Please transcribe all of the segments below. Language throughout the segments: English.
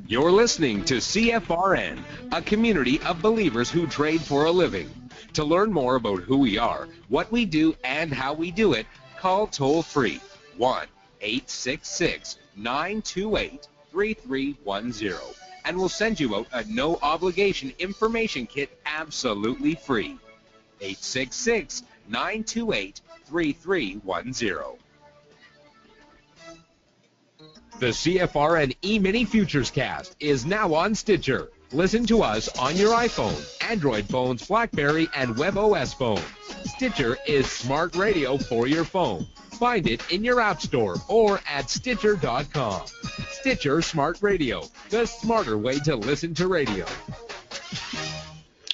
You're listening to CFRN, a community of believers who trade for a living. To learn more about who we are, what we do, and how we do it, call toll-free 1-866-928-3310, and we'll send you out a no-obligation information kit absolutely free. 866-928-3310. The CFRN Emini Futures Cast is now on Stitcher. Listen to us on your iPhone, Android phones, BlackBerry, and WebOS phones. Stitcher is smart radio for your phone. Find it in your app store or at Stitcher.com. Stitcher Smart Radio, the smarter way to listen to radio.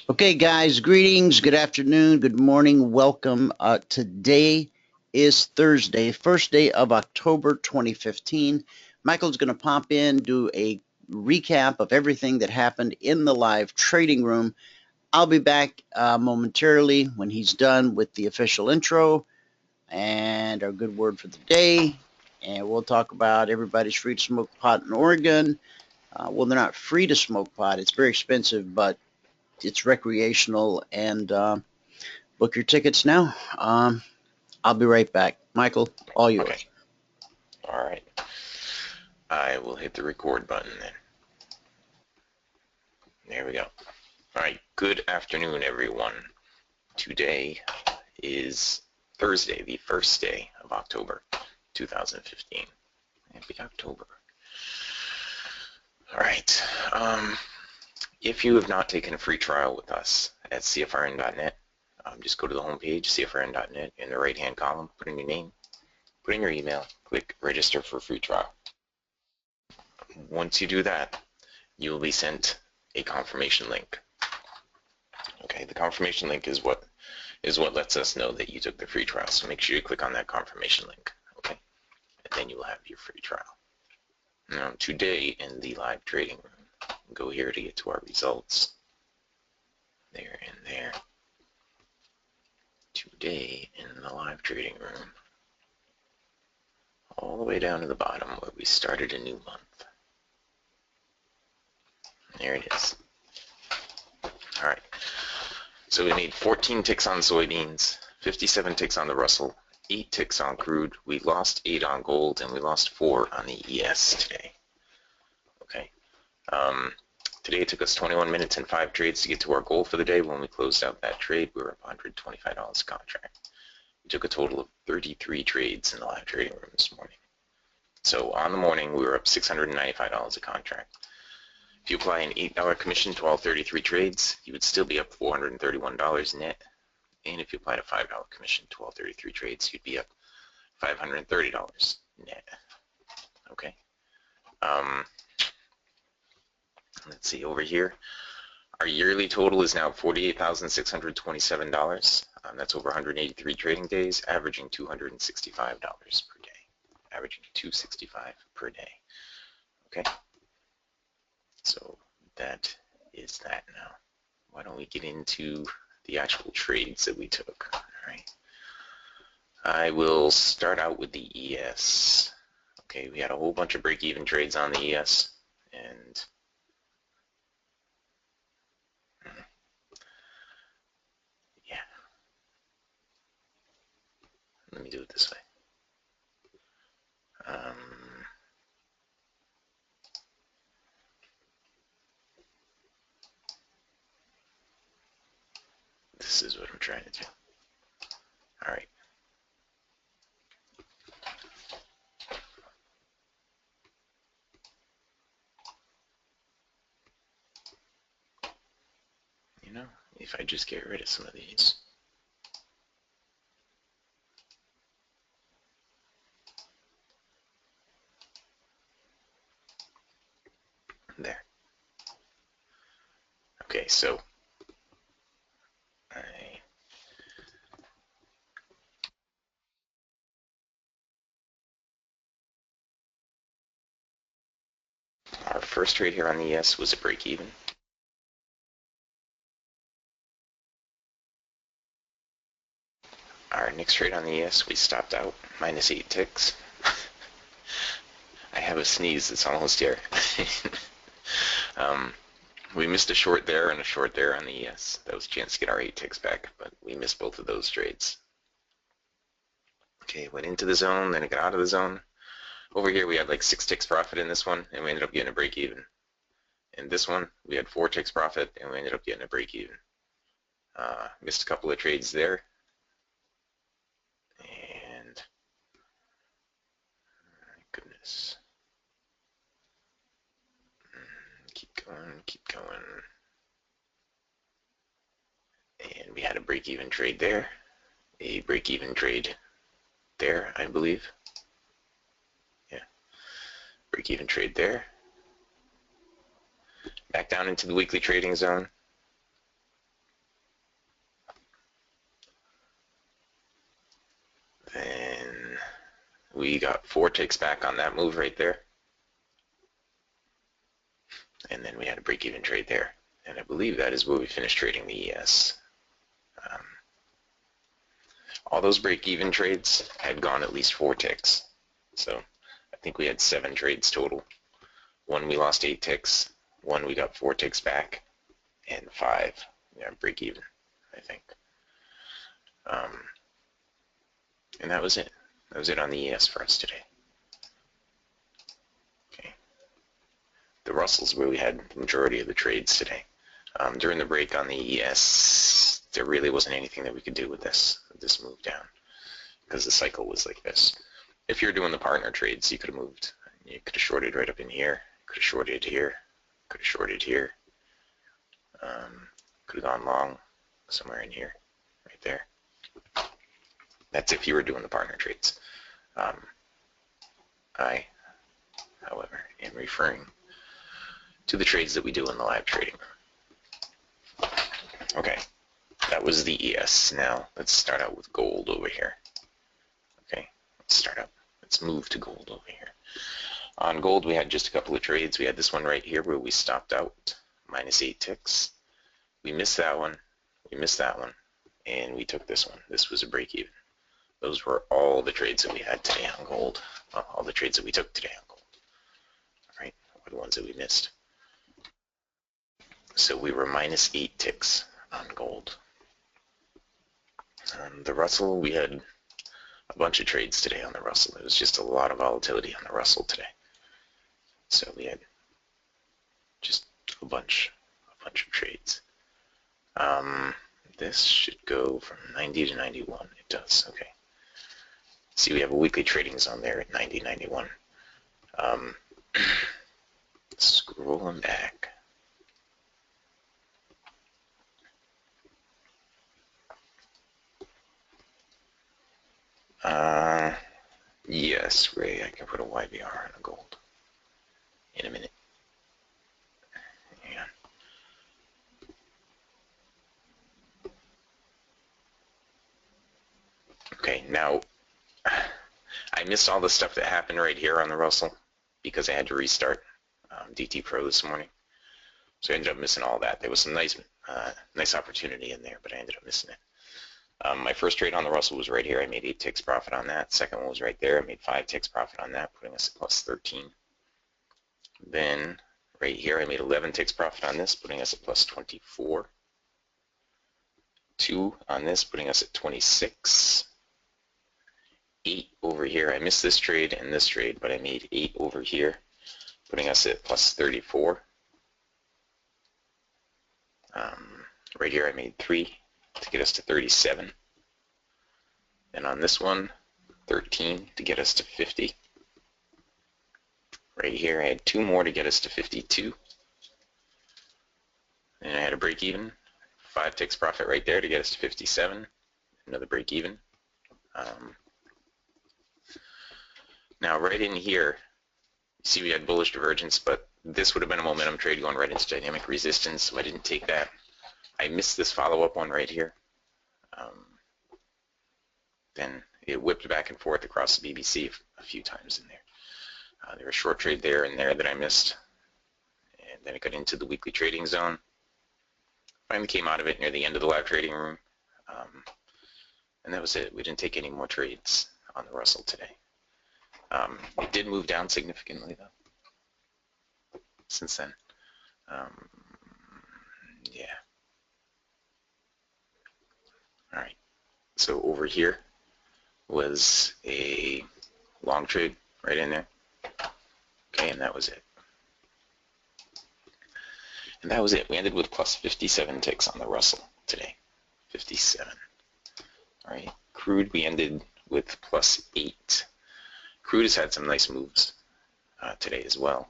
Okay, guys, greetings, good afternoon, good morning, welcome. Today is Thursday, first day of October 2015. Michael's going to pop in, do a recap of everything that happened in the live trading room. I'll be back momentarily when he's done with the official intro and our good word for the day. And we'll talk about everybody's free to smoke pot in Oregon. Well, they're not free to smoke pot. It's very expensive, but it's recreational. And book your tickets now. I'll be right back. Michael, all yours. Okay. All right. I will hit the record button then. There we go. All right. Good afternoon, everyone. Today is Thursday, the first day of October 2015. Happy October. All right. If you have not taken a free trial with us at CFRN.net, just go to the homepage, CFRN.net, in the right-hand column, put in your name, put in your email, click register for a free trial. Once you do that, you will be sent a confirmation link. Okay, the confirmation link is what lets us know that you took the free trial. So make sure you click on that confirmation link. Okay, and then you will have your free trial. Now, today in the live trading room, go here to get to our results. There and there. Today in the live trading room, all the way down to the bottom where we started a new month. There it is. All right. So we made 14 ticks on soybeans, 57 ticks on the Russell, 8 ticks on crude. We lost 8 on gold, and we lost 4 on the ES today. Okay. Today it took us 21 minutes and 5 trades to get to our goal for the day. When we closed out that trade, we were up $125 a contract. We took a total of 33 trades in the live trading room this morning. So on the morning, we were up $695 a contract. If you apply an $8 commission to all 33 trades, you would still be up $431 net. And if you applied a $5 commission to all 33 trades, you'd be up $530 net. Okay. Let's see over here. Our yearly total is now $48,627. That's over 183 trading days, averaging $265 per day. Averaging $265 per day. Okay. So that is that now. Why don't we get into the actual trades that we took? All right. I will start out with the ES. Okay, we had a whole bunch of break-even trades on the ES, and yeah. Let me do it this way. This is what I'm trying to do. All right. You know, if I just get rid of some of these. There. Okay, so our first trade here on the ES was a break even. Our next trade on the ES, we stopped out, -8 ticks. I have a sneeze that's almost here. We missed a short there and a short there on the ES. That was a chance to get our 8 ticks back, but we missed both of those trades. Okay, went into the zone, then it got out of the zone. Over here we had like 6 ticks profit in this one, and we ended up getting a break even. In this one, we had 4 ticks profit, and we ended up getting a break even. Missed a couple of trades there. And, goodness. Keep going. And we had a break-even trade there. A break-even trade there, I believe. Yeah. Break-even trade there. Back down into the weekly trading zone. Then we got 4 ticks back on that move right there. And then we had a break-even trade there. And I believe that is where we finished trading the ES. All those break-even trades had gone at least 4 ticks. So I think we had 7 trades total. One we lost 8 ticks. One we got 4 ticks back. And 5 break-even, I think. And that was it. That was it on the ES for us today. Okay. The Russell's where we had the majority of the trades today. During the break on the ES, there really wasn't anything that we could do with this move down because the cycle was like this. If you're doing the partner trades, you could have moved. You could have shorted right up in here, could have shorted here, could have shorted here, could have gone long somewhere in here, right there. That's if you were doing the partner trades. I, however, am referring to the trades that we do in the live trading room. Okay, that was the ES. Now let's start out with gold over here. Okay, let's move to gold over here. On gold, we had just a couple of trades. We had this one right here where we stopped out, minus 8 ticks. We missed that one, and we took this one. This was a break even. Those were all the trades that we had today on gold. Well, all the trades that we took today on gold. All right, were the ones that we missed. So we were minus 8 ticks on gold. The Russell, we had a bunch of trades today on the Russell. There was just a lot of volatility on the Russell today. So we had just a bunch of trades. This should go from 90 to 91. It does, okay. See, we have a weekly trading zone there at 90, 91. Scrolling back. Yes, Ray, I can put a YBR on a gold in a minute. Hang on. Okay, now I missed all the stuff that happened right here on the Russell because I had to restart DT Pro this morning. So I ended up missing all that. There was some nice opportunity in there, but I ended up missing it. My first trade on the Russell was right here. I made 8 ticks profit on that. Second one was right there. I made 5 ticks profit on that, putting us at plus 13. Then right here, I made 11 ticks profit on this, putting us at plus 24. 2 on this, putting us at 26. 8 over here. I missed this trade and this trade, but I made 8 over here, putting us at plus 34. Right here, I made 3 to get us to 37. And on this one, 13 to get us to 50. Right here, I had 2 more to get us to 52. And I had a break even. 5 ticks profit right there to get us to 57. Another break even. Now, right in here, you see we had bullish divergence, but this would have been a momentum trade going right into dynamic resistance, so I didn't take that. I missed this follow-up one right here. Then it whipped back and forth across the BBC a few times in there. There was a short trade there and there that I missed. And then it got into the weekly trading zone. Finally came out of it near the end of the live trading room. And that was it. We didn't take any more trades on the Russell today. It did move down significantly though since then. Yeah. All right. So over here was a long trade right in there. Okay, and that was it. And that was it. We ended with plus 57 ticks on the Russell today. 57. All right. Crude, we ended with plus 8. Crude has had some nice moves today as well.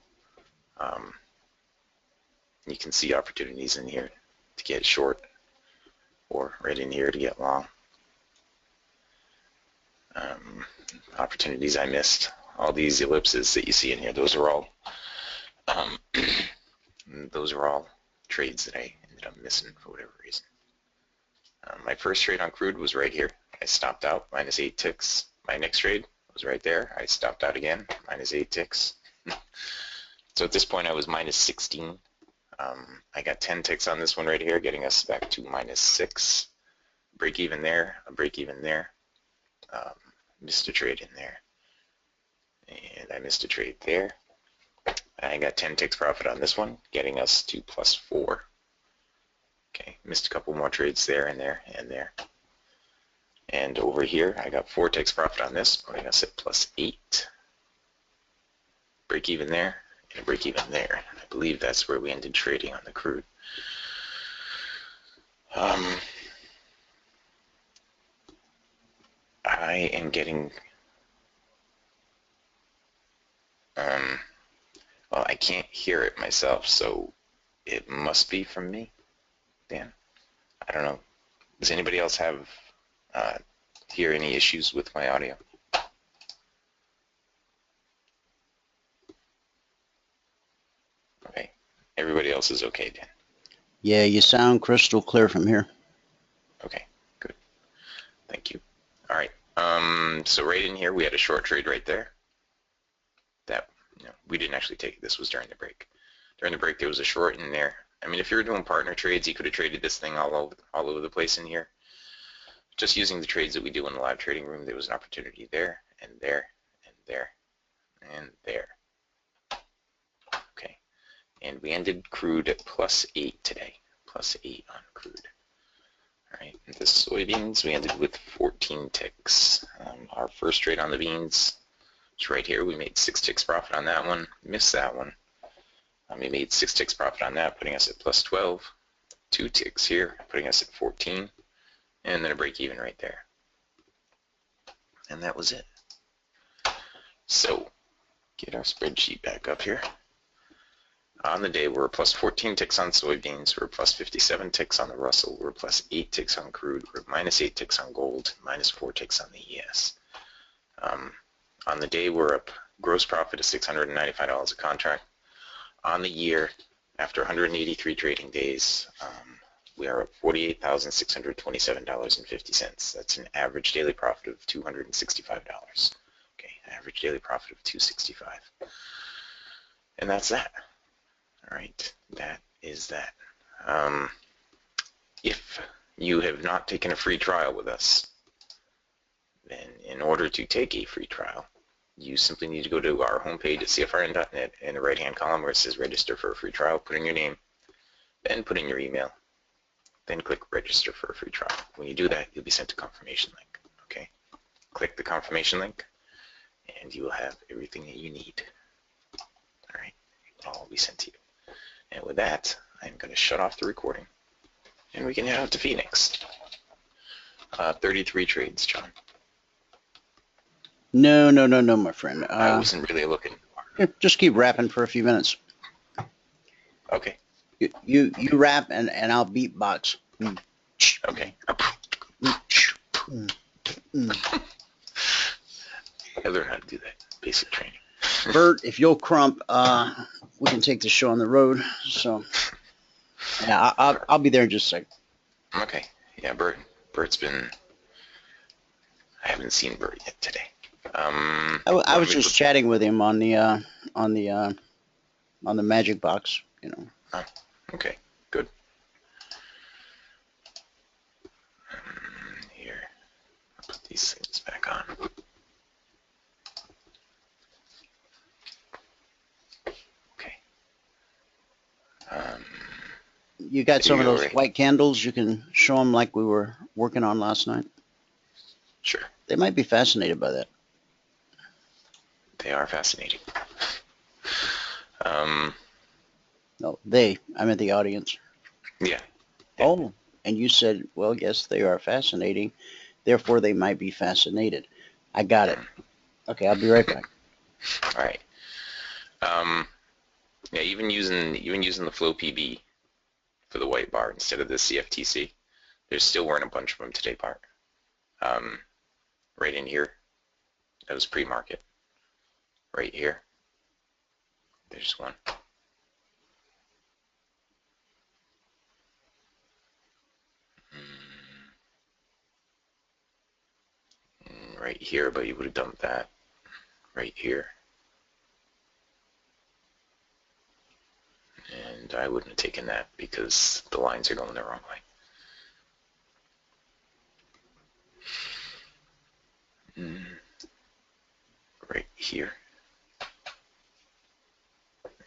You can see opportunities in here to get short, or right in here to get long. Opportunities I missed. All these ellipses that you see in here, those are all trades that I ended up missing for whatever reason. My first trade on crude was right here. I stopped out, minus 8 ticks. My next trade was right there. I stopped out again, minus 8 ticks. So at this point I was minus 16. I got 10 ticks on this one right here, getting us back to minus 6. Break even there, a break even there. Missed a trade in there. And I missed a trade there. I got 10 ticks profit on this one, getting us to plus 4. Okay, missed a couple more trades there and there and there. And over here, I got 4 ticks profit on this, putting us at plus 8. Break even there, and a break even there. I believe that's where we ended trading on the crude. I am getting, well, I can't hear it myself, so it must be from me, Dan. I don't know. Does anybody else have, hear any issues with my audio? Okay. Everybody else is okay, Dan. Yeah, you sound crystal clear from here. Okay, good. Thank you. All right. So right in here, we had a short trade right there. That, we didn't actually take it. This was during the break. During the break, there was a short in there. I mean, if you were doing partner trades, you could have traded this thing all over the place in here. Just using the trades that we do in the live trading room, there was an opportunity there and there and there and there. Okay. And we ended crude at plus 8 today. Plus 8 on crude. All right. And the soybeans, we ended with 14 ticks. Our first trade on the beans is right here. We made 6 ticks profit on that one. Missed that one. We made 6 ticks profit on that, putting us at plus 12. 2 ticks here, putting us at 14. And then a break even right there. And that was it. So, get our spreadsheet back up here. On the day, we're plus 14 ticks on soybeans, we're plus 57 ticks on the Russell, we're plus 8 ticks on crude, we're minus 8 ticks on gold, minus 4 ticks on the ES. On the day, we're up gross profit of $695 a contract. On the year, after 183 trading days, we are up $48,627.50. That's an average daily profit of $265. Okay, average daily profit of $265. And that's that. All right, that is that. If you have not taken a free trial with us, then in order to take a free trial, you simply need to go to our homepage at CFRN.net. In the right-hand column where it says register for a free trial, put in your name, then put in your email, then click register for a free trial. When you do that, you'll be sent a confirmation link. Okay, click the confirmation link, and you will have everything that you need. All right, it'll all be sent to you. And with that, I'm going to shut off the recording, and we can head out to Phoenix. 33 trades, John. No, my friend. I wasn't really looking. Just keep rapping for a few minutes. Okay. You rap and I'll beatbox. Okay. I learned how to do that. Basic training. Bert, if you'll crump, we can take the show on the road. So, yeah, I'll be there in just a second. Okay. Yeah, Bert's been. I haven't seen Bert yet today. I was just chatting with him on the magic box, Oh, okay, good. Here, I'll put these things back on. You got There some you of go, those Ray. white candles you can show them like we were working on last night? Sure. They might be fascinated by that. They are fascinating. No, I meant the audience. Yeah. Oh, and you said, well, yes, they are fascinating. Therefore, they might be fascinated. I got it. Okay, I'll be right back. All right. Yeah, even using the flow PB for the white bar instead of the CFTC, there still weren't a bunch of them today, Bart. Right in here, that was pre-market. Right here, there's one. Right here, but you would have dumped that right here. And I wouldn't have taken that because the lines are going the wrong way. Right here.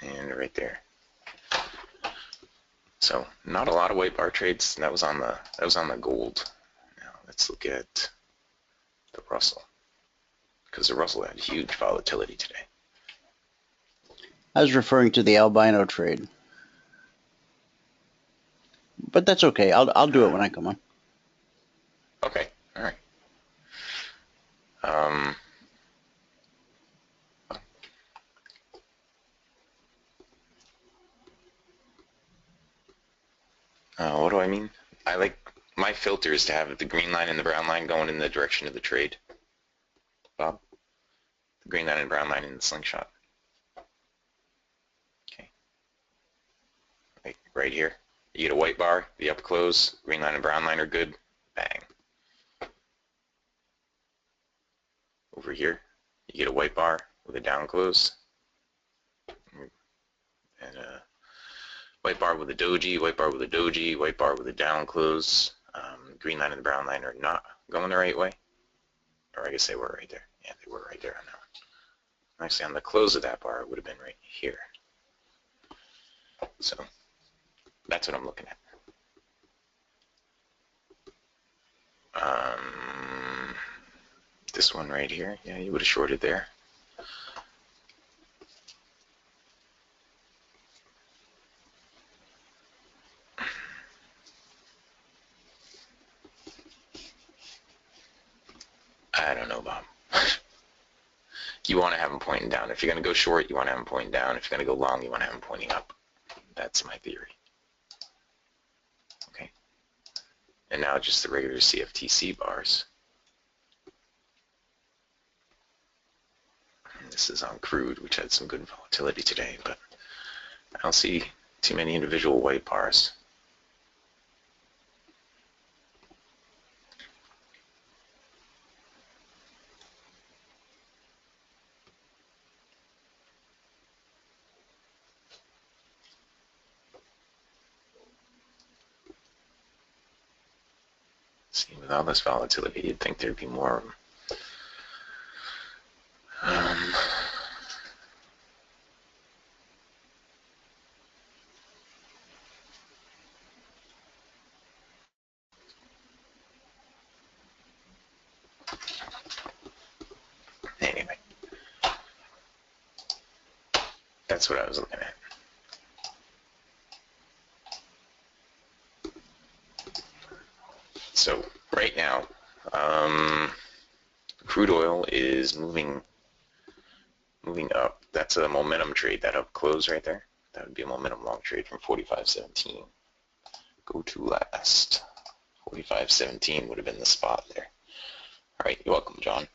And right there. So not a lot of white bar trades. That was on the gold. Now let's look at the Russell, because the Russell had huge volatility today. I was referring to the albino trade. But that's okay. I'll do it when I come on. Okay, all right. What do I mean? I like my filter is to have the green line and the brown line going in the direction of the trade. Bob? The green line and brown line in the slingshot. Okay. Right here. You get a white bar, the up close, green line and brown line are good. Bang. Over here, you get a white bar with a down close. And a white bar with a doji, white bar with a doji, white bar with a down close. Green line and the brown line are not going the right way. Or I guess they were right there. Yeah, they were right there on that one. Actually, on the close of that bar, it would have been right here. So that's what I'm looking at. This one right here, yeah, you would have shorted there. I don't know, Bob. You want to have them pointing down. If you're going to go short, you want to have them pointing down. If you're going to go long, you want to have them pointing up. That's my theory. Okay. And now just the regular CFTC bars. And this is on Crude, which had some good volatility today, but I don't see too many individual white bars. See, with all this volatility, you'd think there'd be more of them. Anyway, that's what I was looking at. So right now, crude oil is moving up. That's a momentum trade, that up close right there. That would be a momentum long trade from 45.17. Go to last. 45.17 would have been the spot there. All right, you're welcome, John.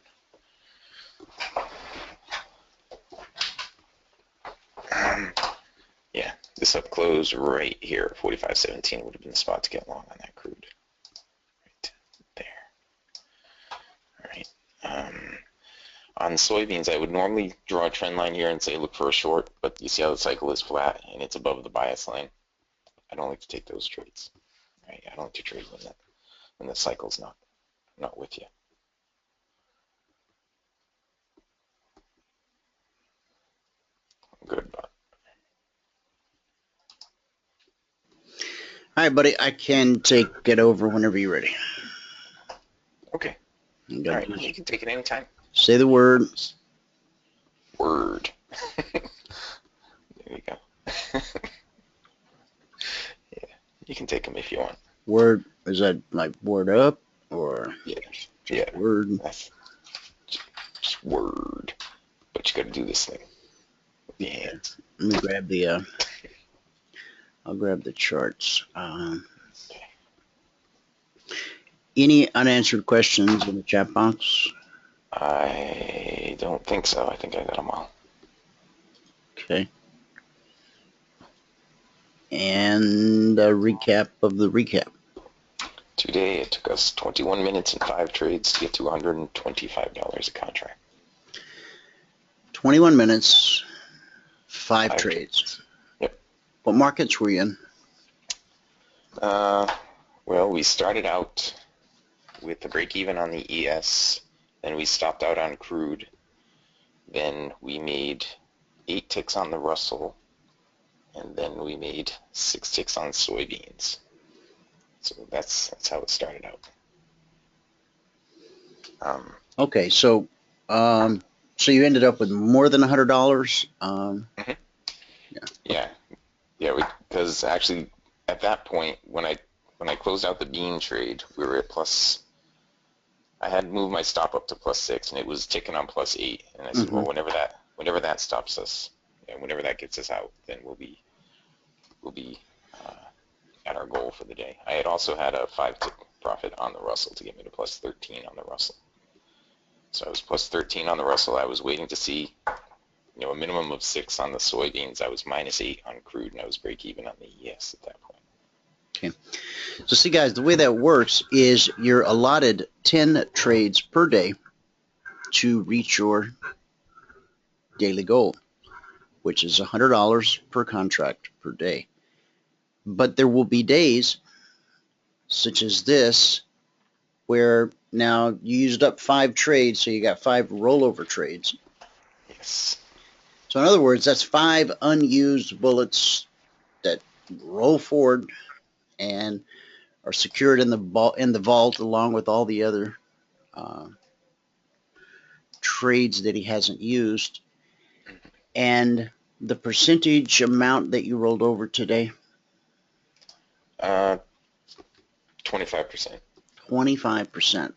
Yeah, this up close right here, 45.17 would have been the spot to get long on that crude. Right there. All right. On soybeans, I would normally draw a trend line here and say look for a short, but you see how the cycle is flat and it's above the bias line. I don't like to take those trades. Right? I don't like to trade when the cycle's not with you. Good, but All right, buddy. I can take it over whenever you're ready. Okay. You All gotta right. just You can take it anytime. say the word. Word. There you go. Yeah. You can take them if you want. Word, is that like word up or Yeah. just Yeah. word? That's just word. But you got to do this thing with your hands. Let me grab the, I'll grab the charts. Any unanswered questions in the chat box? I don't think so. I think I got them all. Okay. And a recap of the recap. Today it took us 21 minutes and 5 trades to get to $125 a contract. 21 minutes, 5 trades. trades. Yep. What markets were you in? Well, we started out with the break even on the ES, then we stopped out on crude, then we made 8 ticks on the Russell, and then we made 6 ticks on soybeans. So that's how it started out. Okay, so so you ended up with more than $100. Yeah, because actually at that point when I closed out the bean trade, we were at plus. I had moved my stop up to +6, and it was ticking on +8. And I said, well, whenever that stops us, whenever that gets us out, then we'll be at our goal for the day. I had also had a 5-tick profit on the Russell to get me to +13 on the Russell. So I was +13 on the Russell. I was waiting to see, a minimum of 6 on the soybeans. I was -8 on crude, and I was break even on the ES at that point. Okay. So see, guys, the way that works is you're allotted 10 trades per day to reach your daily goal, which is $100 per contract per day. But there will be days, such as this, where now you used up 5 trades, so you got 5 rollover trades. Yes. So in other words, that's 5 unused bullets that roll forward and are secured in the vault along with all the other trades that he hasn't used. And the percentage amount that you rolled over today? 25%. 25%.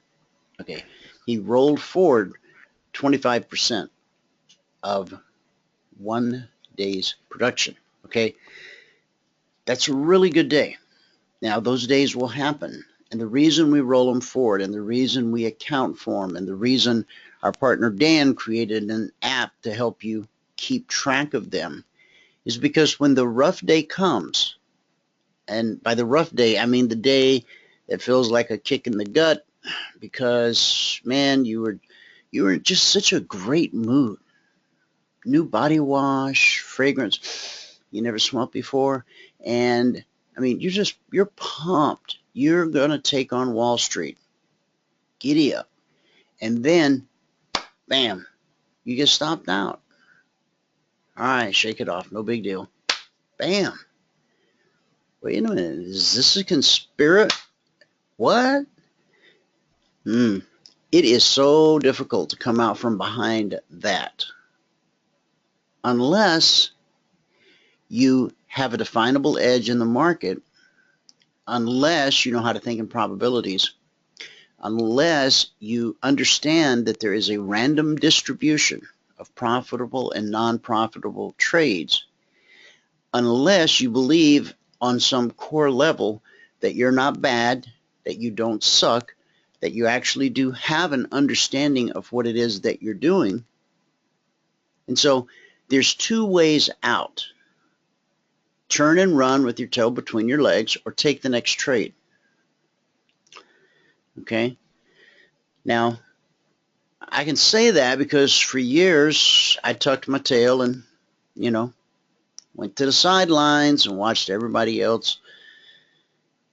Okay. He rolled forward 25% of one day's production. Okay. That's a really good day. Now, those days will happen. And the reason we roll them forward and the reason we account for them and the reason our partner Dan created an app to help you keep track of them is because when the rough day comes, and by the rough day, I mean the day that feels like a kick in the gut because, man, you were in just such a great mood. New body wash, fragrance you never smelled before, and I mean, you're pumped. You're going to take on Wall Street. Giddy up. And then, bam, you get stopped out. All right, shake it off. No big deal. Bam. Wait a minute. Is this a conspiracy? What? It is so difficult to come out from behind that. Unless you have a definable edge in the market, unless you know how to think in probabilities, unless you understand that there is a random distribution of profitable and non-profitable trades, unless you believe on some core level that you're not bad, that you don't suck, that you actually do have an understanding of what it is that you're doing. And so there's 2 ways out. Turn and run with your tail between your legs or take the next trade. Okay? Now, I can say that because for years I tucked my tail and, went to the sidelines and watched everybody else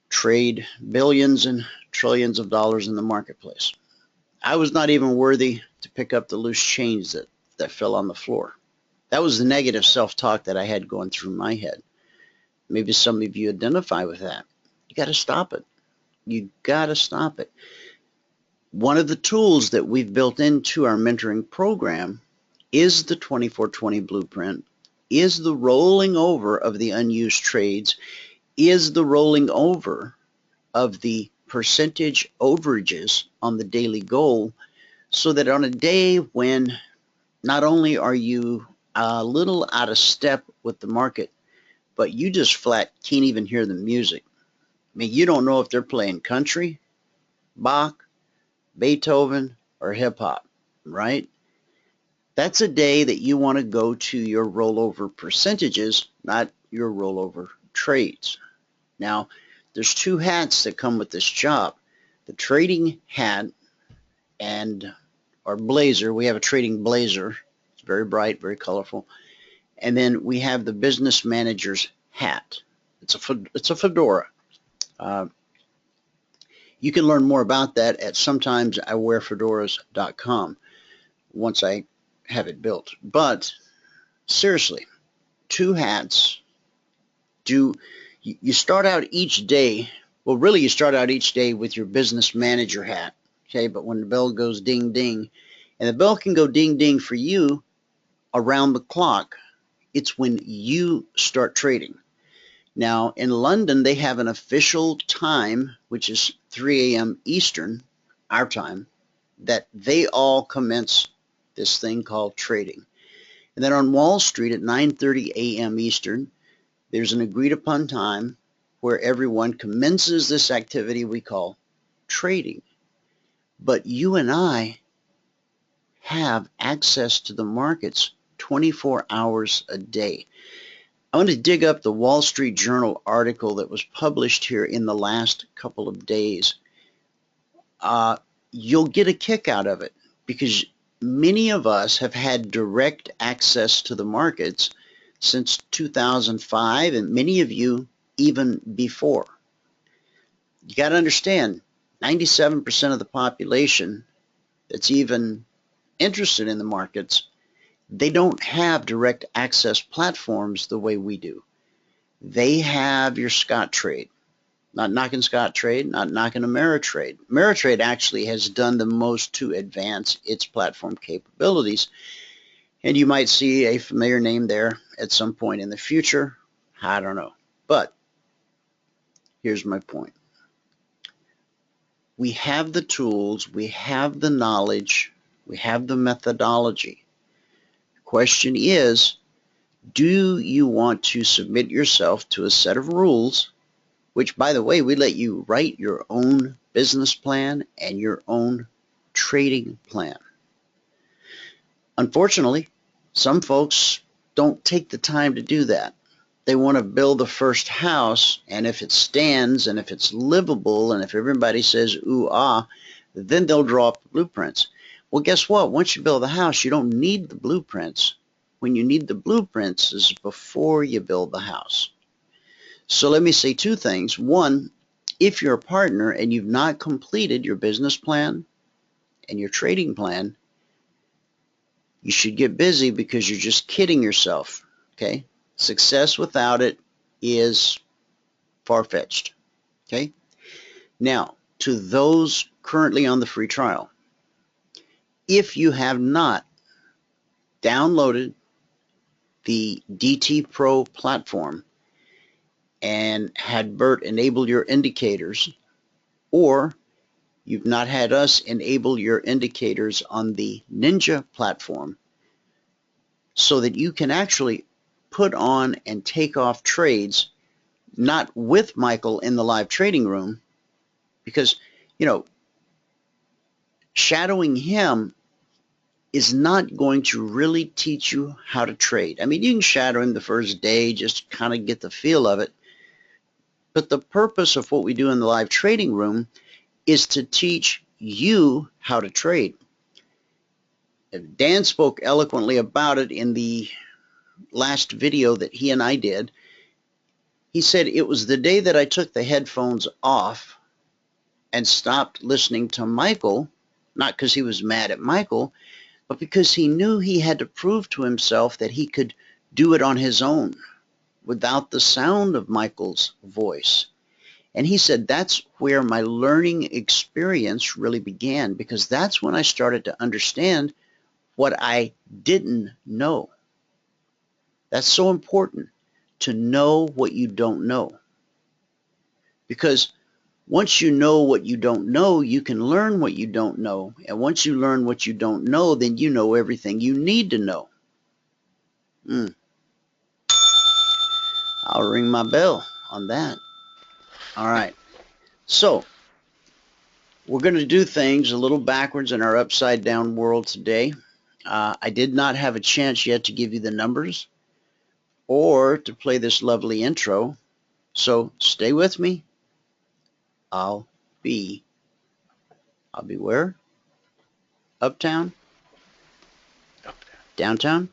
trade billions and trillions of dollars in the marketplace. I was not even worthy to pick up the loose change that fell on the floor. That was the negative self-talk that I had going through my head. Maybe some of you identify with that. You got to stop it. You got to stop it. One of the tools that we've built into our mentoring program is the 24/20 blueprint, is the rolling over of the unused trades, is the rolling over of the percentage overages on the daily goal, so that on a day when not only are you a little out of step with the market, but you just flat can't even hear the music. I mean, you don't know if they're playing country, Bach, Beethoven, or hip hop, right? That's a day that you want to go to your rollover percentages, not your rollover trades. Now, there's two hats that come with this job. The trading hat and our blazer. We have a trading blazer. It's very bright, very colorful. And then we have the business manager's hat. It's a fedora. You can learn more about that at sometimesiwearfedoras.com once I have it built. But seriously, two hats. You start out each day, well, really you start out each day with your business manager hat, okay? But when the bell goes ding, ding, and the bell can go ding, ding for you around the clock, it's when you start trading. Now, in London, they have an official time, which is 3 a.m. Eastern, our time, that they all commence this thing called trading. And then on Wall Street at 9:30 a.m. Eastern, there's an agreed upon time where everyone commences this activity we call trading. But you and I have access to the markets 24 hours a day. I want to dig up the Wall Street Journal article that was published here in the last couple of days. You'll get a kick out of it because many of us have had direct access to the markets since 2005, and many of you even before. You got to understand, 97% of the population that's even interested in the markets, they don't have direct access platforms the way we do. They have your Scottrade. Not knocking Scottrade, not knocking Ameritrade. Ameritrade actually has done the most to advance its platform capabilities. And you might see a familiar name there at some point in the future. I don't know. But here's my point. We have the tools, we have the knowledge, we have the methodology. The question is, do you want to submit yourself to a set of rules, which, by the way, we let you write your own business plan and your own trading plan? Unfortunately, some folks don't take the time to do that. They want to build the first house, and if it stands and if it's livable and if everybody says ooh ah, then they'll draw up the blueprints. Well, guess what? Once you build the house, you don't need the blueprints. When you need the blueprints is before you build the house. So let me say two things. One, if you're a partner and you've not completed your business plan and your trading plan, you should get busy because you're just kidding yourself, okay? Success without it is far-fetched, okay? Now, to those currently on the free trial, if you have not downloaded the DT Pro platform and had Bert enable your indicators, or you've not had us enable your indicators on the Ninja platform so that you can actually put on and take off trades, not with Michael in the live trading room, because, you know, shadowing him is not going to really teach you how to trade. I mean, you can shadow him the first day, just kind of get the feel of it. But the purpose of what we do in the live trading room is to teach you how to trade. Dan spoke eloquently about it in the last video that he and I did. He said it was the day that I took the headphones off and stopped listening to Michael, not because he was mad at Michael, but because he knew he had to prove to himself that he could do it on his own without the sound of Michael's voice. And he said that's where my learning experience really began, because that's when I started to understand what I didn't know. That's so important, to know what you don't know. Because once you know what you don't know, you can learn what you don't know. And once you learn what you don't know, then you know everything you need to know. I'll ring my bell on that. All right. So we're going to do things a little backwards in our upside down world today. I did not have a chance yet to give you the numbers or to play this lovely intro. So stay with me. I'll be where? Uptown? Downtown?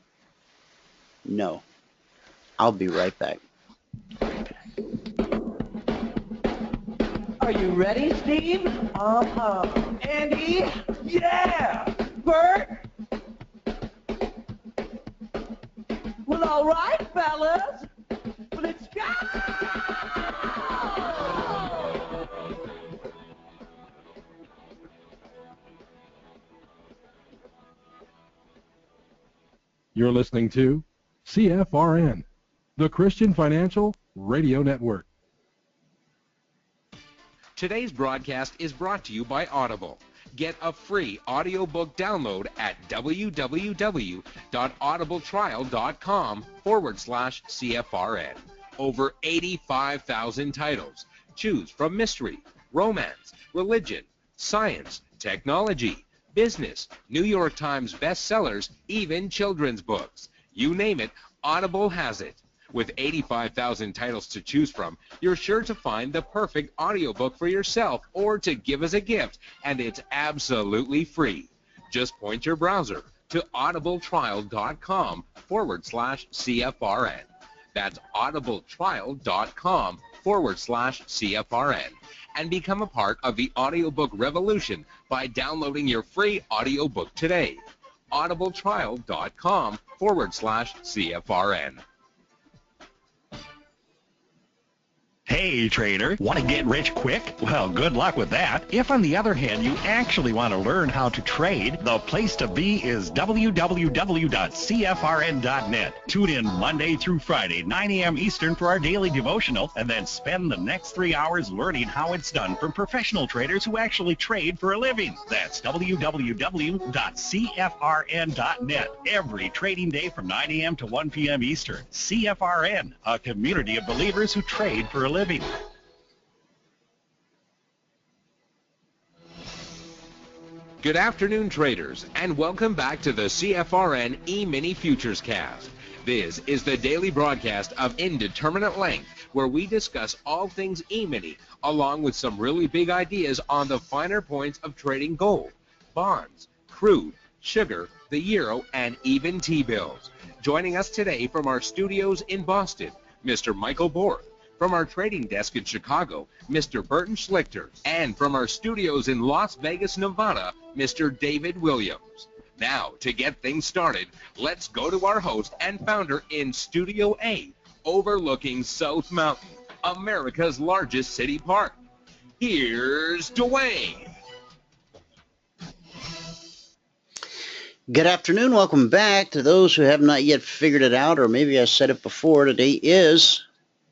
No. I'll be right back. Are you ready, Steve? Andy? Yeah! Bert? Well, all right, fellas. Let's go! You're listening to CFRN, the Christian Financial Radio Network. Today's broadcast is brought to you by Audible. Get a free audiobook download at www.audibletrial.com/CFRN. Over 85,000 titles. Choose from mystery, romance, religion, science, technology, business, New York Times bestsellers, even children's books. You name it, Audible has it. With 85,000 titles to choose from, you're sure to find the perfect audiobook for yourself or to give as a gift, and it's absolutely free. Just point your browser to audibletrial.com/CFRN. That's audibletrial.com/CFRN. And become a part of the audiobook revolution by downloading your free audiobook today. audibletrial.com/CFRN. Hey, trader, want to get rich quick? Well, good luck with that. If, on the other hand, you actually want to learn how to trade, the place to be is www.cfrn.net. Tune in Monday through Friday, 9 a.m. Eastern for our daily devotional, and then spend the next 3 hours learning how it's done from professional traders who actually trade for a living. That's www.cfrn.net. Every trading day from 9 a.m. to 1 p.m. Eastern. CFRN, a community of believers who trade for a living. Good afternoon, traders, and welcome back to the CFRN Emini Futures Cast. This is the daily broadcast of Indeterminate Length, where we discuss all things E-mini, along with some really big ideas on the finer points of trading gold, bonds, crude, sugar, the euro, and even T-bills. Joining us today from our studios in Boston, Mr. Michael Borth. From our trading desk in Chicago, Mr. Burton Schlichter. And from our studios in Las Vegas, Nevada, Mr. David Williams. Now, to get things started, let's go to our host and founder in Studio A, overlooking South Mountain, America's largest city park. Here's Dwayne. Good afternoon. Welcome back. To those who have not yet figured it out, or maybe I said it before, today is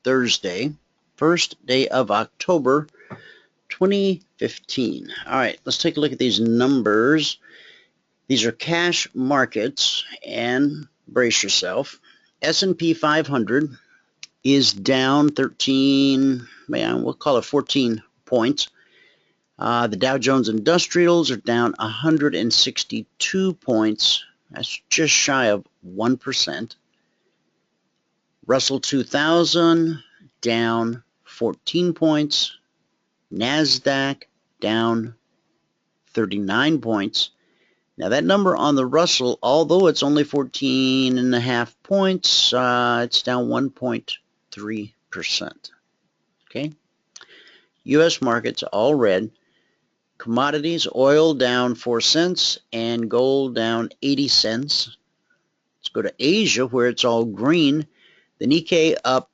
Thursday, first day of October 2015. All right, let's take a look at these numbers. These are cash markets, and brace yourself. S&P 500 is down 13, we'll call it 14 points. The Dow Jones Industrials are down 162 points. That's just shy of 1%. Russell 2000 down 14 points. NASDAQ down 39 points. Now that number on the Russell, although it's only 14.5 points, it's down 1.3%. Okay. U.S. markets all red. Commodities, oil down 4 cents and gold down 80 cents. Let's go to Asia where it's all green. The Nikkei up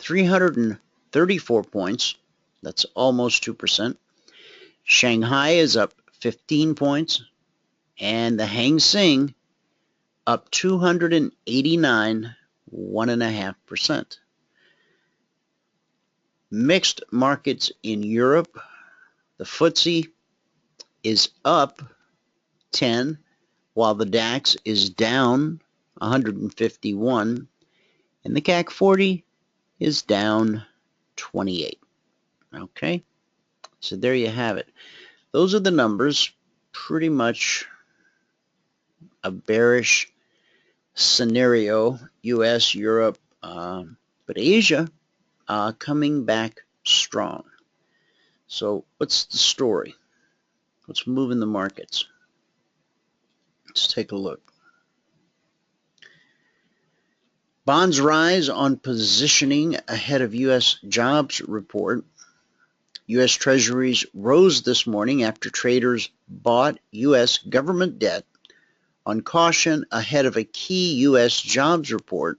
334 points. That's almost 2%. Shanghai is up 15 points. And the Hang Seng up 289, 1.5%. Mixed markets in Europe. The FTSE is up 10, while the DAX is down 151, and the CAC 40 is down 28. Okay, so there you have it. Those are the numbers. Pretty much a bearish scenario, US, Europe, but Asia coming back strong. So what's the story? What's moving the markets? Let's take a look. Bonds rise on positioning ahead of U.S. jobs report. U.S. Treasuries rose this morning after traders bought U.S. government debt on caution ahead of a key U.S. jobs report,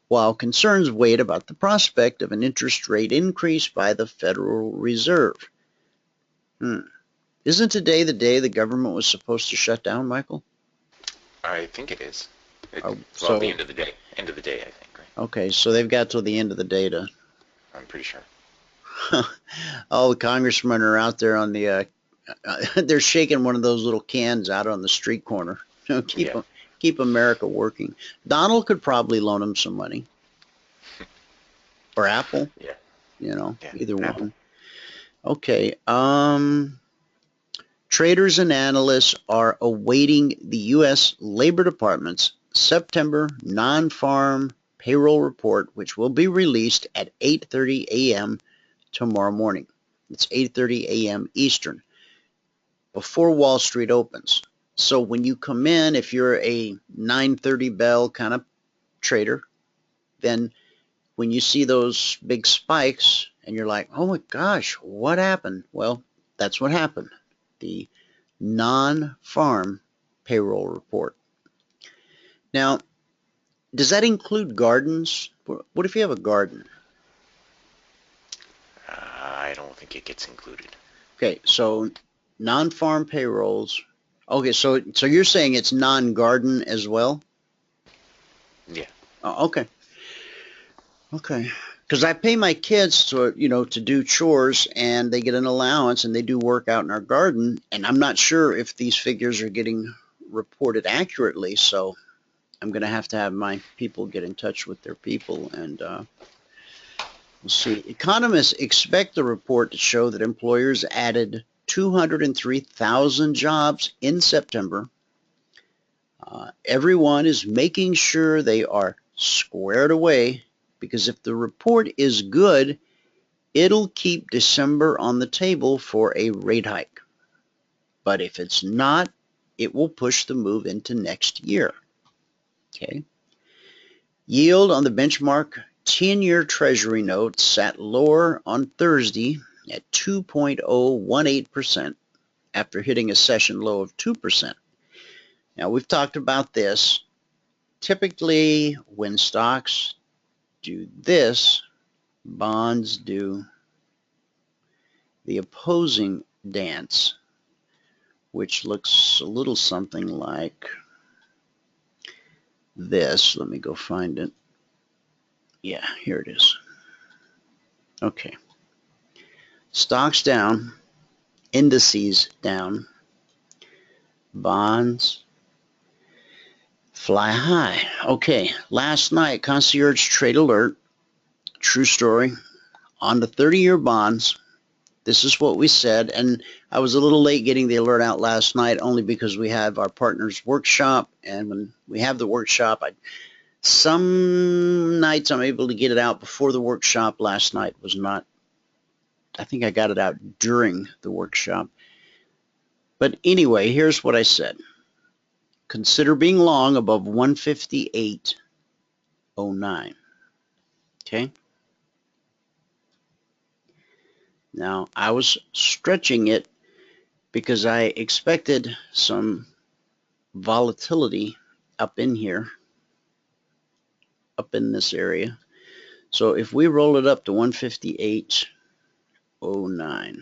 while concerns weighed about the prospect of an interest rate increase by the Federal Reserve. Isn't today the day the government was supposed to shut down, Michael? I think it is. Oh, Well, the end of the day. End of the day, I think, right? Okay, so they've got till the end of the day to... I'm pretty sure. All the congressmen are out there on the... they're shaking one of those little cans out on the street corner. Keep America working. Donald could probably loan them some money. Or Apple. Yeah. You know, Yeah, either Apple. one. Okay. Traders and analysts are awaiting the U.S. Labor Department's September non-farm payroll report, which will be released at 8:30 a.m. tomorrow morning. It's 8:30 a.m. Eastern, before Wall Street opens. So when you come in, if you're a 9:30 bell kind of trader, then when you see those big spikes and you're like, oh my gosh, what happened? Well, that's what happened. The non-farm payroll report. Now, does that include gardens? What if you have a garden? I don't think it gets included. Okay, so non-farm payrolls. Okay, so you're saying it's non-garden as well? Yeah. Oh, okay. Okay. Because I pay my kids to do chores, and they get an allowance, and they do work out in our garden, and I'm not sure if these figures are getting reported accurately, so I'm going to have my people get in touch with their people, and we'll see. Economists expect the report to show that employers added 203,000 jobs in September. Everyone is making sure they are squared away, because if the report is good, it'll keep December on the table for a rate hike. But if it's not, it will push the move into next year. Okay. Yield on the benchmark 10-year Treasury note sat lower on Thursday at 2.018% after hitting a session low of 2%. Now, we've talked about this. Typically, when stocks do this, bonds do the opposing dance, which looks a little something like this. Let me go find it. Yeah, here it is. Okay. Stocks down, indices down, bonds fly high. Okay, last night, Concierge Trade Alert, true story, on the 30-year bonds. This is what we said, and I was a little late getting the alert out last night only because we have our partners workshop, and when we have the workshop, some nights I'm able to get it out before the workshop. Last night was not. I think I got it out during the workshop. But anyway, here's what I said. Consider being long above 158.09. Okay? Now, I was stretching it because I expected some volatility up in here, up in this area. So if we roll it up to 158.09,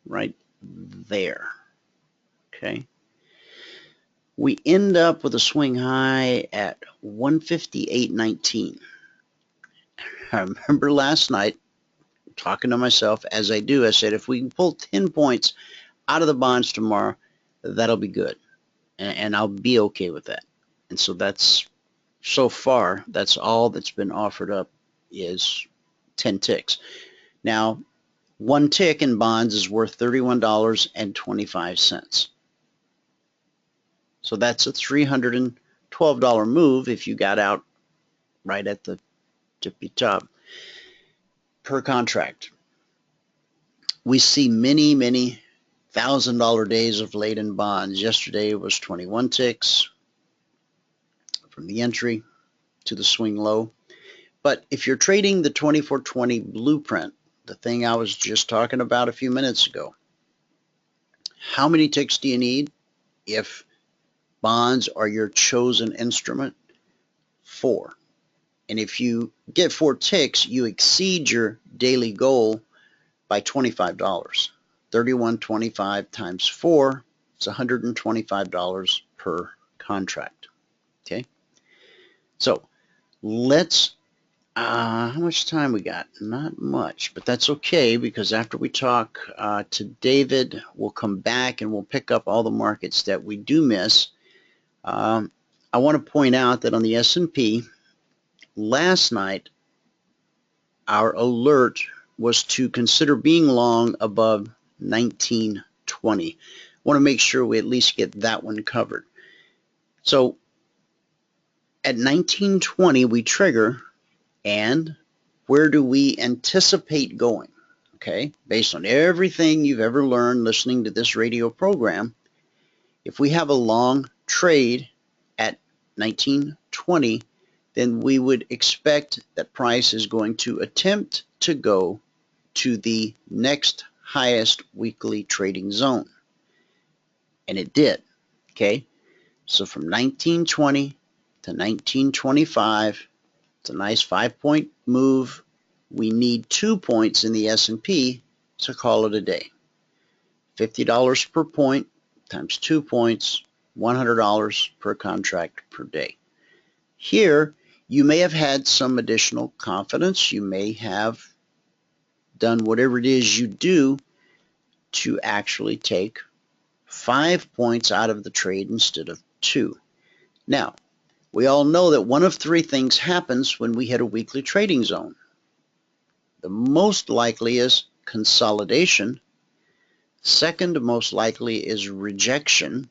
right there, okay, we end up with a swing high at 158.19. I remember last night talking to myself, as I do, I said, if we can pull 10 points out of the bonds tomorrow, that'll be good. And I'll be okay with that. And so that's, so far, that's all that's been offered up is 10 ticks. Now, one tick in bonds is worth $31.25. So that's a $312 move if you got out right at the tippy top per contract. We see many, many $1,000 days of late in bonds. Yesterday was 21 ticks from the entry to the swing low. But if you're trading the 2420 blueprint, the thing I was just talking about a few minutes ago, how many ticks do you need if bonds are your chosen instrument? 4. And if you get 4 ticks, you exceed your daily goal by $25. 31.25 times 4 is $125 per contract. Okay, so let's how much time we got? Not much, but that's okay, because after we talk to David, we'll come back and we'll pick up all the markets that we do miss. I want to point out that on the S&P last night, our alert was to consider being long above 1920. I want to make sure we at least get that one covered. So at 1920 we trigger, and where do we anticipate going? Okay, based on everything you've ever learned listening to this radio program, if we have a long trade at 1920, then we would expect that price is going to attempt to go to the next highest weekly trading zone. And it did. Okay, so from 1920 to 1925, it's a nice 5-point move. We need 2 points in the S&P to call it a day. $50 per point times 2 points, $100 per contract per day. Here, you may have had some additional confidence. You may have done whatever it is you do to actually take 5 points out of the trade instead of 2. Now, we all know that one of 3 things happens when we hit a weekly trading zone. The most likely is consolidation. Second most likely is rejection.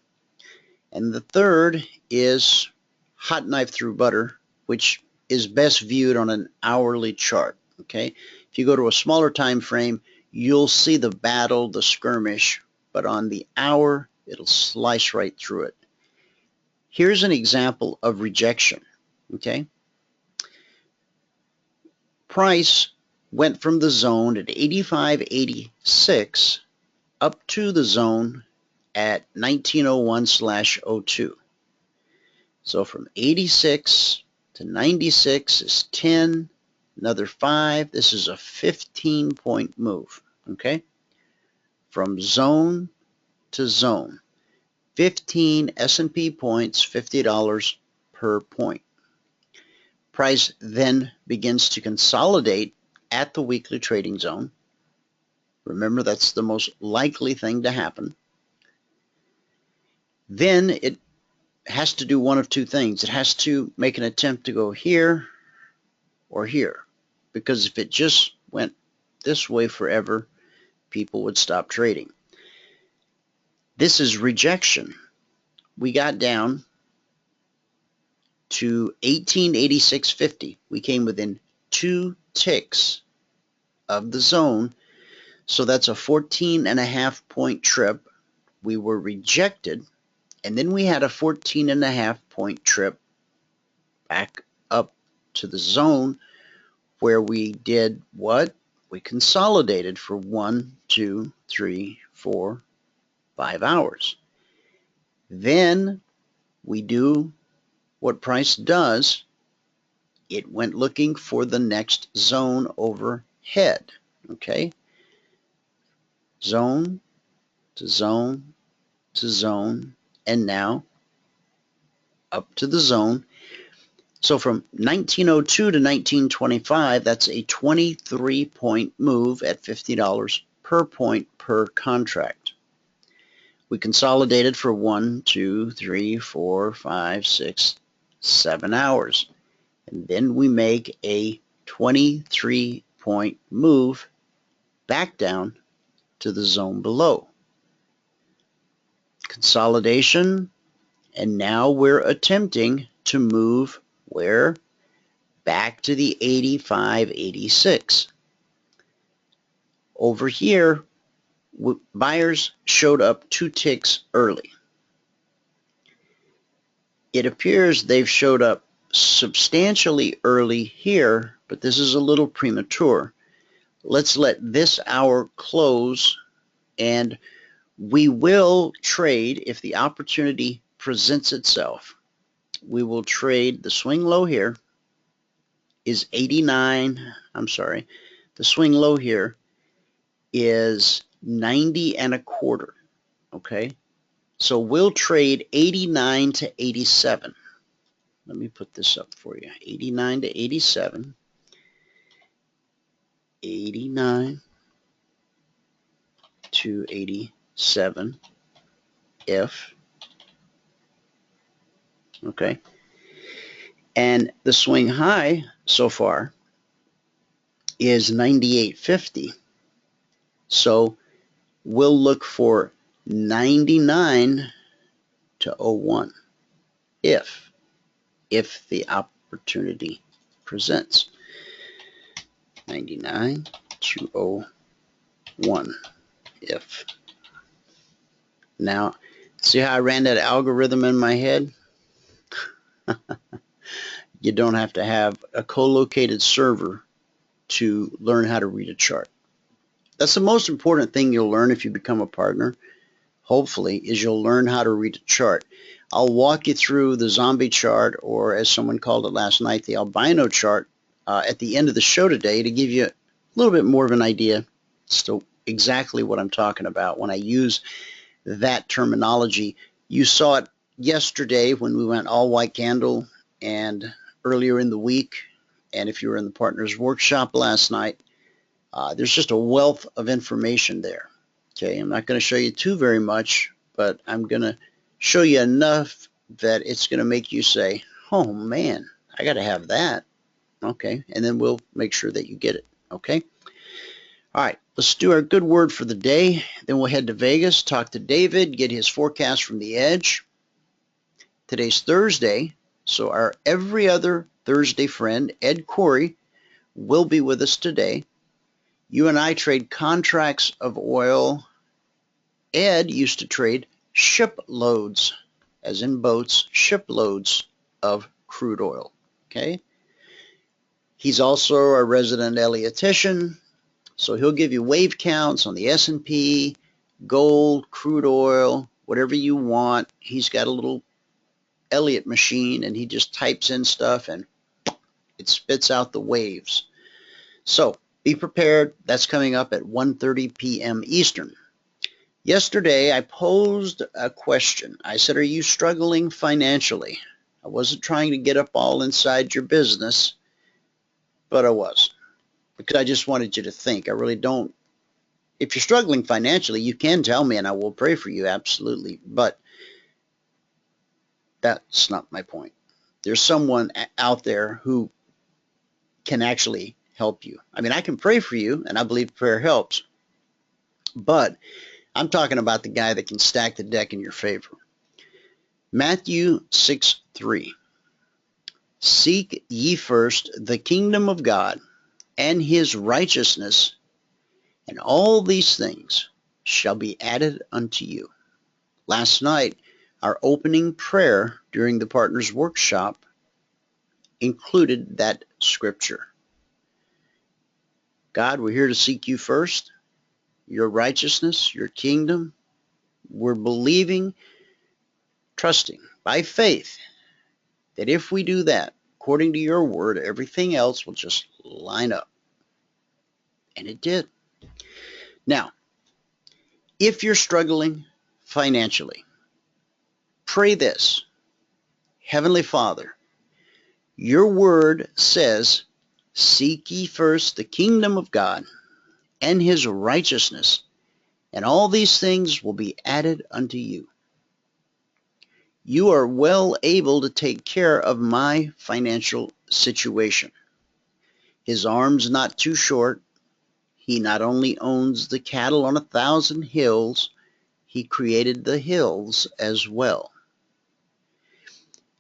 And the third is hot knife through butter, which is best viewed on an hourly chart. Okay, if you go to a smaller time frame, you'll see the battle, the skirmish, but on the hour, it'll slice right through it. Here's an example of rejection. Okay, price went from the zone at 85.86 up to the zone at 1901/02. So from 86 to 96 is 10, another 5. This is a 15-point move, okay? From zone to zone. 15 S&P points, $50 per point. Price then begins to consolidate at the weekly trading zone. Remember, that's the most likely thing to happen. Then it has to do one of 2 things. It has to make an attempt to go here or here, because if it just went this way forever, people would stop trading. This is rejection. We got down to 1886.50. We came within 2 ticks of the zone, so that's a 14.5-point trip. We were rejected, and then we had a 14.5-point trip back up to the zone, where we did what? We consolidated for 1, 2, 3, 4, 5 hours. Then we do what price does It went looking for the next zone overhead. Okay? Zone to zone to zone, and now up to the zone. So from 1902 to 1925, that's a 23-point move at $50 per point per contract. We consolidated for 1, 2, 3, 4, 5, 6, 7 hours. And then we make a 23-point move back down to the zone below. Consolidation, and now we're attempting to move where? Back to the 85, 86. Over here, buyers showed up 2 ticks early. It appears they've showed up substantially early here, but this is a little premature. Let's let this hour close, and we will trade if the opportunity presents itself. We will trade the swing low here is 89. I'm sorry. The swing low here is 90 and a quarter. Okay. So we'll trade 89 to 87. Let me put this up for you. 89 to 87. 89 to 87 if. Okay. And the swing high so far is 98.50. So we'll look for 99 to 01 if the opportunity presents. 99 to 01 if. Now, see how I ran that algorithm in my head? You don't have to have a co-located server to learn how to read a chart. That's the most important thing you'll learn if you become a partner, hopefully, is you'll learn how to read a chart. I'll walk you through the zombie chart, or as someone called it last night, the albino chart, at the end of the show today to give you a little bit more of an idea as to exactly what I'm talking about when I use that terminology. You saw it yesterday when we went all white candle, and earlier in the week, and if you were in the partners workshop last night, there's just a wealth of information there. Okay, I'm not going to show you too very much, but I'm going to show you enough that it's going to make you say, oh man, I got to have that. Okay, and then we'll make sure that you get it. Okay. All right, let's do our good word for the day. Then we'll head to Vegas, talk to David, get his forecast from the edge. Today's Thursday, so our every other Thursday friend, Ed Couri, will be with us today. You and I trade contracts of oil. Ed used to trade shiploads, as in boats, shiploads of crude oil. Okay. He's also a resident Elliotician, so he'll give you wave counts on the S&P, gold, crude oil, whatever you want. He's got a little Elliott machine, and he just types in stuff, and it spits out the waves. So be prepared. That's coming up at 1:30 p.m. Eastern. Yesterday, I posed a question. I said, are you struggling financially? I wasn't trying to get up all inside your business, but I was, because I just wanted you to think. I really don't. If you're struggling financially, you can tell me, and I will pray for you, absolutely. But that's not my point. There's someone out there who can actually help you. I mean, I can pray for you, and I believe prayer helps. But I'm talking about the guy that can stack the deck in your favor. Matthew 6:3. Seek ye first the kingdom of God and his righteousness, and all these things shall be added unto you. Last night, our opening prayer during the Partners Workshop included that scripture. God, we're here to seek you first, your righteousness, your kingdom. We're believing, trusting by faith that if we do that, according to your word, everything else will just line up. And it did. Now, if you're struggling financially, pray this. Heavenly Father, your word says, seek ye first the kingdom of God and his righteousness, and all these things will be added unto you. You are well able to take care of my financial situation. His arm's not too short. He not only owns the cattle on 1,000 hills, he created the hills as well.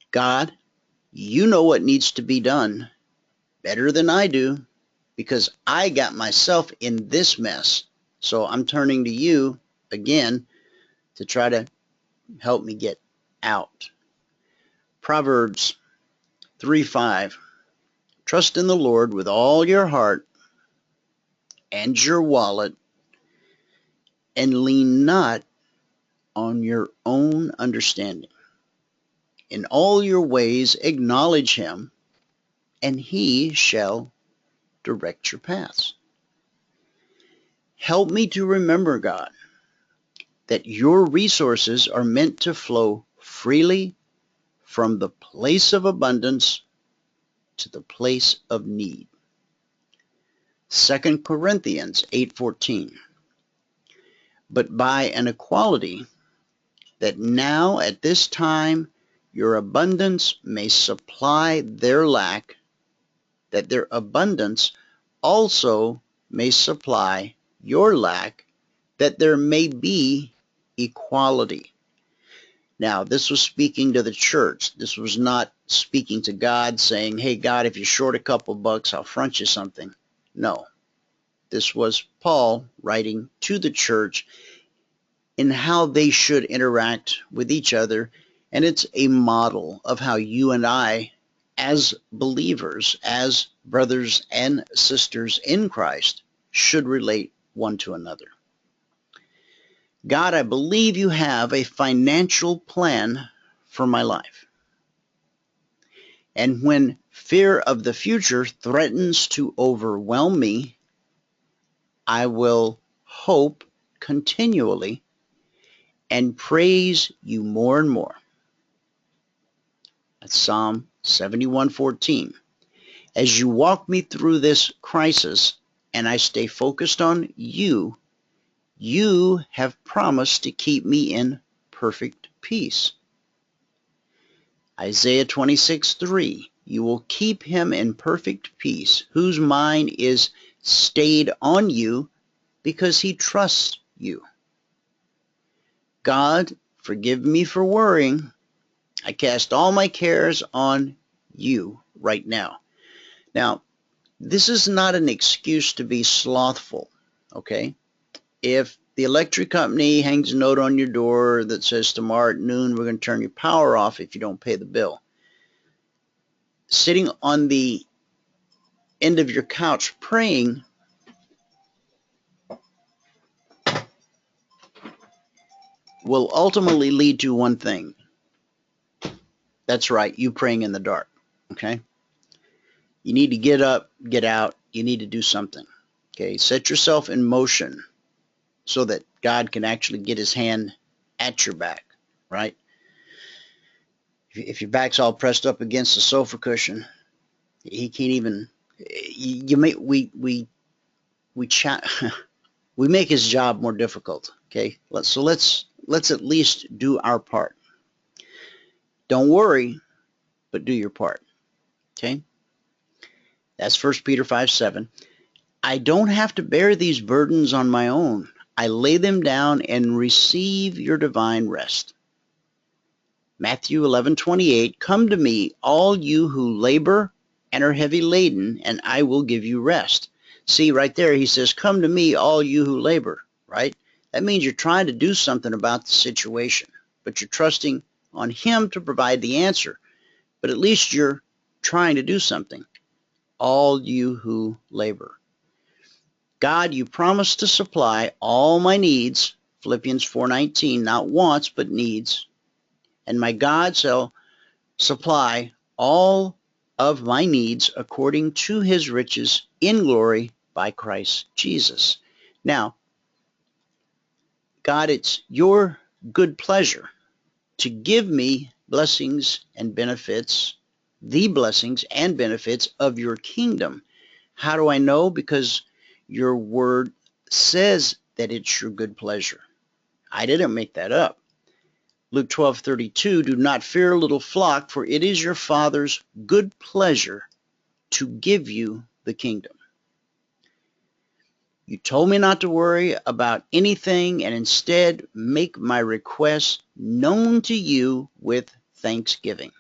God, you know what needs to be done better than I do, because I got myself in this mess. So I'm turning to you again to try to help me get out. Proverbs 3:5. Trust in the Lord with all your heart and your wallet, and lean not on your own understanding. In all your ways acknowledge him, and he shall direct your paths. Help me to remember, God, that your resources are meant to flow freely from the place of abundance to the place of need. 2 Corinthians 8:14. But by an equality, that now at this time your abundance may supply their lack, that their abundance also may supply your lack, that there may be equality. Now, this was speaking to the church. This was not speaking to God saying, hey, God, if you're short a couple bucks, I'll front you something. No. This was Paul writing to the church in how they should interact with each other. And it's a model of how you and I, as believers, as brothers and sisters in Christ, should relate one to another. God, I believe you have a financial plan for my life. And when fear of the future threatens to overwhelm me, I will hope continually and praise you more and more. That's Psalm 71:14. As you walk me through this crisis and I stay focused on you, you have promised to keep me in perfect peace. Isaiah 26:3. You will keep him in perfect peace, whose mind is stayed on you because he trusts you. God, forgive me for worrying. I cast all my cares on you right now. Now, this is not an excuse to be slothful, okay? If the electric company hangs a note on your door that says tomorrow at noon we're going to turn your power off if you don't pay the bill, sitting on the end of your couch praying will ultimately lead to one thing. That's right, you praying in the dark, okay? You need to get up, get out. You need to do something, okay? Set yourself in motion so that God can actually get his hand at your back, right? If your back's all pressed up against the sofa cushion, he can't even. We make his job more difficult. Okay, let's at least do our part. Don't worry, but do your part. Okay, that's 1 Peter 5:7. I don't have to bear these burdens on my own. I lay them down and receive your divine rest. Matthew 11:28. Come to me, all you who labor and are heavy laden, and I will give you rest. See, right there, he says, come to me, all you who labor, right? That means you're trying to do something about the situation, but you're trusting on him to provide the answer. But at least you're trying to do something. All you who labor. God, you promised to supply all my needs, Philippians 4:19, not wants, but needs. And my God shall supply all of my needs according to his riches in glory by Christ Jesus. Now, God, it's your good pleasure to give me blessings and benefits, the blessings and benefits of your kingdom. How do I know? Because your word says that it's your good pleasure. I didn't make that up. Luke 12:32, do not fear, little flock, for it is your Father's good pleasure to give you the kingdom. You told me not to worry about anything and instead make my requests known to you with thanksgiving.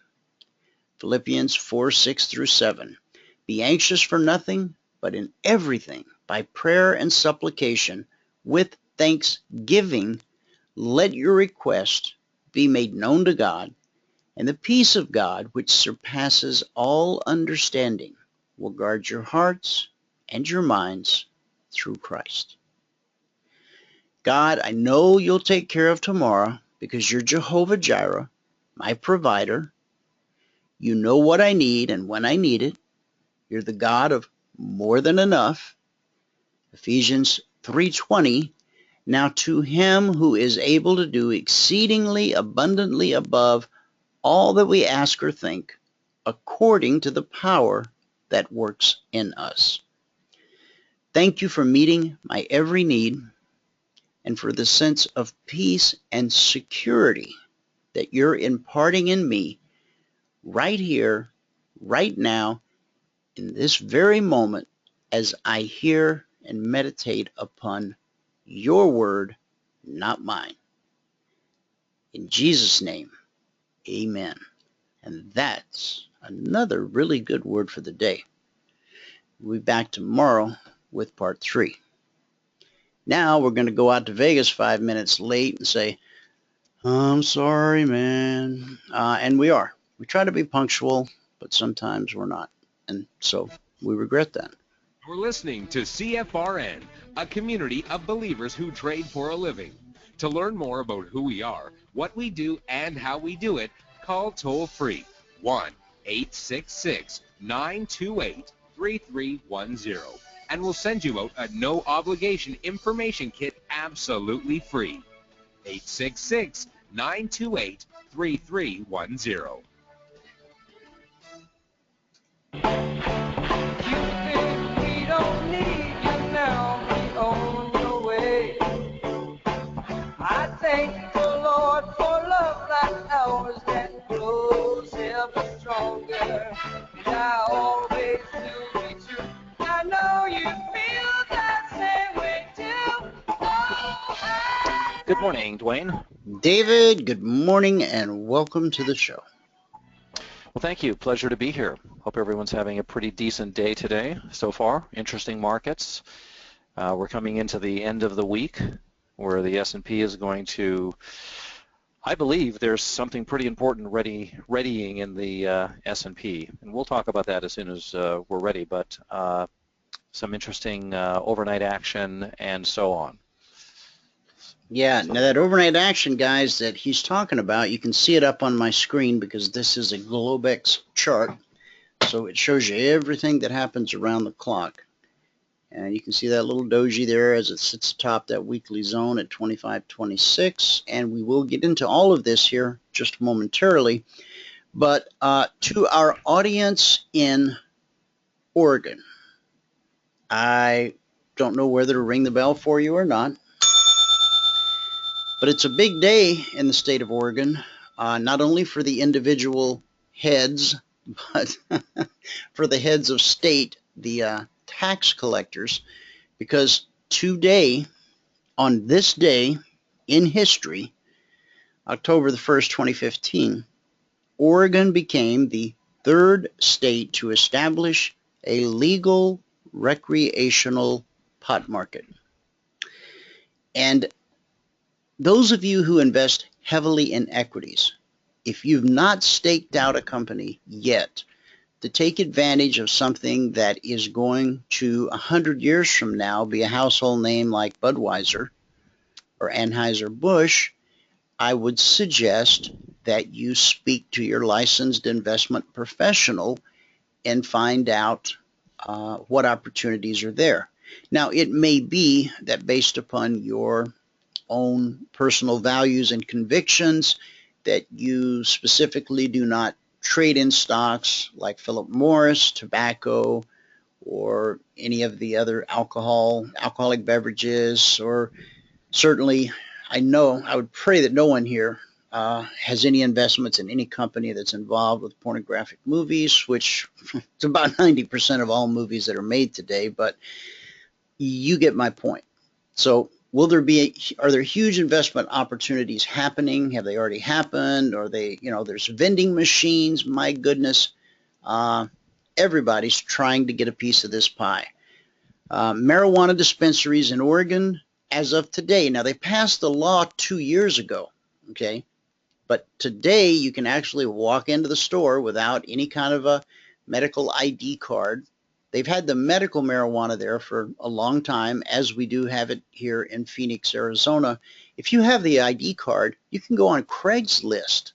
Philippians 4:6-7. Be anxious for nothing, but in everything, by prayer and supplication, with thanksgiving, let your request be made known to God, and the peace of God, which surpasses all understanding, will guard your hearts and your minds through Christ. God, I know you'll take care of tomorrow because you're Jehovah Jireh, my provider. You know what I need and when I need it. You're the God of more than enough. Ephesians 3:20. Now to him who is able to do exceedingly abundantly above all that we ask or think, according to the power that works in us. Thank you for meeting my every need and for the sense of peace and security that you're imparting in me right here, right now, in this very moment, as I hear and meditate upon your word, not mine. In Jesus' name, amen. And that's another really good word for the day. We'll be back tomorrow with part 3. Now we're going to go out to Vegas 5 minutes late and say, I'm sorry, man. And we are. We try to be punctual, but sometimes we're not. And so we regret that. You're listening to CFRN, a community of believers who trade for a living. To learn more about who we are, what we do, and how we do it, call toll-free 1-866-928-3310, and we'll send you out a no-obligation information kit absolutely free. 866-928-3310. Thank the Lord for love like ours that grows ever stronger. And I always will be true. I know you feel that same way too. Good morning, Dwayne. David, good morning and welcome to the show. Well, thank you. Pleasure to be here. Hope everyone's having a pretty decent day today so far. Interesting markets. We're coming into the end of the week where the S&P is going to, I believe there's something pretty important readying in the S&P, and we'll talk about that as soon as we're ready, but some interesting overnight action and so on. Yeah, now that overnight action, guys, that he's talking about, you can see it up on my screen because this is a Globex chart, so it shows you everything that happens around the clock. And you can see that little doji there as it sits atop that weekly zone at 25.26. And we will get into all of this here just momentarily. But to our audience in Oregon, I don't know whether to ring the bell for you or not. But it's a big day in the state of Oregon, not only for the individual heads, but for the heads of state, the tax collectors, because today, on this day in history, October the 1st, 2015, Oregon became the 3rd state to establish a legal recreational pot market. And those of you who invest heavily in equities, if you've not staked out a company yet, to take advantage of something that is going to 100 years from now be a household name like Budweiser or Anheuser-Busch, I would suggest that you speak to your licensed investment professional and find out what opportunities are there. Now, it may be that based upon your own personal values and convictions that you specifically do not trade in stocks like Philip Morris, tobacco, or any of the other alcoholic beverages, or certainly I would pray that no one here has any investments in any company that's involved with pornographic movies, which it's about 90% of all movies that are made today, but you get my point. So are there huge investment opportunities happening? Have they already happened? Or there's vending machines, my goodness. Everybody's trying to get a piece of this pie. Marijuana dispensaries in Oregon, as of today, now they passed the law 2 years ago, okay? But today you can actually walk into the store without any kind of a medical ID card. They've had the medical marijuana there for a long time, as we do have it here in Phoenix, Arizona. If you have the ID card, you can go on Craigslist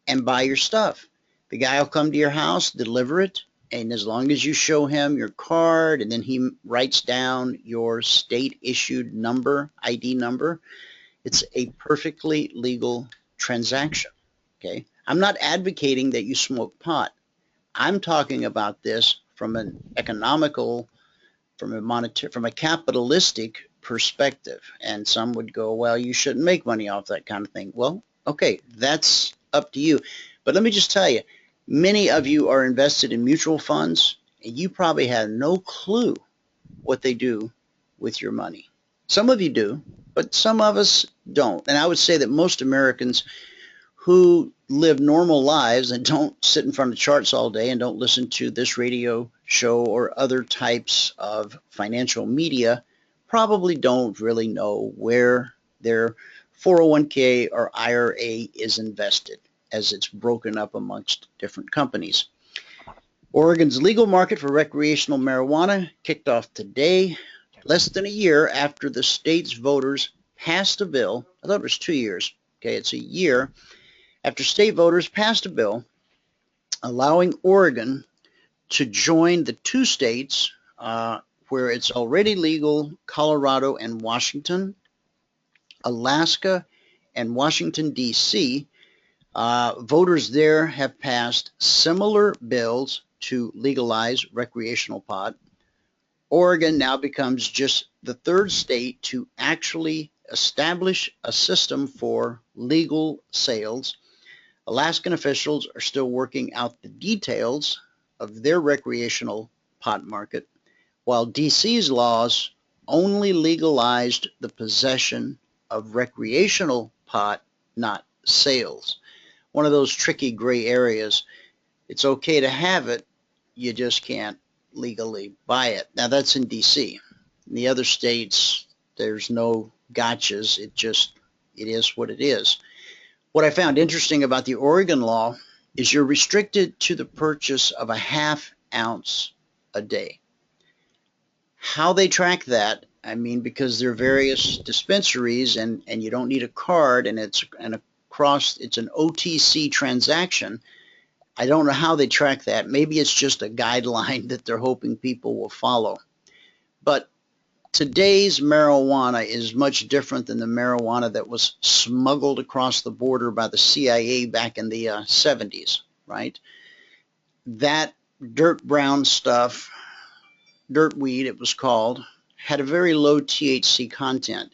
and buy your stuff. The guy will come to your house, deliver it, and as long as you show him your card and then he writes down your state-issued number, ID number, it's a perfectly legal transaction, okay? I'm not advocating that you smoke pot. I'm talking about this from an economical, from a capitalistic perspective. And some would go, well, you shouldn't make money off that kind of thing. Well, okay, that's up to you. But let me just tell you, many of you are invested in mutual funds, and you probably have no clue what they do with your money. Some of you do, but some of us don't. And I would say that most Americans who live normal lives and don't sit in front of charts all day and don't listen to this radio show or other types of financial media probably don't really know where their 401k or IRA is invested, as it's broken up amongst different companies. Oregon's legal market for recreational marijuana kicked off today, less than a year after the state's voters passed a bill. I thought it was 2 years. Okay, it's a year after state voters passed a bill allowing Oregon to join the two states where it's already legal, Colorado and Washington, Alaska and Washington, D.C. Voters there have passed similar bills to legalize recreational pot. Oregon now becomes just the third state to actually establish a system for legal sales. Alaskan officials are still working out the details of their recreational pot market, while D.C.'s laws only legalized the possession of recreational pot, not sales. One of those tricky gray areas. It's okay to have it, you just can't legally buy it. Now that's in D.C. In the other states, there's no gotchas. It is what it is. What I found interesting about the Oregon law is you're restricted to the purchase of a half ounce a day. How they track that, I mean, because there are various dispensaries and you don't need a card and it's an OTC transaction. I don't know how they track that. Maybe it's just a guideline that they're hoping people will follow. But today's marijuana is much different than the marijuana that was smuggled across the border by the CIA back in the 70s, right? That dirt brown stuff, dirt weed it was called, had a very low THC content.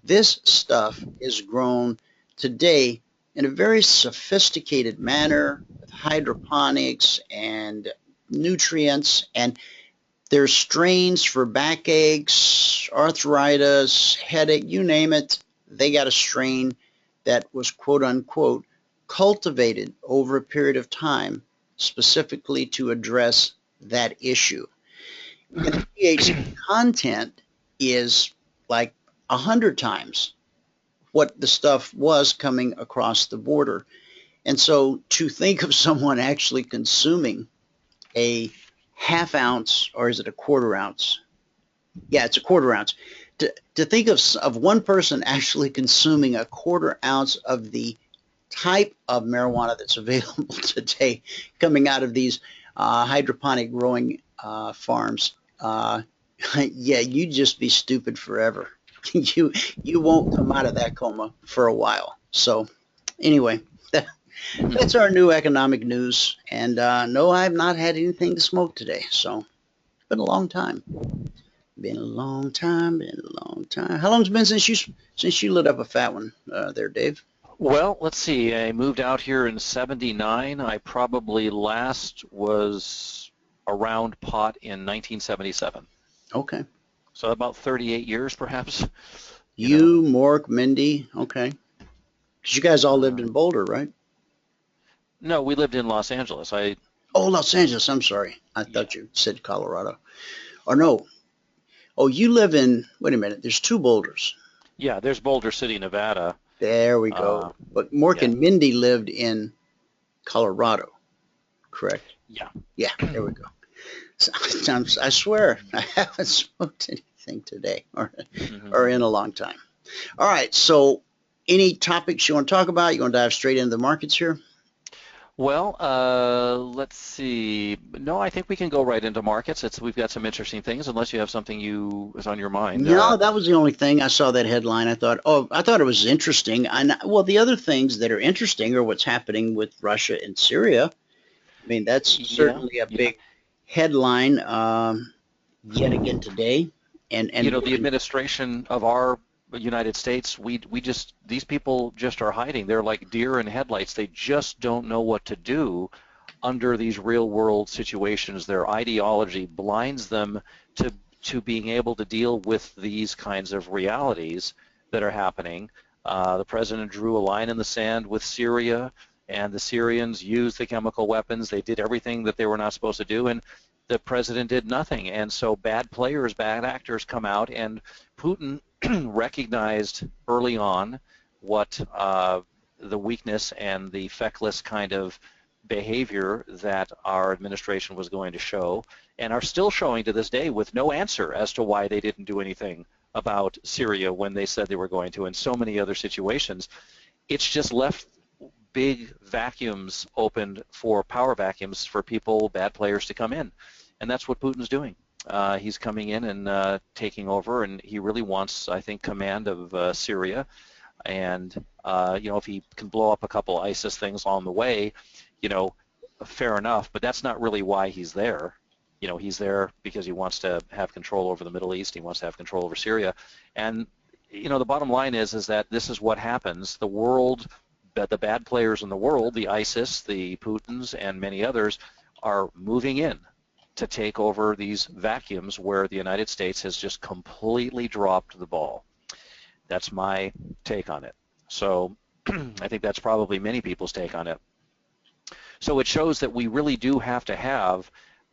This stuff is grown today in a very sophisticated manner with hydroponics and nutrients, and there's strains for backaches, arthritis, headache, you name it. They got a strain that was quote unquote cultivated over a period of time specifically to address that issue. And the THC content is like 100 times what the stuff was coming across the border. And so to think of someone actually consuming a half ounce, or is it a quarter ounce? Yeah, it's a quarter ounce. To think of one person actually consuming a quarter ounce of the type of marijuana that's available today coming out of these hydroponic growing farms. Yeah, you'd just be stupid forever. you won't come out of that coma for a while. So anyway, that's our new economic news. And no, I've not had anything to smoke today. So it's been a long time. Been a long time. Been a long time. How long's it been since you lit up a fat one there, Dave? Well, let's see. I moved out here in '79. I probably last was around pot in 1977. Okay. So about 38 years, perhaps. You, Mork, Mindy. Okay. Because you guys all lived in Boulder, right? No, we lived in Los Angeles. Oh, Los Angeles. I'm sorry. I thought you said Colorado. Or no. Oh, you live in, wait a minute, there's two Boulders. Yeah, there's Boulder City, Nevada. There we go. But Mork and Mindy lived in Colorado, correct? Yeah. Yeah, there we go. So, I swear, I haven't smoked anything today or in a long time. All right, so any topics you want to talk about? You want to dive straight into the markets here? Well, let's see. No, I think we can go right into markets. We've got some interesting things, unless you have something is on your mind. No, that was the only thing. I saw that headline. I thought it was interesting. Well, the other things that are interesting are what's happening with Russia and Syria. I mean, that's certainly a big headline yet again today. And the administration of our United States, these people just are hiding. They're like deer in headlights. They just don't know what to do under these real world situations. Their ideology blinds them to being able to deal with these kinds of realities that are happening. The president drew a line in the sand with Syria, and the Syrians used the chemical weapons. They did everything that they were not supposed to do, and the president did nothing. And so bad players, bad actors come out, and Putin recognized early on what the weakness and the feckless kind of behavior that our administration was going to show, and are still showing to this day with no answer as to why they didn't do anything about Syria when they said they were going to, and so many other situations. It's just left big vacuums opened for power vacuums for people, bad players, to come in. And that's what Putin's doing. He's coming in and taking over, and he really wants, I think, command of Syria. And, if he can blow up a couple ISIS things along the way, fair enough, but that's not really why he's there. He's there because he wants to have control over the Middle East. He wants to have control over Syria. And, the bottom line is that this is what happens. The world, the bad players in the world, the ISIS, the Putins, and many others, are moving in to take over these vacuums where the United States has just completely dropped the ball. That's my take on it. So I think that's probably many people's take on it. So it shows that we really do have to have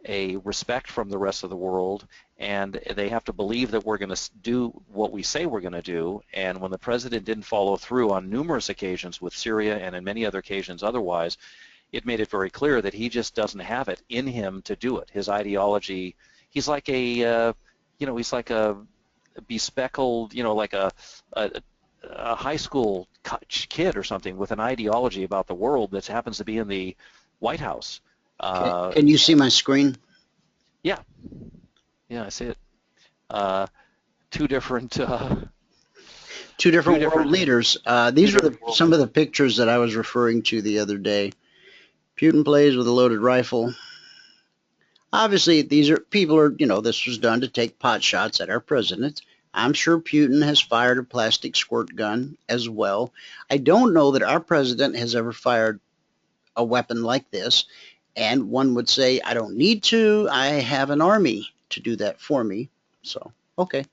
a respect from the rest of the world, and they have to believe that we're going to do what we say we're going to do. And when the president didn't follow through on numerous occasions with Syria and in many other occasions otherwise, it made it very clear that he just doesn't have it in him to do it. His ideology, he's like a bespeckled, like a high school kid or something with an ideology about the world that happens to be in the White House. Can you see my screen? Yeah, I see it. Two different world leaders. These are some of the pictures that I was referring to the other day. Putin plays with a loaded rifle. Obviously, these are people this was done to take pot shots at our president. I'm sure Putin has fired a plastic squirt gun as well. I don't know that our president has ever fired a weapon like this. And one would say, I don't need to. I have an army to do that for me. So, okay.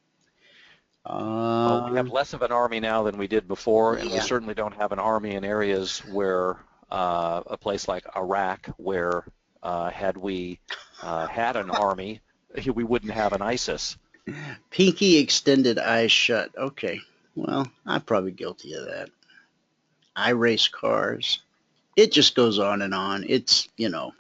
Well, we have less of an army now than we did before, and we certainly don't have an army in areas where a place like Iraq, where had we had an army, we wouldn't have an ISIS. Pinky extended, eyes shut. Okay. Well, I'm probably guilty of that. I race cars. It just goes on and on. It's, Putin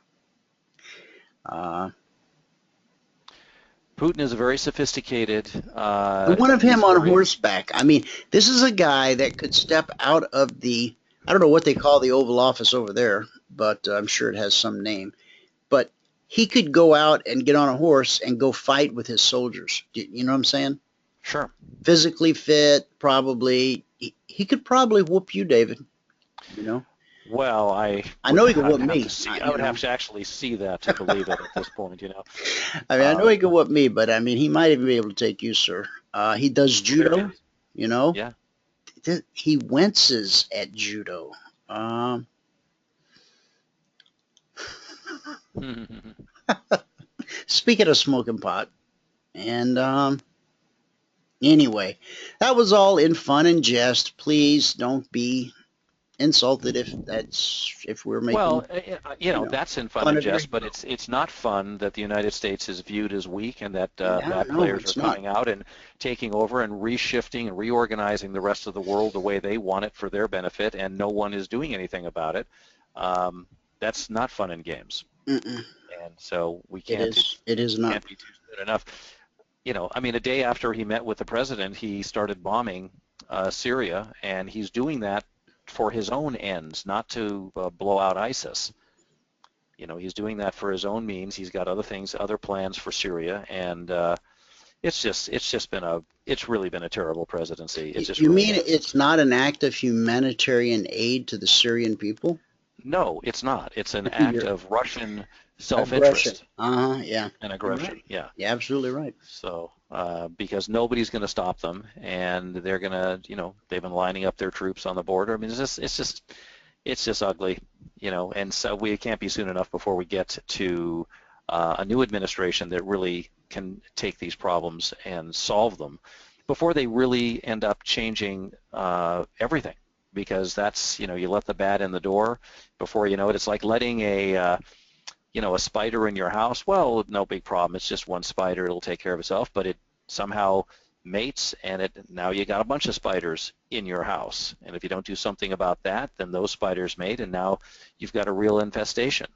is a very sophisticated. One of him on horseback. I mean, this is a guy that could step out of I don't know what they call the Oval Office over there, but I'm sure it has some name. But he could go out and get on a horse and go fight with his soldiers. You know what I'm saying? Sure. Physically fit, probably. He could probably whoop you, David. You know? Well, I know he could would whoop have me. to see. I would have to actually see that to believe it at this point, you know. I mean, I know he could whoop me, but I mean, he might even be able to take you, sir. He does judo, you know? Yeah. He winces at judo. Speaking of smoking pot, and anyway, that was all in fun and jest. Please don't be insulted if we're making. Well, you know, that's in fun fun and of your jest, but it's not fun that the United States is viewed as weak and that Yeah, bad no, players it's are not. coming out and taking over and reshifting and reorganizing the rest of the world the way they want it for their benefit, and no one is doing anything about it. That's not fun and games. Mm-mm. And so we can't. It is not. Can't be too good enough. You know, I mean, a day after he met with the president, he started bombing Syria, and he's doing that for his own ends, not to blow out ISIS. You know, he's doing that for his own means. He's got other things, other plans for Syria, and it's really been a terrible presidency. It just You really mean is. it's not an act of humanitarian aid to the Syrian people? No, it's not. It's an act of Russian self-interest Yeah. and aggression. Right. Yeah. You're absolutely right. So, because nobody's going to stop them, and they're going to, you know, they've been lining up their troops on the border. I mean, it's just ugly, you know, and so we can't be soon enough before we get to a new administration that really can take these problems and solve them before they really end up changing everything. Because that's, you know, you let the bat in the door, before you know it, it's like letting a spider in your house. Well, no big problem. It's just one spider. It'll take care of itself. But it somehow mates, and now you got a bunch of spiders in your house. And if you don't do something about that, then those spiders mate, and now you've got a real infestation.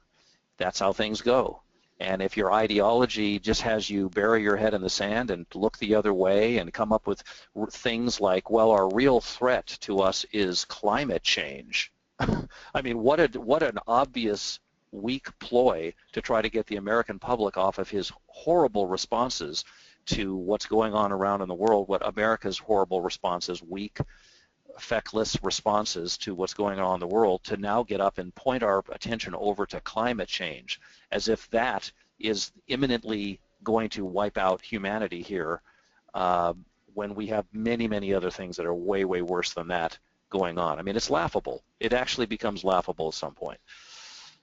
That's how things go. And if your ideology just has you bury your head in the sand and look the other way and come up with things like, well, our real threat to us is climate change. I mean, what an obvious weak ploy to try to get the American public off of his horrible responses to what's going on around in the world, what America's horrible responses, weak, feckless responses to what's going on in the world, to now get up and point our attention over to climate change as if that is imminently going to wipe out humanity here, when we have many, many other things that are way, way worse than that going on. I mean, it's laughable. It actually becomes laughable at some point.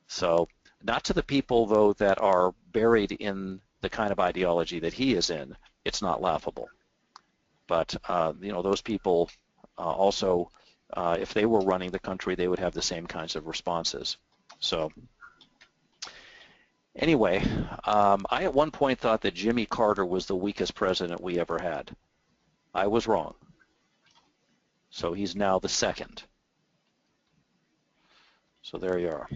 So, not to the people, though, that are buried in the kind of ideology that he is in, it's not laughable. But, you know, those people also, if they were running the country, they would have the same kinds of responses. So, anyway, I at one point thought that Jimmy Carter was the weakest president we ever had. I was wrong. So he's now the second. So there you are.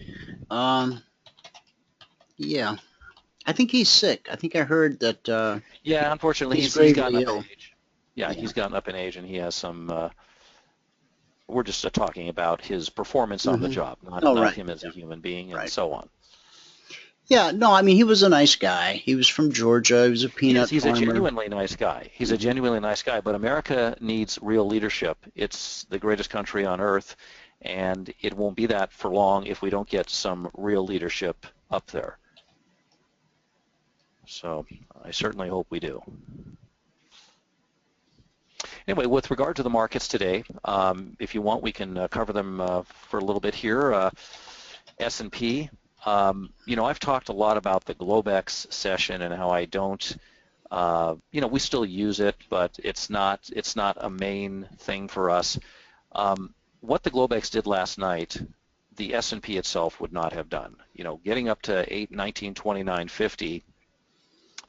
Yeah. I think he's sick. I think I heard that. Yeah, unfortunately, he's gotten up in age. Yeah, he's gotten up in age, and he has some. We're just talking about his performance on the job, not him as a human being, and so on. Yeah, no, I mean, he was a nice guy. He was from Georgia. He was a peanut He's farmer. a genuinely nice guy. He's a genuinely nice guy, but America needs real leadership. It's the greatest country on earth, and it won't be that for long if we don't get some real leadership up there. So I certainly hope we do. Anyway, with regard to the markets today, if you want, we can cover them for a little bit here. S&P. You know, I've talked a lot about the Globex session and how I don't, you know, we still use it, but it's not a main thing for us. What the Globex did last night, the S&P itself would not have done. You know, getting up to 1929.50,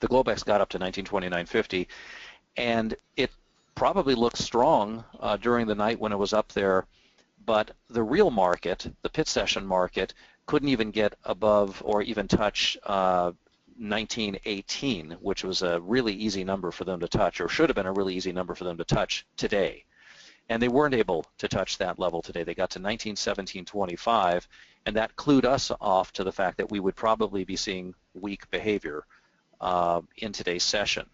the Globex got up to 1929.50, and it probably looked strong during the night when it was up there, but the real market, the pit session market, couldn't even get above or even touch 1918, which was a really easy number for them to touch, or should have been a really easy number for them to touch today. And they weren't able to touch that level today. They got to 1917.25, and that clued us off to the fact that we would probably be seeing weak behavior in today's session.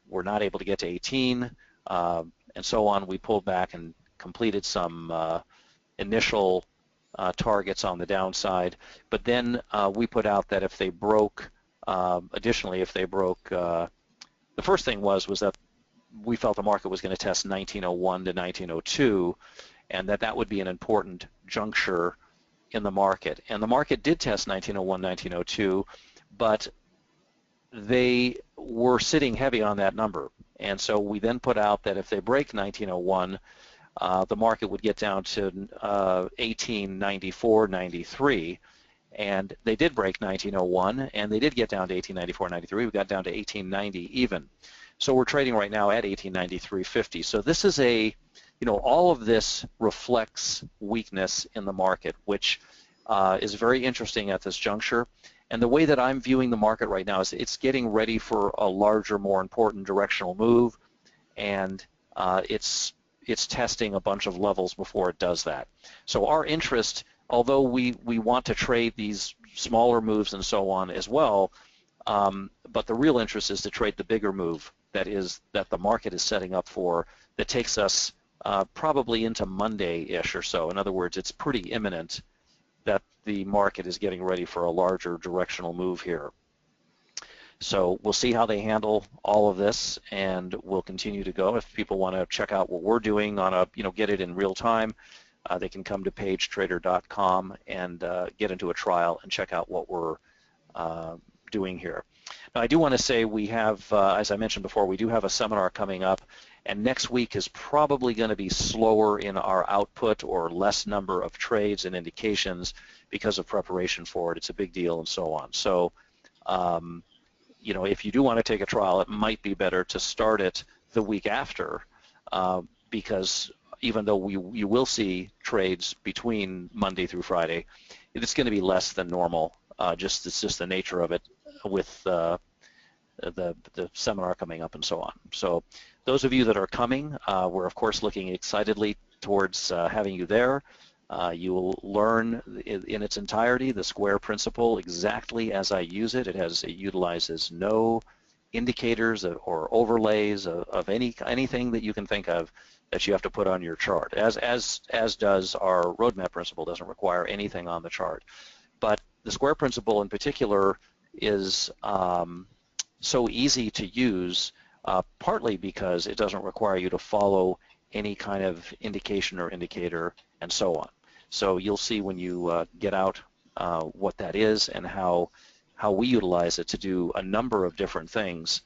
We're not able to get to 18 and so on. We pulled back and completed some initial targets on the downside, but then we put out that if they broke, additionally, if they broke, the first thing was that we felt the market was going to test 1901 to 1902, and that would be an important juncture in the market. And the market did test 1901, 1902, but they were sitting heavy on that number. And so we then put out that if they break 1901, the market would get down to 1894, 93, and they did break 1901, and they did get down to 1894, 93. We got down to 1890 even. So we're trading right now at 1893.50. So this is all of this reflects weakness in the market, which is very interesting at this juncture. And the way that I'm viewing the market right now is it's getting ready for a larger, more important directional move, and it's testing a bunch of levels before it does that. So our interest, although we want to trade these smaller moves and so on as well, but the real interest is to trade the bigger move that the market is setting up for, that takes us probably into Monday-ish or so. In other words, it's pretty imminent that the market is getting ready for a larger directional move here. So we'll see how they handle all of this, and we'll continue to go. If people want to check out what we're doing on get it in real time, they can come to pagetrader.com and get into a trial and check out what we're doing here. Now, I do want to say we have, as I mentioned before, we do have a seminar coming up, and next week is probably going to be slower in our output or less number of trades and indications because of preparation for it. It's a big deal and so on. So, if you do want to take a trial, it might be better to start it the week after because even though you will see trades between Monday through Friday, it's going to be less than normal. It's just the nature of it with the seminar coming up and so on. So those of you that are coming, we're of course looking excitedly towards having you there. You will learn in its entirety the square principle exactly as I use it. It utilizes no indicators or overlays of anything that you can think of that you have to put on your chart. As does our roadmap principle, doesn't require anything on the chart. But the square principle in particular is so easy to use, partly because it doesn't require you to follow any kind of indication or indicator and so on. So you'll see when you get out what that is and how we utilize it to do a number of different things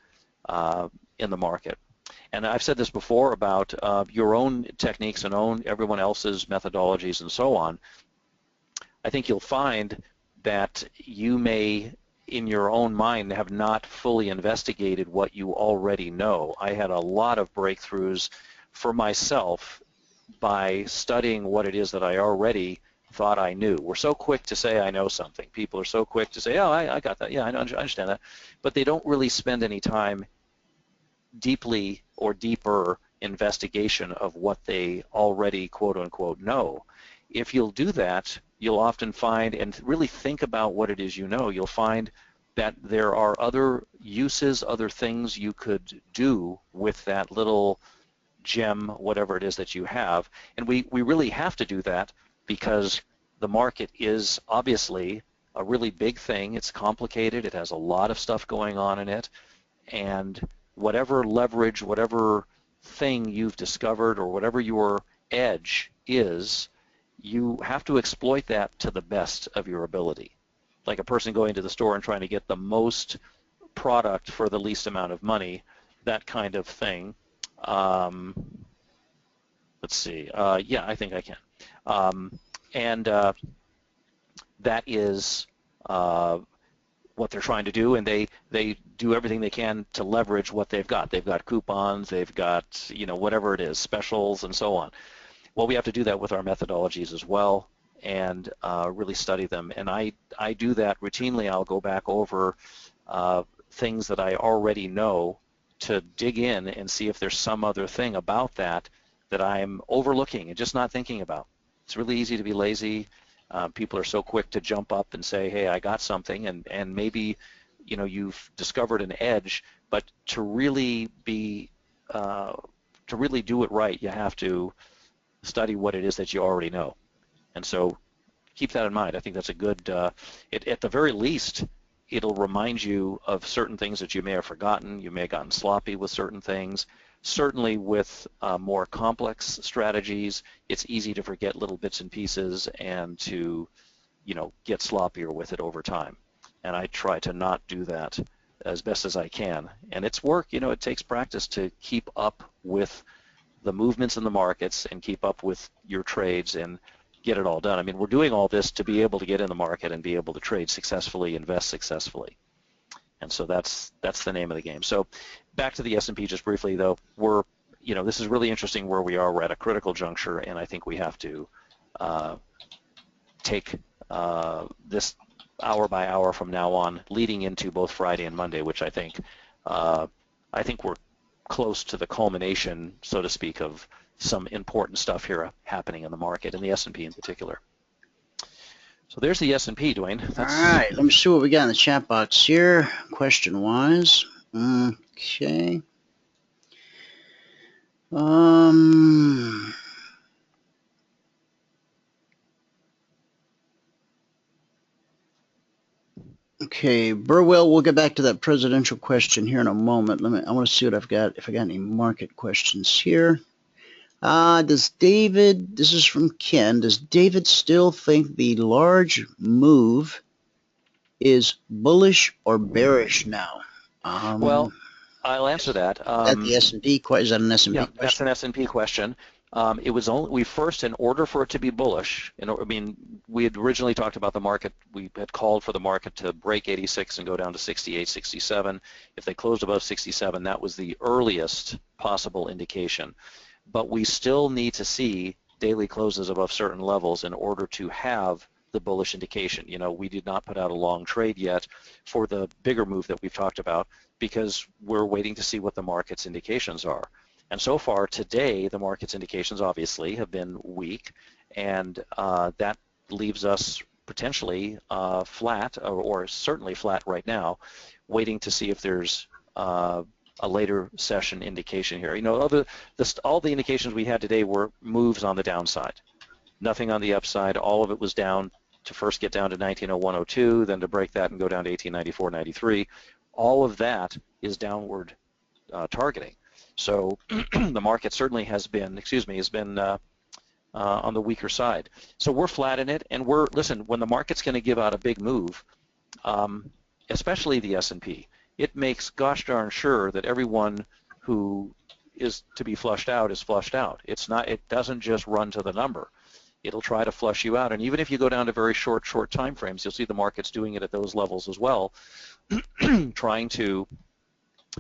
in the market. And I've said this before about your own techniques and everyone else's methodologies and so on. I think you'll find that you may, in your own mind, have not fully investigated what you already know. I had a lot of breakthroughs for myself by studying what it is that I already thought I knew. We're so quick to say I know something. People are so quick to say, oh, I got that. Yeah, I understand that. But they don't really spend any time deeply or deeper investigation of what they already, quote unquote, know. If you'll do that, you'll often find, and really think about what it is you know, you'll find that there are other uses, other things you could do with that little gem, whatever it is that you have. And we really have to do that because the market is obviously a really big thing. It's complicated. It has a lot of stuff going on in it. And whatever leverage, whatever thing you've discovered or whatever your edge is, you have to exploit that to the best of your ability. Like a person going to the store and trying to get the most product for the least amount of money, that kind of thing. Let's see. Yeah, I think I can. That is what they're trying to do, and they do everything they can to leverage what they've got. They've got coupons, they've got whatever it is, specials, and so on. Well, we have to do that with our methodologies as well, and really study them. And I do that routinely. I'll go back over things that I already know to dig in and see if there's some other thing about that I'm overlooking and just not thinking about. It's really easy to be lazy People are so quick to jump up and say, hey, I got something, and maybe you've discovered an edge, but to really do it right, you have to study what it is that you already know. And so keep that in mind. I think that's a good, at the very least, it'll remind you of certain things that you may have forgotten. You may have gotten sloppy with certain things. Certainly with more complex strategies, it's easy to forget little bits and pieces and to, get sloppier with it over time. And I try to not do that as best as I can. And it's work, it takes practice to keep up with the movements in the markets and keep up with your trades and get it all done. I mean, we're doing all this to be able to get in the market and be able to trade successfully, invest successfully. And so that's the name of the game. So back to the S&P just briefly, though, this is really interesting where we are. We're at a critical juncture, and I think we have to take this hour by hour from now on, leading into both Friday and Monday, which I think we're close to the culmination, so to speak, of some important stuff here happening in the market, and the S&P in particular. So there's the S&P, Dwayne. All right, let me see what we got in the chat box here, question-wise. Okay. Okay, Burwell, we'll get back to that presidential question here in a moment. I want to see what I've got, if I got any market questions here. This is from Ken, does David still think the large move is bullish or bearish now? Well, I'll answer that. Is that the S&P? Is that an S&P question? Yeah, that's an S&P question. It was only in order for it to be bullish. We had originally talked about the market. We had called for the market to break 86 and go down to 68, 67. If they closed above 67, that was the earliest possible indication. But we still need to see daily closes above certain levels in order to have the bullish indication. We did not put out a long trade yet for the bigger move that we've talked about because we're waiting to see what the market's indications are. And so far today, the market's indications obviously have been weak, and that leaves us potentially flat, or certainly flat right now, waiting to see if there's a later session indication here. All the indications we had today were moves on the downside. Nothing on the upside. All of it was down to first get down to 1901.02, then to break that and go down to 1894.93. All of that is downward targeting. So the market certainly has been on the weaker side. So we're flat in it, and listen, when the market's going to give out a big move, especially the S&P, it makes gosh darn sure that everyone who is to be flushed out is flushed out. It doesn't just run to the number. It'll try to flush you out. And even if you go down to very short time frames, you'll see the market's doing it at those levels as well, trying to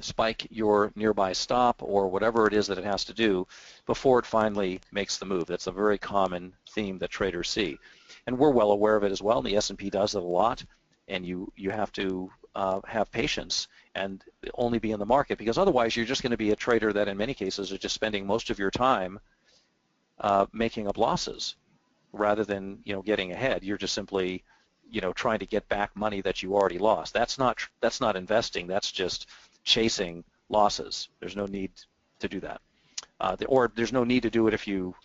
spike your nearby stop or whatever it is that it has to do before it finally makes the move. That's a very common theme that traders see. And we're well aware of it as well, and the S&P does it a lot, and you have to have patience and only be in the market, because otherwise you're just going to be a trader that in many cases is just spending most of your time making up losses rather than getting ahead. You're just simply trying to get back money that you already lost. That's not investing. That's just chasing losses. There's no need to do that, or there's no need to do it if you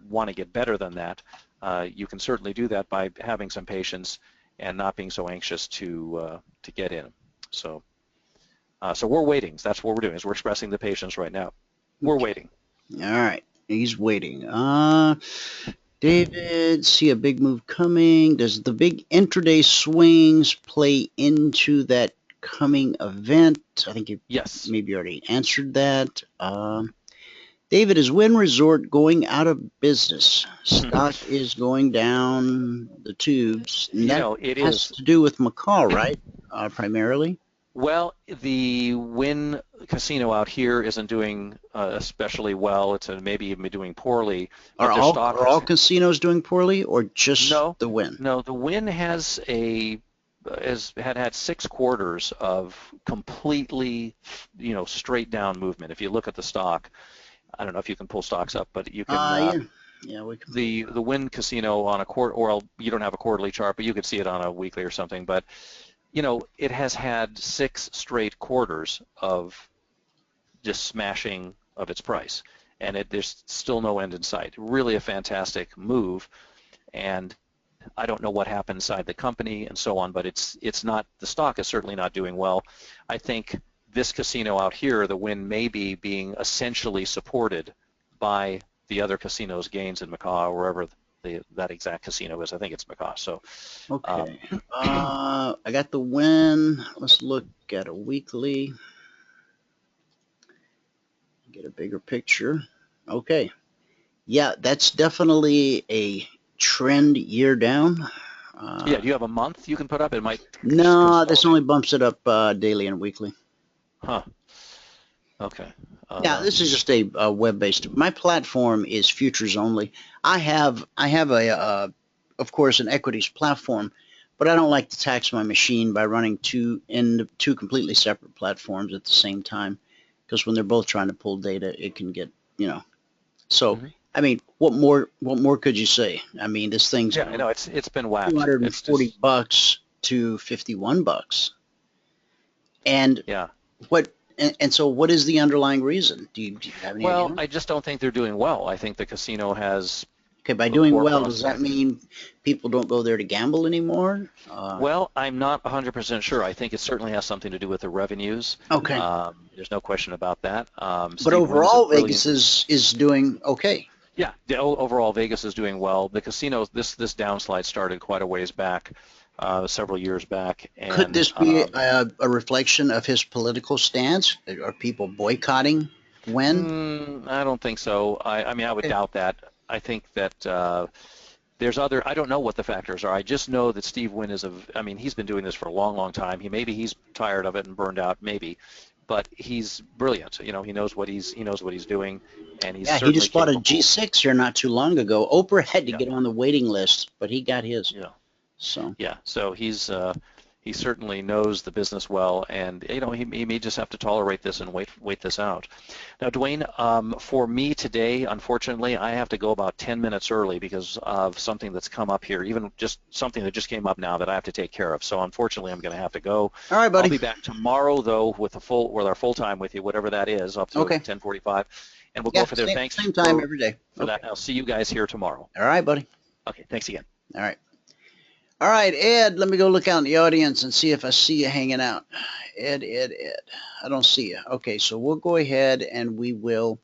want to get better than that. You can certainly do that by having some patience and not being so anxious to get in. So we're waiting. That's what we're doing. Is we're expressing the patience right now. We're waiting. All right, he's waiting. David, see a big move coming. Does the big intraday swings play into that coming event? I think you maybe already answered that. David, is Wynn Resort going out of business? Stock is going down the tubes. And it has to do with Macau, right? Primarily. Well, the Wynn casino out here isn't doing especially well. It's maybe even doing poorly. Are all casinos doing poorly, or just the Wynn? No, the Wynn has had 6 quarters of completely, straight down movement. If you look at the stock, I don't know if you can pull stocks up, but you can. Yeah, we can. The Wynn Casino on a you don't have a quarterly chart, but you could see it on a weekly or something. But you know, it has had 6 straight quarters of just smashing of its price, and there's still no end in sight. Really a fantastic move, and I don't know what happened inside the company and so on, but it's not, the stock is certainly not doing well. I think this casino out here, the Wynn, may be being essentially supported by the other casinos' gains in Macau, or wherever that exact casino is. I think it's Macau. So, Okay. I got the Wynn. Let's look at a weekly. Get a bigger picture. Okay. Yeah, that's definitely a trend year down. Yeah, do you have a month you can put up? It might. No, this only bumps it up daily and weekly. Huh. Okay. Yeah, this is just a web-based. My platform is futures only. I have a of course, an equities platform, but I don't like to tax my machine by running two completely separate platforms at the same time, because when they're both trying to pull data, it can get, you know. So, I mean, what more could you say? I mean, this thing's, yeah, I know it's been whacked. $240 to $51, and yeah. What? And so, what is the underlying reason? Do you have any idea? Well, I just don't think they're doing well. I think the casino has. Okay, by doing well, does that mean people don't go there to gamble anymore? Well, I'm not 100% sure. I think it certainly has something to do with the revenues. Okay. There's no question about that. But overall, Vegas is doing okay. Yeah, overall Vegas is doing well. The casino, this downslide started quite a ways back, several years back. And, could this be a reflection of his political stance? Are people boycotting Wynn? I don't think so. I mean, I would doubt that. I think that there's other, I don't know what the factors are. I just know that Steve Wynn I mean, he's been doing this for a long, long time. Maybe he's tired of it and burned out, maybe. But he's brilliant. You know, he knows what he's doing, and he's he just bought a G6 here not too long ago. Oprah had to get on the waiting list, but he got his. Yeah. So. Yeah. So he certainly knows the business well, and you know, he may just have to tolerate this and wait this out. Now, Dwayne, for me today, unfortunately, I have to go about 10 minutes early because of something that's come up here, even just something that just came up now that I have to take care of. So unfortunately, I'm going to have to go. All right, buddy. I'll be back tomorrow though with our full time with you, whatever that is, up to 10:45, and we'll go for there. Thanks. Same time every day. For that. I'll see you guys here tomorrow. All right, buddy. Okay. Thanks again. All right. All right, Ed, let me go look out in the audience and see if I see you hanging out. Ed. I don't see you. Okay, so we'll go ahead and we will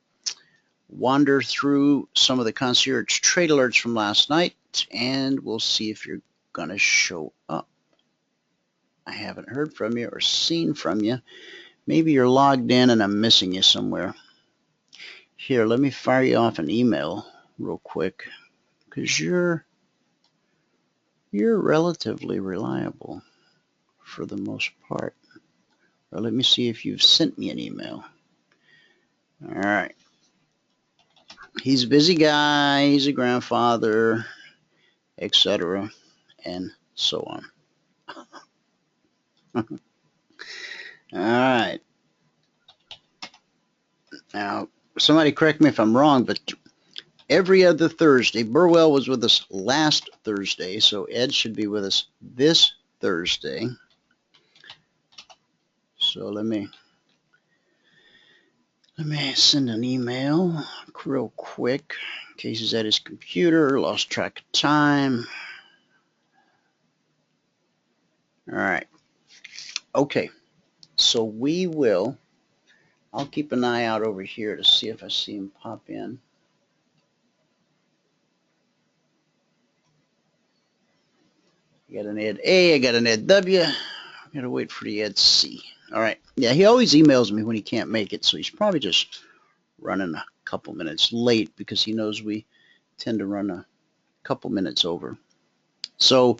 wander through some of the Concierge Trade Alerts from last night, and we'll see if you're going to show up. I haven't heard from you or seen from you. Maybe you're logged in and I'm missing you somewhere. Here, let me fire you off an email real quick, because you're relatively reliable for the most part. Or let me see if you've sent me an email. All right. He's a busy guy. He's a grandfather, etc., and so on. All right. Now, somebody correct me if I'm wrong, but every other Thursday. Burwell was with us last Thursday, so Ed should be with us this Thursday. So let me send an email real quick in case he's at his computer, lost track of time. All right. Okay. So I'll keep an eye out over here to see if I see him pop in. I got an Ed A, I got an Ed W. I gotta wait for the Ed C. All right. Yeah, he always emails me when he can't make it, so he's probably just running a couple minutes late because he knows we tend to run a couple minutes over. So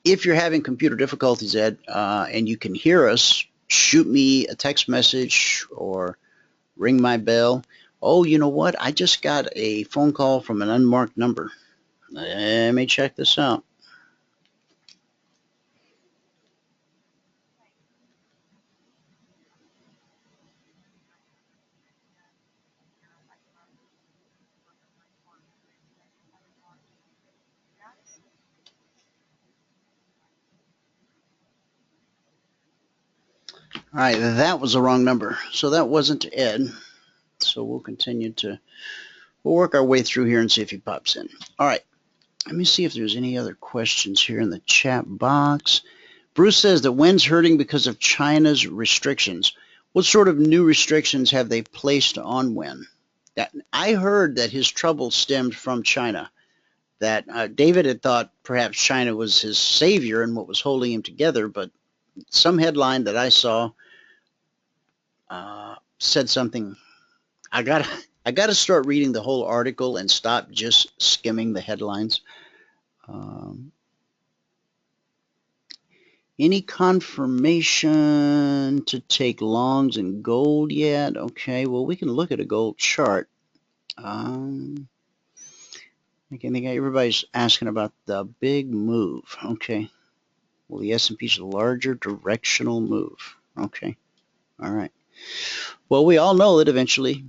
if you're having computer difficulties, Ed, and you can hear us, shoot me a text message or ring my bell. Oh, you know what? I just got a phone call from an unmarked number. Let me check this out. All right, that was the wrong number. So that wasn't Ed. So we'll continue to, we'll work our way through here and see if he pops in. All right, let me see if there's any other questions here in the chat box. Bruce says that WEN's hurting because of China's restrictions. What sort of new restrictions have they placed on WEN? I heard that his trouble stemmed from China, that David had thought perhaps China was his savior and what was holding him together, but some headline that I saw said something. I gotta start reading the whole article and stop just skimming the headlines. Any confirmation to take longs in gold yet? Okay, well, we can look at a gold chart. I think everybody's asking about the big move. Okay. Well, the S&P's a larger directional move. Okay. All right. Well, we all know that eventually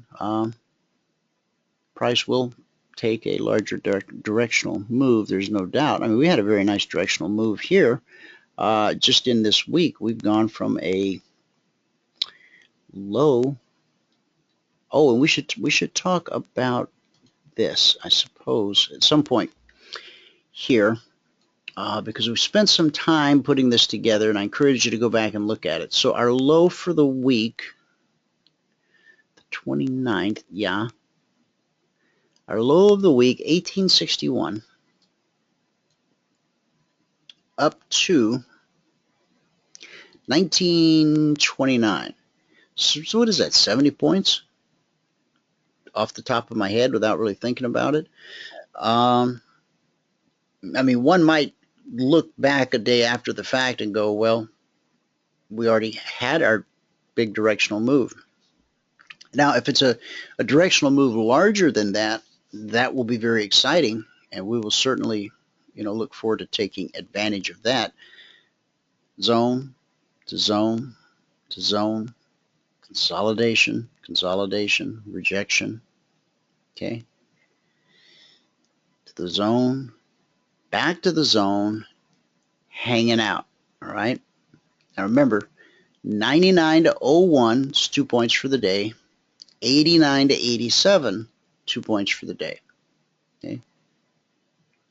price will take a larger directional move. There's no doubt. I mean, we had a very nice directional move here. Just in this week, we've gone from a low. Oh, and we should talk about this, I suppose, at some point here, because we've spent some time putting this together, and I encourage you to go back and look at it. So our low for the week, the 29th, yeah. Our low of the week, 1861, up to 1929. So what is that, 70 points? Off the top of my head without really thinking about it. I mean, one might look back a day after the fact and go, well, we already had our big directional move. Now, if it's a directional move larger than that, that will be very exciting, and we will certainly, look forward to taking advantage of that. Zone to zone to zone, consolidation, consolidation, rejection, okay? To the zone, back to the zone, hanging out, all right? Now remember, 99 to 01 is 2 points for the day. 89 to 87, 2 points for the day. Okay?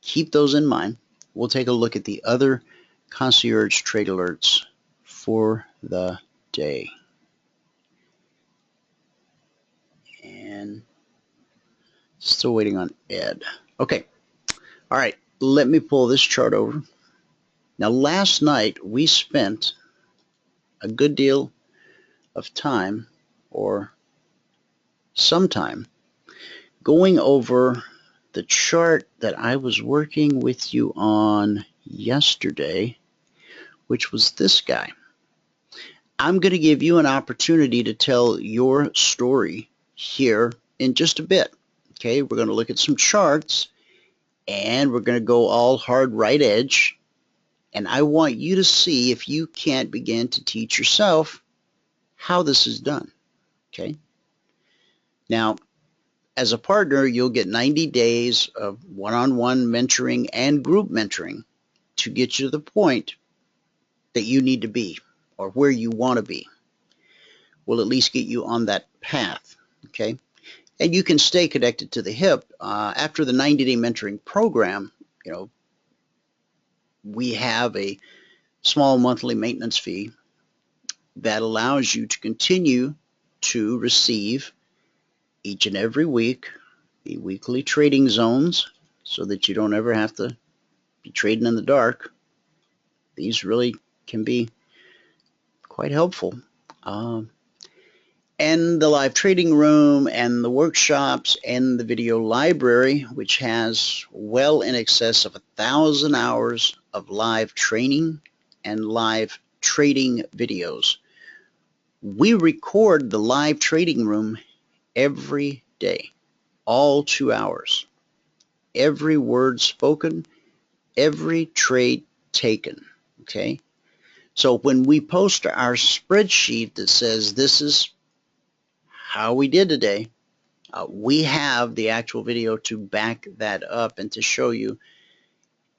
Keep those in mind. We'll take a look at the other Concierge Trade Alerts for the day. And still waiting on Ed. Okay. All right. Let me pull this chart over. Now, last night we spent a good deal of time, or some time, going over the chart that I was working with you on yesterday, which was this guy. I'm going to give you an opportunity to tell your story here in just a bit. Okay, we're going to look at some charts, and we're going to go all hard right edge, and I want you to see if you can't begin to teach yourself how this is done. Okay. Now, as a partner, you'll get 90 days of one-on-one mentoring and group mentoring to get you to the point that you need to be, or where you want to be. We'll at least get you on that path, okay? And you can stay connected to the hip. After the 90-day mentoring program, we have a small monthly maintenance fee that allows you to continue to receive each and every week the weekly trading zones, so that you don't ever have to be trading in the dark. These really can be quite helpful. And the live trading room and the workshops and the video library, which has well in excess of 1,000 hours of live training and live trading videos. We record the live trading room every day, all 2 hours. Every word spoken, every trade taken, okay? So when we post our spreadsheet that says this is how we did today, we have the actual video to back that up and to show you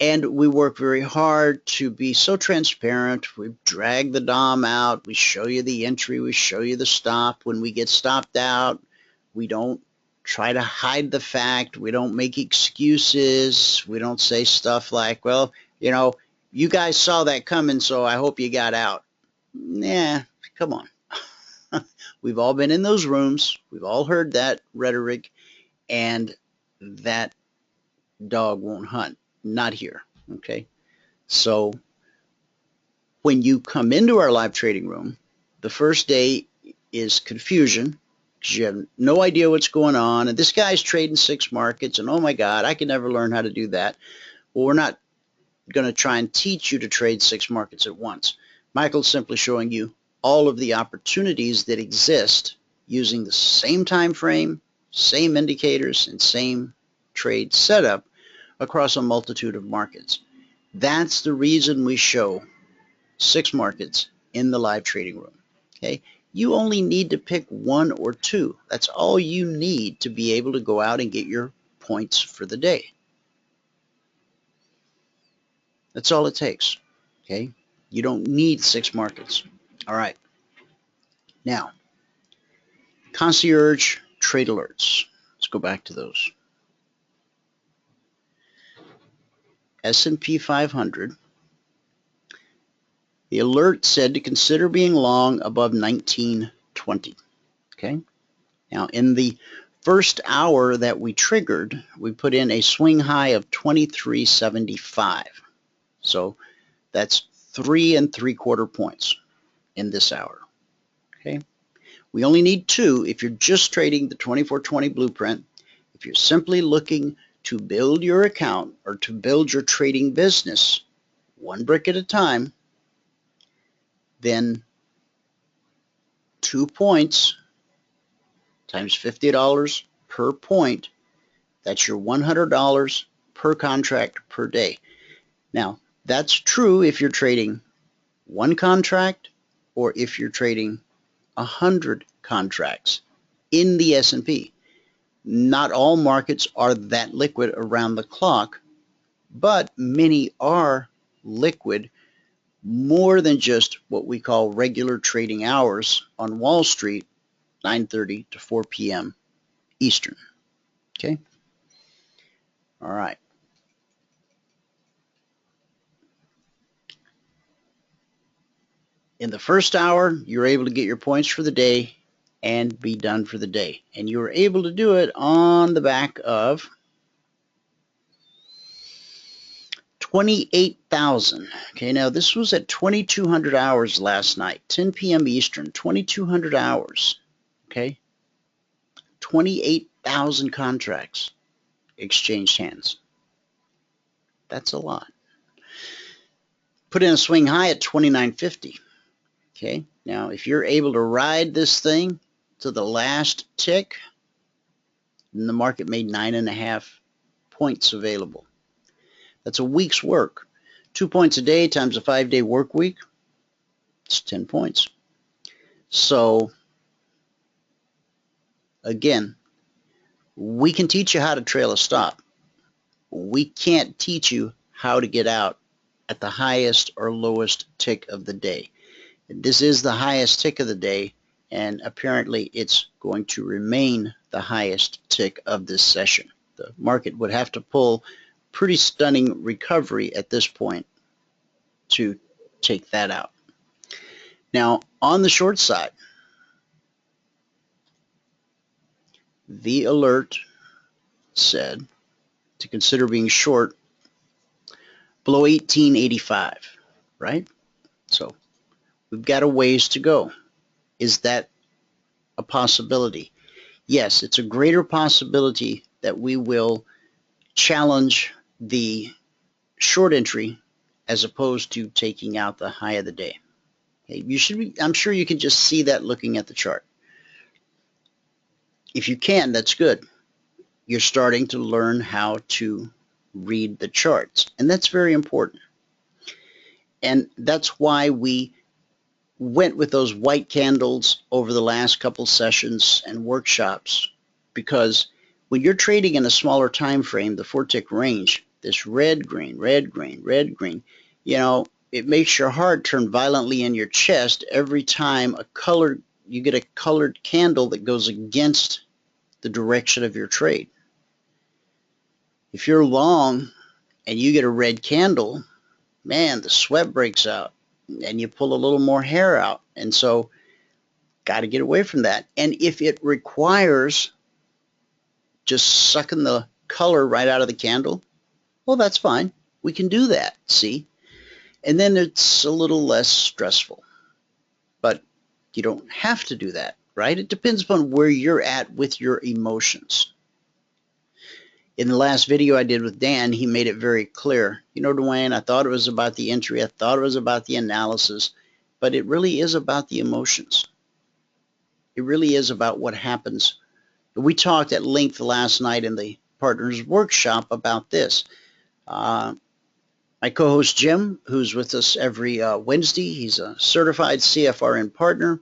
And we work very hard to be so transparent. We drag the DOM out. We show you the entry. We show you the stop. When we get stopped out, we don't try to hide the fact. We don't make excuses. We don't say stuff like, well, you know, you guys saw that coming, so I hope you got out. Nah, come on. We've all been in those rooms. We've all heard that rhetoric, and that dog won't hunt. Not here, okay? So when you come into our live trading room, the first day is confusion because you have no idea what's going on, and this guy's trading 6 markets, and oh my God, I can never learn how to do that. Well, we're not going to try and teach you to trade 6 markets at once. Michael's simply showing you all of the opportunities that exist using the same time frame, same indicators, and same trade setup across a multitude of markets. That's the reason we show 6 markets in the live trading room. Okay? You only need to pick 1 or 2. That's all you need to be able to go out and get your points for the day. That's all it takes. Okay? You don't need 6 markets. All right. Now, Concierge Trade Alerts. Let's go back to those. S&P 500. The alert said to consider being long above 1920. Okay. Now, in the first hour that we triggered, we put in a swing high of 23.75. So that's 3 3/4 points in this hour. Okay. We only need 2 if you're just trading the 2420 blueprint. If you're simply looking to build your account or to build your trading business 1 brick at a time, then 2 points times $50 per point, that's your $100 per contract per day. Now, that's true if you're trading 1 contract or if you're trading 100 contracts in the S&P. Not all markets are that liquid around the clock, but many are liquid more than just what we call regular trading hours on Wall Street, 9:30 to 4 p.m. Eastern. Okay? All right. In the first hour, you're able to get your points for the day and be done for the day. And you were able to do it on the back of 28,000. Okay, now this was at 2,200 hours last night, 10 p.m. Eastern, 2,200 hours. Okay, 28,000 contracts exchanged hands. That's a lot. Put in a swing high at 29.50. Okay, now if you're able to ride this thing to the last tick, then the market made 9.5 points available. That's a week's work. 2 points a day times a 5-day work week, it's 10 points. So again, we can teach you how to trail a stop. We can't teach you how to get out at the highest or lowest tick of the day. This is the highest tick of the day, and apparently it's going to remain the highest tick of this session. The market would have to pull pretty stunning recovery at this point to take that out. Now, on the short side, the alert said to consider being short below 1885, right? So we've got a ways to go. Is that a possibility? Yes, it's a greater possibility that we will challenge the short entry as opposed to taking out the high of the day. Okay, you should be, I'm sure you can just see that looking at the chart. If you can, that's good. You're starting to learn how to read the charts, and that's very important. And that's why we went with those white candles over the last couple sessions and workshops, because when you're trading in a smaller time frame, the 4-tick range, this red, green, red, green, red, green. You know, it makes your heart turn violently in your chest every time you get a colored candle that goes against the direction of your trade. If you're long and you get a red candle, man, the sweat breaks out and you pull a little more hair out. And so, got to get away from that. And if it requires just sucking the color right out of the candle, well, that's fine. We can do that, see? And then it's a little less stressful. But you don't have to do that, right? It depends upon where you're at with your emotions. In the last video I did with Dan, he made it very clear. You know, Dwayne, I thought it was about the entry. I thought it was about the analysis. But it really is about the emotions. It really is about what happens. We talked at length last night in the Partners Workshop about this. My co-host Jim, who's with us every Wednesday, he's a certified CFRN partner,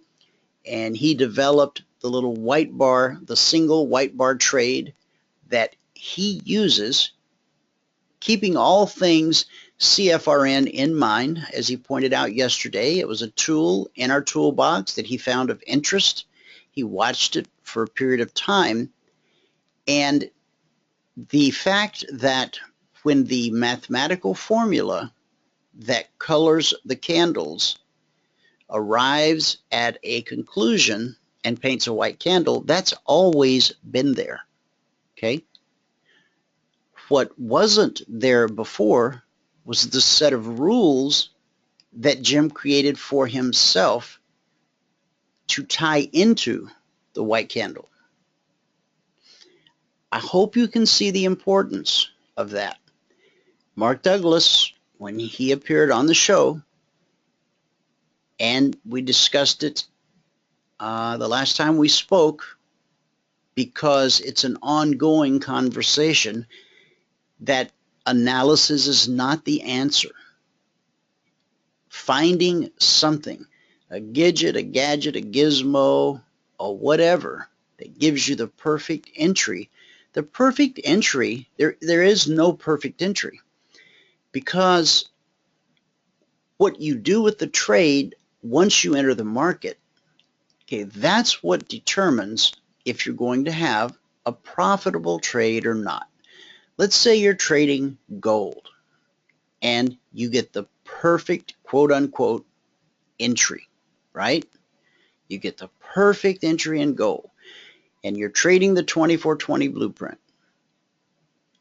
and he developed the little white bar, the single white bar trade that he uses, keeping all things CFRN in mind. As he pointed out yesterday, it was a tool in our toolbox that he found of interest. He watched it for a period of time, and the fact that when the mathematical formula that colors the candles arrives at a conclusion and paints a white candle, that's always been there, okay? What wasn't there before was the set of rules that Jim created for himself to tie into the white candle. I hope you can see the importance of that. Mark Douglas, when he appeared on the show, and we discussed it the last time we spoke, because it's an ongoing conversation, that analysis is not the answer. Finding something, a gadget, a gizmo, or whatever that gives you the perfect entry. The perfect entry, there is no perfect entry, because what you do with the trade once you enter the market, okay, that's what determines if you're going to have a profitable trade or not. Let's say you're trading gold and you get the perfect quote-unquote entry, right? You get the perfect entry in gold, and you're trading the 2420 blueprint.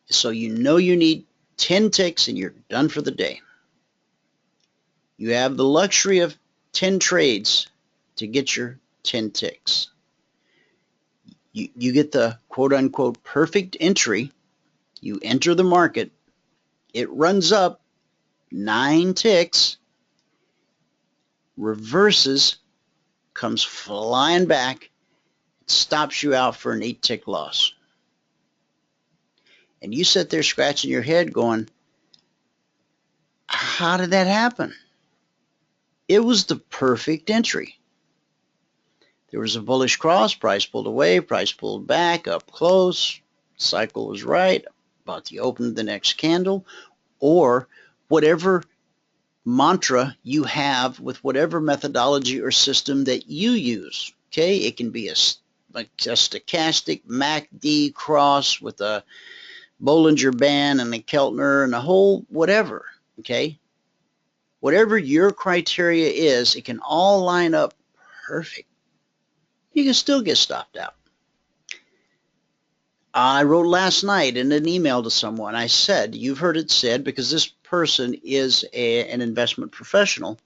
So you know you need 10 ticks and you're done for the day. You have the luxury of 10 trades to get your 10 ticks. You get the quote-unquote perfect entry. You enter the market. It runs up 9 ticks, reverses, comes flying back, stops you out for an 8-tick loss. And you sit there scratching your head going, how did that happen? It was the perfect entry. There was a bullish cross, price pulled away, price pulled back, up close, cycle was right, about to open the next candle, or whatever mantra you have with whatever methodology or system that you use. Okay, it can be a stochastic MACD cross with a Bollinger Band and a Keltner and a whole whatever. Okay, whatever your criteria is, it can all line up perfect. You can still get stopped out. I wrote last night in an email to someone, I said, you've heard it said, because this person is an investment professional.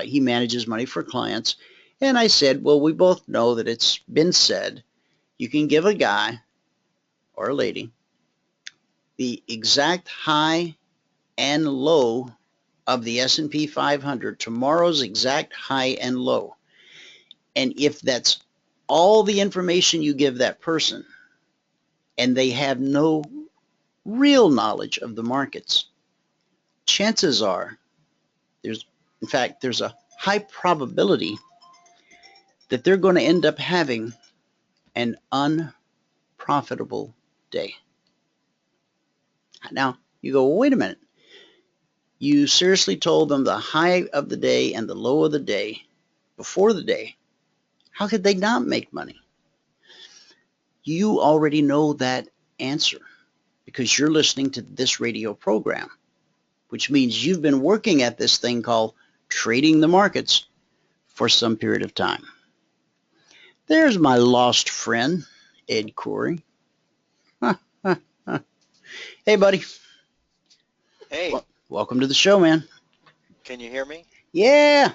He manages money for clients. And I said, well, we both know that it's been said, you can give a guy or a lady the exact high and low of the S&P 500, tomorrow's exact high and low. And if that's all the information you give that person, and they have no real knowledge of the markets, chances are, there's a high probability that they're going to end up having an unprofitable day. Now, You go, well, wait a minute. You seriously told them the high of the day and the low of the day before the day. How could they not make money? You already know that answer because you're listening to this radio program, which means you've been working at this thing called trading the markets for some period of time. There's my lost friend, Ed Couri. Hey, buddy. Hey, Welcome to the show, man. can you hear me? Yeah.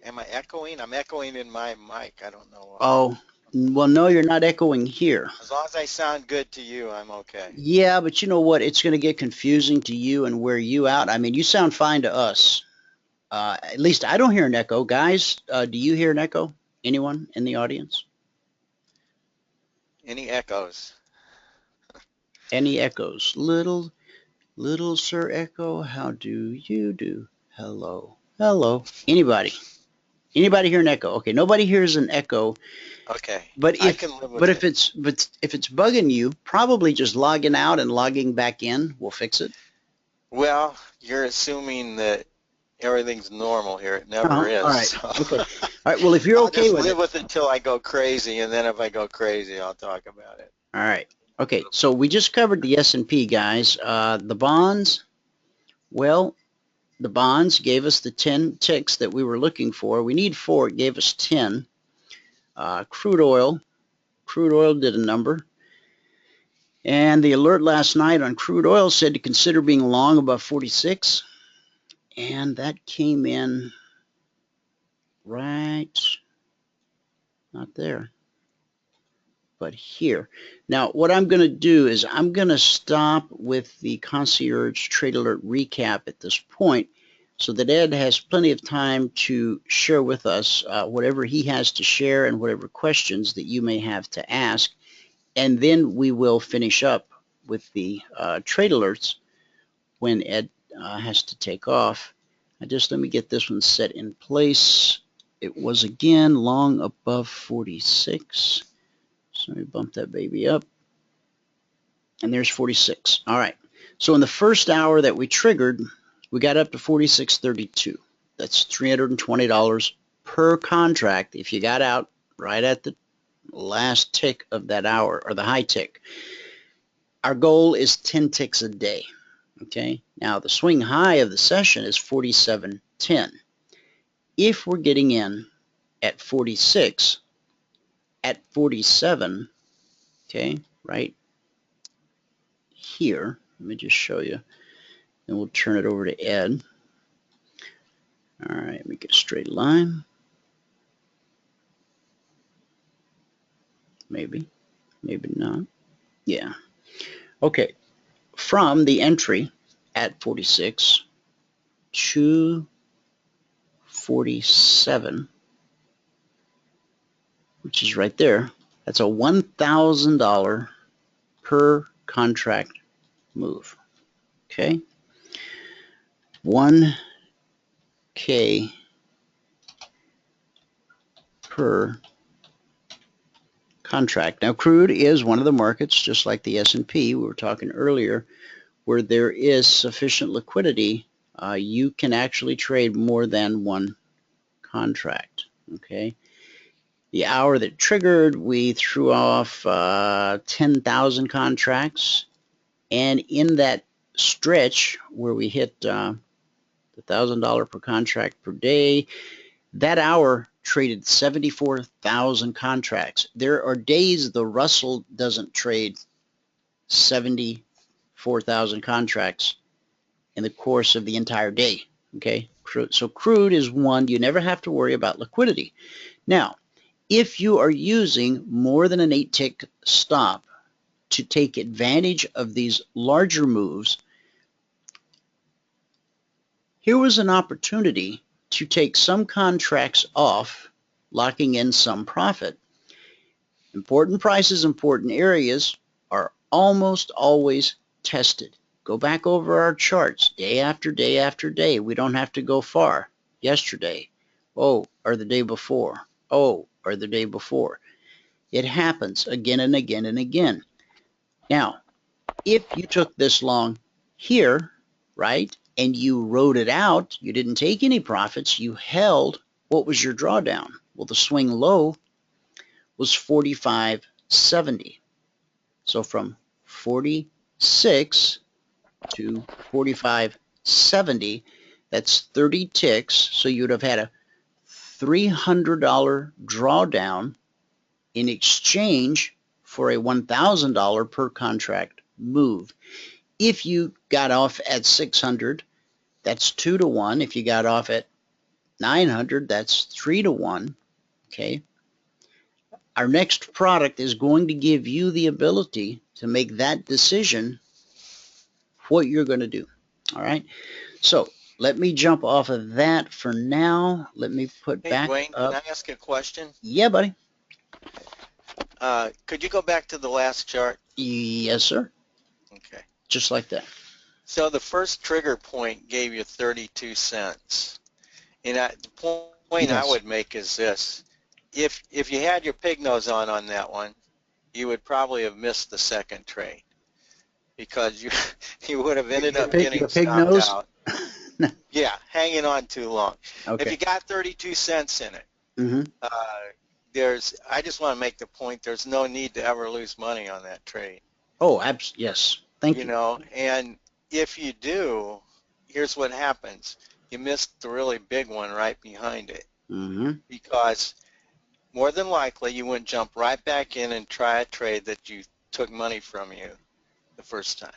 Am I echoing? I'm echoing in my mic. I don't know. Oh, well, no, you're not echoing here. As long as I sound good to you, I'm okay. Yeah, but you know what? It's going to get confusing to you and wear you out. I mean, you sound fine to us. At least I don't hear an echo. Guys, do you hear an echo? Anyone in the audience? Any echoes? Any echoes? Little Sir Echo, how do you do? Hello. Hello. Anybody? Anybody hear an echo? Okay, nobody hears an echo. Okay. But I if can live with if it's bugging you, probably just logging out and logging back in will fix it. Well, you're assuming that everything's normal here. It never is. All right. So. Okay. All right. Well, if you're okay I'll with just live it. with it till I go crazy, and then if I go crazy, I'll talk about it. All right. Okay. So we just covered the S&P, guys. The bonds. Well, the bonds gave us the 10 ticks that we were looking for. We need 4. It gave us 10. Crude oil did a number. And the alert last night on crude oil said to consider being long above 46. And that came in right, not there, but here. Now, what I'm going to do is I'm going to stop with the Concierge Trade Alert recap at this point so that Ed has plenty of time to share with us whatever he has to share and whatever questions that you may have to ask. And then we will finish up with the trade alerts when Ed has to take off. Just let me get this one set in place. It was again long above 46. So let me bump that baby up. And there's 46. All right. So in the first hour that we triggered, we got up to 46.32. That's $320 per contract if you got out right at the last tick of that hour, or the high tick. Our goal is 10 ticks a day. Okay. Now the swing high of the session is 47.10. If we're getting in at 46, at 47, okay, right here, let me just show you, and we'll turn it over to Ed. All right, make it a straight line. Maybe, maybe not. Yeah. Okay. From the entry at 46 to 47, which is right there, that's a $1,000 per contract move. Okay. 1K per contract. Now, crude is one of the markets, just like the S&P we were talking earlier, where there is sufficient liquidity. You can actually trade more than one contract. Okay. The hour that triggered, we threw off 10,000 contracts, and in that stretch where we hit the $1,000 per contract per day, that hour traded 74,000 contracts. There are days the Russell doesn't trade 74,000 contracts in the course of the entire day. Okay, so crude is one you never have to worry about liquidity. Now, if you are using more than an 8-tick stop to take advantage of these larger moves, here was an opportunity to take some contracts off, locking in some profit. Important prices, important areas are almost always tested. Go back over our charts day after day after day. We don't have to go far. Yesterday, oh, or the day before, oh, or the day before. It happens again and again and again. Now, if you took this long, here, right? And you wrote it out. You didn't take any profits. You held. What was your drawdown? Well, the swing low was 45.70. So from 46 to 45.70, that's 30 ticks. So you'd have had a $300 drawdown in exchange for a $1,000 per contract move. If you got off at 600, that's 2 to 1. If you got off at 900, that's 3 to 1. Okay. Our next product is going to give you the ability to make that decision what you're going to do. All right. So let me jump off of that for now. Let me put back Dwayne, up. can I ask you a question? Yeah, buddy. Could you go back to the last chart? Yes, sir. Okay. Just like that. So the first trigger point gave you 32 cents. And the point I would make is this. If you had your pig nose on that one, you would probably have missed the second trade because you would have ended up getting stopped out. Yeah, hanging on too long. Okay. If you got 32 cents in it, I just want to make the point there's no need to ever lose money on that trade. Oh, yes. Thank you. You know, and if you do, here's what happens. You missed the really big one right behind it because more than likely you wouldn't jump right back in and try a trade that you took money from you the first time.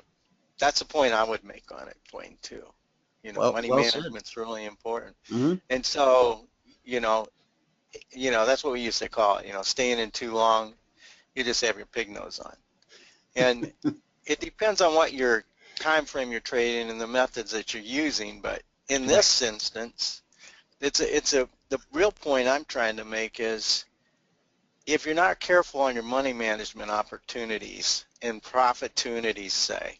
That's the point I would make on it, Dwayne, too. You know, money management's really important. And so, you know, that's what we used to call it, staying in too long, you just have your pig nose on. And it depends on what your time frame you're trading and the methods that you're using, but in this instance, the real point I'm trying to make is if you're not careful on your money management opportunities and profitunities, say,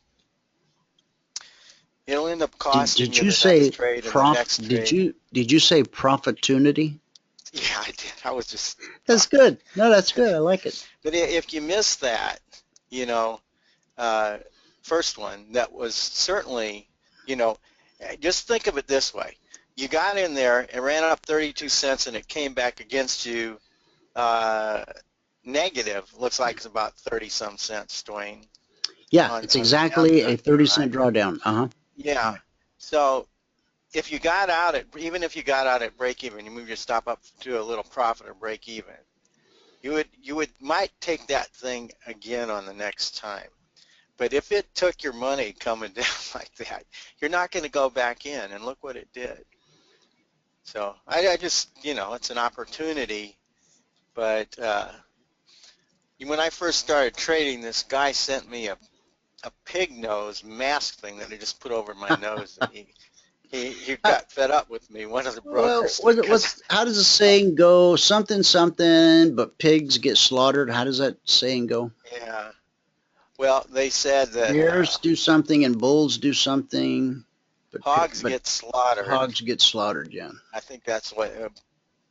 it'll end up costing you the next trade and the next trade. Did you say profittunity? Yeah, I did. I was just... That's good. No, that's good. I like it. But if you miss that, first one, that was certainly, just think of it this way. You got in there, it ran up 32 cents, and it came back against you negative. Looks like it's about 30-some cents, Dwayne. Yeah, it's exactly a 30-cent drawdown. Yeah. So if you got out even if you got out at break even, you move your stop up to a little profit or break even, you might take that thing again on the next time. But if it took your money coming down like that, you're not going to go back in, and look what it did. So I just, it's an opportunity. But when I first started trading, this guy sent me a pig nose mask thing that he just put over my nose. And he got fed up with me, one of the brokers. Well, how does the saying go? Something, something, but pigs get slaughtered. How does that saying go? Yeah. Well, they said that bears do something and bulls do something. But hogs get slaughtered. Hogs get slaughtered, yeah. I think that's what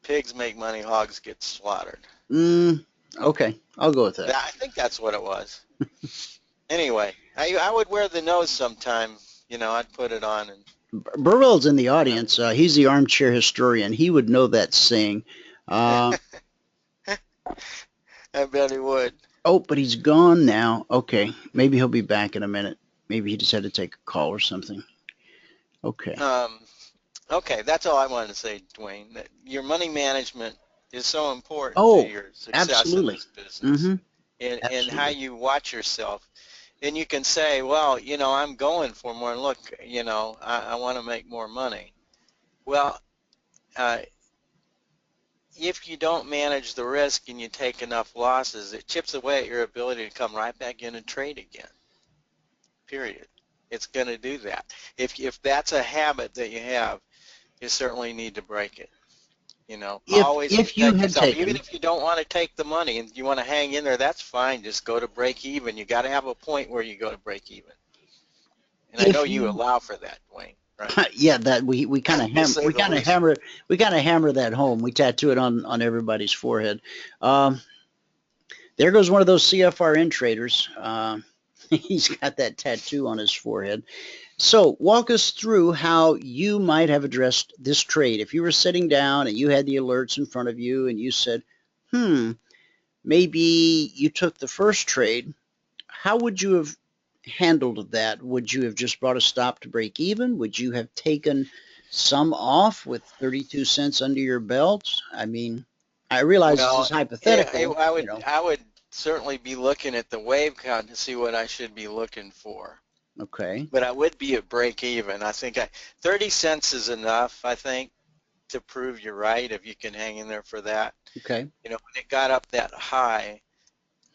pigs make money, hogs get slaughtered. Okay, I'll go with that. I think that's what it was. Anyway, I would wear the nose sometime. I'd put it on. And Burwell's in the audience. He's the armchair historian. He would know that saying. I bet he would. Oh, but he's gone now. Okay, maybe he'll be back in a minute. Maybe he just had to take a call or something. Okay. Okay, that's all I wanted to say, Dwayne. That your money management is so important to your success in this business, and how you watch yourself. And you can say, well, I'm going for more. Look, I want to make more money. Well, if you don't manage the risk and you take enough losses, it chips away at your ability to come right back in and trade again. Period. It's going to do that. If that's a habit that you have, you certainly need to break it. Always if you had taken, even if you don't want to take the money and you want to hang in there, that's fine. Just go to break even. You got to have a point where you go to break even. And I know you allow for that, Dwayne. Right? Yeah, that we kind of hammer that home. We tattoo it on everybody's forehead. There goes one of those CFRN traders. He's got that tattoo on his forehead. So walk us through how you might have addressed this trade. If you were sitting down and you had the alerts in front of you and you said, maybe you took the first trade, how would you have handled that? Would you have just brought a stop to break even? Would you have taken some off with 32 cents under your belt? I mean, I realize this is hypothetical. I would certainly be looking at the wave count to see what I should be looking for. Okay. But I would be at break even. I think 30 cents is enough, I think, to prove you're right if you can hang in there for that. Okay. You know, when it got up that high,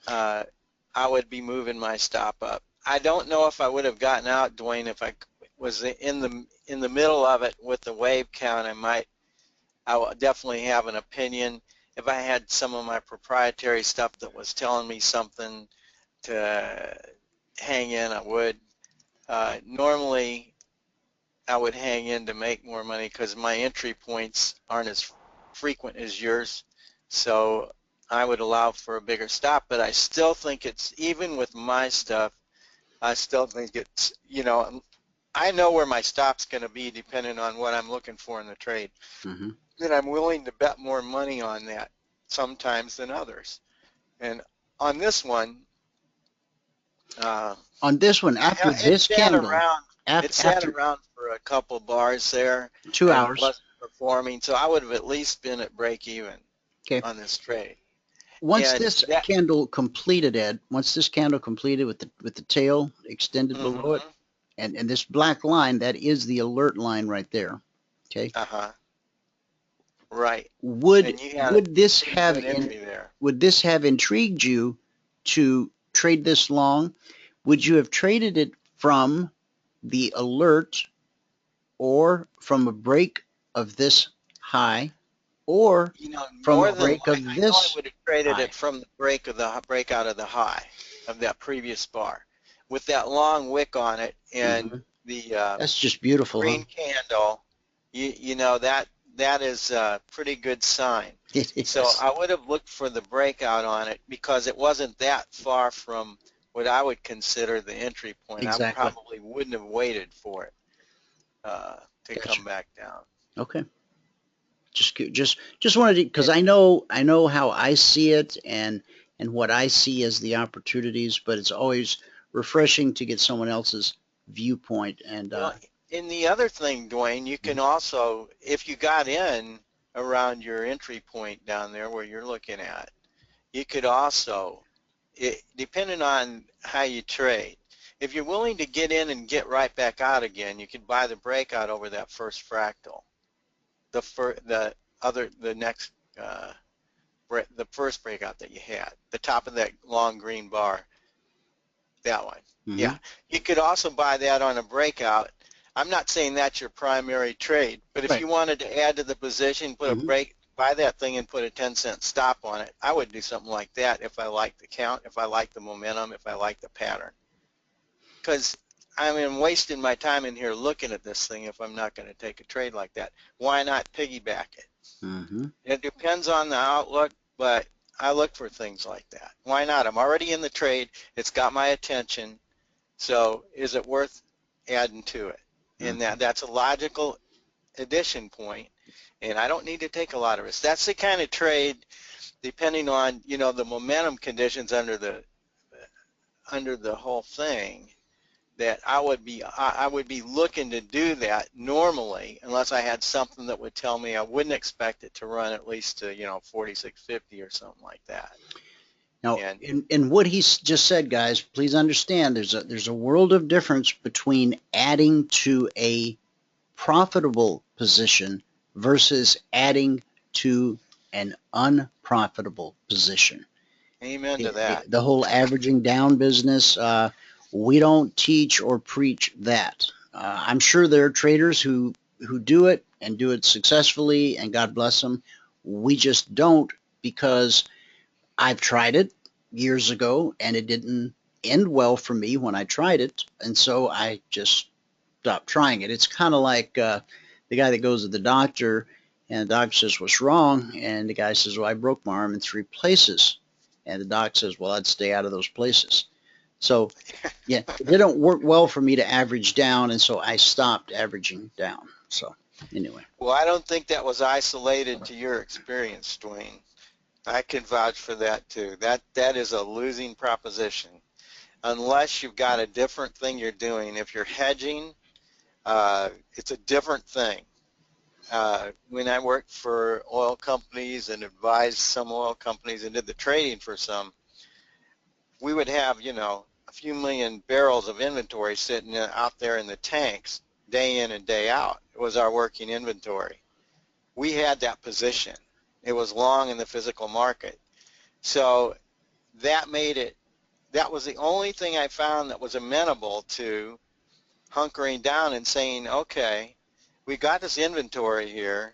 I would be moving my stop up. I don't know if I would have gotten out, Dwayne, if I was in the middle of it with the wave count. I would definitely have an opinion. If I had some of my proprietary stuff that was telling me something to hang in, I would. Normally, I would hang in to make more money because my entry points aren't as frequent as yours. So I would allow for a bigger stop, but I still think it's, even with my stuff, I still think it's, you know, I know where my stop's going to be depending on what I'm looking for in the trade. Mm-hmm. And I'm willing to bet more money on that sometimes than others. And on this one, after this candle, it sat around for a couple bars there. 2 hours. It wasn't performing, so I would have at least been at break even on this trade. Once this candle completed, Ed, with the tail extended below it, and this black line, that is the alert line right there. Okay. Right. Would this have intrigued you to trade this long? Would you have traded it from the alert or from a break of this high, or from a break of this I would have traded it from the breakout of the high of that previous bar with that long wick on it and the that's just beautiful green candle. You know, that is a pretty good sign. So I would have looked for the breakout on it because it wasn't that far from what I would consider the entry point. Exactly. I probably wouldn't have waited for it to come back down. Okay. Just wanted to, because I know how I see it and what I see as the opportunities, but it's always refreshing to get someone else's viewpoint. And and the other thing, Dwayne, you can also, if you got in around your entry point down there where you're looking at, you could also, depending on how you trade, if you're willing to get in and get right back out again, you could buy the breakout over that first fractal. The first breakout that you had, the top of that long green bar, that one. Yeah, you could also buy that on a breakout. I'm not saying that's your primary trade, but if you wanted to add to the position, put a buy that thing and put a 10-cent stop on it, I would do something like that if I like the count, if I like the momentum, if I like the pattern. Because I'm wasting my time in here looking at this thing if I'm not going to take a trade like that. Why not piggyback it? It depends on the outlook, but I look for things like that. Why not? I'm already in the trade. It's got my attention. So is it worth adding to it? And that's a logical addition point, and I don't need to take a lot of risk. That's the kind of trade, depending on the momentum conditions under the whole thing, that I would be looking to do that normally, unless I had something that would tell me I wouldn't expect it to run at least to 46.50 or something like that. Now, in what he's just said, guys, please understand there's a world of difference between adding to a profitable position versus adding to an unprofitable position. Amen to that. The whole averaging down business, we don't teach or preach that. I'm sure there are traders who do it and do it successfully, and God bless them. We just don't, because I've tried it years ago, and it didn't end well for me when I tried it, and so I just stopped trying it. It's kind of like the guy that goes to the doctor, and the doctor says, "What's wrong?" And the guy says, "Well, I broke my arm in 3 places." And the doc says, "Well, I'd stay out of those places." So, yeah, it didn't work well for me to average down, and so I stopped averaging down. So, anyway. Well, I don't think that was isolated to your experience, Dwayne. I can vouch for that too. That is a losing proposition. Unless you've got a different thing you're doing. If you're hedging, it's a different thing. When I worked for oil companies and advised some oil companies and did the trading for some, we would have, you know, a few million barrels of inventory sitting out there in the tanks day in and day out. It was our working inventory. We had that position. It was long in the physical market. So that made it, that was the only thing I found that was amenable to hunkering down and saying, okay, we got this inventory here.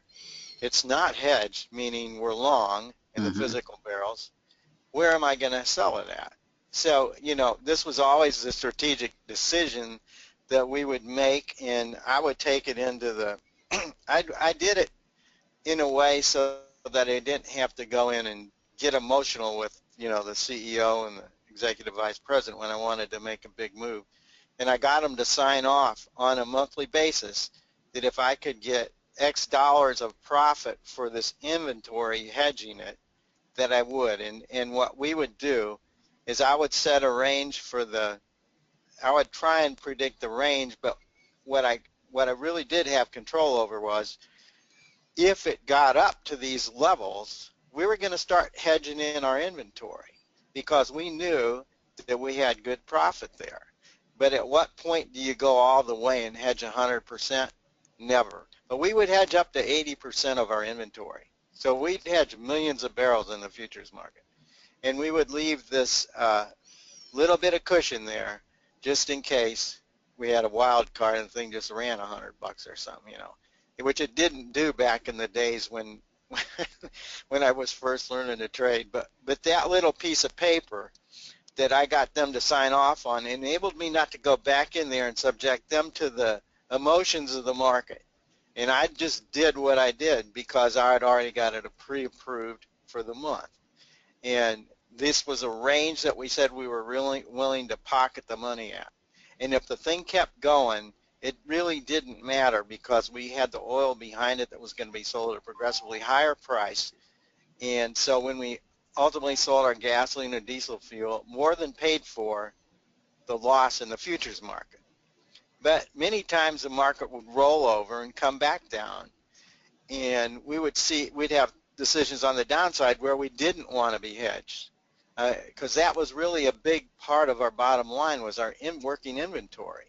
It's not hedged, meaning we're long in the physical barrels. Where am I going to sell it at? So, you know, this was always the strategic decision that we would make, and I would take it into the, I did it in a way so that I didn't have to go in and get emotional with, you know, the CEO and the executive vice president when I wanted to make a big move. And I got them to sign off on a monthly basis that if I could get X dollars of profit for this inventory hedging it, that I would. And what we would do is I would set a range for the, I would try and predict the range, but what I really did have control over was if it got up to these levels, we were going to start hedging in our inventory because we knew that we had good profit there. But at what point do you go all the way and hedge 100%? Never. But we would hedge up to 80% of our inventory. So we'd hedge millions of barrels in the futures market. And we would leave this little bit of cushion there just in case we had a wild card and the thing just ran $100 or something, you know, which it didn't do back in the days when when I was first learning to trade. But that little piece of paper that I got them to sign off on enabled me not to go back in there and subject them to the emotions of the market. And I just did what I did because I had already got it pre-approved for the month. And this was a range that we said we were really willing to pocket the money at. And if the thing kept going, it really didn't matter because we had the oil behind it that was going to be sold at a progressively higher price. And so when we ultimately sold our gasoline and diesel fuel, more than paid for the loss in the futures market. But many times the market would roll over and come back down. And we would see, we'd have decisions on the downside where we didn't want to be hedged. Because that was really a big part of our bottom line was our working inventory.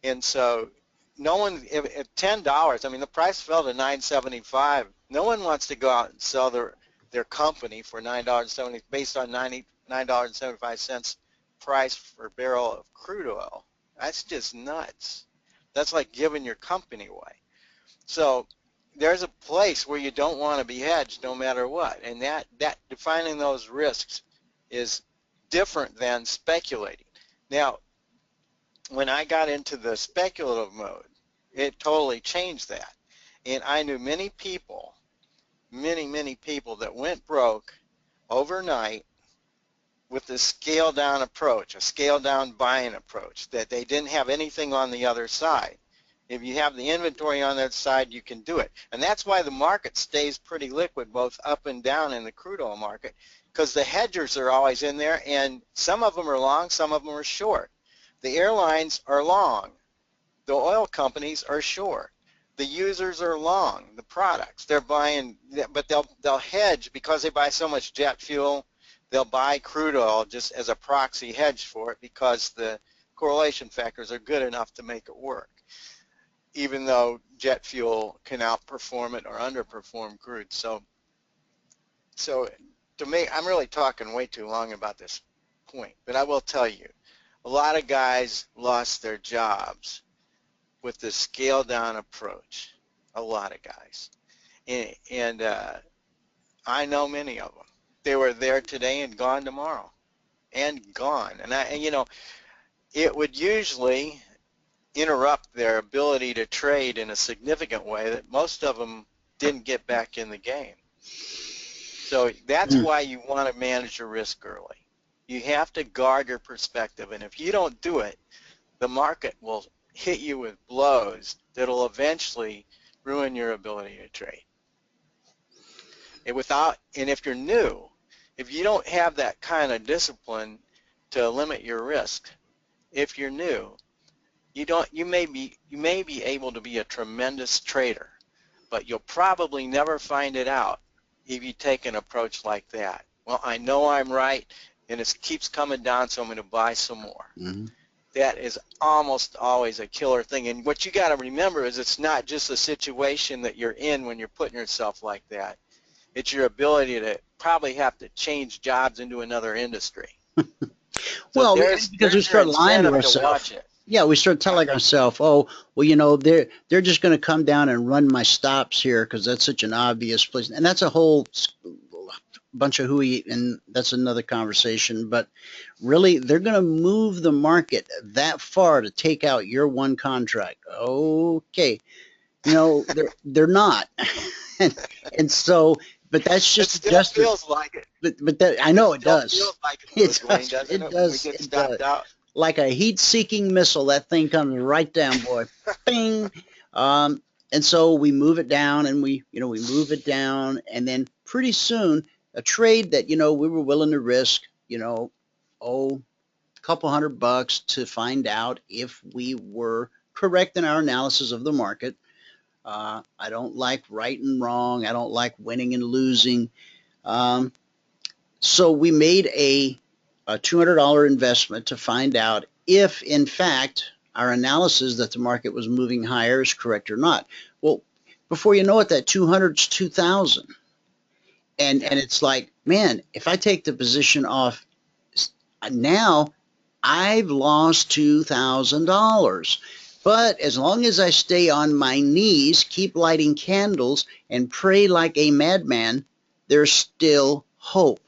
And so no one, at $10, I mean, the price fell to $9.75. No one wants to go out and sell their company for $9.70 based on $9.75 price per barrel of crude oil. That's just nuts. That's like giving your company away. So there's a place where you don't want to be hedged no matter what. And that defining those risks is different than speculating. Now, when I got into the speculative mode, it totally changed that. And I knew many people, many people that went broke overnight with the scale down approach, a scale down buying approach, that they didn't have anything on the other side. If you have the inventory on that side, you can do it. And that's why the market stays pretty liquid both up and down in the crude oil market, because the hedgers are always in there, and some of them are long, some of them are short. The airlines are long. The oil companies are short. The users are long, the products. They're buying, but they'll hedge because they buy so much jet fuel. They'll buy crude oil just as a proxy hedge for it because the correlation factors are good enough to make it work, even though jet fuel can outperform it or underperform crude. So to me, I'm really talking way too long about this point, but I will tell you, a lot of guys lost their jobs with the scale down approach, a lot of guys. And I know many of them. They were there today and gone tomorrow, and gone. And you know, it would usually interrupt their ability to trade in a significant way that most of them didn't get back in the game. So that's why you want to manage your risk early. You have to guard your perspective, and if you don't do it, the market will hit you with blows that'll eventually ruin your ability to trade. And if you're new, if you don't have that kind of discipline to limit your risk, if you're new, you may be able to be a tremendous trader, but you'll probably never find it out if you take an approach like that. Well, I know I'm right, and it keeps coming down, so I'm going to buy some more. Mm-hmm. That is almost always a killer thing. And what you got to remember is it's not just a situation that you're in when you're putting yourself like that. It's your ability to probably have to change jobs into another industry. Well, because we start lying to ourselves. Yeah, we start telling ourselves, oh, well, you know, they're just going to come down and run my stops here because that's such an obvious place. And that's a whole bunch of hooey, and that's another conversation. But really, they're going to move the market that far to take out your one contract. Okay. You know, they're not. and so, but that's just it still feels like it. But that, I know it does. Feels like it does. It does. Like a heat-seeking missile, that thing comes right down, boy. Bing. And so we move it down, and we move it down, and then pretty soon, a trade that, we were willing to risk, a couple $100 to find out if we were correct in our analysis of the market. I don't like right and wrong. I don't like winning and losing. So we made a $200 investment to find out if, in fact, our analysis that the market was moving higher is correct or not. Well, before you know it, that 200 is 2,000. And it's like, man, if I take the position off now, I've lost $2,000. But as long as I stay on my knees, keep lighting candles, and pray like a madman, there's still hope.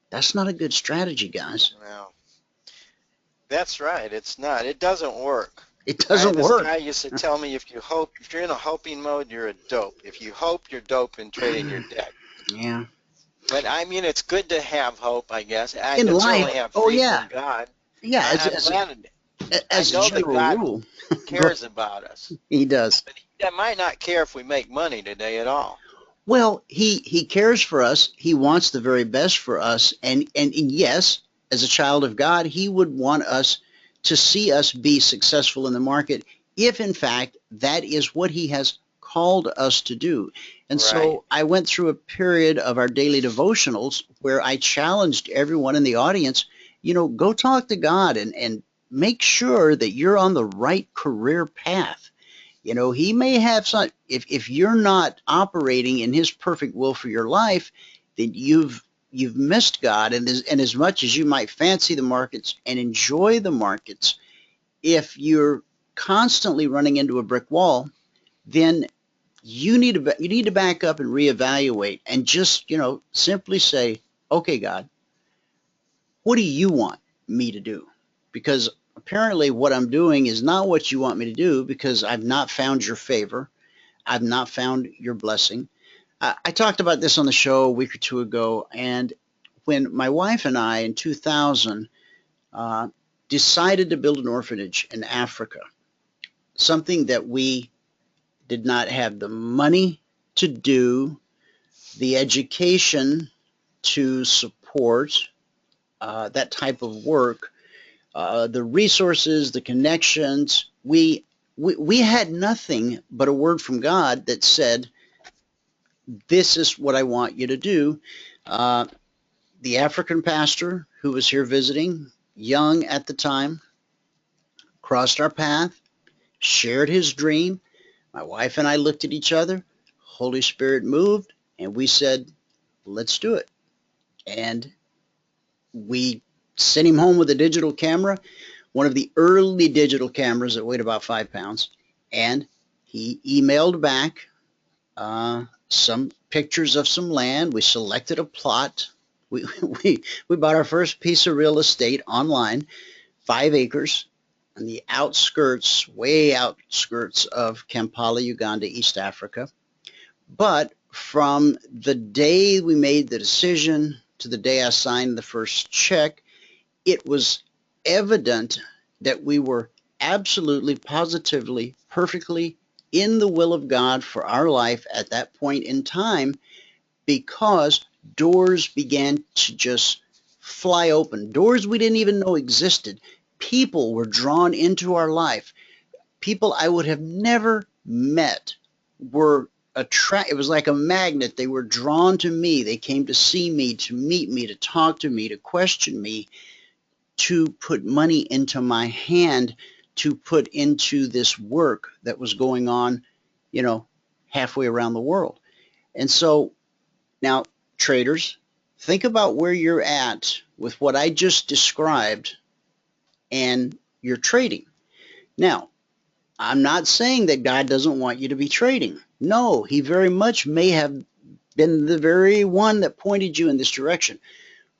That's not a good strategy, guys. No. That's right. It's not. It doesn't work. It doesn't work. This guy used to tell me, if you're in a hoping mode, you're a dope. If you hope, you're dope, and trading, you're dead. Yeah. But I mean, it's good to have hope, I guess. I in can life, certainly have faith in God. Yeah, as a general rule, cares about us. He does. But he might not care if we make money today at all. Well, he cares for us. He wants the very best for us, and yes, as a child of God, he would want us to see us be successful in the market if, in fact, that is what he has called us to do. And so I went through a period of our daily devotionals where I challenged everyone in the audience, go talk to God and make sure that you're on the right career path. He may have some, if you're not operating in his perfect will for your life, then you've missed God. And as much as you might fancy the markets and enjoy the markets, if you're constantly running into a brick wall, then you need to back up and reevaluate and just, simply say, okay, God, what do you want me to do? Because apparently what I'm doing is not what you want me to do, because I've not found your favor. I've not found your blessing. I talked about this on the show a week or two ago, and when my wife and I in 2000 decided to build an orphanage in Africa, something that we did not have the money to do, the education to support that type of work, the resources, the connections. We had nothing but a word from God that said, this is what I want you to do. The African pastor who was here visiting, young at the time, crossed our path, shared his dream. My wife and I looked at each other, Holy Spirit moved, and we said, let's do it. And we sent him home with a digital camera, one of the early digital cameras that weighed about 5 pounds, and he emailed back some pictures of some land. We selected a plot. We bought our first piece of real estate online, 5 acres, on the outskirts, way outskirts of Kampala, Uganda, East Africa. But from the day we made the decision to the day I signed the first check, it was evident that we were absolutely, positively, perfectly in the will of God for our life at that point in time, because doors began to just fly open. Doors we didn't even know existed. People were drawn into our life. People I would have never met were it was like a magnet. They were drawn to me. They came to see me, to meet me, to talk to me, to question me, to put money into my hand, to put into this work that was going on, you know, halfway around the world. And so now, traders, think about where you're at with what I just described and your trading. Now, I'm not saying that God doesn't want you to be trading. No, he very much may have been the very one that pointed you in this direction.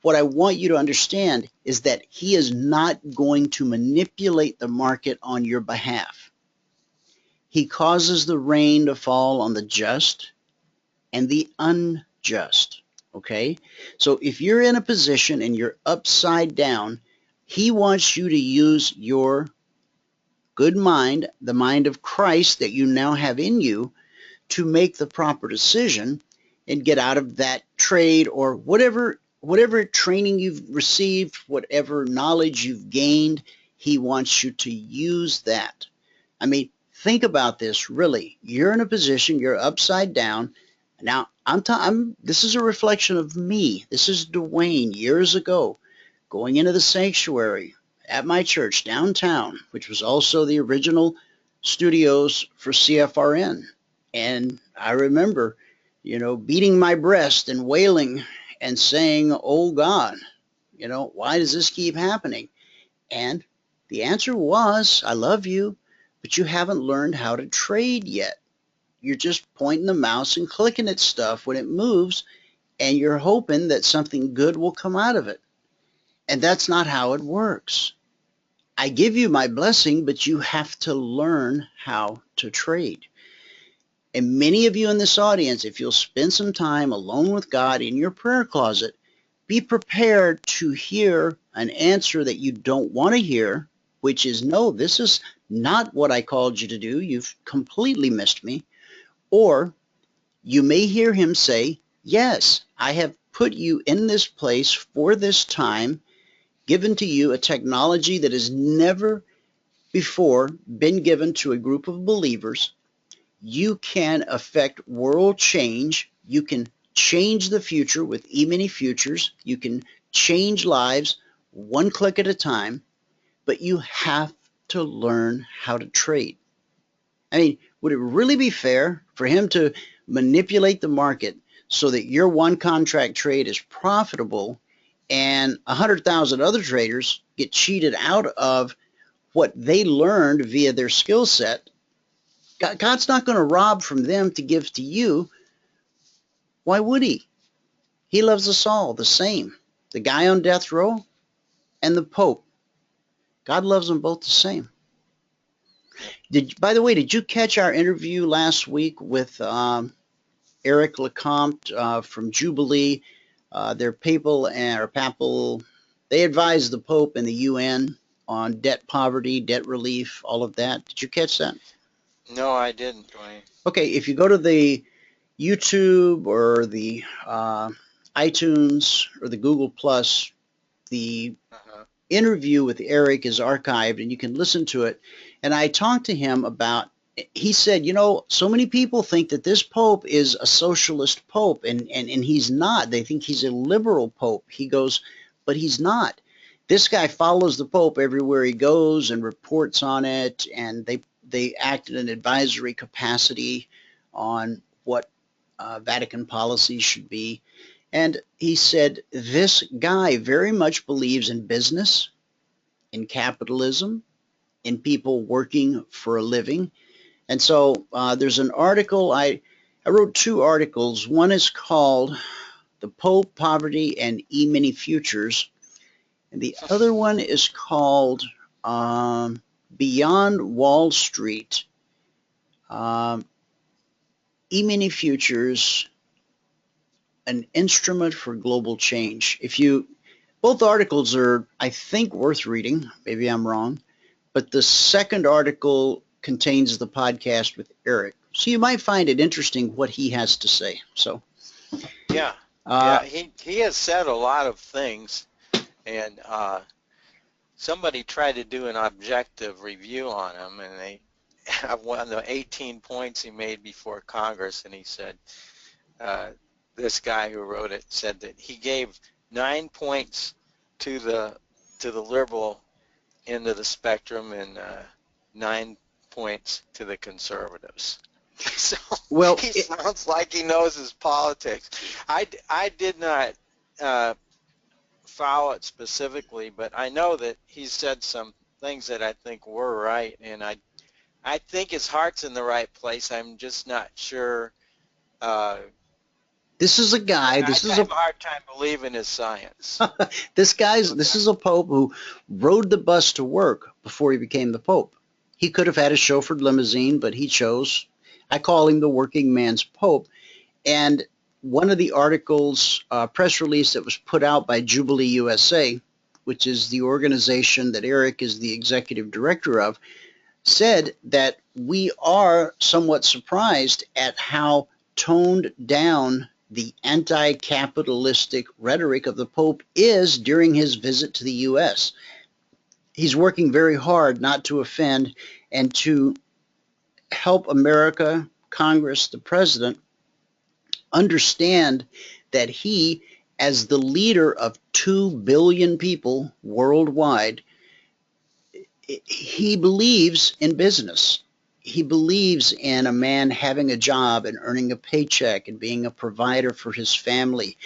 What I want you to understand is that he is not going to manipulate the market on your behalf. He causes the rain to fall on the just and the unjust. Okay? So if you're in a position and you're upside down, he wants you to use your good mind, the mind of Christ that you now have in you, to make the proper decision and get out of that trade or whatever training you've received, whatever knowledge you've gained. He wants you to use that. I mean, think about this, really. You're in a position, you're upside down. Now, this is a reflection of me. This is Dwayne years ago, going into the sanctuary at my church downtown, which was also the original studios for CFRN. And I remember, you know, beating my breast and wailing and saying, oh God, you know, why does this keep happening? And the answer was, I love you, but you haven't learned how to trade yet. You're just pointing the mouse and clicking at stuff when it moves, and you're hoping that something good will come out of it. And that's not how it works. I give you my blessing, but you have to learn how to trade. And many of you in this audience, if you'll spend some time alone with God in your prayer closet, be prepared to hear an answer that you don't want to hear, which is, no, this is not what I called you to do. You've completely missed me. Or you may hear him say, yes, I have put you in this place for this time, given to you a technology that has never before been given to a group of believers. You can affect world change. You can change the future with Emini Futures. You can change lives one click at a time, but you have to learn how to trade. I mean, would it really be fair for him to manipulate the market so that your one contract trade is profitable and 100,000 other traders get cheated out of what they learned via their skill set? God's not going to rob from them to give to you. Why would he? He loves us all the same. The guy on death row and the Pope. God loves them both the same. By the way, did you catch our interview last week with Eric Lecomte from Jubilee? Their papal, they advised the Pope and the UN on debt poverty, debt relief, all of that. Did you catch that? No, I didn't, Dwayne. Okay, if you go to the YouTube or the iTunes or the Google Plus, the interview with Eric is archived and you can listen to it. And I talked to him about, he said, you know, so many people think that this Pope is a socialist Pope, and he's not. They think he's a liberal Pope. He goes, but he's not. This guy follows the Pope everywhere he goes and reports on it, and they act in an advisory capacity on what Vatican policy should be. And he said this guy very much believes in business, in capitalism, in people working for a living. And so there's an article, I wrote 2 articles. One is called The Pope, Poverty, and Emini Futures. And the other one is called Beyond Wall Street, Emini Futures, an instrument for global change. Both articles are, I think, worth reading. Maybe I'm wrong. But the second article contains the podcast with Eric. So you might find it interesting what he has to say. So yeah, he has said a lot of things, and somebody tried to do an objective review on him, and they one of the 18 points he made before Congress, and he said, this guy who wrote it said that he gave 9 points to the liberal end of the spectrum and 9 points to the conservatives. So well, he sounds like he knows his politics. I did not follow it specifically, but I know that he said some things that I think were right, and I think his heart's in the right place. I'm just not sure. This is a guy. I have a hard time believing his science. This is a pope who rode the bus to work before he became the pope. He could have had a chauffeured limousine, but he chose. I call him the working man's pope. And one of the articles, press release that was put out by Jubilee USA, which is the organization that Eric is the executive director of, said that we are somewhat surprised at how toned down the anti-capitalistic rhetoric of the Pope is during his visit to the U.S. He's working very hard not to offend and to help America, Congress, the President, understand that he, as the leader of 2 billion people worldwide, he believes in business. He believes in a man having a job and earning a paycheck and being a provider for his family.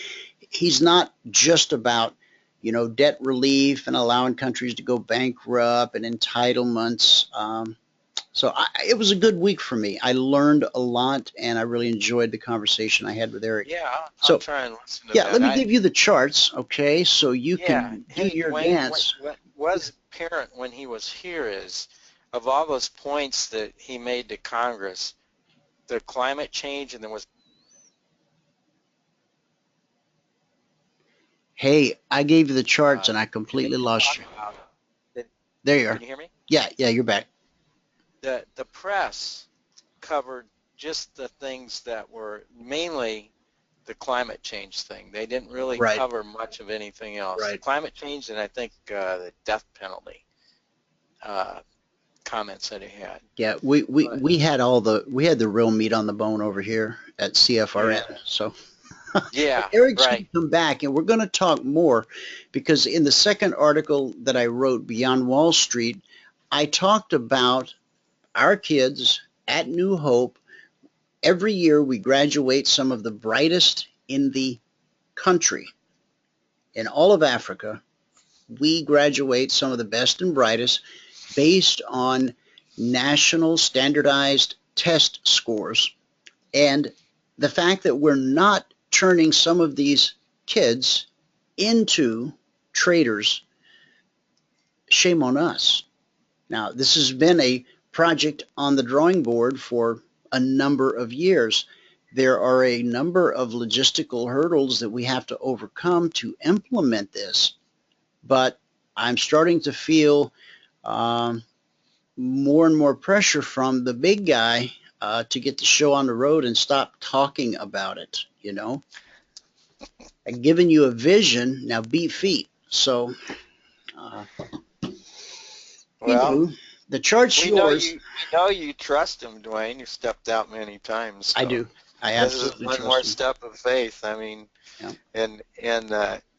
He's not just about, debt relief and allowing countries to go bankrupt and entitlements. It was a good week for me. I learned a lot, and I really enjoyed the conversation I had with Eric. Yeah, I'll try and listen to that. Yeah, let me give you the charts, okay, so you can do your dance. What was apparent when he was here is, of all those points that he made to Congress, the climate change, and there was... Hey, I gave you the charts, and I completely lost you. There you are. Can you hear me? Yeah, you're back. The press covered just the things that were mainly the climate change thing. They didn't really cover much of anything else. The climate change, and I think the death penalty comments that he had. Yeah, we had the real meat on the bone over here at CFRN. Yeah. So yeah, Eric's going to come back, and we're going to talk more, because in the second article that I wrote, Beyond Wall Street, I talked about our kids at New Hope. Every year we graduate some of the brightest in the country. In all of Africa, we graduate some of the best and brightest based on national standardized test scores. And the fact that we're not turning some of these kids into traders, shame on us. Now, this has been a project on the drawing board for a number of years. There are a number of logistical hurdles that we have to overcome to implement this, but I'm starting to feel more and more pressure from the big guy to get the show on the road and stop talking about it, I've given you a vision, now beat feet. So, the chart's yours. We know you trust him, Dwayne. You stepped out many times. So I do. I absolutely trust him. This is one more step of faith. I mean, and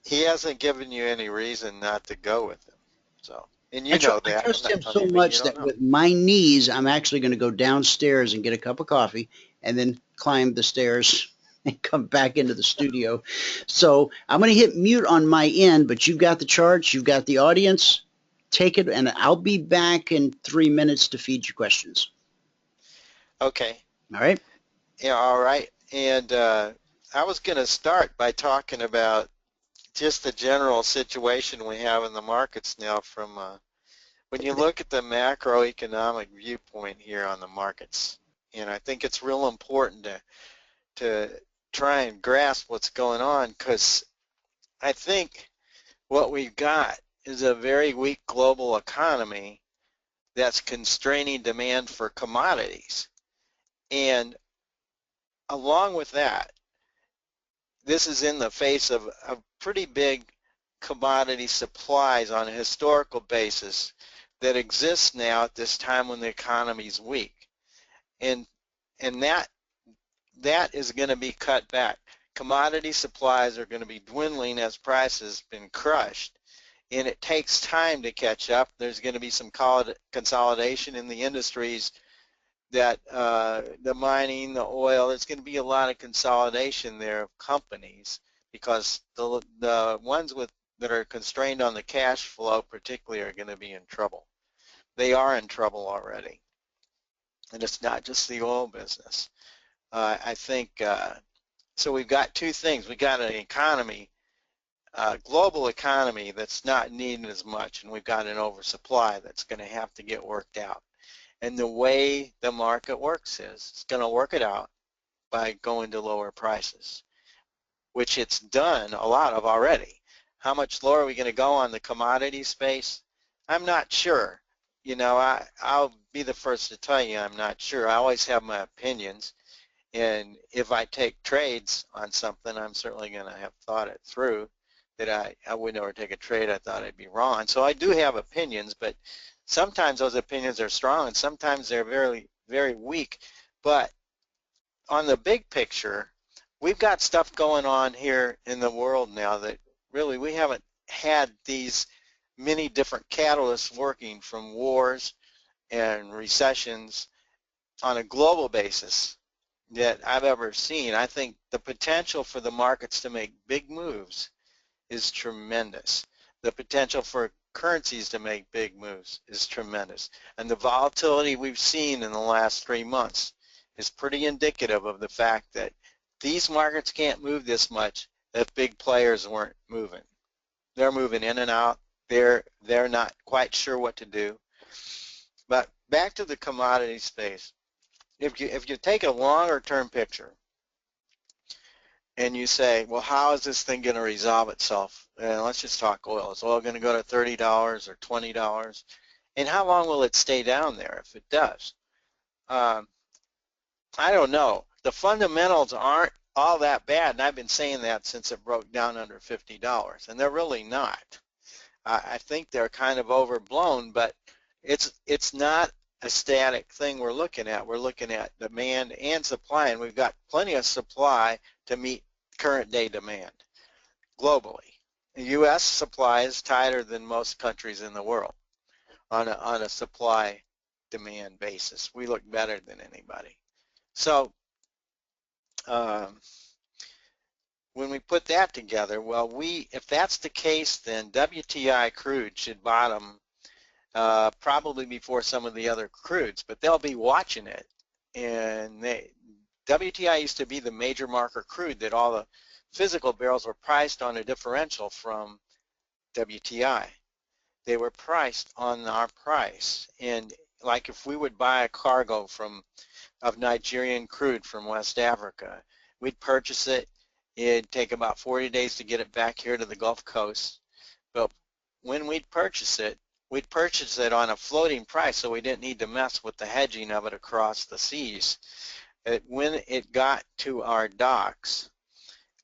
he hasn't given you any reason not to go with him. So, and you know that. I trust him so much that with my knees, I'm actually going to go downstairs and get a cup of coffee and then climb the stairs and come back into the studio. So I'm going to hit mute on my end, but you've got the charts, you've got the audience. Take it, and I'll be back in 3 minutes to feed your questions. Okay. All right. Yeah, all right. And I was going to start by talking about just the general situation we have in the markets now from when you look at the macroeconomic viewpoint here on the markets. And I think it's real important to try and grasp what's going on, because I think what we've got is a very weak global economy that's constraining demand for commodities. And along with that, this is in the face of pretty big commodity supplies on a historical basis that exists now at this time when the economy is weak. And that is going to be cut back. Commodity supplies are going to be dwindling as prices have been crushed, and it takes time to catch up. There's going to be some consolidation in the industries, that the mining, the oil, there's going to be a lot of consolidation there of companies, because the ones that are constrained on the cash flow particularly are going to be in trouble. They are in trouble already, and it's not just the oil business. I think, so we've got two things. We've got an economy, global economy that's not needing as much, and we've got an oversupply that's going to have to get worked out. And the way the market works is it's going to work it out by going to lower prices, which it's done a lot of already. How much lower are we going to go on the commodity space? I'm not sure. You know, I'll be the first to tell you I'm not sure. I always have my opinions, and if I take trades on something, I'm certainly going to have thought it through, that I would never take a trade I thought I'd be wrong. So I do have opinions, but sometimes those opinions are strong and sometimes they're very, very weak. But on the big picture, we've got stuff going on here in the world now that really we haven't had these many different catalysts working, from wars and recessions on a global basis, that I've ever seen. I think the potential for the markets to make big moves is tremendous. The potential for currencies to make big moves is tremendous. And the volatility we've seen in the last 3 months is pretty indicative of the fact that these markets can't move this much if big players weren't moving. They're moving in and out. They're not quite sure what to do. But back to the commodity space. If you take a longer term picture and you say, well, how is this thing going to resolve itself? And let's just talk oil. Is oil going to go to $30 or $20? And how long will it stay down there if it does? I don't know. The fundamentals aren't all that bad, and I've been saying that since it broke down under $50, and they're really not. I think they're kind of overblown, but it's not a static thing we're looking at. We're looking at demand and supply, and we've got plenty of supply to meet current day demand globally. The U.S. supply is tighter than most countries in the world on a supply demand basis. We look better than anybody. So when we put that together, well, if that's the case, then WTI crude should bottom probably before some of the other crudes, but they'll be watching it. And WTI used to be the major marker crude that all the physical barrels were priced on a differential from WTI. They were priced on our price. And like if we would buy a cargo of Nigerian crude from West Africa, we'd purchase it. It'd take about 40 days to get it back here to the Gulf Coast. But when we'd purchase it on a floating price, so we didn't need to mess with the hedging of it across the seas. When it got to our docks,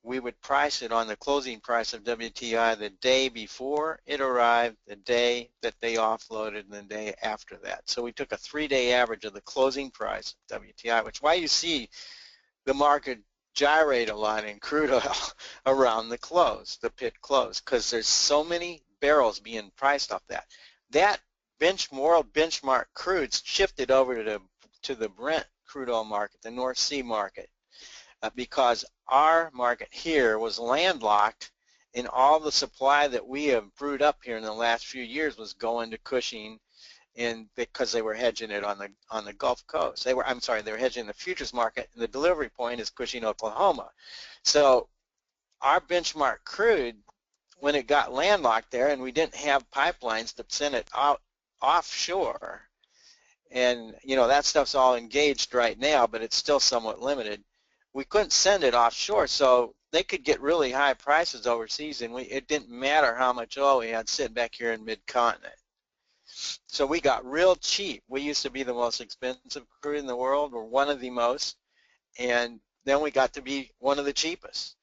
we would price it on the closing price of WTI the day before it arrived, the day that they offloaded, and the day after that. So we took a 3-day average of the closing price of WTI, which is why you see the market gyrate a lot in crude oil around the close, the pit close, because there's so many barrels being priced off that. That world benchmark crudes shifted over to the Brent crude oil market, the North Sea market, because our market here was landlocked, and all the supply that we have brewed up here in the last few years was going to Cushing, and because they were hedging it on the Gulf Coast. They were hedging the futures market, and the delivery point is Cushing, Oklahoma. So our benchmark crude, when it got landlocked there, and we didn't have pipelines to send it out offshore, and you know that stuff's all engaged right now, but it's still somewhat limited. we couldn't send it offshore, so they could get really high prices overseas, and it didn't matter how much oil we had sitting back here in mid-continent. So we got real cheap. We used to be the most expensive crude in the world, or one of the most, and then we got to be one of the cheapest.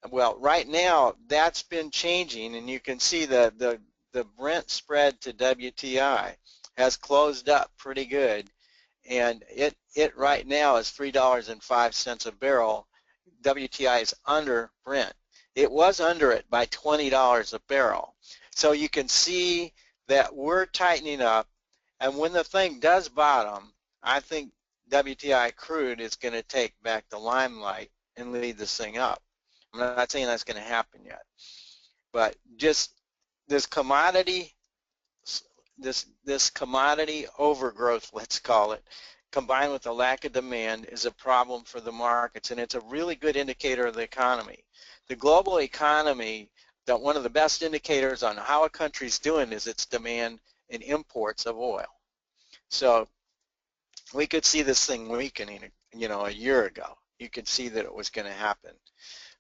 Well, right now that's been changing, and you can see the Brent spread to WTI has closed up pretty good, and it right now is $3.05 a barrel. WTI is under Brent. It was under it by $20 a barrel. So you can see that we're tightening up, and when the thing does bottom, I think WTI crude is going to take back the limelight and lead this thing up. I'm not saying that's going to happen yet, but just this commodity overgrowth, let's call it, combined with the lack of demand, is a problem for the markets, and it's a really good indicator of the economy. The global economy, one of the best indicators on how a country's doing is its demand and imports of oil. So we could see this thing weakening, a year ago. You could see that it was going to happen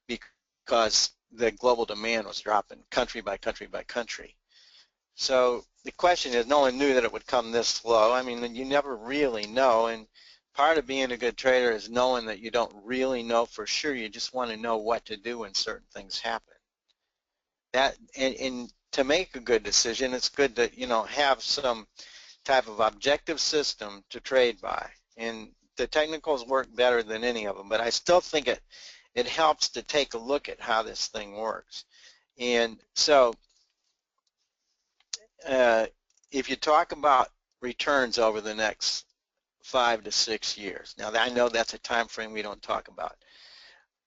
because the global demand was dropping country by country by country. So the question is, no one knew that it would come this slow. I mean, you never really know, and part of being a good trader is knowing that you don't really know for sure. You just want to know what to do when certain things happen. And to make a good decision, it's good to have some type of objective system to trade by. And the technicals work better than any of them, but I still think it helps to take a look at how this thing works. And so if you talk about returns over the next 5 to 6 years, now I know that's a time frame we don't talk about,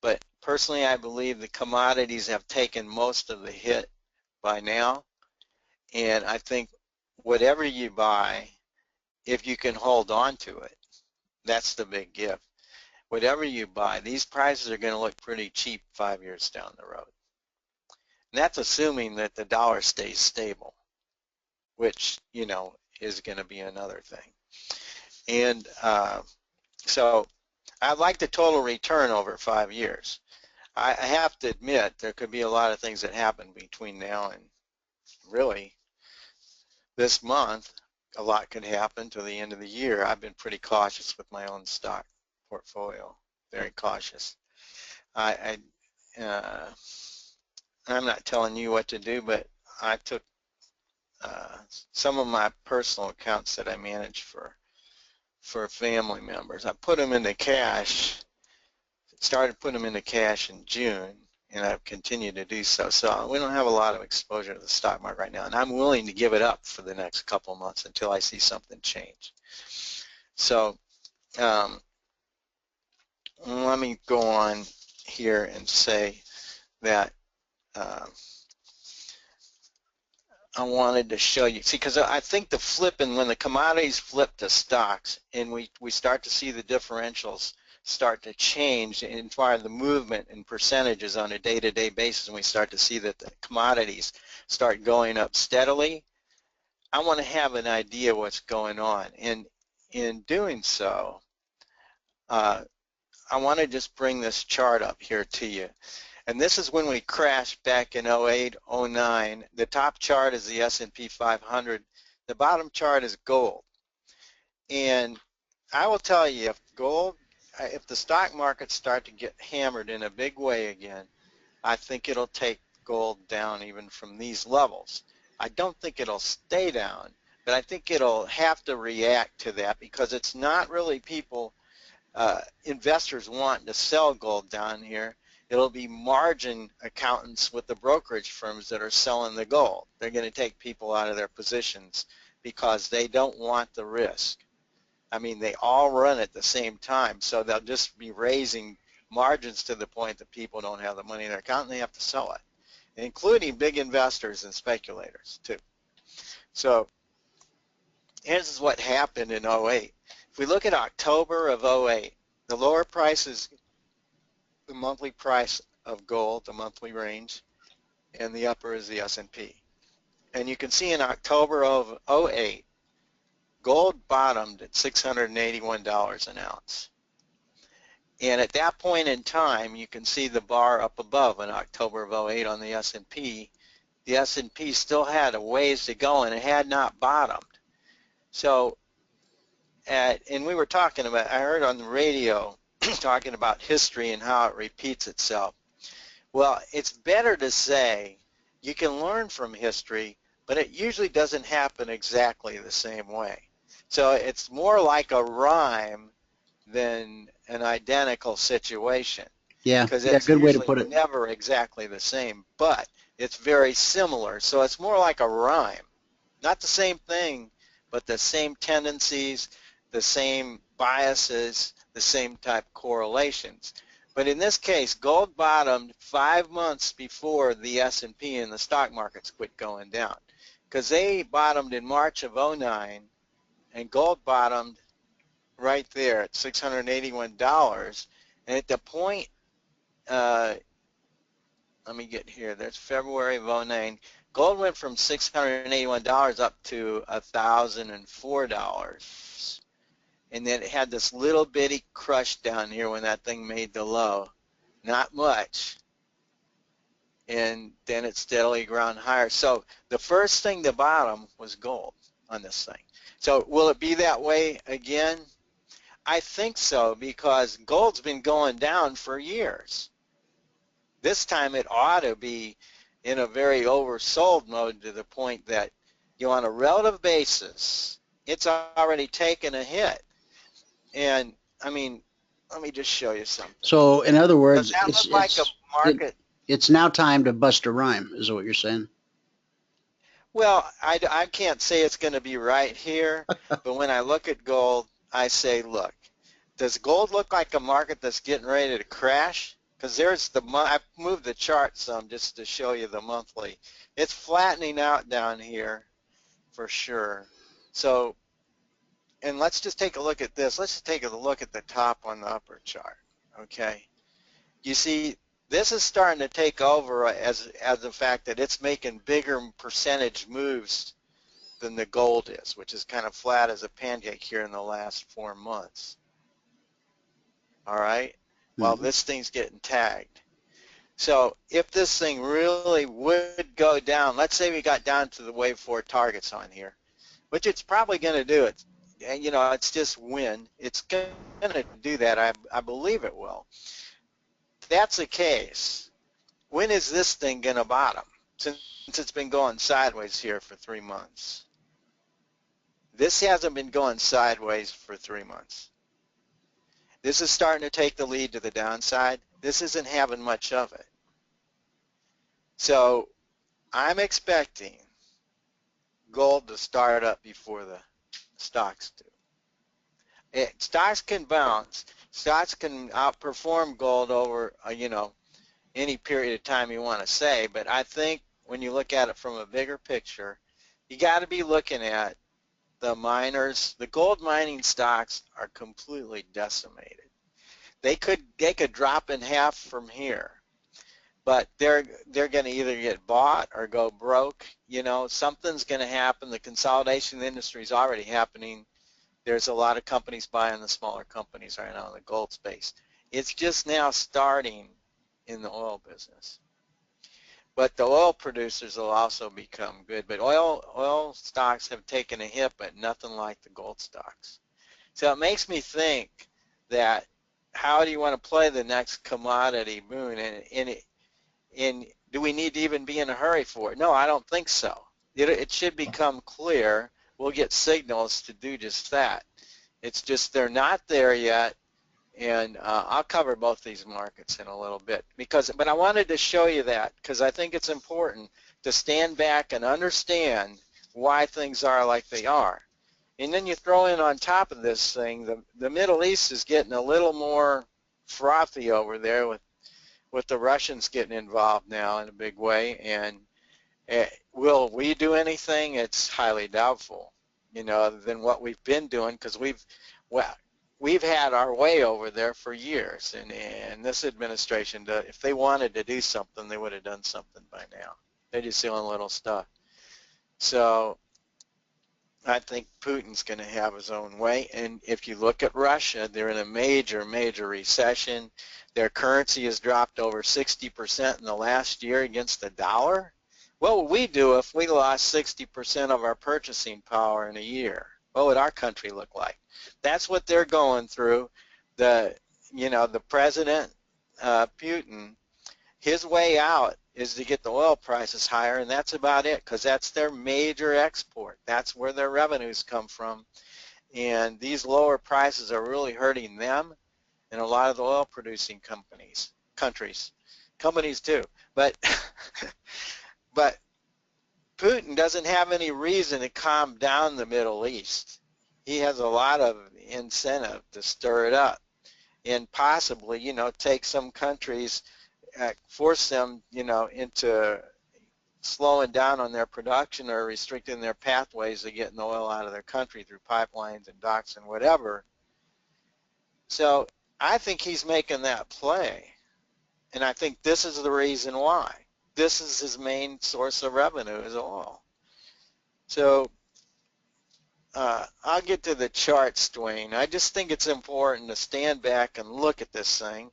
but personally I believe the commodities have taken most of the hit by now, and I think whatever you buy, if you can hold on to it, that's the big gift. Whatever you buy, these prices are going to look pretty cheap 5 years down the road. And that's assuming that the dollar stays stable, which, is going to be another thing. And so I like the total return over 5 years. I have to admit there could be a lot of things that happen between now and really this month. A lot could happen to the end of the year. I've been pretty cautious with my own stock portfolio, very cautious. I'm not telling you what to do, but I took some of my personal accounts that I manage for family members. I put them into cash, started putting them into cash in June, and I've continued to do so. So we don't have a lot of exposure to the stock market right now, and I'm willing to give it up for the next couple of months until I see something change. So let me go on here and say that I wanted to show you, because I think the flipping, when the commodities flip to stocks and we start to see the differentials start to change in far the movement and percentages on a day-to-day basis, and we start to see that the commodities start going up steadily, I want to have an idea what's going on. And in doing so, I want to just bring this chart up here to you. And this is when we crashed back in 08, 09. The top chart is the S&P 500. The bottom chart is gold. And I will tell you, if the stock markets start to get hammered in a big way again, I think it'll take gold down even from these levels. I don't think it'll stay down, but I think it'll have to react to that, because it's not really people, investors wanting to sell gold down here. It'll be margin accountants with the brokerage firms that are selling the gold. They're going to take people out of their positions because they don't want the risk. I mean, they all run at the same time, so they'll just be raising margins to the point that people don't have the money in their account and they have to sell it, including big investors and speculators too. So here's what happened in 08. If we look at October of 08, the lower prices, the monthly price of gold, the monthly range, and the upper is the S&P. And you can see in October of 08, gold bottomed at $681 an ounce. And at that point in time, you can see the bar up above in October of 08 on the S&P. The S&P still had a ways to go, and it had not bottomed. So, and we were talking about, I heard on the radio talking about history and how it repeats itself. Well, it's better to say you can learn from history, but it usually doesn't happen exactly the same way. So it's more like a rhyme than an identical situation. Yeah, because yeah, it's good way to usually put it. never exactly the same, but it's very similar. So it's more like a rhyme. Not the same thing, but the same tendencies, the same biases, the same type correlations. But in this case, gold bottomed 5 months before the S&P and the stock markets quit going down, because they bottomed in March of 09, and gold bottomed right there at $681. And at the point, let me get here, there's February of 09, gold went from $681 up to $1,004. And then it had this little bitty crush down here when that thing made the low. Not much. And then it steadily ground higher. So the first thing to bottom was gold on this thing. So will it be that way again? I think so, because gold's been going down for years. This time it ought to be in a very oversold mode to the point that, you know, on a relative basis, it's already taken a hit. And, I mean, let me just show you something. So, in other words, Does that look like a market? It's now time to bust a rhyme, is what you're saying. Well, I can't say it's going to be right here, but when I look at gold, I say, look, does gold look like a market that's getting ready to crash? Because there's the, I moved the chart some just to show you the monthly. It's flattening out down here for sure. So, and let's just take a look at this. Let's just take a look at the top on the upper chart, okay? You see, this is starting to take over as the fact that it's making bigger percentage moves than the gold is, which is kind of flat as a pancake here in the last 4 months. All right? While this thing's getting tagged. So if this thing really would go down, let's say we got down to the wave 4 targets on here, which it's probably going to do it. And, you know, it's just when. It's going to do that. I believe it will. If that's the case, when is this thing going to bottom? Since it's been going sideways here for 3 months. This hasn't been going sideways for 3 months. This is starting to take the lead to the downside. This isn't having much of it. So I'm expecting gold to start up before the stocks do. Stocks can bounce. Stocks can outperform gold over, you know, any period of time you want to say, but I think when you look at it from a bigger picture, you got to be looking at the miners. The gold mining stocks are completely decimated. They could drop in half from here, but they're going to either get bought or go broke. You know, something's going to happen. The consolidation industry is already happening. There's a lot of companies buying the smaller companies right now in the gold space. It's just now starting in the oil business. But the oil producers will also become good. But oil stocks have taken a hit, but nothing like the gold stocks. So it makes me think that how do you want to play the next commodity boom? And do we need to even be in a hurry for it? No, I don't think so. It should become clear. We'll get signals to do just that. It's just they're not there yet. And I'll cover both these markets in a little bit. But I wanted to show you that because I think it's important to stand back and understand why things are like they are. And then you throw in on top of this thing, the Middle East is getting a little more frothy over there with the Russians getting involved now in a big way. And will we do anything? It's highly doubtful, you know, other than what we've been doing, because we've had our way over there for years. And this administration, if they wanted to do something, they would have done something by now. They're just doing little stuff. So I think Putin's going to have his own way. And if you look at Russia, they're in a major, major recession. Their currency has dropped over 60% in the last year against the dollar. What would we do if we lost 60% of our purchasing power in a year? What would our country look like? That's what they're going through. The president, Putin, his way out is to get the oil prices higher, and that's about it, because that's their major export. That's where their revenues come from. And these lower prices are really hurting them and a lot of the oil-producing countries too. But but Putin doesn't have any reason to calm down the Middle East. He has a lot of incentive to stir it up and possibly, take some countries, force them, into slowing down on their production or restricting their pathways to getting oil out of their country through pipelines and docks and whatever. So I think he's making that play, and I think this is the reason why. This is his main source of revenue, is oil. So I'll get to the charts, Dwayne. I just think it's important to stand back and look at this thing.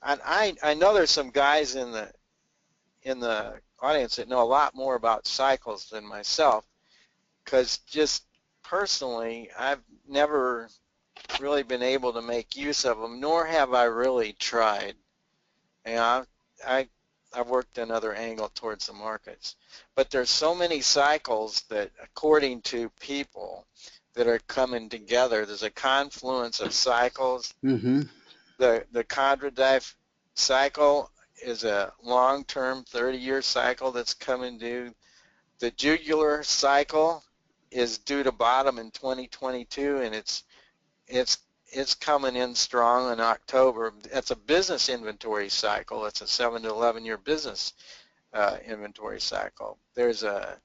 And I know there's some guys in the audience that know a lot more about cycles than myself, because just personally, I've never really been able to make use of them, nor have I really tried. And I've worked another angle towards the markets. But there's so many cycles that, according to people, that are coming together. There's a confluence of cycles. Mm-hmm. The Condradiev cycle is a long-term 30-year cycle that's coming due. The jugular cycle is due to bottom in 2022, and it's coming in strong in October. That's a business inventory cycle. It's a 7 to 11-year business inventory cycle. There's a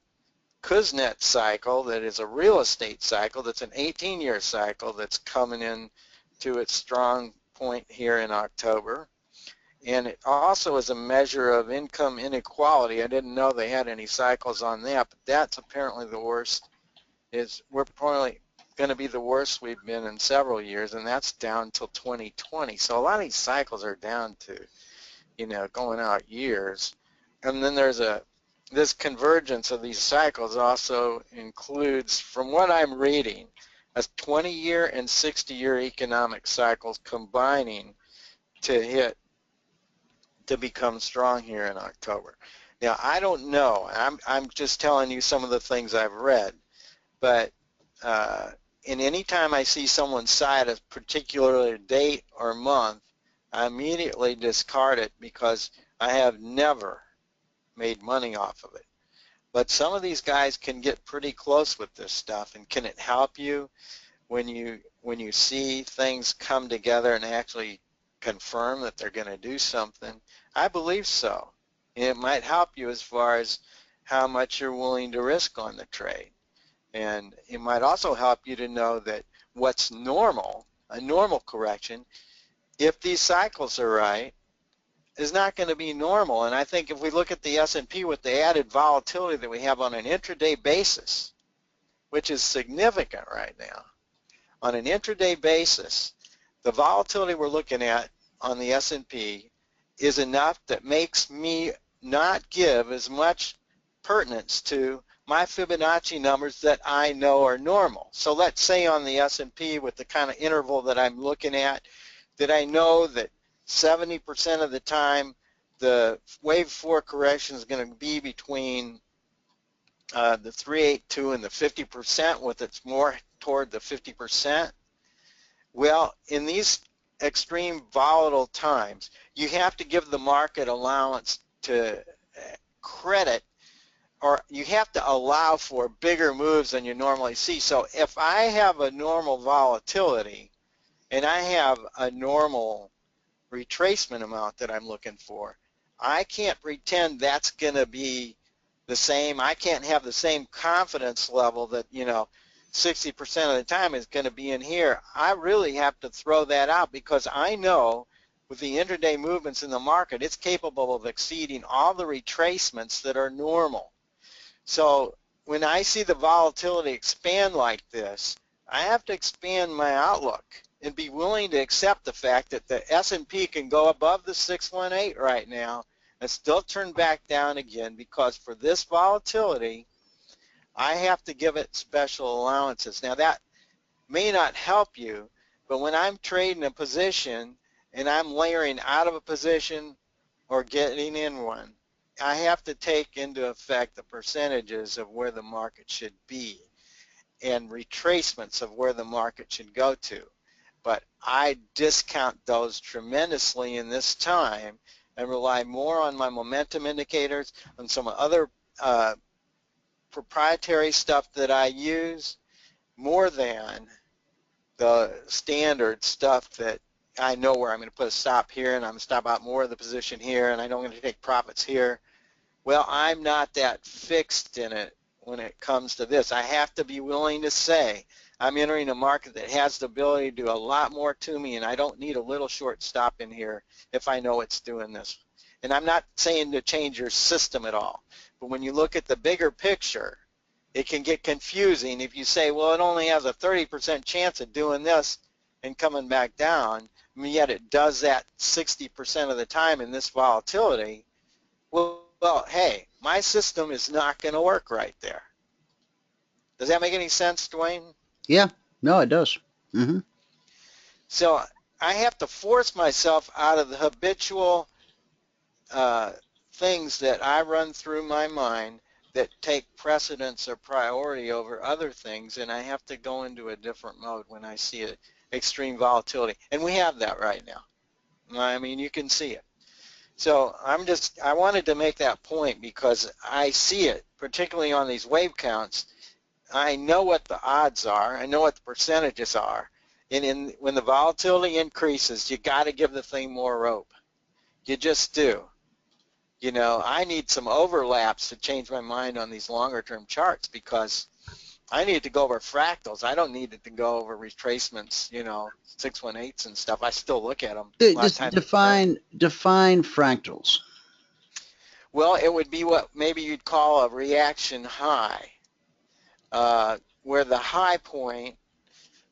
Kuznets cycle that is a real estate cycle that's an 18-year cycle that's coming in to its strong point here in October. And it also is a measure of income inequality. I didn't know they had any cycles on that, but that's apparently the worst. We're probably going to be the worst we've been in several years, and that's down till 2020. So a lot of these cycles are down to, going out years. And then there's this convergence of these cycles also includes, from what I'm reading, a 20-year and 60-year economic cycles combining to become strong here in October. Now, I don't know. I'm just telling you some of the things I've read. But in any time I see someone cite a particular date or month, I immediately discard it because I have never made money off of it. But some of these guys can get pretty close with this stuff, and can it help you when you see things come together and actually confirm that they're going to do something? I believe so. And it might help you as far as how much you're willing to risk on the trade. And it might also help you to know that what's normal, a normal correction, if these cycles are right, is not going to be normal. And I think if we look at the S&P with the added volatility that we have on an intraday basis, which is significant right now, on an intraday basis, the volatility we're looking at on the S&P is enough that makes me not give as much pertinence to my Fibonacci numbers that I know are normal. So let's say on the S&P with the kind of interval that I'm looking at, that I know that 70% of the time the wave 4 correction is going to be between the 382 and the 50%, with it's more toward the 50%. Well, in these extreme volatile times, you have to give the market allowance to credit, or you have to allow for bigger moves than you normally see. So if I have a normal volatility and I have a normal retracement amount that I'm looking for, I can't pretend that's going to be the same. I can't have the same confidence level that, 60% of the time is going to be in here. I really have to throw that out, because I know with the intraday movements in the market, it's capable of exceeding all the retracements that are normal. So when I see the volatility expand like this, I have to expand my outlook and be willing to accept the fact that the S&P can go above the 618 right now and still turn back down again, because for this volatility, I have to give it special allowances. Now that may not help you, but when I'm trading a position and I'm layering out of a position or getting in one, I have to take into effect the percentages of where the market should be and retracements of where the market should go to. But I discount those tremendously in this time and rely more on my momentum indicators and some other proprietary stuff that I use, more than the standard stuff that I know where I'm going to put a stop here and I'm going to stop out more of the position here and I know I'm going to take profits here. Well, I'm not that fixed in it when it comes to this. I have to be willing to say I'm entering a market that has the ability to do a lot more to me, and I don't need a little short stop in here if I know it's doing this. And I'm not saying to change your system at all, but when you look at the bigger picture, it can get confusing if you say, well, it only has a 30% chance of doing this and coming back down, and yet it does that 60% of the time in this volatility. Well, hey, my system is not going to work right there. Does that make any sense, Dwayne? Yeah, no, it does. Mm-hmm. So I have to force myself out of the habitual things that I run through my mind that take precedence or priority over other things, and I have to go into a different mode when I see it, extreme volatility. And we have that right now. I mean, you can see it. So I wanted to make that point because I see it, particularly on these wave counts. I know what the odds are. I know what the percentages are. And when the volatility increases, you got to give the thing more rope. You just do. You know, I need some overlaps to change my mind on these longer-term charts because I need to go over fractals. I don't need it to go over retracements, 618s and stuff. I still look at them. Just define fractals. Well, it would be what maybe you'd call a reaction high, where the high point.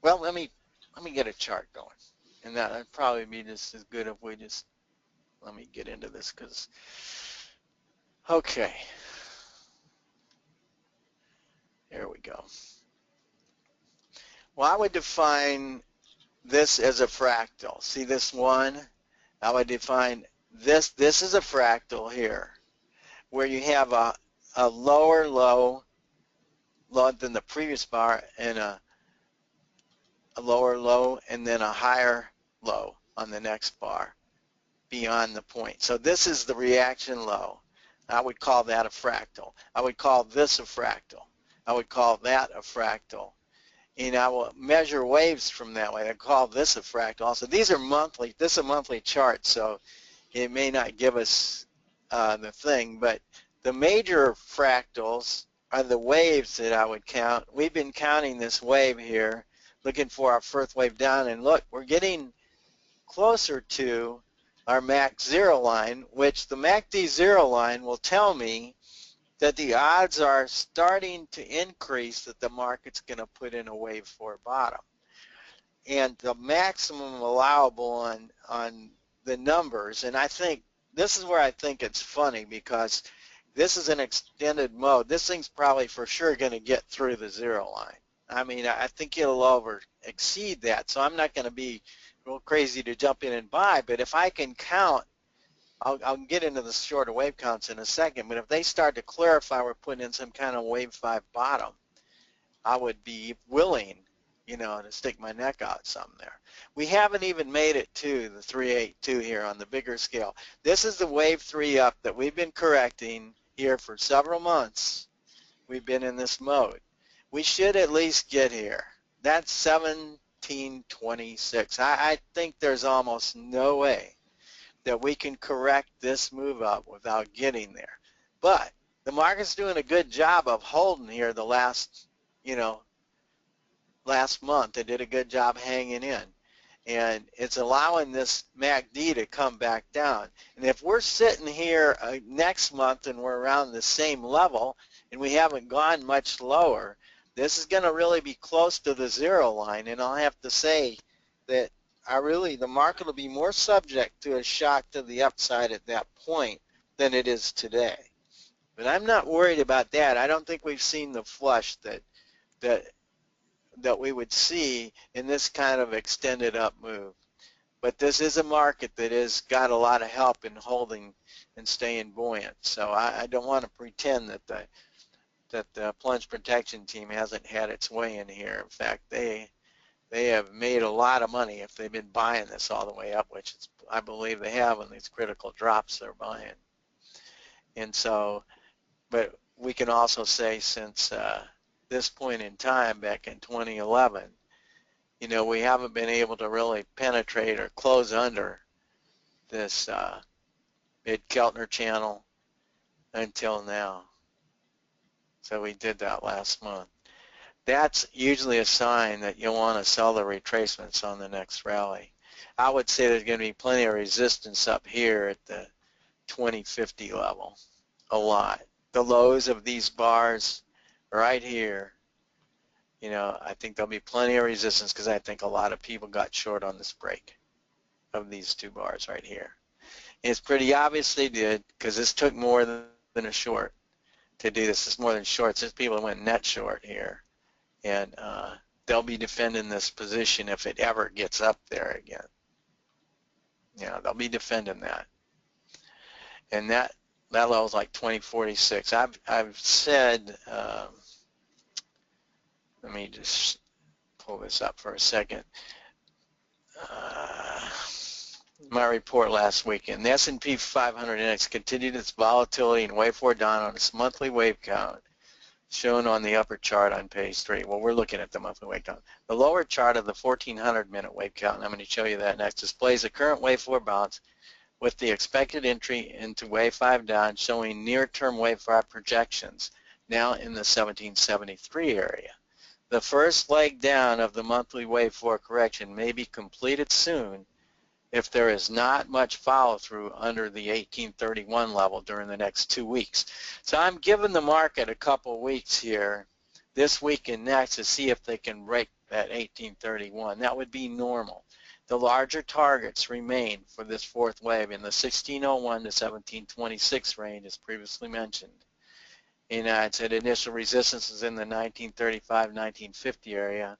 Well, let me get a chart going, and that would probably be just as good if we just let me get into this because. Okay. There we go. Well, I would define this as a fractal. See this one? I would define this. This is a fractal here, where you have a lower low than the previous bar and a lower low and then a higher low on the next bar beyond the point. So this is the reaction low. I would call that a fractal. I would call this a fractal. I would call that a fractal. And I will measure waves from that way. I call this a fractal. Also, these are monthly. This is a monthly chart, so it may not give us the thing. But the major fractals are the waves that I would count. We've been counting this wave here, looking for our first wave down. And look, we're getting closer to our MAC 0 line, which the MACD 0 line will tell me that the odds are starting to increase that the market's going to put in a wave 4 bottom. And the maximum allowable on the numbers, and I think this is where I think it's funny because this is an extended mode. This thing's probably for sure going to get through the 0 line. I mean, I think it'll exceed that, so I'm not going to be real crazy to jump in and buy, but if I can count, I'll get into the shorter wave counts in a second, but if they start to clarify we're putting in some kind of wave 5 bottom, I would be willing, to stick my neck out some there. We haven't even made it to the 382 here on the bigger scale. This is the wave 3 up that we've been correcting here for several months. We've been in this mode. We should at least get here. That's 1726. I think there's almost no way that we can correct this move up without getting there. But the market's doing a good job of holding here the last month. They did a good job hanging in. And it's allowing this MACD to come back down. And if we're sitting here next month and we're around the same level, and we haven't gone much lower. This is going to really be close to the zero line, and I'll have to say that the market will be more subject to a shock to the upside at that point than it is today. But I'm not worried about that. I don't think we've seen the flush that we would see in this kind of extended up move. But this is a market that has got a lot of help in holding and staying buoyant. So I don't want to pretend that the plunge protection team hasn't had its way in here. In fact, they have made a lot of money if they've been buying this all the way up, which I believe they have on these critical drops they're buying. And so, but we can also say since this point in time back in 2011, you know, we haven't been able to really penetrate or close under this mid-Keltner channel until now. So we did that last month. That's usually a sign that you'll want to sell the retracements on the next rally. I would say there's going to be plenty of resistance up here at the 2050 level, a lot. The lows of these bars right here, you know, I think there'll be plenty of resistance because I think a lot of people got short on this break of these two bars right here. And it's pretty obvious they did because this took more than a short to do this. It's more than shorts. There's people that went net short here. And they'll be defending this position if it ever gets up there again. You know, they'll be defending that. And that level's like 2046. I've said, let me just pull this up for a second. My report last weekend, the S&P 500 index continued its volatility and wave forward down on its monthly wave count, shown on the upper chart on page 3. Well, we're looking at the monthly wave count. The lower chart of the 1400-minute wave count, and I'm going to show you that next, displays the current wave 4 bounce with the expected entry into wave 5 down, showing near-term wave 5 projections now in the 1773 area. The first leg down of the monthly wave 4 correction may be completed soon if there is not much follow-through under the 1831 level during the next 2 weeks. So I'm giving the market a couple weeks here, this week and next, to see if they can break that 1831. That would be normal. The larger targets remain for this fourth wave in the 1601 to 1726 range, as previously mentioned. And I said initial resistance is in the 1935-1950 area,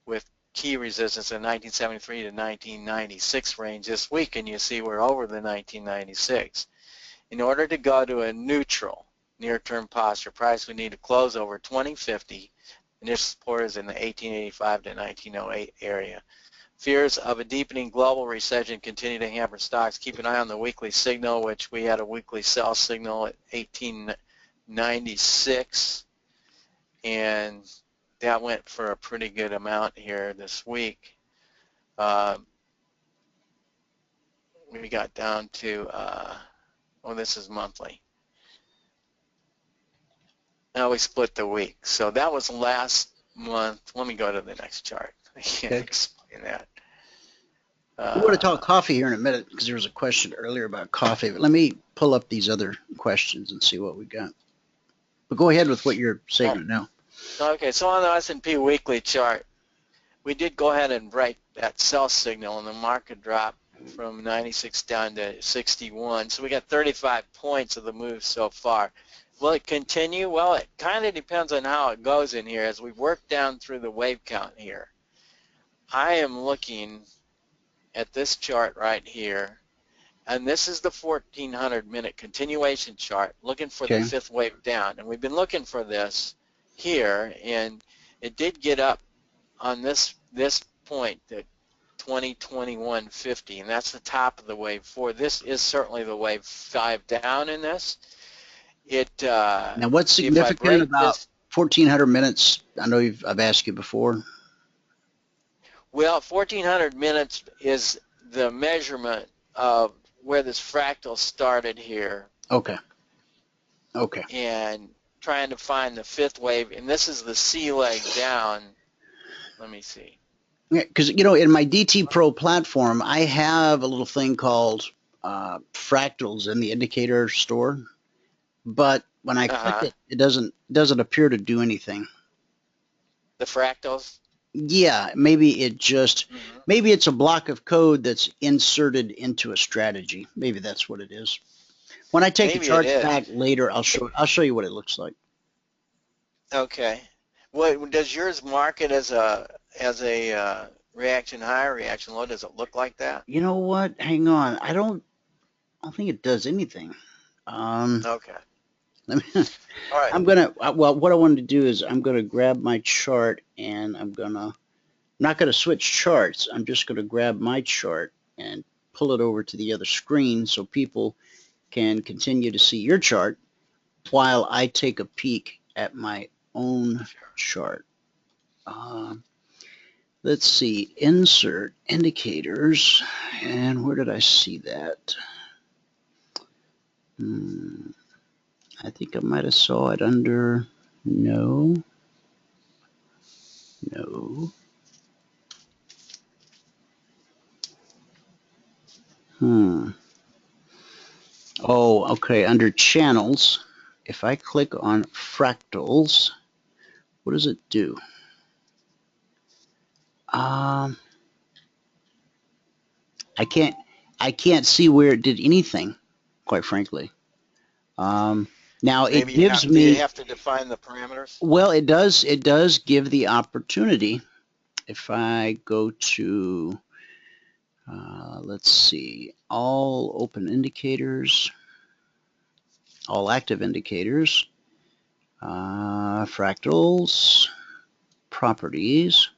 with key resistance in 1973 to 1996 range this week, and you see we're over the 1996. In order to go to a neutral near-term posture price, we need to close over 2050. Initial support is in the 1885 to 1908 area. Fears of a deepening global recession continue to hamper stocks. Keep an eye on the weekly signal, which we had a weekly sell signal at 1896, and that went for a pretty good amount here this week. We got down to, this is monthly. Now we split the week. So that was last month. Let me go to the next chart. I can't explain that. We're going to talk coffee here in a minute because there was a question earlier about coffee. But let me pull up these other questions and see what we got. But go ahead with what you're saying now. Okay, so on the S&P weekly chart, we did go ahead and break that sell signal, and the market dropped from 96 down to 61. So we got 35 points of the move so far. Will it continue? Well, it kind of depends on how it goes in here as we work down through the wave count here. I am looking at this chart right here, and this is the 1400-minute continuation chart, looking for the fifth wave down. And we've been looking for this here, and it did get up on this point at 2021.50, and that's the top of the wave 4. This is certainly the wave 5 down in this. Now, what's significant about 1400 minutes? I know I've asked you before. Well, 1400 minutes is the measurement of where this fractal started here. Okay. And trying to find the fifth wave, and this is the C leg down. Let me see. Because, you know, in my DT Pro platform, I have a little thing called fractals in the indicator store. But when I click it, it doesn't appear to do anything. The fractals? Yeah, maybe maybe it's a block of code that's inserted into a strategy. Maybe that's what it is. When I take the charts back later, I'll show you what it looks like. Okay. What does yours mark it as a reaction high or reaction low? Does it look like that? You know what? Hang on. I don't think it does anything. Okay. Let me, all right. I'm gonna. Well, what I wanted to do is I'm gonna grab my chart and I'm not gonna switch charts. I'm just gonna grab my chart and pull it over to the other screen so people can continue to see your chart while I take a peek at my own chart. Let's see, insert indicators, and where did I see that? I think I might have saw it under, no. Oh, okay, under channels, if I click on fractals, what does it do? I can't see where it did anything, quite frankly. Now it gives me. Do you have to define the parameters? Well, it does give the opportunity. If I go to, let's see, all open indicators, all active indicators, fractals, properties.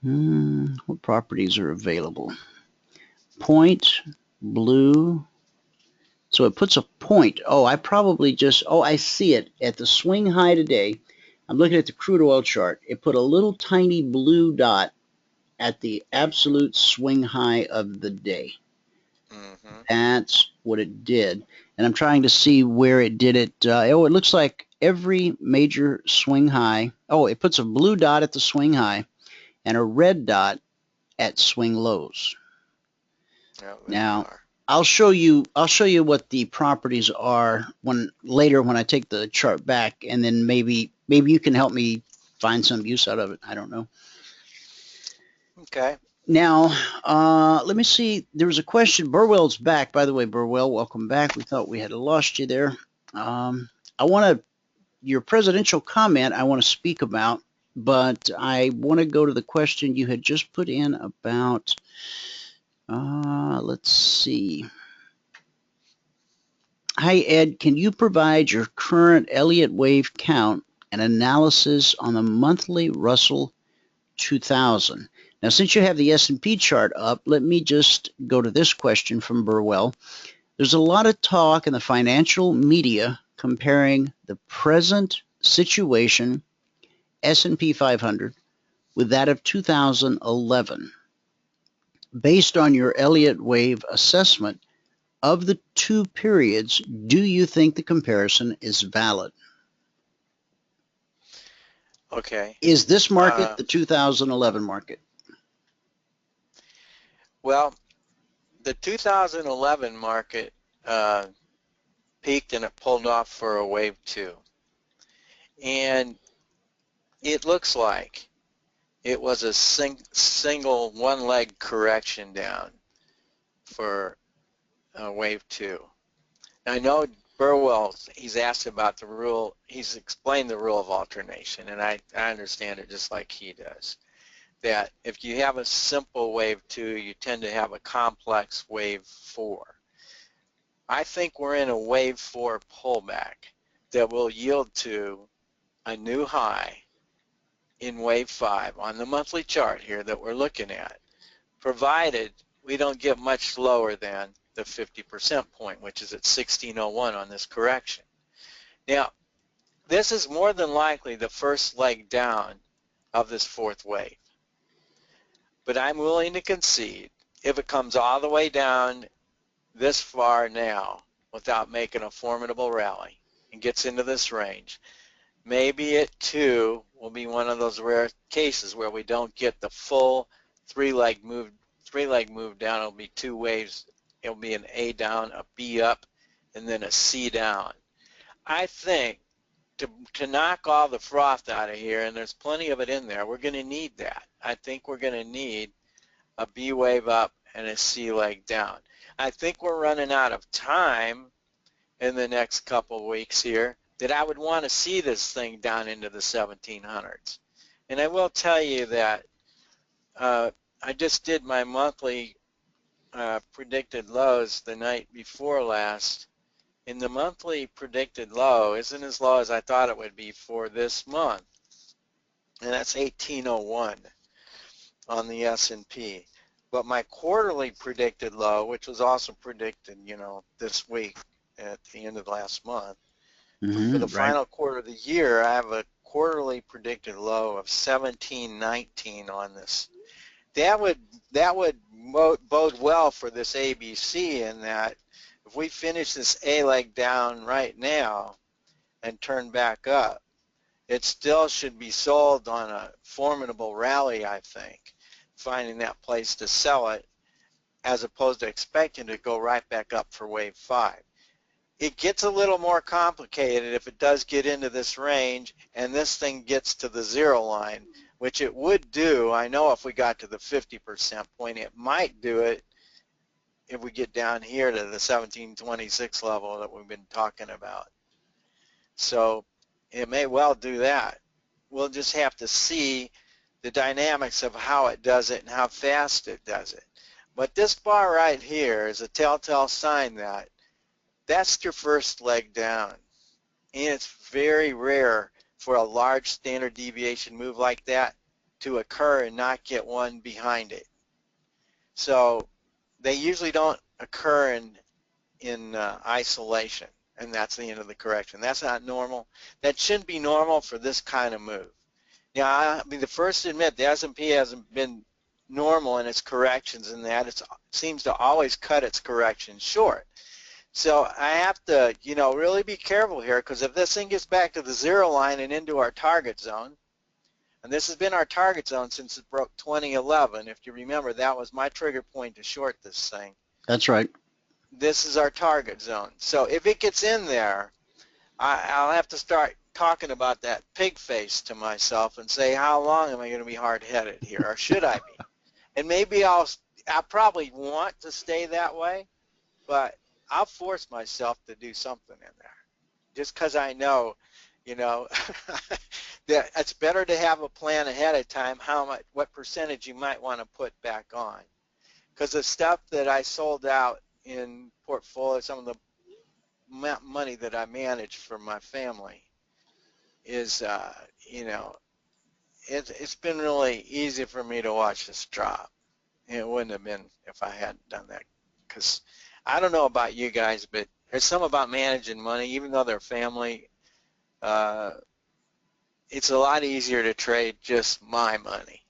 What properties are available? Point, blue. So it puts a point. Oh, I probably just, I see it. At the swing high today, I'm looking at the crude oil chart. It put a little tiny blue dot at the absolute swing high of the day. That's what it did. And I'm trying to see where it did it. It looks like every major swing high. Oh, it puts a blue dot at the swing high and a red dot at swing lows. Now, I'll show you what the properties are later when I take the chart back, and then maybe you can help me find some use out of it. I don't know. Okay. Now, let me see. There was a question. Burwell's back. By the way, Burwell, welcome back. We thought we had lost you there. Your presidential comment I want to speak about, but I want to go to the question you had just put in about, let's see. Hi, Ed. Can you provide your current Elliott wave count and analysis on the monthly Russell 2000? Now, since you have the S&P chart up, let me just go to this question from Burwell. There's a lot of talk in the financial media comparing the present situation, S&P 500, with that of 2011. Based on your Elliott wave assessment of the two periods, do you think the comparison is valid? Okay. Is this market the 2011 market? Well, the 2011 market peaked and it pulled off for a wave 2. And it looks like it was a single one-leg correction down for wave 2. Now, I know Burwell, he's asked about the rule, he's explained the rule of alternation, and I understand it just like he does. That if you have a simple wave 2, you tend to have a complex wave 4. I think we're in a wave 4 pullback that will yield to a new high in wave 5 on the monthly chart here that we're looking at, provided we don't get much lower than the 50% point, which is at 1601 on this correction. Now, this is more than likely the first leg down of this fourth wave. But I'm willing to concede if it comes all the way down this far now without making a formidable rally and gets into this range, maybe it too will be one of those rare cases where we don't get the full three-leg move down. It'll be two waves. It'll be an A down, a B up, and then a C down. I think to knock all the froth out of here, and there's plenty of it in there, we're going to need that. I think we're going to need a B wave up and a C leg down. I think we're running out of time in the next couple of weeks here that I would want to see this thing down into the 1700s. And I will tell you that I just did my monthly predicted lows the night before last, and the monthly predicted low isn't as low as I thought it would be for this month, and that's 1801 on the S&P. But my quarterly predicted low, which was also predicted, you know, this week at the end of last month, for the final quarter of the year, I have a quarterly predicted low of 1719 on this. That would bode well for this ABC in that if we finish this A leg down right now and turn back up, it still should be sold on a formidable rally, I think, finding that place to sell it as opposed to expecting to go right back up for wave 5. It gets a little more complicated if it does get into this range and this thing gets to the zero line, which it would do. I know if we got to the 50% point, it might do it if we get down here to the 1726 level that we've been talking about. So it may well do that. We'll just have to see the dynamics of how it does it and how fast it does it. But this bar right here is a telltale sign that that's your first leg down. And it's very rare for a large standard deviation move like that to occur and not get one behind it. So they usually don't occur in isolation, and that's the end of the correction. That's not normal. That shouldn't be normal for this kind of move. Now, I'll be the first to admit the S&P hasn't been normal in its corrections in that it seems to always cut its corrections short. So I have to, you know, really be careful here, because if this thing gets back to the zero line and into our target zone, and this has been our target zone since it broke 2011. If you remember, that was my trigger point to short this thing. That's right. This is our target zone. So if it gets in there, I'll have to start talking about that pig face to myself and say, how long am I going to be hard-headed here, or should I be? And maybe I'll probably want to stay that way, but I'll force myself to do something in there, just because I know, you know, that it's better to have a plan ahead of time, what percentage you might want to put back on. Because the stuff that I sold out in portfolio, some of the money that I managed for my family is, you know, it's been really easy for me to watch this drop. It wouldn't have been if I hadn't done that, because I don't know about you guys, but there's something about managing money, even though they're family, it's a lot easier to trade just my money.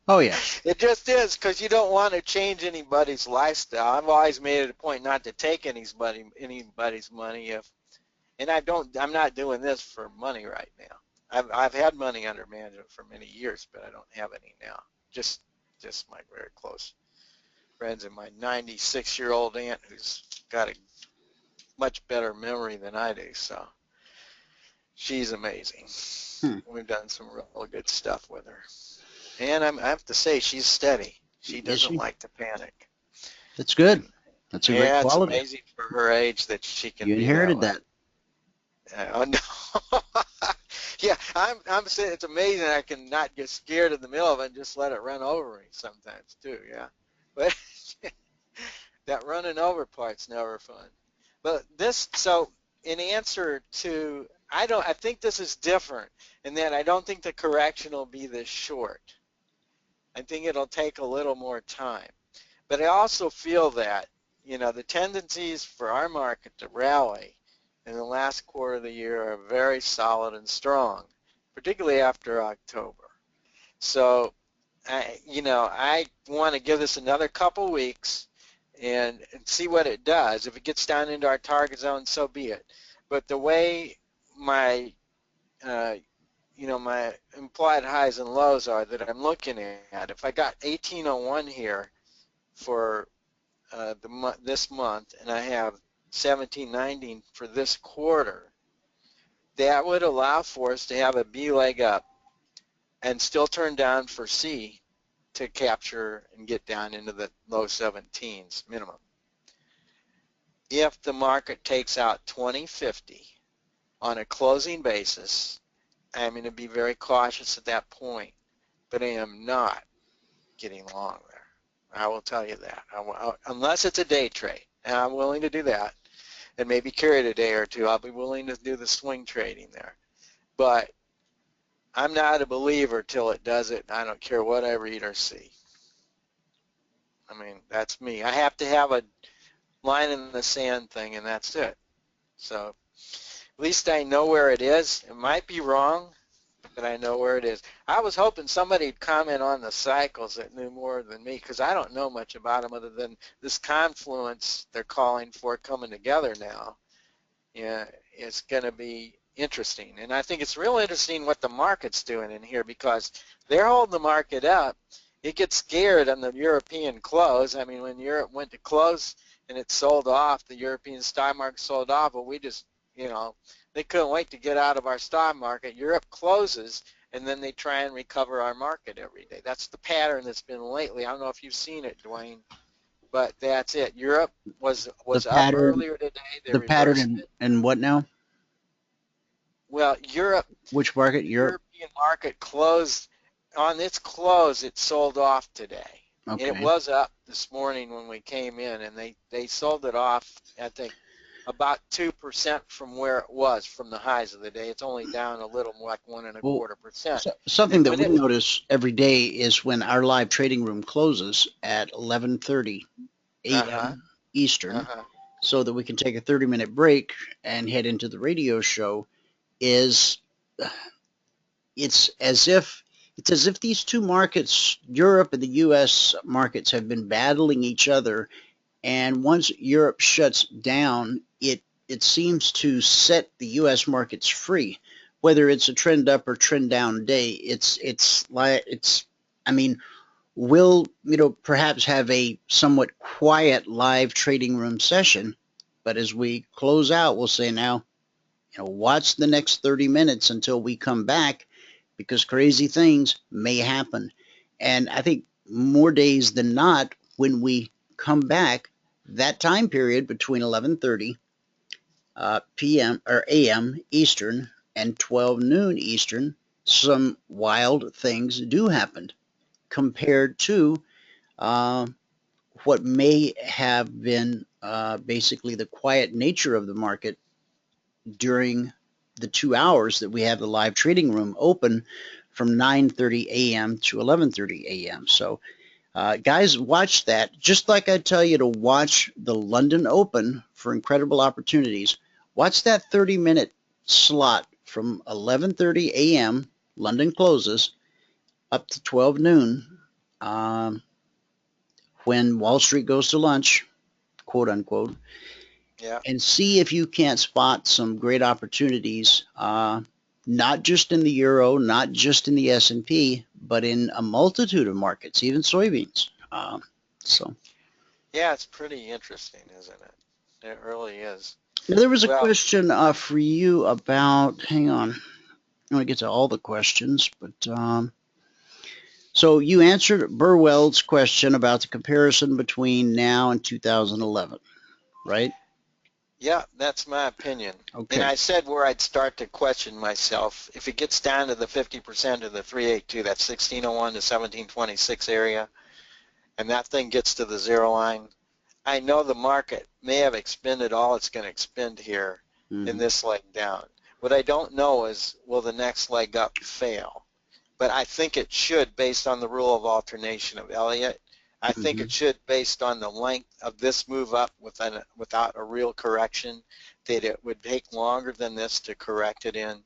Oh, yeah. It just is, because you don't want to change anybody's lifestyle. I've always made it a point not to take anybody's money and I'm not doing this for money right now. I've had money under management for many years, but I don't have any now. Just my very close friends and my 96-year-old aunt who's got a much better memory than I do, so she's amazing. We've done some real good stuff with her. And I have to say, she's steady. She doesn't like to panic. That's good. That's a great quality. It's amazing for her age that she can You inherited that. Oh, no. Yeah, I'm saying it's amazing I can not get scared in the middle of it and just let it run over me sometimes, too, yeah. But that running over part's never fun. But so in answer to, I think this is different in that I don't think the correction will be this short. I think it'll take a little more time. But I also feel that, you know, the tendencies for our market to rally in the last quarter of the year are very solid and strong, particularly after October. So, I want to give this another couple weeks and see what it does. If it gets down into our target zone, so be it. But the way my my implied highs and lows are that I'm looking at, if I got 1801 here for this month, and I have 17.90 for this quarter, that would allow for us to have a B leg up and still turn down for C to capture and get down into the low 17s minimum. If the market takes out 2050 on a closing basis, I'm going to be very cautious at that point, but I am not getting long there. I will tell you that. Unless it's a day trade, and I'm willing to do that, and maybe carry it a day or two, I'll be willing to do the swing trading there. But I'm not a believer till it does it. I don't care what I read or see. I mean, that's me. I have to have a line in the sand thing, and that's it. So at least I know where it is. It might be wrong, but I know where it is. I was hoping somebody'd comment on the cycles that knew more than me, because I don't know much about them other than this confluence they're calling for coming together now. Yeah, it's going to be interesting. And I think it's real interesting what the market's doing in here, because they're holding the market up. It gets scared on the European close. I mean, when Europe went to close and it sold off, the European stock market sold off, but we just, you know, they couldn't wait to get out of our stock market. Europe closes, and then they try and recover our market every day. That's the pattern that's been lately. I don't know if you've seen it, Dwayne, but that's it. Europe was up earlier today. They the pattern reversed it. and what now? Well, Europe. Which market? Europe. European market closed. On its close, it sold off today. Okay. It was up this morning when we came in, and they sold it off, I think, about 2% from where it was from the highs of the day. It's only down a little, like 1.25%. Something that we notice every day is when our live trading room closes at 11:30 a.m. Eastern, so that we can take a 30-minute break and head into the radio show. It's as if these two markets, Europe and the U.S. markets, have been battling each other. And once Europe shuts down, it seems to set the U.S. markets free. Whether it's a trend up or trend down day, I mean, we'll perhaps have a somewhat quiet live trading room session, but as we close out, we'll say now, watch the next 30 minutes until we come back, because crazy things may happen. And I think more days than not, when we come back, that time period between 11:30 p.m. or a.m. Eastern and 12 noon Eastern, some wild things do happen compared to what may have been basically the quiet nature of the market during the 2 hours that we have the live trading room open from 9:30 a.m. to 11:30 a.m. So guys, watch that. Just like I tell you to watch the London Open for incredible opportunities, watch that 30-minute slot from 11:30 a.m. London closes up to 12 noon when Wall Street goes to lunch, quote unquote. Yeah. And see if you can't spot some great opportunities, not just in the euro, not just in the S&P, but in a multitude of markets, even soybeans. Yeah, it's pretty interesting, isn't it? It really is. Now, there was a question for you about, hang on, I want to get to all the questions, but so you answered Burwell's question about the comparison between now and 2011, right? Yeah, that's my opinion. Okay. And I said where I'd start to question myself. If it gets down to the 50% of the 382, that's 1601 to 1726 area, and that thing gets to the zero line, I know the market may have expended all it's going to expend here in this leg down. What I don't know is, will the next leg up fail? But I think it should, based on the rule of alternation of Elliott. I think it should, based on the length of this move up without a real correction, that it would take longer than this to correct it in.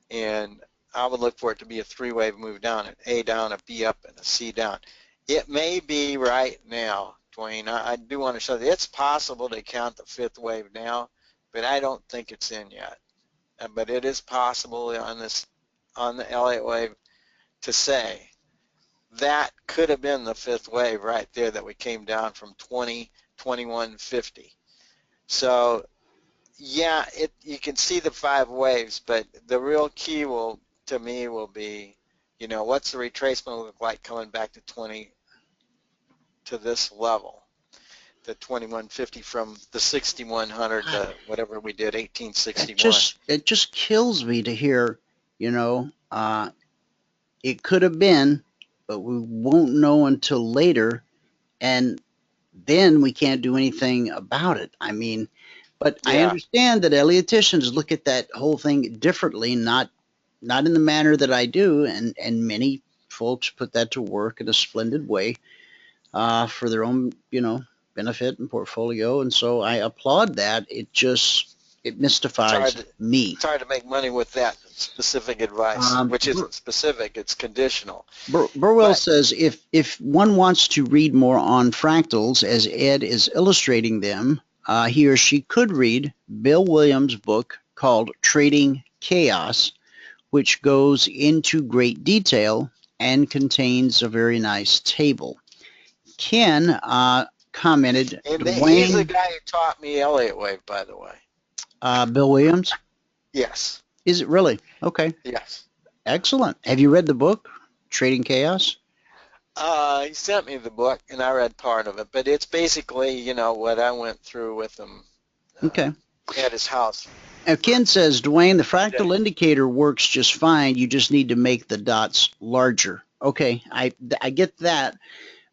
And I would look for it to be a three-wave move down, an A down, a B up, and a C down. It may be right now, Dwayne. I do want to show that it's possible to count the fifth wave now, but I don't think it's in yet. But it is possible on the Elliott wave to say that could have been the fifth wave right there that we came down from 2150. So, yeah, you can see the 5 waves, but the real key to me will be, you know, what's the retracement look like coming back to this level, the 2150 from the 6100 to whatever we did, 1861. It just kills me to hear, you know, it could have been, but we won't know until later, and then we can't do anything about it. I mean, but I Yeah. understand that Ellioticians look at that whole thing differently, not in the manner that I do, and many folks put that to work in a splendid way for their own, you know, benefit and portfolio, and so I applaud that. It mystifies me. It's hard to make money with that specific advice, which isn't specific, it's conditional. Burwell says if one wants to read more on fractals, as Ed is illustrating them, he or she could read Bill Williams' book called Trading Chaos, which goes into great detail and contains a very nice table. Ken commented, And he's the guy who taught me Elliott Wave, by the way. Bill Williams? Yes. Is it really? Okay. Yes. Excellent. Have you read the book, Trading Chaos? He sent me the book, and I read part of it, but it's basically, you know, what I went through with him Okay. at his house. Now, Ken says, Dwayne, the fractal indicator works just fine. You just need to make the dots larger. Okay, I get that.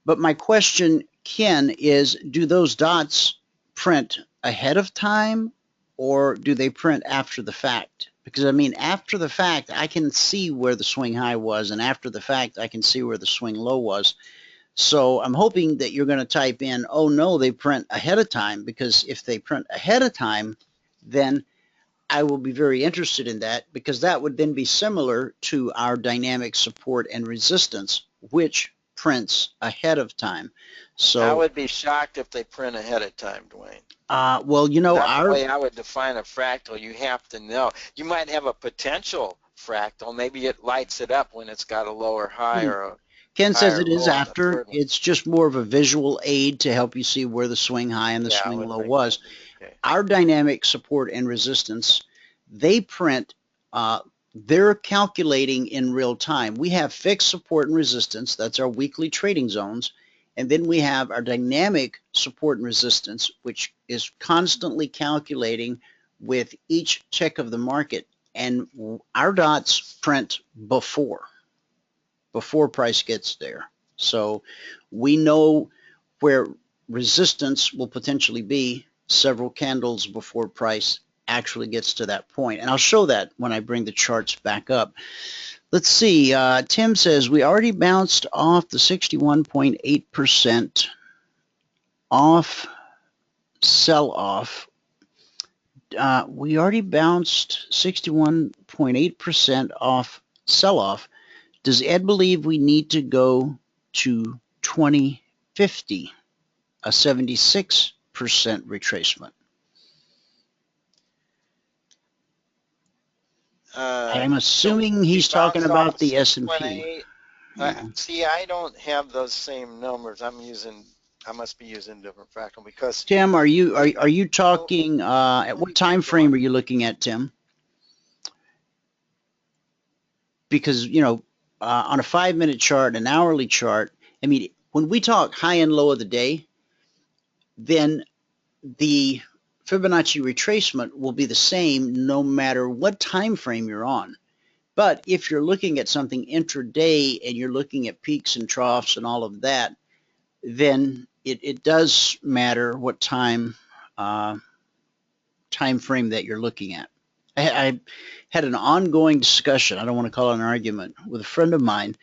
But my question, Ken, is do those dots print ahead of time or do they print after the fact? Because, I mean, after the fact, I can see where the swing high was, and after the fact, I can see where the swing low was. So I'm hoping that you're going to type in, oh, no, they print ahead of time, because if they print ahead of time, then I will be very interested in that, because that would then be similar to our dynamic support and resistance, which prints ahead of time. So I would be shocked if they print ahead of time, Dwayne. Well, you know, that's the way I would define a fractal. You have to know. You might have a potential fractal. Maybe it lights it up when it's got a lower high or a Ken says it is after. It's just more of a visual aid to help you see where the swing high and the swing low was. Okay. Our dynamic support and resistance, they print, they're calculating in real time. We have fixed support and resistance. That's our weekly trading zones. And then we have our dynamic support and resistance, which is constantly calculating with each check of the market. And our dots print before price gets there. So we know where resistance will potentially be several candles before price actually gets to that point. And I'll show that when I bring the charts back up. Let's see. Tim says we already bounced off the 61.8% off sell-off. We already bounced 61.8% off sell-off. Does Ed believe we need to go to 2050, a 76% retracement? I'm assuming he's talking about the S&P. See, I don't have those same numbers. I must be using different fractal because. Tim, are you talking? At what time frame are you looking at, Tim? Because you know, on a 5-minute chart, an hourly chart. I mean, when we talk high and low of the day, then the Fibonacci retracement will be the same no matter what time frame you're on. But if you're looking at something intraday and you're looking at peaks and troughs and all of that, then it does matter what time frame that you're looking at. I had an ongoing discussion, I don't want to call it an argument, with a friend of mine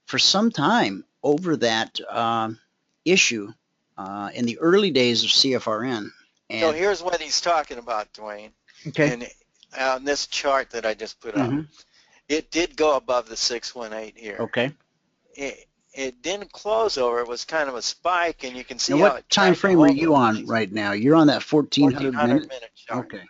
for some time over that issue in the early days of CFRN. And so here's what he's talking about, Dwayne. Okay. And on this chart that I just put up, it did go above the 618 here. Okay. It didn't close over. It was kind of a spike, and you can see now how what time frame are you on right now? You're on that 1400 minute chart. Okay.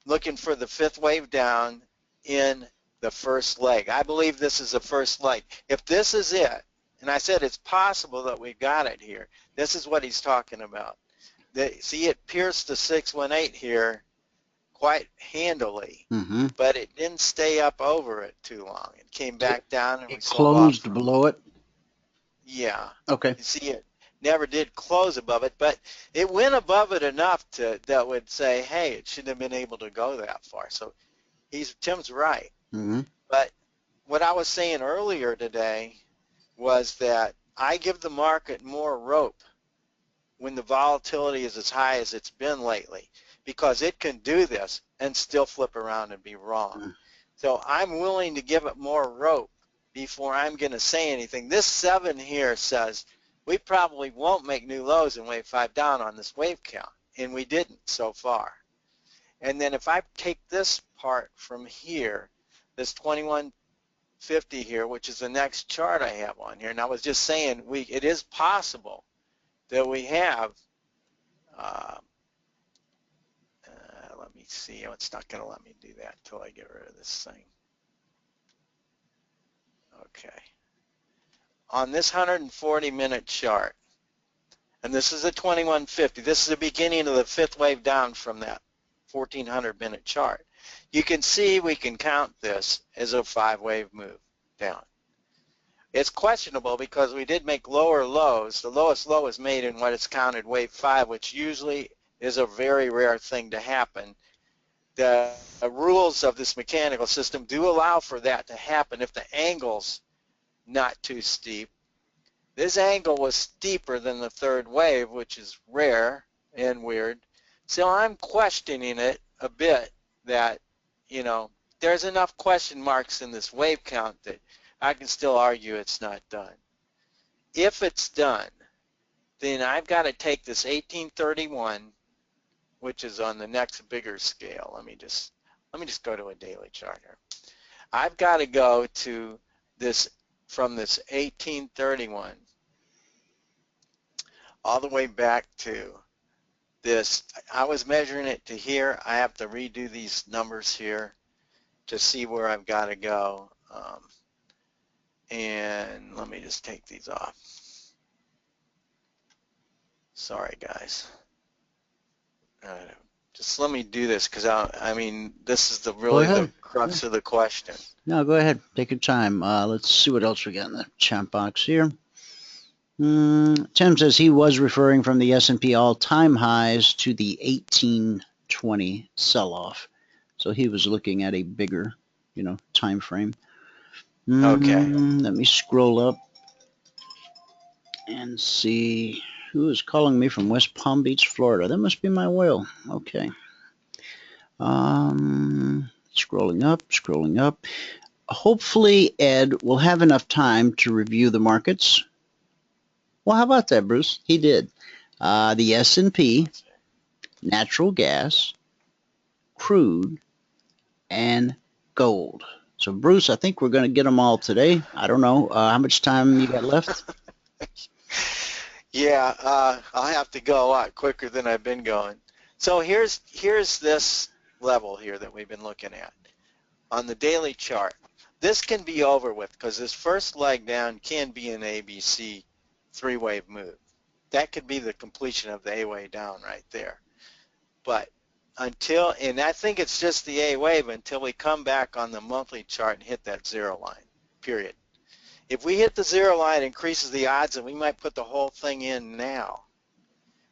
Looking for the 5th wave down in the first leg. I believe this is the first leg. If this is it, and I said it's possible that we got it here, this is what he's talking about. see it pierced the 618 here quite handily, but it didn't stay up over it too long. It came back down and we closed below it. Yeah. Okay. You see, it never did close above it, but it went above it enough that would say, hey, it shouldn't have been able to go that far. So Tim's right. But what I was saying earlier today was that I give the market more rope when the volatility is as high as it's been lately, because it can do this and still flip around and be wrong. So I'm willing to give it more rope before I'm going to say anything. This 7 here says we probably won't make new lows in wave 5 down on this wave count, and we didn't so far. And then if I take this part from here, this 2150 here, which is the next chart I have on here, and I was just saying it is possible that we have, let me see, it's not going to let me do that until I get rid of this thing. Okay. On this 140-minute chart, and this is a 2150, this is the beginning of the 5th wave down from that 1400-minute chart. You can see we can count this as a 5-wave move down. It's questionable because we did make lower lows. The lowest low is made in what is counted wave 5, which usually is a very rare thing to happen. The rules of this mechanical system do allow for that to happen if the angle's not too steep. This angle was steeper than the 3rd wave, which is rare and weird. So I'm questioning it a bit that, there's enough question marks in this wave count that I can still argue it's not done. If it's done, then I've got to take this 1831, which is on the next bigger scale. Let me just go to a daily chart here. I've got to go to this, from this 1831 all the way back to this. I was measuring it to here. I have to redo these numbers here to see where I've got to go. And let me just take these off. Sorry, guys. Just let me do this because this is really the crux of the question. No, go ahead. Take your time. Let's see what else we got in the chat box here. Tim says he was referring from the S&P all-time highs to the 1820 sell-off. So he was looking at a bigger, time frame. Okay. Let me scroll up and see who is calling me from West Palm Beach, Florida. That must be my whale. Okay. Scrolling up. Hopefully, Ed will have enough time to review the markets. Well, how about that, Bruce? He did. The S&P, natural gas, crude, and gold. So, Bruce, I think we're going to get them all today. I don't know. How much time you got left? Yeah, I'll have to go a lot quicker than I've been going. So here's this level here that we've been looking at on the daily chart. This can be over with because this first leg down can be an ABC 3-wave move. That could be the completion of the A-wave down right there. But and I think it's just the A-wave until we come back on the monthly chart and hit that 0 line, period. If we hit the 0 line, it increases the odds and we might put the whole thing in now.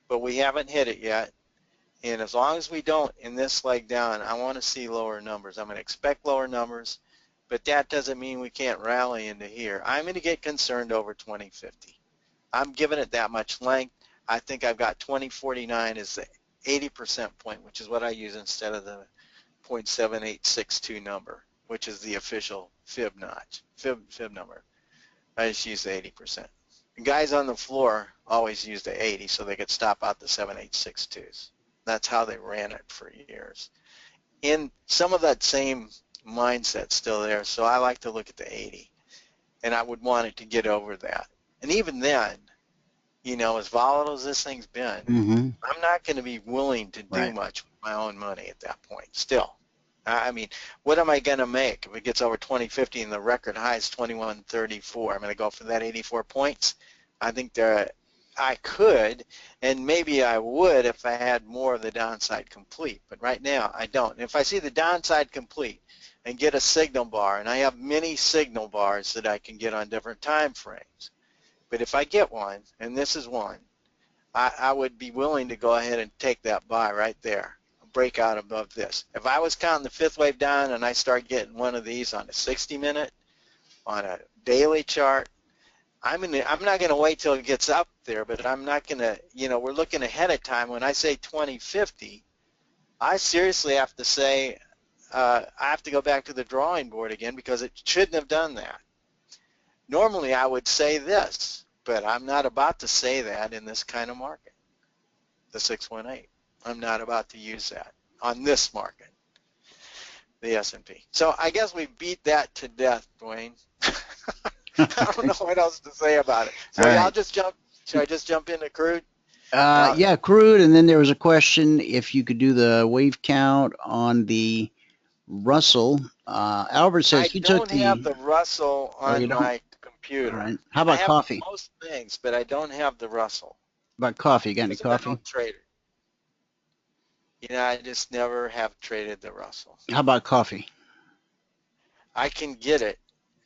But we haven't hit it yet. And as long as we don't in this leg down, I want to see lower numbers. I'm going to expect lower numbers, but that doesn't mean we can't rally into here. I'm going to get concerned over 2050. I'm giving it that much length. I think I've got 2049 as the 80% point, which is what I use instead of the 0.7862 number, which is the official fib number. I just use the 80%. The guys on the floor always use the 80 so they could stop out the 7862s. That's how they ran it for years. And some of that same mindset's still there, so I like to look at the 80. And I would want it to get over that. And even then, as volatile as this thing's been, I'm not going to be willing to do much with my own money at that point still. I mean, what am I going to make if it gets over 2050 and the record high is 2134? I'm going to go for that 84 points. I think I could, and maybe I would if I had more of the downside complete, but right now I don't. If I see the downside complete and get a signal bar, and I have many signal bars that I can get on different time frames, but if I get one, and this is one, I would be willing to go ahead and take that buy right there, break out above this. If I was counting the fifth wave down and I start getting one of these on a 60-minute, on a daily chart, I'm not going to wait till it gets up there, but I'm not going to, we're looking ahead of time. When I say 2050, I seriously have to say I have to go back to the drawing board again because it shouldn't have done that. Normally I would say this, but I'm not about to say that in this kind of market, the 618. I'm not about to use that on this market, the S&P. So I guess we beat that to death, Dwayne. I don't know what else to say about it. So right. I'll just jump. Should I just jump into Crude? Yeah, Crude, and then there was a question if you could do the wave count on the Russell. Albert says he took the... I don't have the Russell on my computer. All right. How about coffee? I have most things, but I don't have the Russell. About coffee? You got any coffee? I don't trade it. I just never have traded the Russell. How about coffee? I can get it,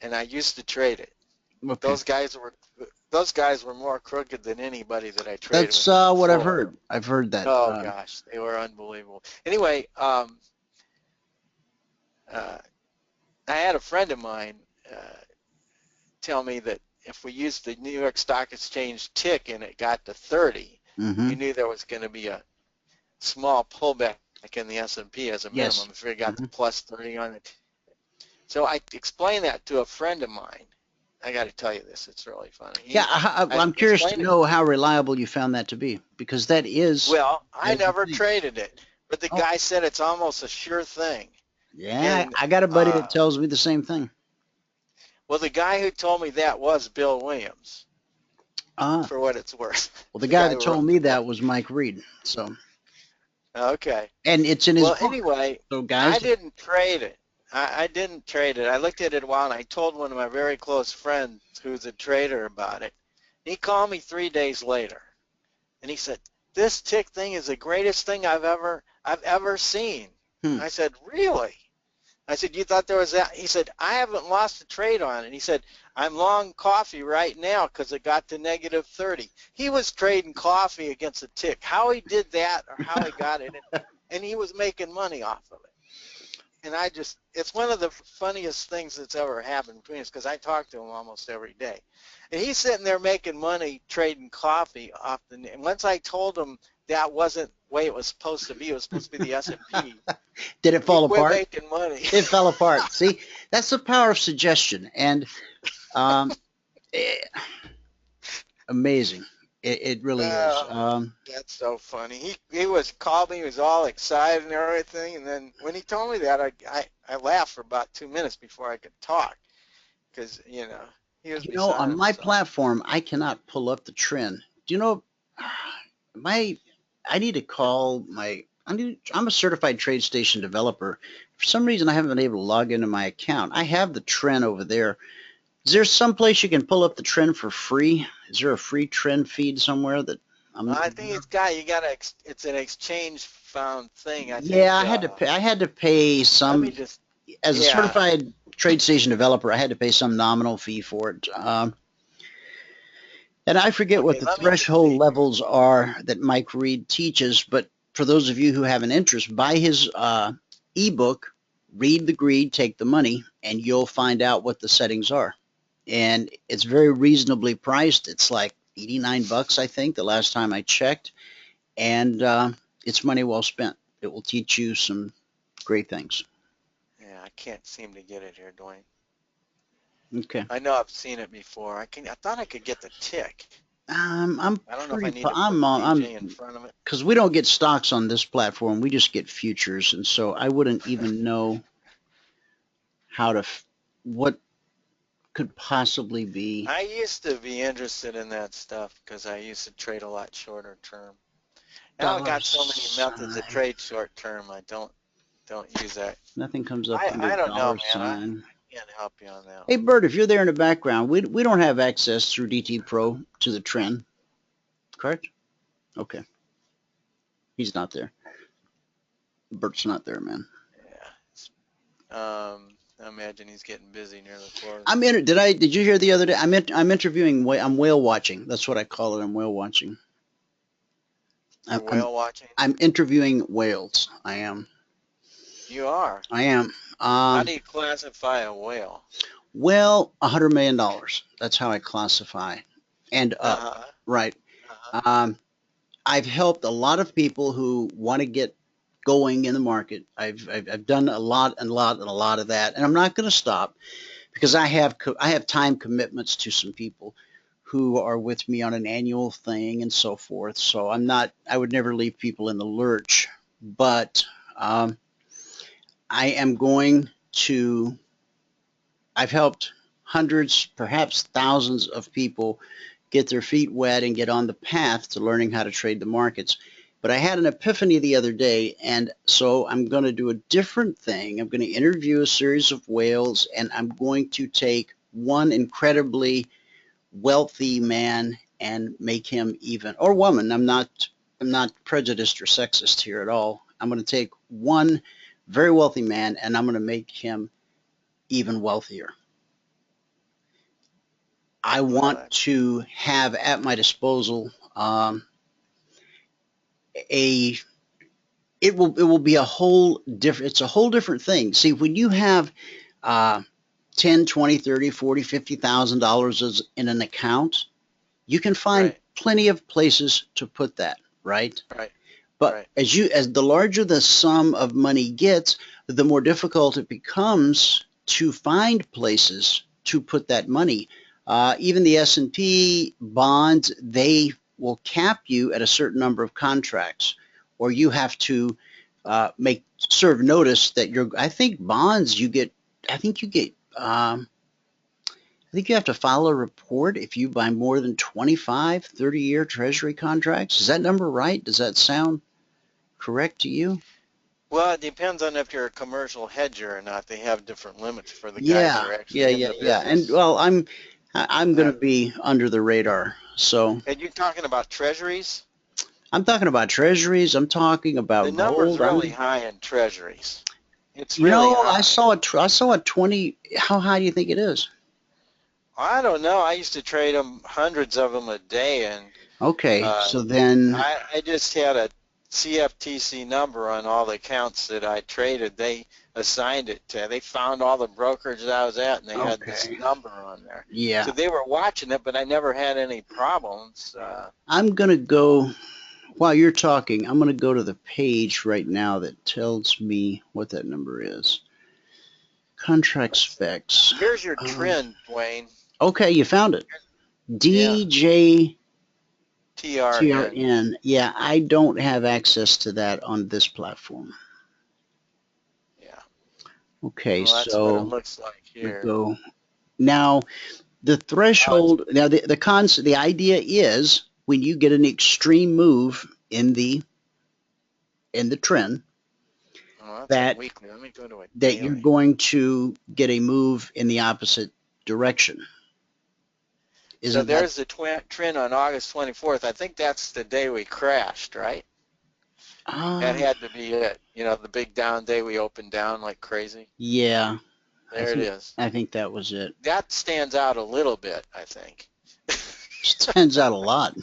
and I used to trade it. Okay. Those guys were more crooked than anybody that I traded. That's what I've heard. I've heard that. Oh gosh, they were unbelievable. Anyway, I had a friend of mine tell me that if we used the New York Stock Exchange tick and it got to 30, you knew there was going to be a small pullback in the S&P as a minimum. Yes. If it got to plus 30 on it. So I explained that to a friend of mine. I got to tell you this; it's really funny. I'm curious to know how reliable you found that to be, because that is... Well, I never traded it, but the guy said it's almost a sure thing. Yeah, and, I got a buddy that tells me the same thing. Well, the guy who told me that was Bill Williams, for what it's worth. Well, the guy that told me that was Mike Reed. So. Okay. And it's in his book. Well, anyway, so guys, I didn't trade it. I didn't trade it. I looked at it a while, and I told one of my very close friends who's a trader about it. He called me 3 days later, and he said, "This tick thing is the greatest thing I've ever seen." I said, "Really?" I said, "You thought there was that?" He said, "I haven't lost a trade on it." He said, "I'm long coffee right now because it got to negative 30. He was trading coffee against a tick. How he did that or how he got it, and he was making money off of it. And it's one of the funniest things that's ever happened between us because I talk to him almost every day. And he's sitting there making money trading coffee off and once I told him that wasn't the way it was supposed to be, it was supposed to be the S&P. Did it fall apart? He quit making money. It fell apart. See, that's the power of suggestion. And amazing. It really is. That's so funny. He called me. He was all excited and everything. And then when he told me that, I laughed for about 2 minutes before I could talk because he was. On my platform, I cannot pull up the trend. Do you know? I need to call my. I'm a certified trade station developer. For some reason, I haven't been able to log into my account. I have the trend over there. Is there some place you can pull up the trend for free? Is there a free trend feed somewhere that I think it's an exchange found thing. I had to pay some as a certified trade station developer. I had to pay some nominal fee for it. And I forget what the threshold levels are that Mike Reed teaches, but for those of you who have an interest, buy his ebook, Read the Greed, Take the Money, and you'll find out what the settings are. And it's very reasonably priced. It's like $89, I think, the last time I checked. And it's money well spent. It will teach you some great things. Yeah, I can't seem to get it here, Dwayne. Okay. I know I've seen it before. I thought I could get the tick. I don't know if I need to put DJ in front of it. Because we don't get stocks on this platform. We just get futures. And so I wouldn't even know what could possibly be. I used to be interested in that stuff because I used to trade a lot shorter term. Now I've got so many methods to trade short term. I don't use that. Nothing comes up under I don't know, $sign. man. I can't help you on that. Hey, Bert, if you're there in the background, we don't have access through DT Pro to the trend. correct? Okay. He's not there. Bert's not there, man. Yeah. I imagine he's getting busy near the close. Did you hear the other day? I'm interviewing. I'm whale watching. That's what I call it. I'm whale watching. Whale watching? I'm interviewing whales. I am. You are? I am. How do you classify a whale? Well, $100 million. That's how I classify. And up, right. I've helped a lot of people who want to get going in the market. I've done a lot of that, and I'm not going to stop because I have time commitments to some people who are with me on an annual thing and so forth. So I would never leave people in the lurch, but I am going to. I've helped hundreds, perhaps thousands of people get their feet wet and get on the path to learning how to trade the markets. But I had an epiphany the other day, and so I'm going to do a different thing. I'm going to interview a series of whales, and I'm going to take one incredibly wealthy man and make him even, or woman. I'm not prejudiced or sexist here at all. I'm going to take one very wealthy man, and I'm going to make him even wealthier. I want to have at my disposal it will be a whole different, it's a whole different thing. See, when you have 10, 20, 30, 40, $50,000 in an account, you can find plenty of places to put that, right? Right. But as the larger the sum of money gets, the more difficult it becomes to find places to put that money. Even the S&P bonds, they will cap you at a certain number of contracts, or you have to serve notice that I think bonds you have to file a report if you buy more than 25, 30-year Treasury contracts. Is that number right? Does that sound correct to you? Well, it depends on if you're a commercial hedger or not. They have different limits for the guys that are actually in the business. And well, I'm going to be under the radar. So. And you're talking about treasuries? I'm talking about treasuries. I'm talking about gold. The number's really high in treasuries. It's really high. I saw a 20. How high do you think it is? I don't know. I used to trade them, hundreds of them a day, and so then I just had a CFTC number on all the accounts that I traded. They assigned it to. They found all the brokerage that I was at, and they had this number on there. Yeah. So they were watching it, but I never had any problems. I'm gonna go. While you're talking, I'm gonna go to the page right now that tells me what that number is. Contract specs. Here's your trend, Dwayne. Okay, you found it. DJTRN. Yeah, I don't have access to that on this platform. Yeah. Okay, well, that's so what it looks like here. Go. Now, the threshold. Now, the idea is when you get an extreme move in the trend, that weekly. Let me go to that you're going to get a move in the opposite direction. So there's the trend on August 24th. I think that's the day we crashed, right? That had to be it. You know, the big down day we opened down like crazy. Yeah. There it is. I think that was it. That stands out a little bit, I think. Stands out a lot.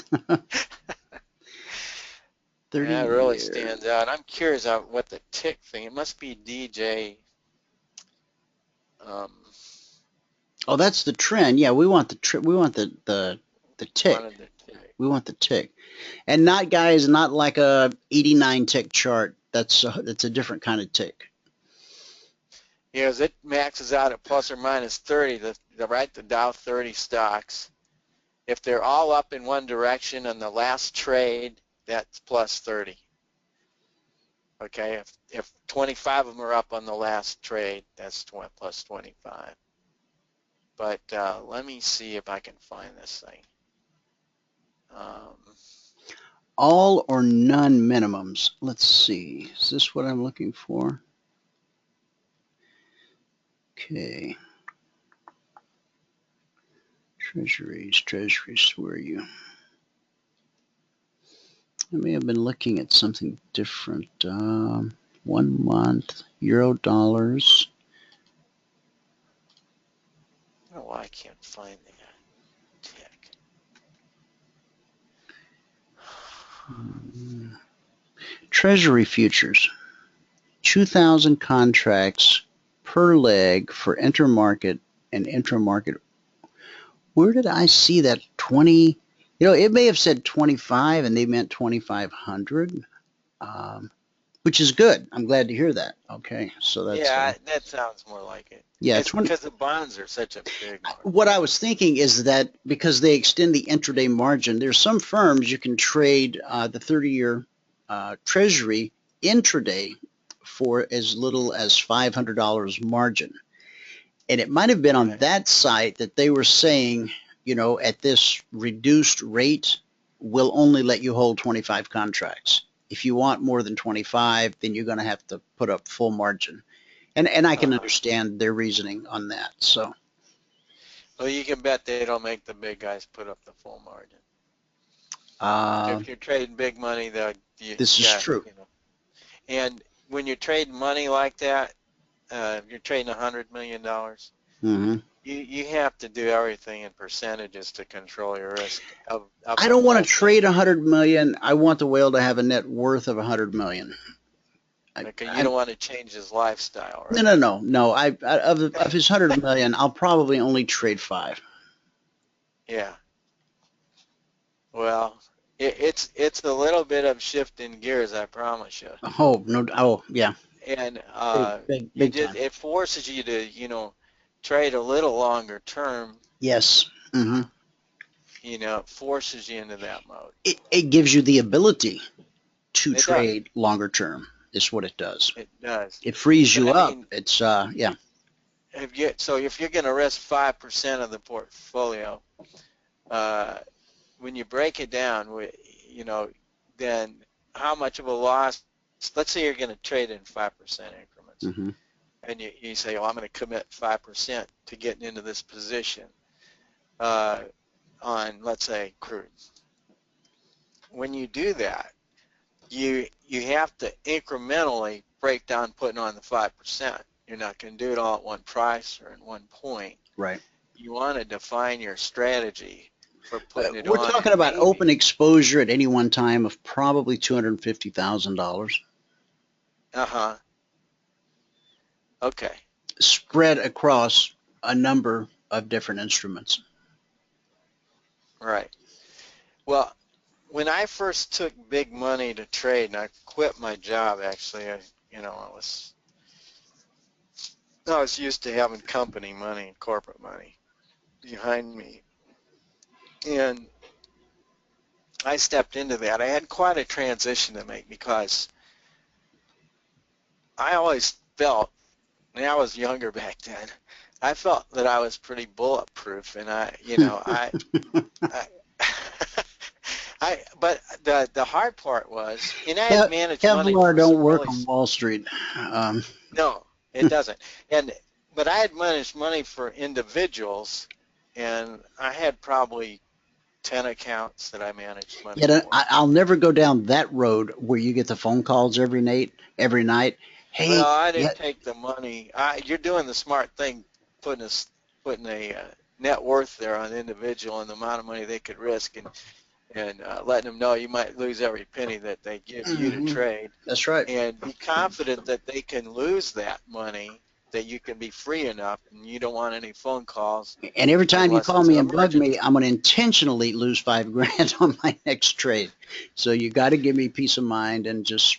That really stands out. I'm curious what the tick thing. It must be DJ. Oh, that's the trend. Yeah, we want the we want the tick. We want the tick, and not like a 89 tick chart. That's a different kind of tick. Yeah, as it maxes out at plus or minus 30. The Dow 30 stocks. If they're all up in one direction on the last trade, that's plus 30. Okay, if 25 of them are up on the last trade, that's plus 25. But let me see if I can find this thing. All or none minimums. Let's see. Is this what I'm looking for? Okay. Treasuries, where are you? I may have been looking at something different. 1 month, euro dollars. I don't know why I can't find the tick. Treasury futures. 2,000 contracts per leg for intermarket and intramarket. Where did I see that? 20? You know, it may have said 25 and they meant 2,500, which is good. I'm glad to hear that. Okay, so that's Yeah, that sounds more like it. yeah. It's because the bonds are such a big market. What I was thinking is that because they extend the intraday margin, there's some firms you can trade the 30-year Treasury intraday for as little as $500 margin. And it might have been on that site that they were saying, you know, at this reduced rate, we'll only let you hold 25 contracts. If you want more than 25, then you're going to have to put up full margin. And I can understand their reasoning on that. So, well, you can bet they don't make the big guys put up the full margin. If you're trading big money, this is true. You know. And when you're trading money like that, you're trading $100 million. Mm-hmm. You have to do everything in percentages to control your risk. I don't want to trade $100 million. I want the whale to have a net worth of $100 million. Okay, you don't want to change his lifestyle, right? No. Of his $100 million, I'll probably only trade 5. Yeah. Well, it's a little bit of shifting gears, I promise you. Oh no! Oh yeah. And big time. It forces you to trade a little longer term. Yes. Mm-hmm. It forces you into that mode. It gives you the ability to trade longer term. Is what it does. It does. It frees you up. It's yeah. So if you're going to risk 5% of the portfolio, when you break it down, then how much of a loss? Let's say you're going to trade in 5% increments, mm-hmm. and you say, "Oh, I'm going to commit 5% to getting into this position on, let's say, crude." When you do that, you have to incrementally break down putting on the 5%. You're not going to do it all at one price or at one point. Right. You want to define your strategy for putting it on. We're talking about open exposure at any one time of probably $250,000. Uh-huh. Okay. Spread across a number of different instruments. Right. Well, when I first took big money to trade, and I quit my job, actually, I was used to having company money and corporate money behind me, and I stepped into that. I had quite a transition to make because I always felt, and I was younger back then, I felt that I was pretty bulletproof, and but the hard part was, and I had managed money. Kevlar don't work on Wall Street. No, it doesn't. But I had managed money for individuals, and I had probably 10 accounts that I managed money for. I'll never go down that road where you get the phone calls every night. Hey, well, I didn't take the money. You're doing the smart thing, putting a net worth there on the individual and the amount of money they could risk, and letting them know you might lose every penny that they give you to trade. That's right. And be confident that they can lose that money, that you can be free enough, and you don't want any phone calls. And every time you call me and bug me, I'm going to intentionally lose $5,000 on my next trade. So you got to give me peace of mind, and just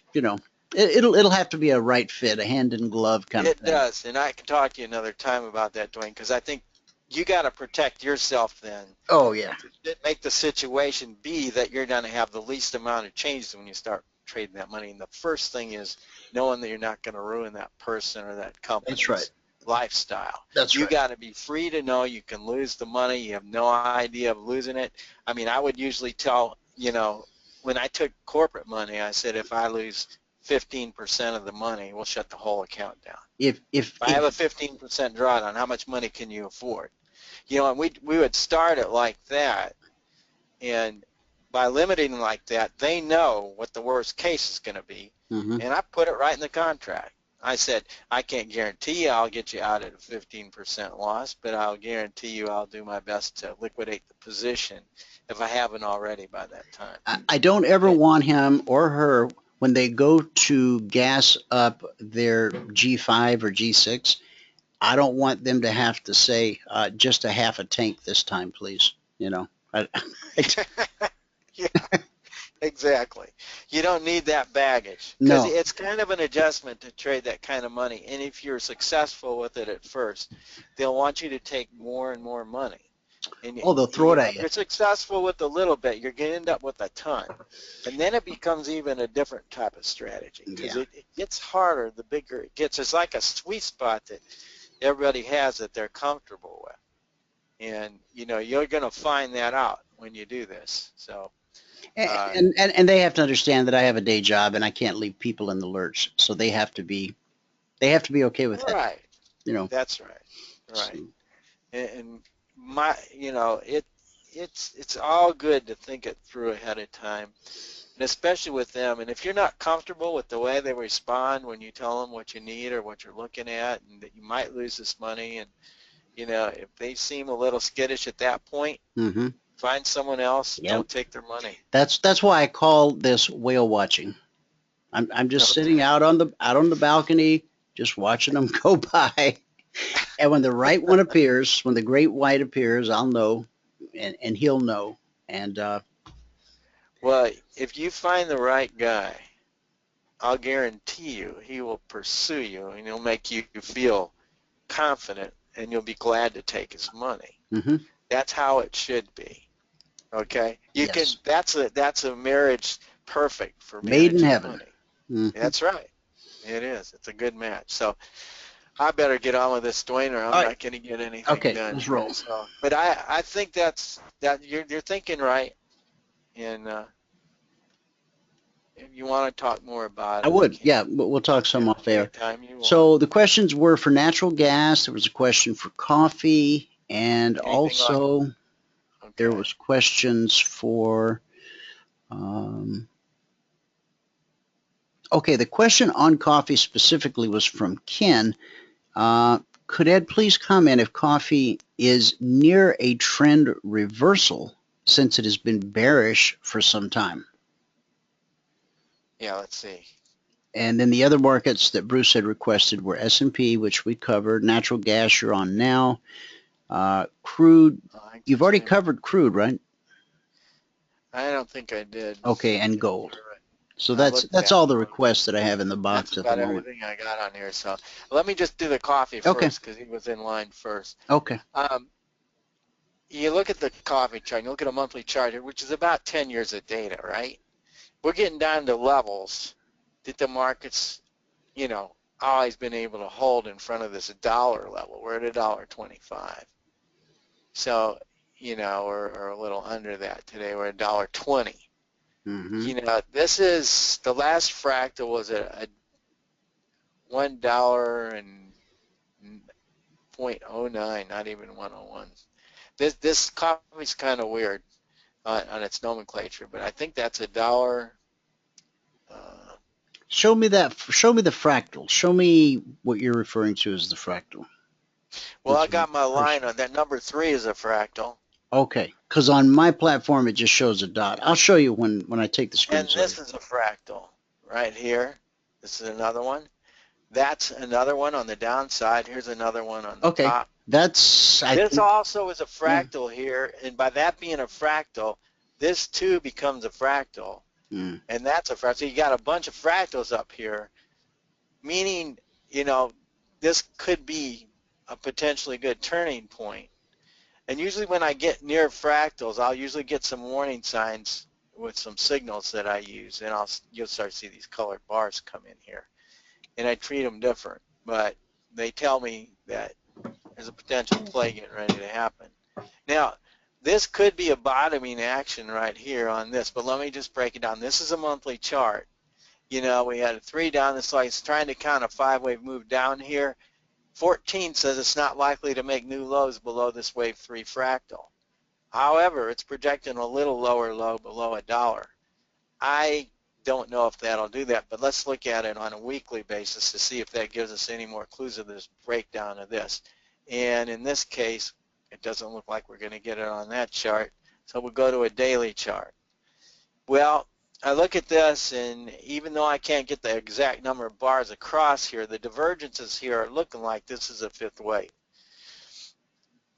it'll have to be a right fit, a hand in glove kind of thing. It does, and I can talk to you another time about that, Dwayne, because I think you got to protect yourself then. Oh yeah. To make the situation be that you're going to have the least amount of changes when you start trading that money. And the first thing is knowing that you're not going to ruin that person or that company's lifestyle. That's right. You got to be free to know you can lose the money. You have no idea of losing it. I mean, I would usually tell, when I took corporate money, I said, if I lose 15% of the money, we'll shut the whole account down. If I have a 15% drawdown, how much money can you afford? And we would start it like that, by limiting like that, they know what the worst case is going to be, and I put it right in the contract. I said, I can't guarantee you I'll get you out at a 15% loss, but I'll guarantee you I'll do my best to liquidate the position if I haven't already by that time. I don't ever want him or her, when they go to gas up their G5 or G6, I don't want them to have to say, just a half a tank this time, please. You know. Yeah, exactly. You don't need that baggage. No. Because it's kind of an adjustment to trade that kind of money. And if you're successful with it at first, they'll want you to take more and more money. And they'll throw it at If you. you're successful with a little bit, you're going to end up with a ton. And then it becomes even a different type of strategy. Because it gets harder the bigger it gets. It's like a sweet spot that everybody has that they're comfortable with. And, you know, you're going to find that out when you do this. So, and they have to understand that I have a day job and I can't leave people in the lurch. So they have to be okay with that. Right. You know. That's right. Right. And my, you know, it's all good to think it through ahead of time, and especially with them. And if you're not comfortable with the way they respond when you tell them what you need or what you're looking at, and that you might lose this money, and you know, if they seem a little skittish at that point, find someone else. Yep. Don't take their money. That's why I call this whale watching. I'm just sitting out on the balcony, just watching them go by. And when the right one appears, when the great white appears, I'll know, and he'll know. And well, if you find the right guy, I'll guarantee you he will pursue you, and he'll make you feel confident, and you'll be glad to take his money. That's how it should be. Okay, you can. That's a marriage perfect for made in heaven. Money. That's right. It is. It's a good match. So I better get on with this, Dwayne, or I'm not going to get anything done. Okay, let's roll. So, but I think that you're thinking right, and if you want to talk more about it, I would. Yeah, we'll talk some off air. So the questions were for natural gas. There was a question for coffee, and anything also there was questions for. Okay, the question on coffee specifically was from Ken. Could Ed please comment if coffee is near a trend reversal since it has been bearish for some time? Yeah, let's see. And then the other markets that Bruce had requested were S&P, which we covered, natural gas you're on now, crude. You've already covered crude, right? I don't think I did. Okay, and gold. So that's all the requests that I have in the box at the moment. That's about everything I got on here. So let me just do the coffee first because he was in line first. Okay. You look at the coffee chart, you look at a monthly chart here, which is about 10 years of data, right? We're getting down to levels that the market's, you know, always been able to hold in front of this dollar level. We're at $1.25. So, you know, we're a little under that today. We're at $1.20. You know, this is the last fractal was a $1.09, not even 101. This coffee's kind of weird on its nomenclature, but I think that's $1. Show me that. Show me the fractal. Show me what you're referring to as the fractal. Well, I got my line on that. Number 3 is a fractal. Okay, because on my platform it just shows a dot. I'll show you when I take the screen. And this is a fractal right here. This is another one. That's another one on the downside. Here's another one on the top. This also is a fractal here, and by that being a fractal, this too becomes a fractal, and that's a fractal. So you got a bunch of fractals up here, meaning, you know, this could be a potentially good turning point. And usually when I get near fractals, I'll usually get some warning signs with some signals that I use, and you'll start to see these colored bars come in here. And I treat them different, but they tell me that there's a potential play getting ready to happen. Now, this could be a bottoming action right here on this, but let me just break it down. This is a monthly chart. You know, we had a 3 down this way. It's trying to count a 5-wave move down here. 14 says it's not likely to make new lows below this wave 3 fractal. However, it's projecting a little lower low below $1. I don't know if that'll do that, but let's look at it on a weekly basis to see if that gives us any more clues of this breakdown of this. And in this case, it doesn't look like we're going to get it on that chart, so we'll go to a daily chart. Well, I look at this, and even though I can't get the exact number of bars across here, the divergences here are looking like this is a fifth wave.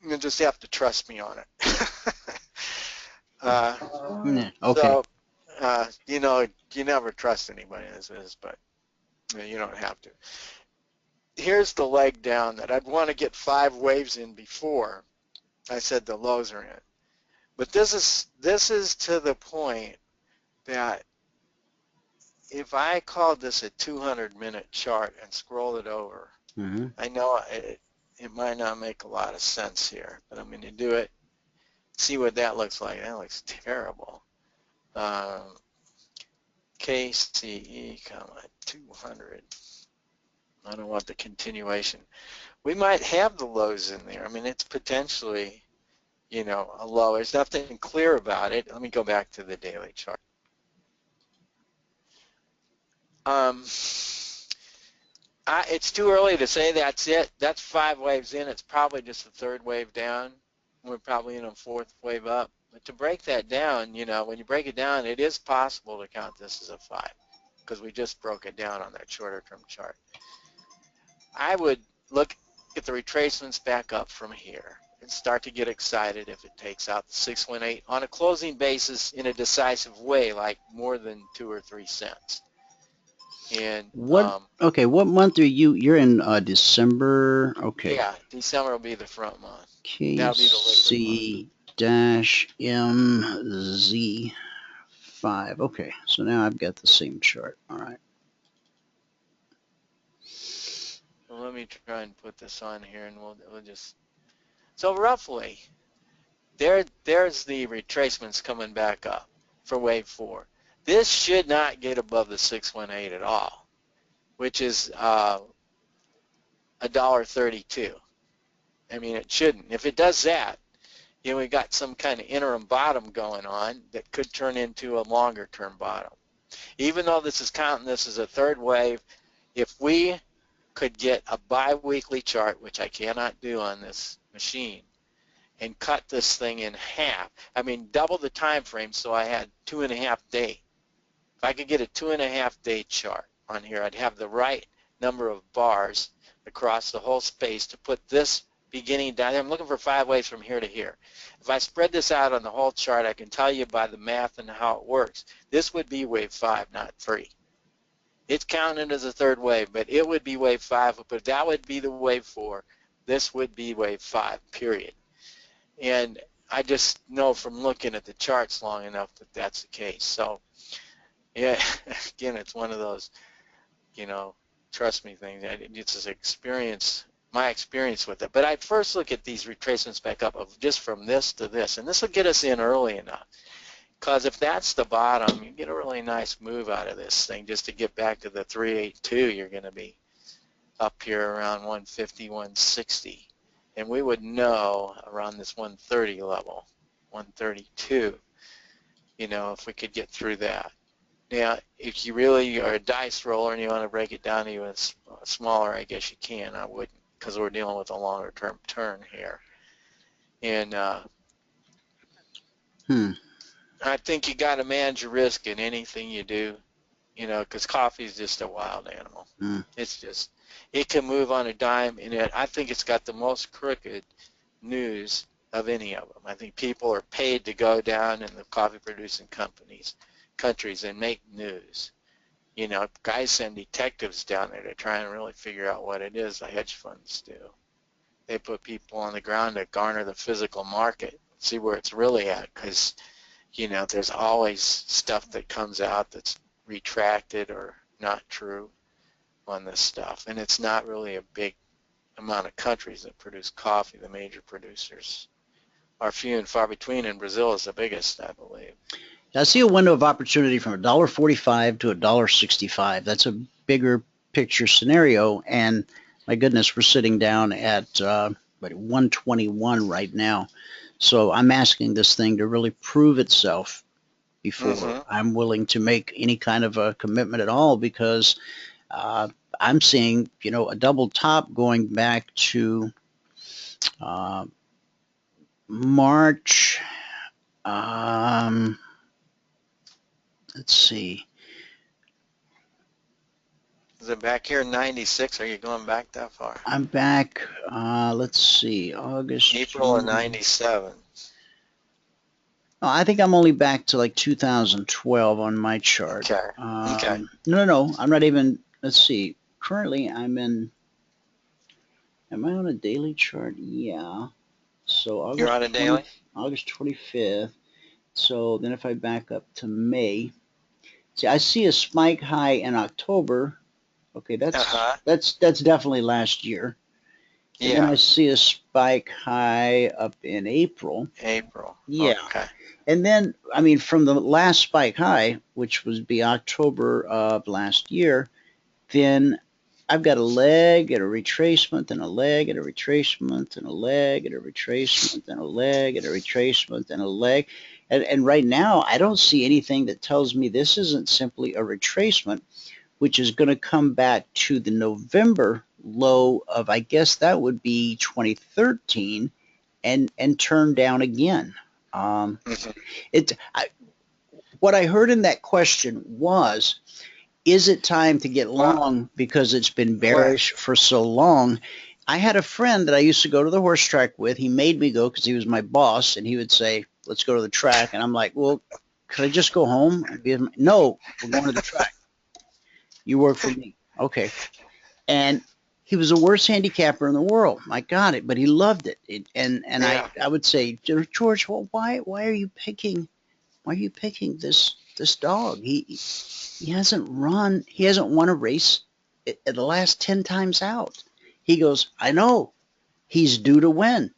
You'll just have to trust me on it. Okay. So, you know, you never trust anybody in this business, but you don't have to. Here's the leg down that I'd want to get 5 waves in before I said the lows are in. But this is to the point that if I called this a 200-minute chart and scroll it over, I know it might not make a lot of sense here, but I'm going to do it. See what that looks like. That looks terrible. KCE, 200. I don't want the continuation. We might have the lows in there. I mean, it's potentially, you know, a low. There's nothing clear about it. Let me go back to the daily chart. It's too early to say that's it. That's 5 waves in. It's probably just the 3rd wave down. We're probably in a 4th wave up. But to break that down, you know, when you break it down, it is possible to count this as a 5 because we just broke it down on that shorter term chart. I would look at the retracements back up from here and start to get excited if it takes out the 618 on a closing basis in a decisive way, like more than 2 or 3 cents. And what? Okay, what month are you? You're in December. Okay. Yeah, December will be the front month. KC-MZ5. Okay, so now I've got the same chart. All right. Well, let me try and put this on here, and we'll just. So roughly, there's the retracements coming back up for wave 4. This should not get above the 618 at all, which is $1.32. I mean, it shouldn't. If it does that, you know, we got some kind of interim bottom going on that could turn into a longer term bottom. Even though this is counting this as a 3rd wave, if we could get a bi-weekly chart, which I cannot do on this machine, and cut this thing in half, I mean, double the time frame, so I had 2.5 days. If I could get a 2.5 day chart on here, I'd have the right number of bars across the whole space to put this beginning down. I'm looking for 5 waves from here to here. If I spread this out on the whole chart, I can tell you by the math and how it works. This would be wave 5, not 3. It's counted as a 3rd wave, but it would be wave 5, but that would be the wave 4. This would be wave 5, period. And I just know from looking at the charts long enough that that's the case. So, yeah, again, it's one of those, you know, trust me things. It's just experience, my experience with it. But I first look at these retracements back up of just from this to this, and this will get us in early enough. Because if that's the bottom, you get a really nice move out of this thing. Just to get back to the 382, you're going to be up here around 150, 160. And we would know around this 130 level, 132, you know, if we could get through that. Now, if you really are a dice roller and you want to break it down even smaller, I guess you can. I wouldn't, because we're dealing with a longer term turn here. And I think you got to manage your risk in anything you do, you know, because coffee is just a wild animal. It's just, it can move on a dime, and I think it's got the most crooked news of any of them. I think people are paid to go down in the coffee producing countries and make news. You know, guys send detectives down there to try and really figure out what it is the hedge funds do. They put people on the ground to garner the physical market, see where it's really at, because, you know, there's always stuff that comes out that's retracted or not true on this stuff. And it's not really a big amount of countries that produce coffee. The major producers are few and far between, and Brazil is the biggest, I believe. I see a window of opportunity from $1.45 to $1.65. That's a bigger picture scenario, and my goodness, we're sitting down at 121 right now. So I'm asking this thing to really prove itself before I'm willing to make any kind of a commitment at all, because I'm seeing, a double top going back to March. Let's see. Is it back here in 96? Are you going back that far? I'm back, let's see, August. April of 97. Oh, I think I'm only back to like 2012 on my chart. Okay. Okay. No, I'm not even, let's see. Currently, am I on a daily chart? Yeah. So August, You're on a daily? August 25th. So then if I back up to May, see, I see a spike high in October. Okay, that's definitely last year. And then I see a spike high up in April. Yeah. Okay. And then, I mean, from the last spike high, which would be October of last year, then I've got a leg and a retracement and a leg and a retracement and a leg and a retracement and a leg and a retracement and a leg. And right now, I don't see anything that tells me this isn't simply a retracement, which is going to come back to the November low of, I guess that would be 2013, and turn down again. What I heard in that question was, is it time to get long because it's been bearish for so long? I had a friend that I used to go to the horse track with. He made me go because he was my boss, and he would say, let's go to the track. And I'm like, well, could I just go home? No, we're going to the track. You work for me. Okay. And he was the worst handicapper in the world. I got it, but he loved it. I would say, George, well, why are you picking this dog? He hasn't won a race at the last 10 times out. He goes, I know, he's due to win.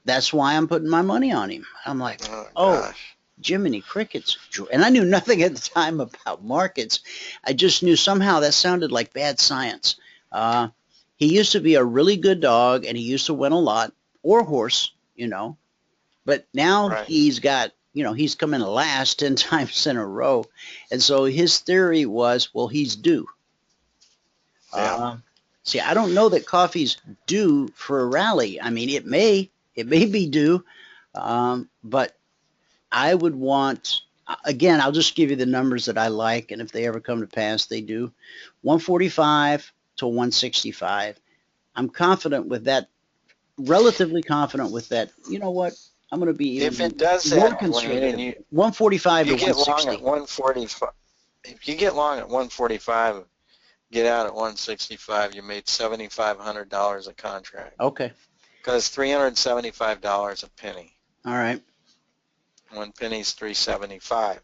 That's why I'm putting my money on him. I'm like, oh Jiminy Crickets. And I knew nothing at the time about markets. I just knew somehow that sounded like bad science. He used to be a really good dog, and he used to win a lot, or horse, But now he's got, he's come in last 10 times in a row. And so his theory was, well, he's due. See, I don't know that coffee's due for a rally. I mean, it may be due, but I would want, again, I'll just give you the numbers that I like, and if they ever come to pass, they do. 145 to 165. I'm confident with that, relatively confident with that. You know what? I'm going to be even if it does more that, conservative. 145 to 160. Long at 145. If you get long at 145, get out at 165, you made $7,500 a contract. Okay. Because $375 a penny. All right. 1 penny's $3.75,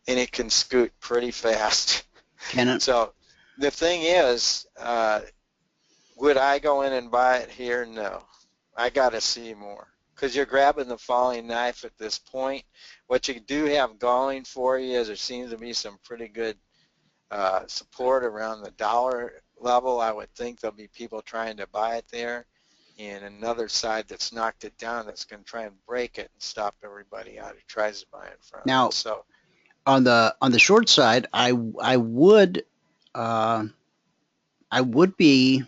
and it can scoot pretty fast. Can it? So the thing is, would I go in and buy it here? No. I got to see more, because you're grabbing the falling knife at this point. What you do have going for you is there seems to be some pretty good support around the dollar level. I would think there'll be people trying to buy it there, and another side that's knocked it down that's going to try and break it and stop everybody out who tries to buy it from now. it. So on the short side, I would be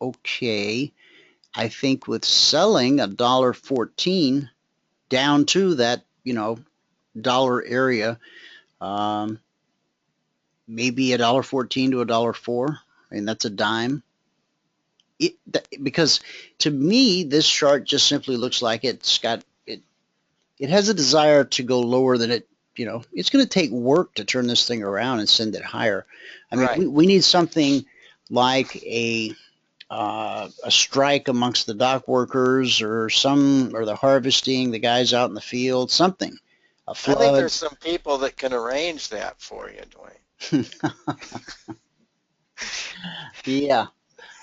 okay, I think, with selling $1.14 down to that dollar area, maybe $1.14 to $1.04. I mean, that's a dime. Because to me, this chart just simply looks like it has a desire to go lower than it. It's going to take work to turn this thing around and send it higher. I mean, we need something like a strike amongst the dock workers, or the harvesting, the guys out in the field, something. A flood. I think there's some people that can arrange that for you, Dwayne. Yeah.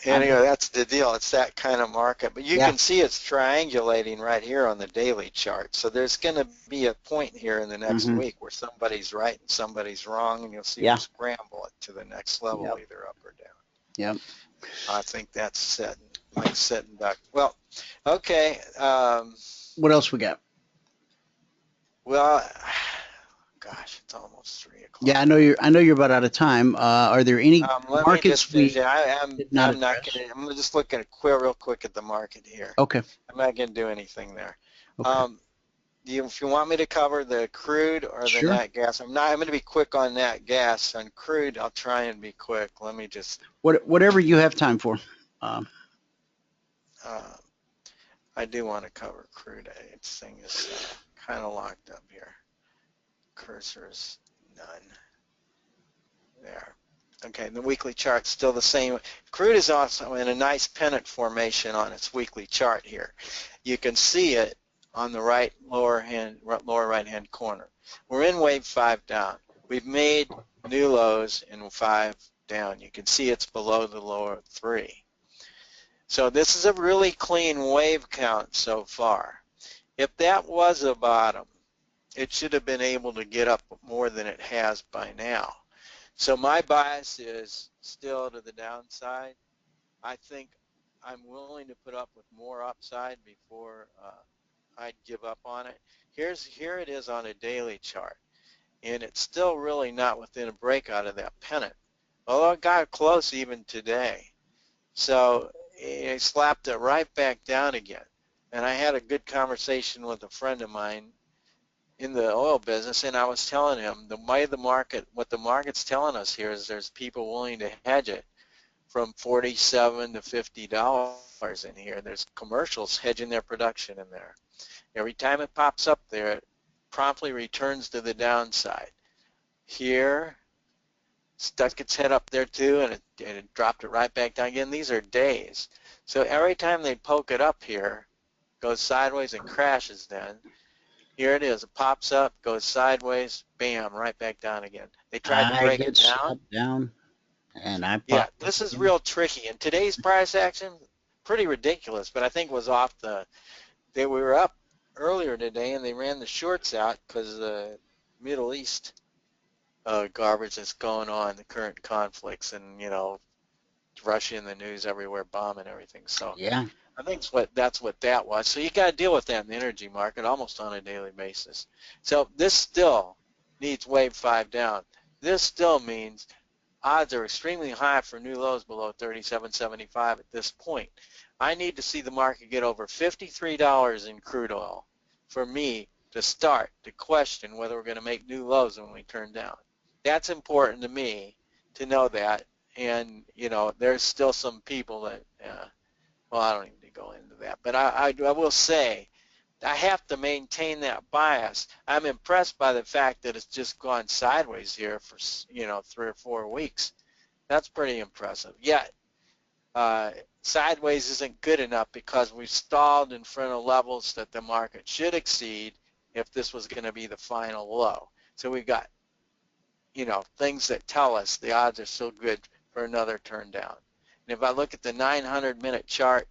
Anyway, that's the deal. It's that kind of market. But you can see it's triangulating right here on the daily chart. So there's going to be a point here in the next week where somebody's right and somebody's wrong, and you'll see them scramble it to the next level, either up or down. Yep. I think that's set. like sitting duck. Well, okay. What else we got? Well, gosh, it's almost 3 o'clock. Yeah, I know you're about out of time. Are there any Let me markets just finish we it. did not I'm not address? going to. I'm just looking real quick at the market here. Okay. I'm not going to do anything there. Okay. If you want me to cover the crude or the Sure. nat gas, I'm going to be quick on nat gas. On crude, I'll try and be quick. Let me just. Whatever you have time for. I do want to cover crude. This thing is kind of locked up here. Cursor's none. There. Okay, the weekly chart's still the same. Crude is also in a nice pennant formation on its weekly chart here. You can see it on the lower right-hand corner. We're in wave 5 down. We've made new lows in 5 down. You can see it's below the lower 3. So this is a really clean wave count so far. If that was a bottom, it should have been able to get up more than it has by now. So my bias is still to the downside. I think I'm willing to put up with more upside before I'd give up on it. Here it is on a daily chart, and it's still really not within a breakout of that pennant, although it got close even today. So it slapped it right back down again. And I had a good conversation with a friend of mine in the oil business, and I was telling him what the market's telling us here is there's people willing to hedge it from $47 to $50 in here. There's commercials hedging their production in there. Every time it pops up there, it promptly returns to the downside. Here, stuck its head up there too, and it dropped it right back down again. These are days. So every time they poke it up here, goes sideways and crashes then. Here it is. It pops up, goes sideways, bam, right back down again. They tried to break it down, and I yeah, this is real tricky. And today's price action, pretty ridiculous, but I think was off they were up earlier today, and they ran the shorts out because the Middle East garbage that's going on, the current conflicts, and, Russia in the news everywhere, bombing everything. So yeah. I think that's what that was. So you got to deal with that in the energy market almost on a daily basis. So this still needs wave 5 down. This still means odds are extremely high for new lows below 37.75 at this point. I need to see the market get over $53 in crude oil for me to start to question whether we're going to make new lows when we turn down. That's important to me to know that. And, there's still some people that, well, I don't even need to go into that. But I will say I have to maintain that bias. I'm impressed by the fact that it's just gone sideways here for, 3 or 4 weeks. That's pretty impressive. Yet, sideways isn't good enough because we've stalled in front of levels that the market should exceed if this was going to be the final low. So we've got, things that tell us the odds are still good for another turn down. And if I look at the 900-minute chart,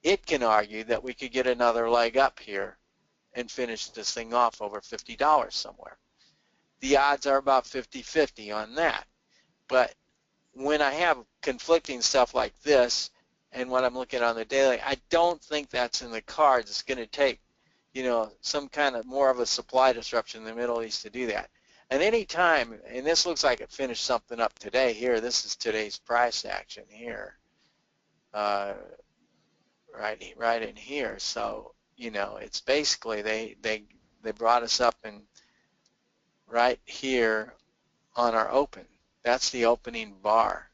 it can argue that we could get another leg up here and finish this thing off over $50 somewhere. The odds are about 50-50 on that. But when I have conflicting stuff like this and what I'm looking at on the daily, I don't think that's in the cards. It's going to take, some kind of more of a supply disruption in the Middle East to do that. And any time, and this looks like it finished something up today here, this is today's price action here, right in here. So, it's basically they brought us up in right here on our open. That's the opening bar,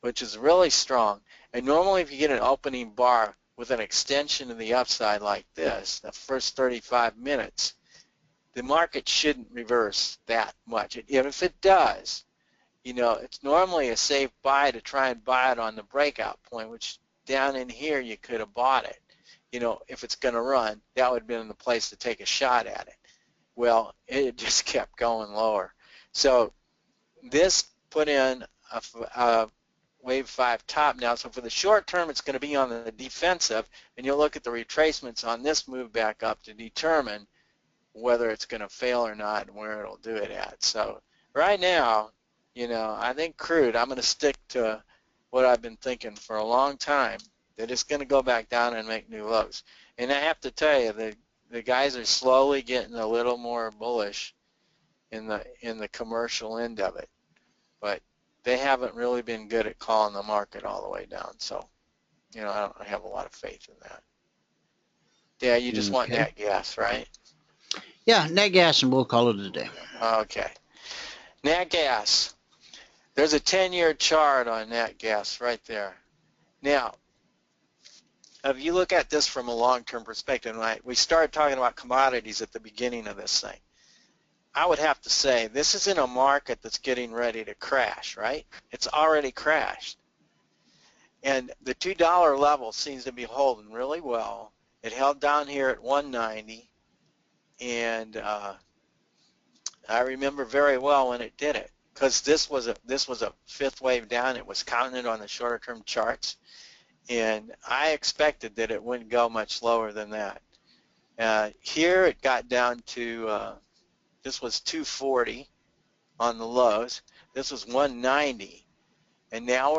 which is really strong. And normally if you get an opening bar with an extension to the upside like this, the first 35 minutes, the market shouldn't reverse that much. If it does, it's normally a safe buy to try and buy it on the breakout point, which down in here you could have bought it. If it's going to run, that would have been the place to take a shot at it. Well, it just kept going lower. So this put in a wave 5 top now. So for the short term, it's going to be on the defensive, and you'll look at the retracements on this move back up to determine whether it's going to fail or not and where it'll do it at. So right now, I think crude, I'm going to stick to what I've been thinking for a long time, They're just going to go back down and make new lows. And I have to tell you, the guys are slowly getting a little more bullish in the commercial end of it, but they haven't really been good at calling the market all the way down. So, I don't have a lot of faith in that. Yeah, you just want nat gas, right? Yeah, nat gas, and we'll call it a day. Okay. Nat gas. There's a 10-year chart on nat gas right there. Now, if you look at this from a long-term perspective, right, we started talking about commodities at the beginning of this thing. I would have to say this is in a market that's getting ready to crash, right? It's already crashed. And the $2 level seems to be holding really well. It held down here at 190, and I remember very well when it did it, because this was a fifth wave down. It was counting it on the shorter term charts, and I expected that it wouldn't go much lower than that. Here it got down to this was 240 on the lows. This was 190, and now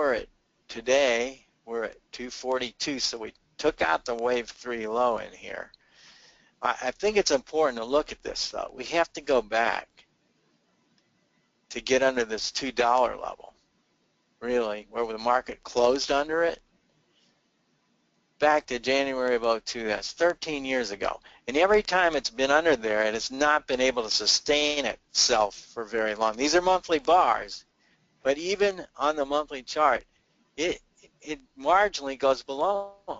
today we're at 242. So we took out the wave 3 low in here. I think it's important to look at this though. We have to go back to get under this $2 level, really, where the market closed under it. Back to January of 2002, that's 13 years ago. And every time it's been under there, it has not been able to sustain itself for very long. These are monthly bars, but even on the monthly chart, it marginally goes below them,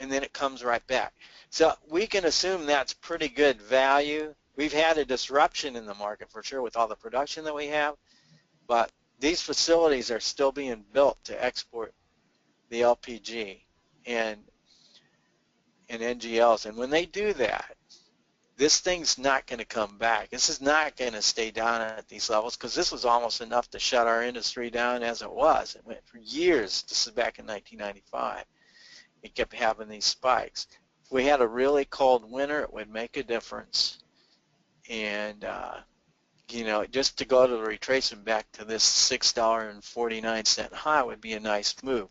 and then it comes right back. So we can assume that's pretty good value. We've had a disruption in the market for sure with all the production that we have, but these facilities are still being built to export the LPG and NGLs. And when they do that, this thing's not going to come back. This is not going to stay down at these levels, because this was almost enough to shut our industry down as it was. It went for years. This is back in 1995. It kept having these spikes. If we had a really cold winter, it would make a difference. And, just to go to the retracement back to this $6.49 high would be a nice move.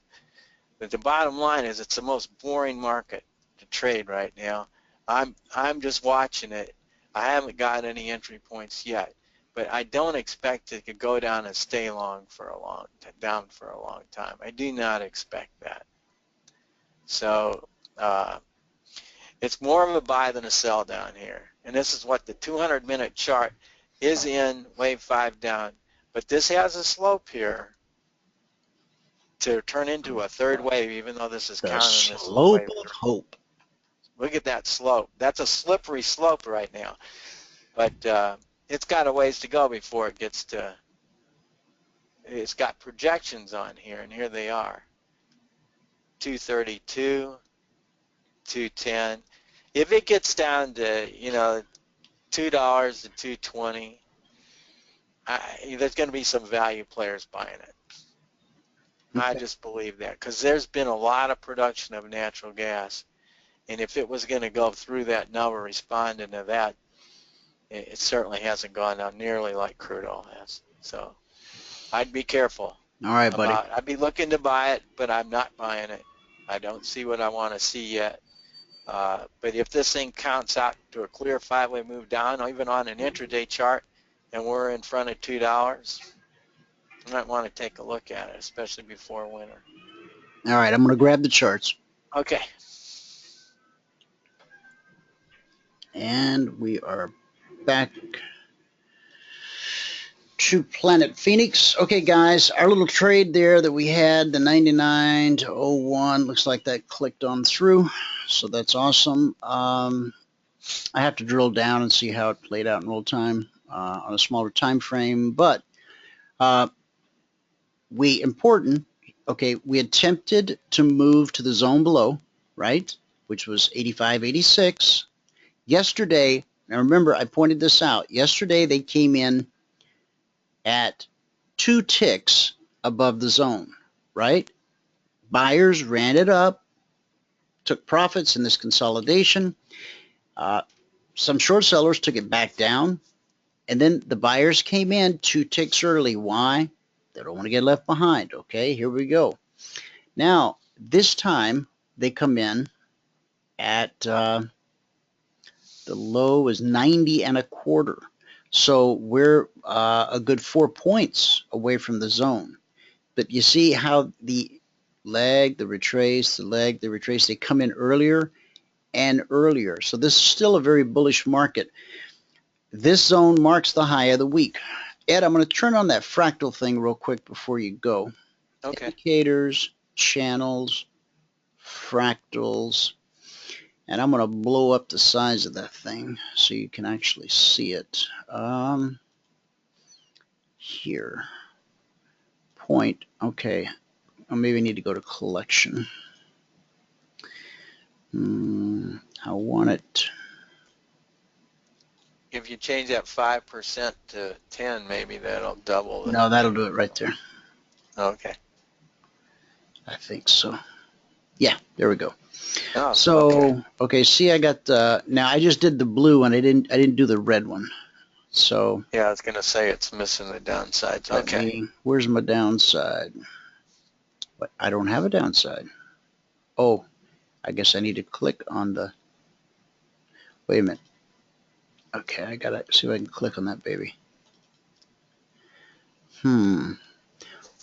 But the bottom line is it's the most boring market to trade right now. I'm just watching it. I haven't got any entry points yet, but I don't expect it to go down and stay down for a long time. I do not expect that. So it's more of a buy than a sell down here. And this is what the 200-minute chart is in wave 5 down. But this has a slope here to turn into a third wave, even though this is counting this slope of hope. Look at that slope. That's a slippery slope right now. But it's got a ways to go before it gets to, it's got projections on here, and here they are. 232, 210. If it gets down to, $2 to 220, there's going to be some value players buying it. Okay. I just believe that, because there's been a lot of production of natural gas, and if it was going to go through that number, responding to that, it certainly hasn't gone down nearly like crude oil has. So I'd be careful. All right, buddy. I'd be looking to buy it, but I'm not buying it. I don't see what I want to see yet. But if this thing counts out to a clear 5-way move down, or even on an intraday chart, and we're in front of $2, you might want to take a look at it, especially before winter. All right, I'm going to grab the charts. Okay. And we are back to Planet Phoenix. Okay, guys, our little trade there that we had, the 99 to 01, looks like that clicked on through, so that's awesome. I have to drill down and see how it played out in real time on a smaller time frame, but we attempted to move to the zone below, right, which was 85, 86. Yesterday, now remember I pointed this out, yesterday they came in at 2 ticks above the zone, right? Buyers ran it up, took profits in this consolidation. Some short sellers took it back down, and then the buyers came in 2 ticks early. Why? They don't want to get left behind. Okay, here we go. Now, this time they come in at the low is 90.25. So we're a good 4 points away from the zone. But you see how the leg, the retrace, the leg, the retrace, they come in earlier and earlier. So this is still a very bullish market. This zone marks the high of the week. Ed, I'm going to turn on that fractal thing real quick before you go. Okay. Indicators, channels, fractals. And I'm going to blow up the size of that thing so you can actually see it. Here. Point. Okay. I maybe need to go to collection. I want it. If you change that 5% to 10, maybe that'll double. No, that'll do it right there. Okay. I think so. Yeah, there we go. Oh, so okay, see, I got now I just did the blue and I didn't do the red one. So yeah, I was gonna say it's missing the downsides. Okay. Where's my downside? But I don't have a downside. Oh, I guess I need to click on the. Wait a minute. Okay, I gotta see if I can click on that baby.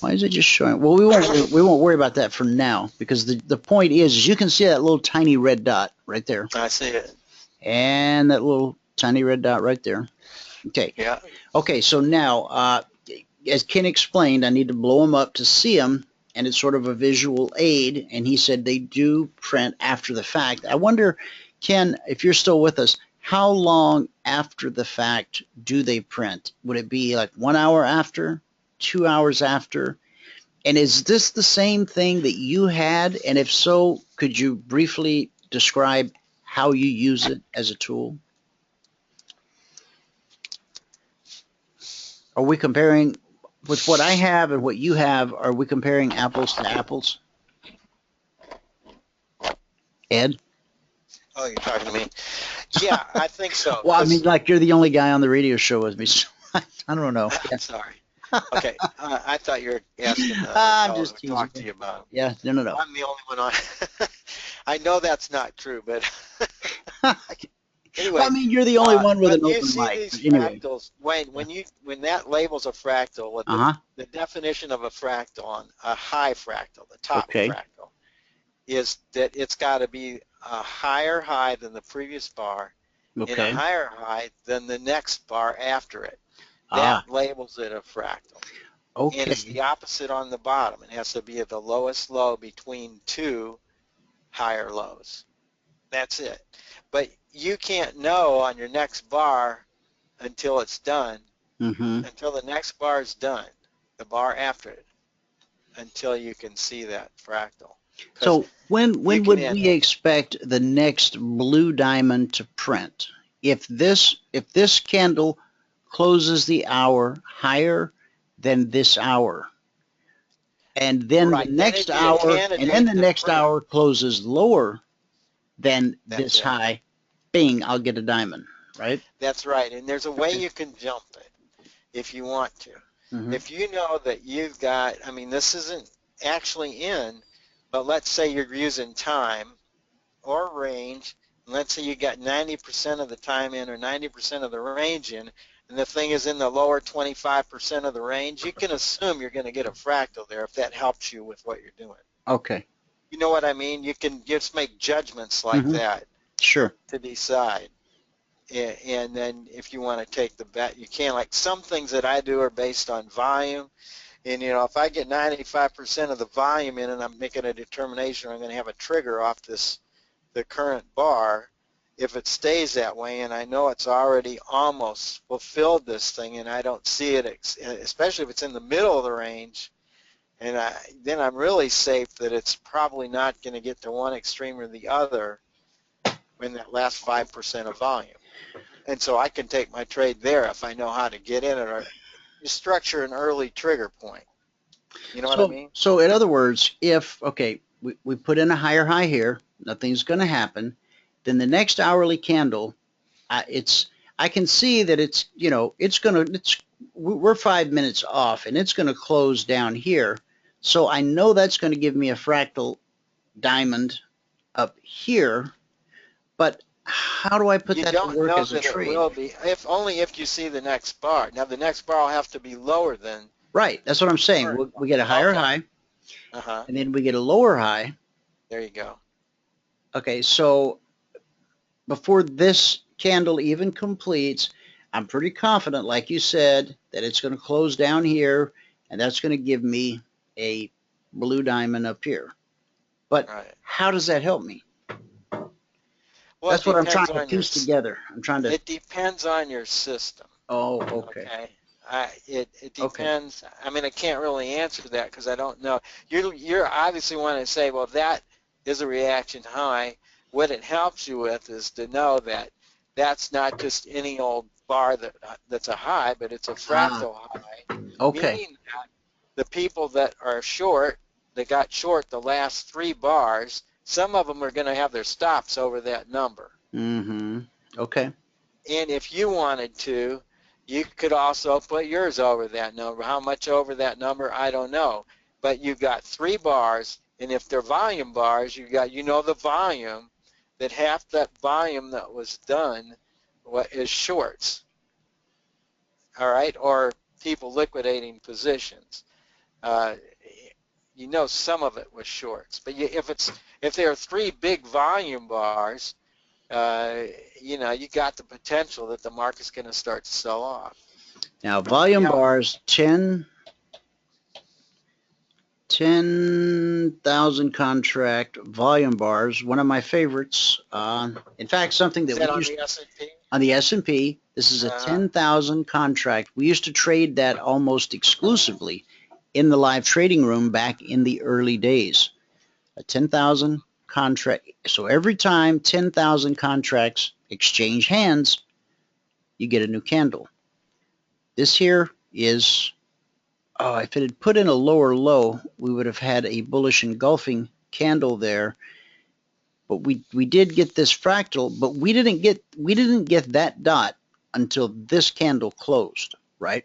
Why is it just showing? Well, we won't worry about that for now, because the point is you can see that little tiny red dot right there. I see it. And that little tiny red dot right there. Okay. Yeah. Okay, so now, as Ken explained, I need to blow them up to see them, and it's sort of a visual aid, and he said they do print after the fact. I wonder, Ken, if you're still with us, how long after the fact do they print? Would it be like 1 hour after, 2 hours after? And is this the same thing that you had? And if so, could you briefly describe how you use it as a tool? Are we comparing with what I have and what you have? Are we comparing apples to apples? Ed? Oh, you're talking to me. Yeah, I think so. Well, I mean, like you're the only guy on the radio show with me, so I don't know. Sorry. Okay, I thought you were asking I'm just to talk to you about. Yeah, no. I'm the only one on. I know that's not true, but anyway. Well, I mean, you're the only one with an open mic. These fractals, when that labels a fractal, what the definition of a fractal, a high fractal, the top fractal, is that it's got to be a higher high than the previous bar and a higher high than the next bar after it. That labels it a fractal. Okay. And it's the opposite on the bottom. It has to be at the lowest low between two higher lows. That's it. But you can't know on your next bar until it's done, until the next bar is done, the bar after it, until you can see that fractal. So when would we expect the next blue diamond to print? If this candle closes the hour higher than this hour, and then the next hour, and then the next hour closes lower than this high, bing, I'll get a diamond, right? That's right, and there's a way you can jump it if you want to. If you know that you've got, I mean, this isn't actually in, but let's say you're using time or range, and let's say you got 90% of the time in or 90% of the range in, and the thing is in the lower 25% of the range, you can assume you're going to get a fractal there if that helps you with what you're doing. Okay. You know what I mean? You can just make judgments like that. Sure. To decide. And then if you want to take the bet, you can. Like some things that I do are based on volume. And, you know, if I get 95% of the volume in and I'm making a determination I'm going to have a trigger off the current bar, if it stays that way and I know it's already almost fulfilled this thing and I don't see it, especially if it's in the middle of the range, and then I'm really safe that it's probably not going to get to one extreme or the other in that last 5% of volume. And so I can take my trade there if I know how to get in it or structure an early trigger point. You know what I mean? So in other words, if, we put in a higher high here, nothing's going to happen, then the next hourly candle, I can see that it's, you know, we're 5 minutes off and it's going to close down here. So I know that's going to give me a fractal diamond up here, but how do I put You that to don't work know as a that it trade? will be, only if you see the next bar. Now the next bar will have to be lower than. Right, that's what I'm saying. We get a higher high, and then we get a lower high. There you go. Okay, so before this candle even completes, I'm pretty confident, like you said, that it's going to close down here, and that's going to give me a blue diamond up here. But how does that help me? Well, that's what I'm trying to piece together. I'm trying to. It depends on your system. Oh, okay. It depends. Okay. I mean, I can't really answer that because I don't know. You're obviously want to say, well, that is a reaction high. What it helps you with is to know that that's not just any old bar that's a high, but it's a fractal high. Okay. Meaning that the people that are short, that got short the last 3 bars, some of them are going to have their stops over that number. Mm-hmm. Okay. And if you wanted to, you could also put yours over that number. How much over that number, I don't know. But you've got 3 bars, and if they're volume bars, you know the volume, that half that volume that was done is shorts. All right, or people liquidating positions. You know some of it was shorts. But if there are 3 big volume bars, you know, you got the potential that the market's going to start to sell off. Now, volume bars, 10,000 contract volume bars, one of my favorites. In fact, something that we used on the S&P? On the S&P, this is a 10,000 contract. We used to trade that almost exclusively in the live trading room back in the early days. A 10,000 contract. So every time 10,000 contracts exchange hands, you get a new candle. This here is, if it had put in a lower low, we would have had a bullish engulfing candle there. But we did get this fractal, but we didn't get that dot until this candle closed, right?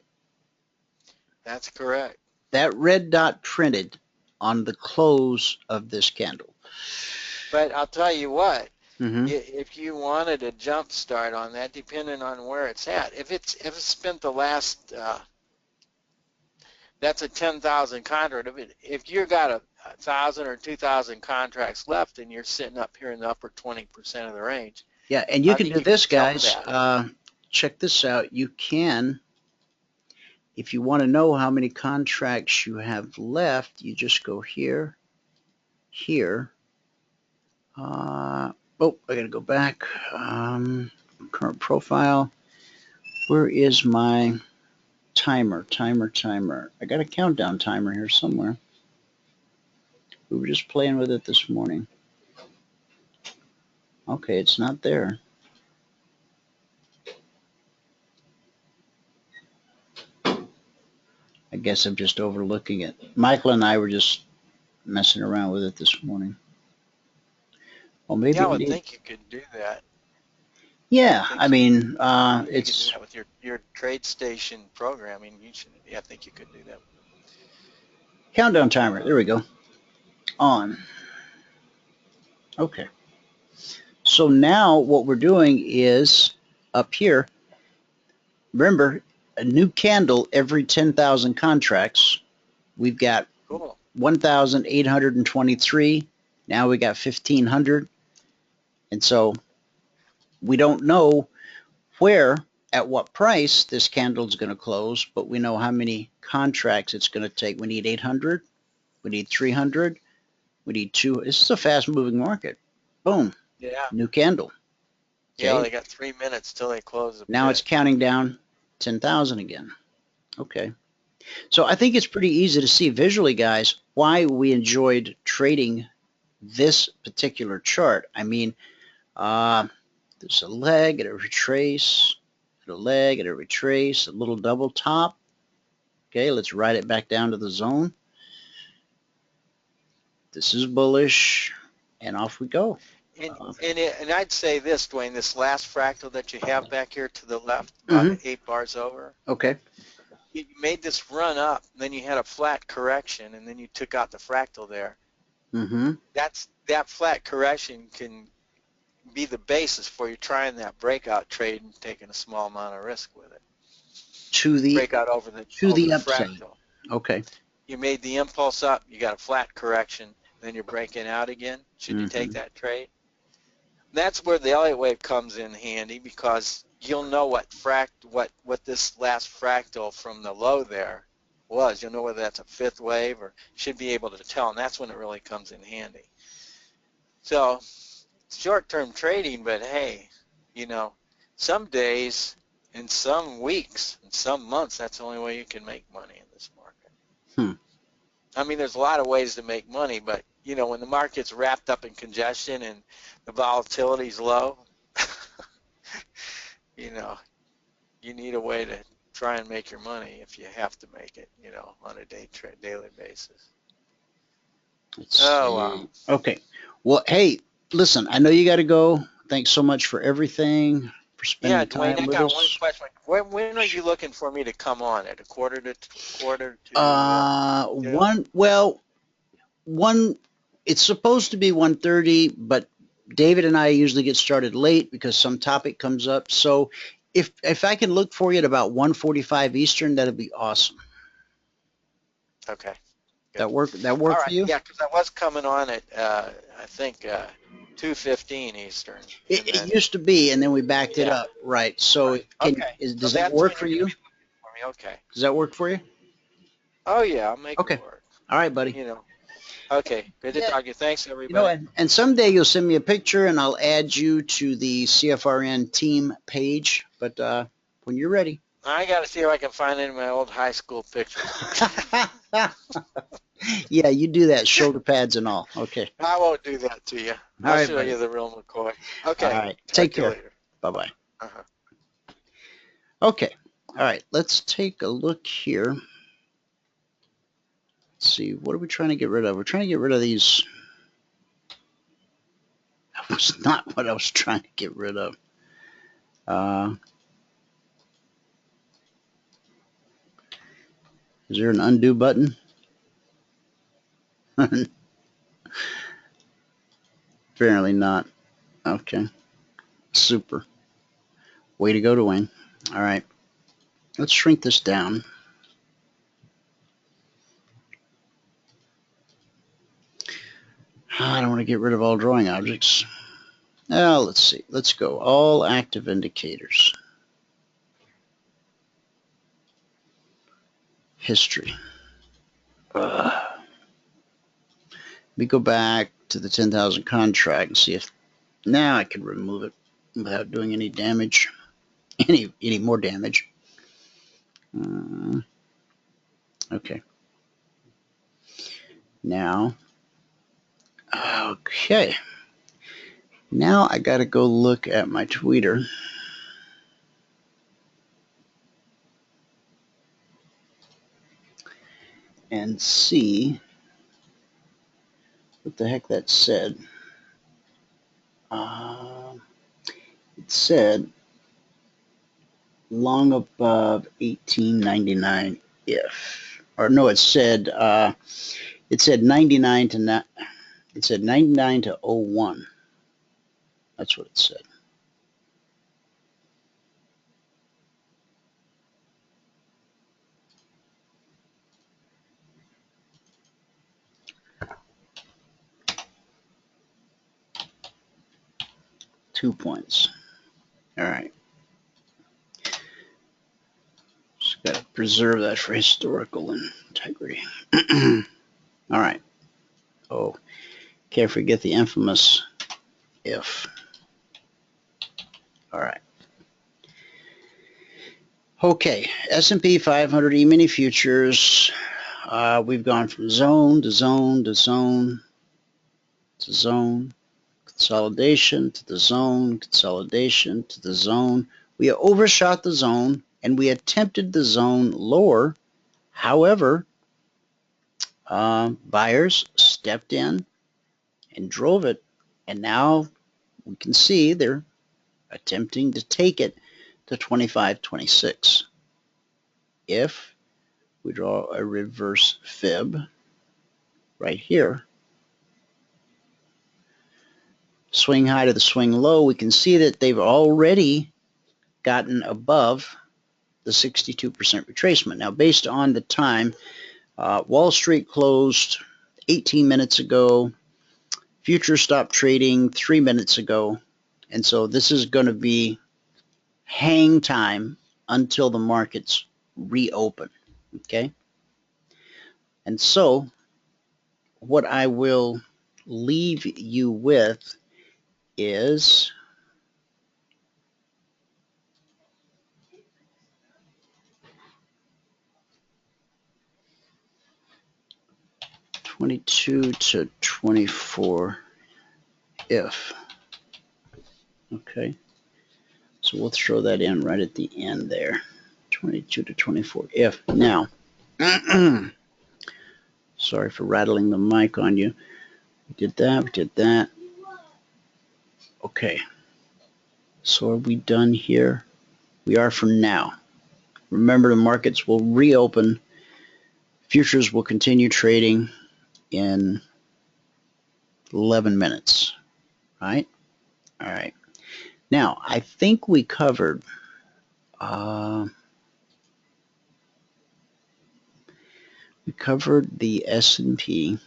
That's correct. That red dot printed on the close of this candle. But I'll tell you what, if you wanted a jump start on that, depending on where it's at, if it's spent the last, that's a 10,000 contract. If you got 1,000 or 2,000 contracts left, and you're sitting up here in the upper 20% of the range. Yeah, and you can do this, guys. Check this out. You can, if you want to know how many contracts you have left, you just go here, here. I got to go back. Current profile. Where is my timer? I got a countdown timer here somewhere. We were just playing with it this morning. Okay, it's not there. I guess I'm just overlooking it. Michael and I were just messing around with it this morning. Well, maybe I would think you could do that. Yeah, I mean, it's do that with your trade station programming. I think you could do that. Countdown timer. There we go. On. Okay. So now what we're doing is up here. Remember, a new candle every 10,000 contracts. We've got 1,823. Now we got 1,500. And so we don't know where, at what price this candle is going to close, but we know how many contracts it's going to take. We need 800. We need 300. We need 2. This is a fast-moving market. Boom. Yeah. New candle. Okay. Yeah, they got 3 minutes till they close. Now it's counting down 10,000 again. Okay. So I think it's pretty easy to see visually, guys, why we enjoyed trading this particular chart. I mean, there's a leg and a retrace, and a leg and a retrace, a little double top. Okay, let's ride it back down to the zone. This is bullish, and off we go. And I'd say this, Dwayne, this last fractal that you have back here to the left, about 8 bars over. Okay. You made this run up, and then you had a flat correction, and then you took out the fractal there. that flat correction can be the basis for you trying that breakout trade and taking a small amount of risk with it. To the breakout over the upside. fractal. Okay. You made the impulse up, you got a flat correction, then you're breaking out again. Should you take that trade? That's where the Elliott wave comes in handy, because you'll know what this last fractal from the low there was. You'll know whether that's a fifth wave, or should be able to tell, and that's when it really comes in handy. So short-term trading, but hey, you know, some days, in some weeks, in some months, that's the only way you can make money in this market. I mean, there's a lot of ways to make money, but you know, when the market's wrapped up in congestion and the volatility's low, you know, you need a way to try and make your money if you have to make it, you know, on a daily basis. Wow. Okay. Well, hey, listen, I know you got to go. Thanks so much for everything, for spending time Dwayne, with I got us. one question. When are you looking for me to come on? At a quarter to? It's supposed to be 1:30, but David and I usually get started late because some topic comes up. So if I can look for you at about 1:45 Eastern, that'd be awesome. Okay. That work for you? Yeah, because I was coming on at I think 2:15 Eastern. It used to be, and then we backed it up. Right. So does that work for you? Okay. Does that work for you? Oh yeah, I'll make it work. All right, buddy. You know. Okay. Good to talk to you. Thanks, everybody. You know, and someday you'll send me a picture, and I'll add you to the CFRN team page. But when you're ready. I got to see if I can find any of my old high school pictures. Yeah, you do that, shoulder pads and all. Okay. I won't do that to you. I'll show you the real McCoy. Okay. All right. Take care. Bye-bye. Okay. All right. Let's take a look here. Let's see. What are we trying to get rid of? We're trying to get rid of these. That was not what I was trying to get rid of. Is there an undo button? Apparently not. Okay. Super. Way to go, Dwayne. All right. Let's shrink this down. I don't want to get rid of all drawing objects. Now, let's see. Let's go. All active indicators. History. Let me go back to the 10,000 contract and see if now I can remove it without doing any damage, any more damage. Okay. Now, okay. Now I got to go look at my tweeter. And see what the heck that said. It said long above 1899 if, or no, it said 99 to it said 99 to 01. That's what it said. .2 points. All right. Just got to preserve that for historical integrity. All right. Oh, can't forget the infamous if. All right. Okay, S&P 500 E-mini futures. We've gone from zone to zone to zone to zone. Consolidation to the zone, consolidation to the zone. We overshot the zone and we attempted the zone lower. However, buyers stepped in and drove it, and now we can see they're attempting to take it to 25.26. If we draw a reverse fib right here, swing high to the swing low, we can see that they've already gotten above the 62% retracement. Now, based on the time, Wall Street closed 18 minutes ago. Futures stopped trading 3 minutes ago. And so this is going to be hang time until the markets reopen. Okay? And so what I will leave you with is $22 to $24 if. Okay. So we'll throw that in right at the end there. 22 to 24 if. Now, sorry for rattling the mic on you. We did that, we did that. Okay. So are we done here? We are for now. Remember, the markets will reopen. Futures will continue trading in 11 minutes. Right? All right. Now, I think we covered the S&P.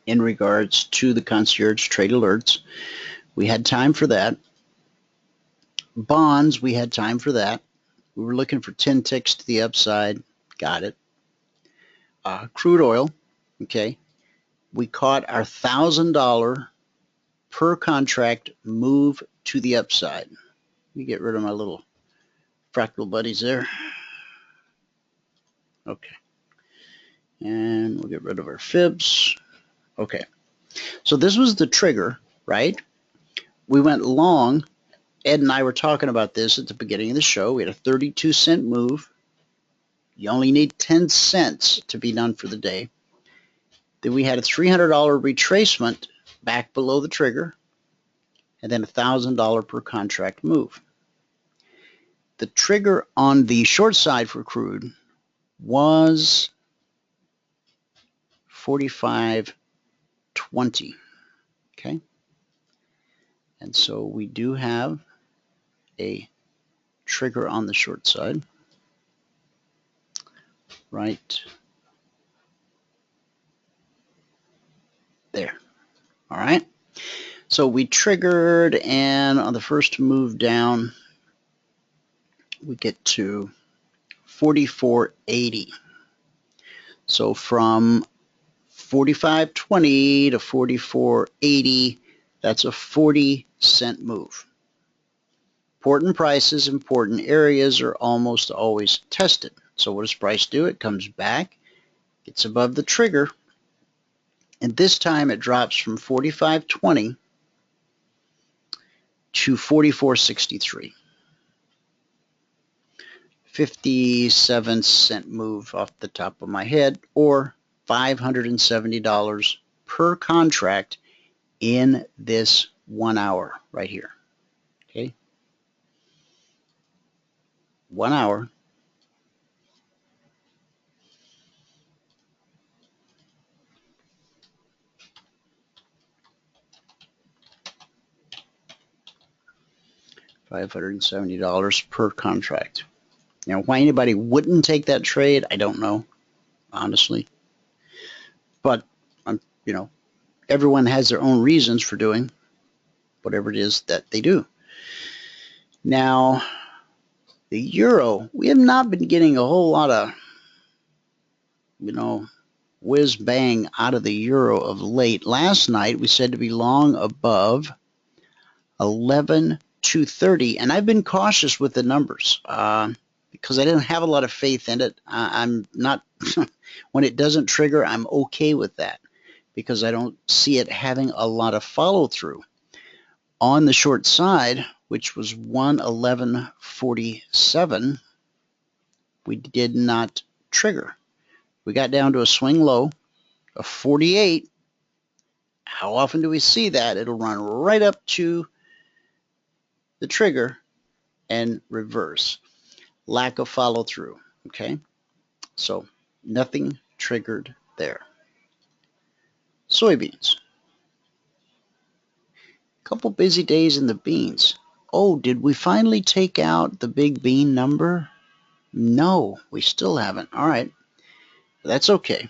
In regards to the Concierge Trade Alerts. We had time for that. Bonds, we had time for that. We were looking for 10 ticks to the upside. Got it. Crude oil, okay. We caught our $1,000 per contract move to the upside. Let me get rid of my little fractal buddies there. Okay. And we'll get rid of our fibs. Okay. So this was the trigger, right? We went long. Ed and I were talking about this at the beginning of the show. We had a 32-cent move. You only need 10 cents to be done for the day. Then we had a $300 retracement back below the trigger, and then a $1,000 per contract move. The trigger on the short side for crude was 45.20. Okay? And so we do have a trigger on the short side. Right there. All right. So we triggered, and on the first move down, we get to 44.80. So from 45.20 to 44.80, that's a 40-cent move. Important prices, important areas are almost always tested. So what does price do? It comes back, gets above the trigger, and this time it drops from 45.20 to 44.63. 57-cent move off the top of my head, or $570 per contract in this 1 hour right here. Okay? 1 hour. $570 per contract. Now, why anybody wouldn't take that trade, I don't know, honestly. But, you know, everyone has their own reasons for doing whatever it is that they do. Now, the euro, we have not been getting a whole lot of, you know, whiz bang out of the euro of late. Last night, we said to be long above 11.230, and I've been cautious with the numbers because I didn't have a lot of faith in it. I'm not, when it doesn't trigger, I'm okay with that because I don't see it having a lot of follow through. On the short side, which was 111.47, we did not trigger. We got down to a swing low of 48. How often do we see that? It'll run right up to the trigger and reverse. Lack of follow through. Okay, so nothing triggered there. Soybeans. Couple busy days in the beans. Oh, did we finally take out the big bean number? No, we still haven't. All right, that's okay.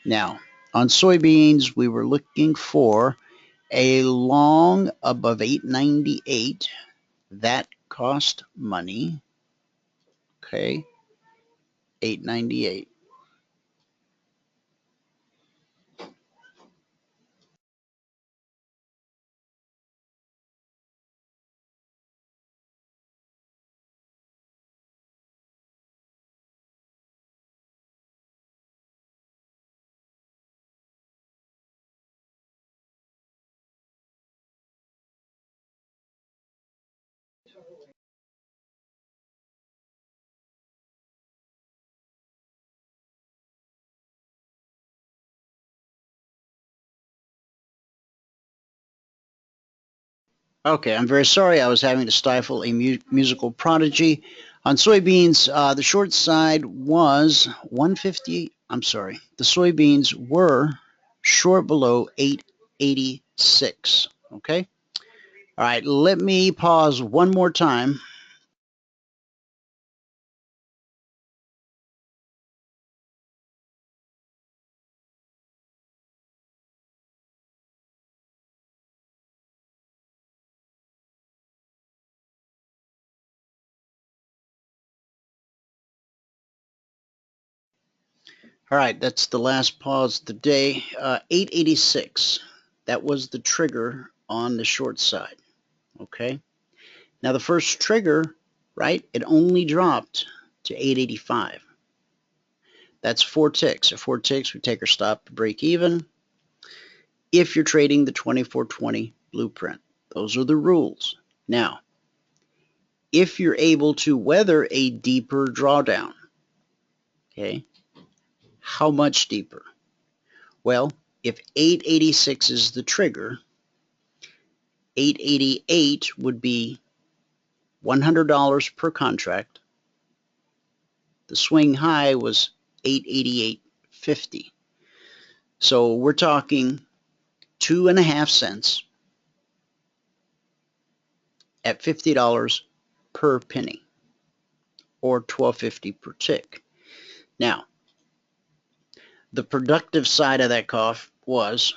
Now, on soybeans, we were looking for a long above 898. That cost money. Okay, 898. Okay, I'm very sorry. I was having to stifle a musical prodigy. On soybeans, the short side was 150. I'm sorry. The soybeans were short below 886. Okay. All right. Let me pause one more time. All right, that's the last pause of the day. 886. That was the trigger on the short side. Okay. Now the first trigger, right? It only dropped to 885. That's 4 ticks. At 4 ticks, we take our stop to break even. If you're trading the 2420 blueprint, those are the rules. Now, if you're able to weather a deeper drawdown, okay, how much deeper? Well, if 886 is the trigger, 888 would be $100 per contract. The swing high was 888.50. So we're talking 2.5 cents at $50 per penny, or $12.50 per tick. Now, the productive side of that cough was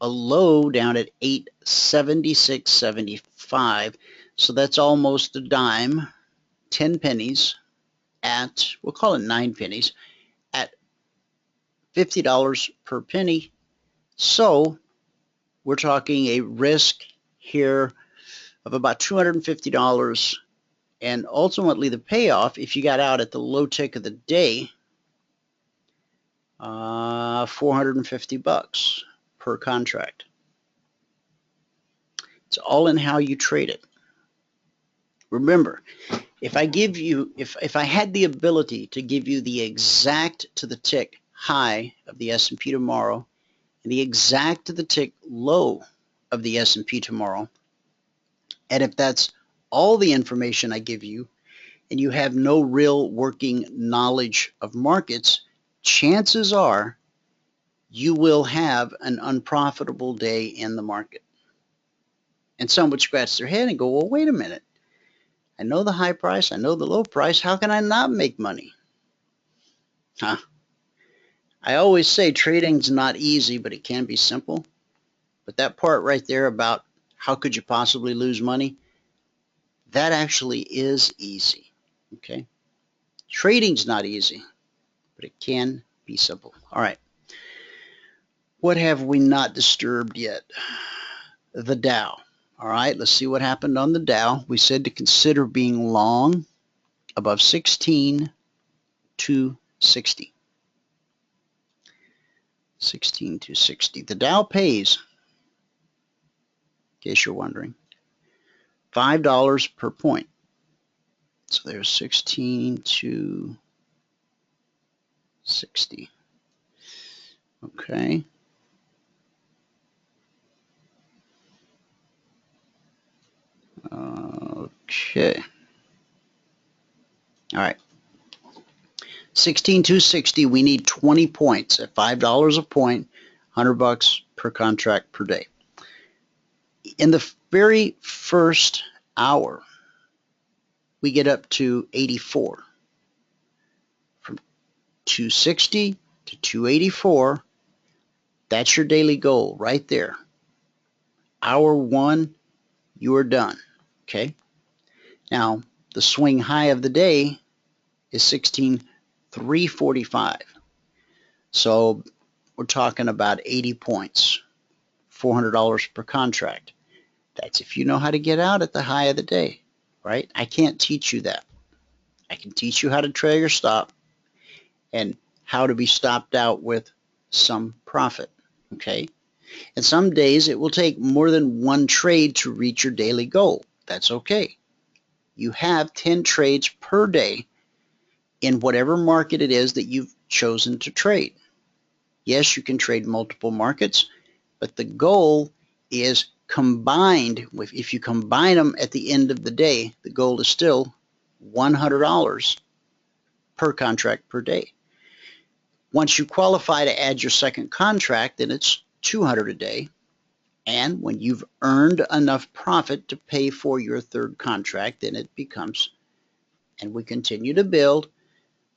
a low down at 876.75. So that's almost a dime, 10 pennies at, we'll call it 9 pennies, at $50 per penny. So we're talking a risk here of about $250, and ultimately the payoff, if you got out at the low tick of the day, $450 per contract. It's all in how you trade it. Remember, if I had the ability to give you the exact to the tick high of the S&P tomorrow and the exact to the tick low of the S&P tomorrow, and if that's all the information I give you and you have no real working knowledge of markets, chances are you will have an unprofitable day in the market. And some would scratch their head and go, well, wait a minute. I know the high price, I know the low price, how can I not make money? Huh? I always say trading's not easy, but it can be simple. But that part right there about how could you possibly lose money, that actually is easy, okay? Trading's not easy, but it can be simple. All right. What have we not disturbed yet? The Dow. All right, let's see what happened on the Dow. We said to consider being long above 16,260. 16,260. The Dow pays, in case you're wondering, $5 per point. So there's 16,260. Okay. Okay. All right. 16,260, we need 20 points at $5 a point, $100 per contract per day. In the very first hour, we get up to 84. From 260 to 284, that's your daily goal right there. Hour one, you are done, okay? Now, the swing high of the day is 16,345. So we're talking about 80 points, $400 per contract. That's if you know how to get out at the high of the day, right? I can't teach you that. I can teach you how to trail your stop and how to be stopped out with some profit, okay? And some days it will take more than one trade to reach your daily goal. That's okay. You have 10 trades per day in whatever market it is that you've chosen to trade. Yes, you can trade multiple markets, but the goal is combined with, if you combine them at the end of the day, the goal is still $100 per contract per day. Once you qualify to add your second contract, then it's $200 a day. And when you've earned enough profit to pay for your third contract, then it becomes, and we continue to build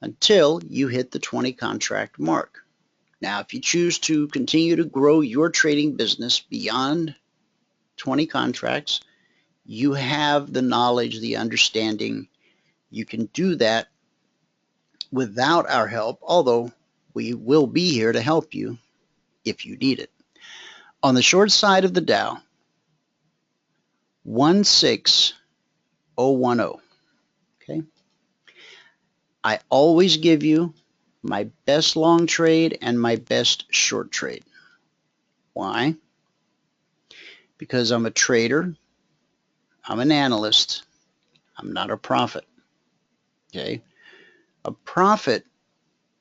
until you hit the 20 contract mark. Now, if you choose to continue to grow your trading business beyond 20 contracts, you have the knowledge, the understanding. You can do that without our help, although we will be here to help you if you need it. On the short side of the Dow, 16010. Okay. I always give you my best long trade and my best short trade. Why? Because I'm a trader, I'm an analyst, I'm not a prophet. Okay? A prophet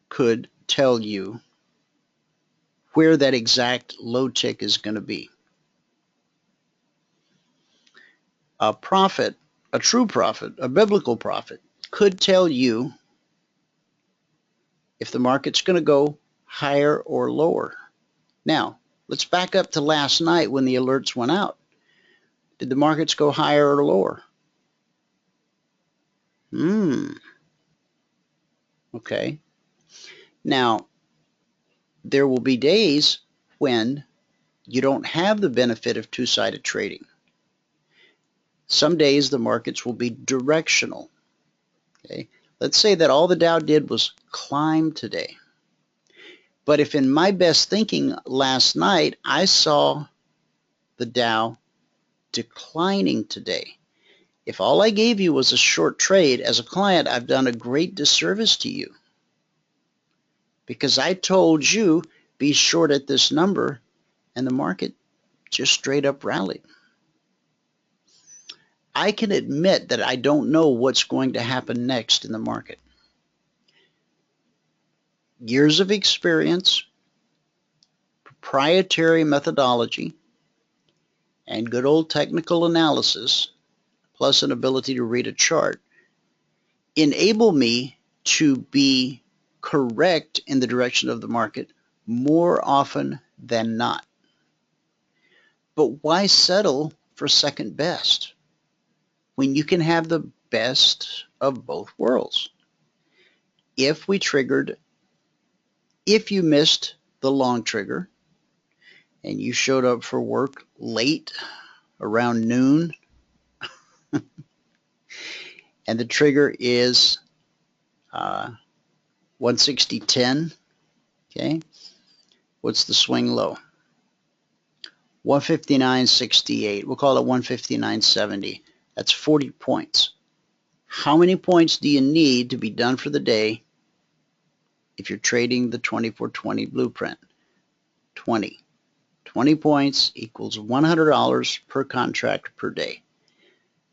could tell you where that exact low tick is going to be. A prophet, a true prophet, a biblical prophet, could tell you if the market's going to go higher or lower. Now, let's back up to last night when the alerts went out. Did the markets go higher or lower? Okay. Now, there will be days when you don't have the benefit of two-sided trading. Some days the markets will be directional. Okay. Let's say that all the Dow did was climb today. But if in my best thinking last night I saw the Dow declining today, if all I gave you was a short trade, as a client, I've done a great disservice to you. Because I told you, be short at this number, and the market just straight up rallied. I can admit that I don't know what's going to happen next in the market. Years of experience, proprietary methodology, and good old technical analysis, plus an ability to read a chart, enable me to be correct in the direction of the market more often than not. But why settle for second best when you can have the best of both worlds? If you missed the long trigger and you showed up for work late around noon and the trigger is 160.10, okay, what's the swing low? 159.68. We'll call it 159.70. That's 40 points. How many points do you need to be done for the day if you're trading the 2420 blueprint? 20. 20 points equals $100 per contract per day.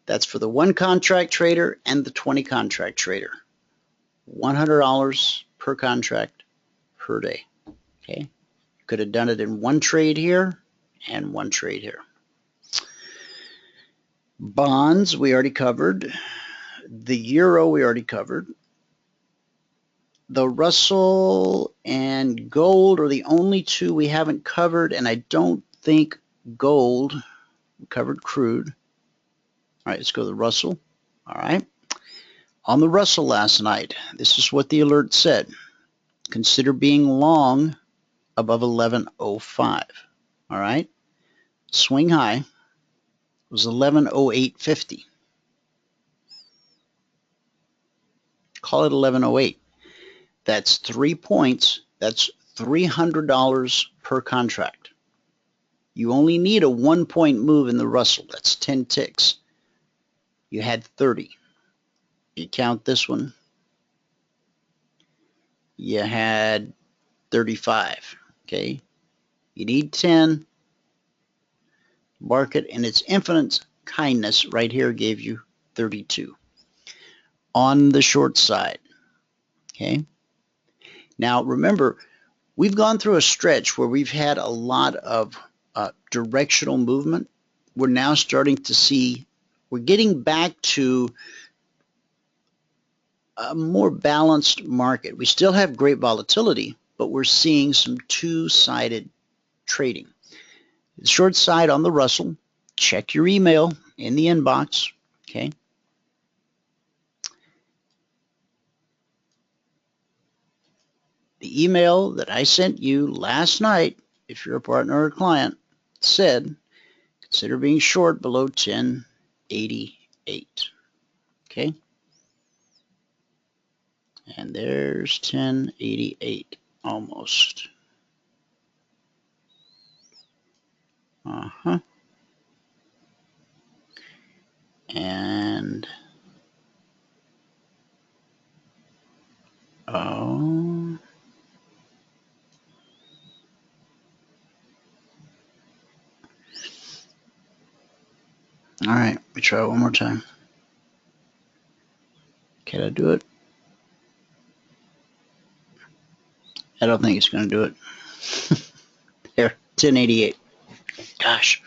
That's for the one contract trader and the 20 contract trader. $100 per contract per day. Okay? You could have done it in one trade here and one trade here. Bonds we already covered. The euro we already covered. the Russell and gold are the only two we haven't covered, and I don't think gold. We covered crude. All right, let's go to the Russell. All right. On the Russell last night, this is what the alert said. Consider being long above 1105. All right. Swing high was 1108.50. Call it 1108. That's 3 points. That's $300 per contract. You only need a 1 point move in the Russell. That's 10 ticks. You had 30. You count this one, you had 35. Okay. You need 10. Market in its infinite kindness right here gave you 32 on the short side. Okay. Now remember, we've gone through a stretch where we've had a lot of directional movement. We're now starting to see, we're getting back to a more balanced market. We still have great volatility, but we're seeing some two-sided trading. The short side on the Russell, check your email in the inbox, okay? The email that I sent you last night, if you're a partner or a client, said, consider being short below 1088, okay? And there's 1088, almost. And all right, we try it one more time. Can I do it? I don't think it's going to do it. There, 1088. Gosh.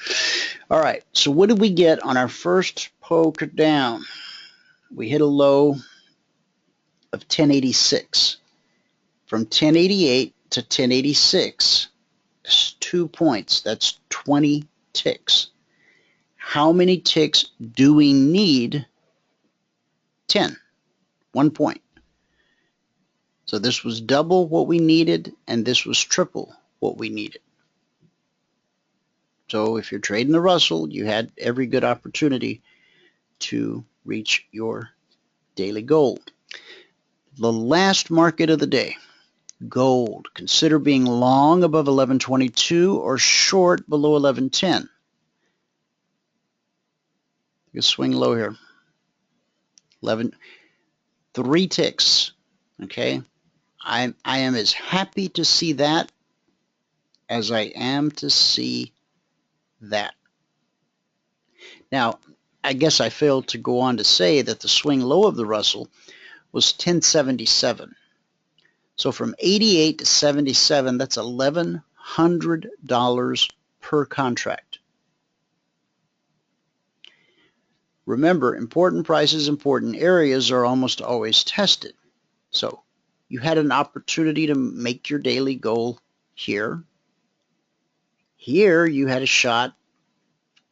All right, so what did we get on our first poker down? We hit a low of 1086. From 1088 to 1086, that's 2 points. That's 20 ticks. How many ticks do we need? 10. 1 point. So this was double what we needed, and this was triple what we needed. So if you're trading the Russell, you had every good opportunity to reach your daily goal. The last market of the day, gold. Consider being long above 1122 or short below 1110. You swing low here. 3 ticks. Okay. I am as happy to see that as I am to see that. Now, I guess I failed to go on to say that the swing low of the Russell was 1077. So from 88 to 77, that's $1,100 per contract. Remember, important prices, important areas are almost always tested. So you had an opportunity to make your daily goal here. Here you had a shot.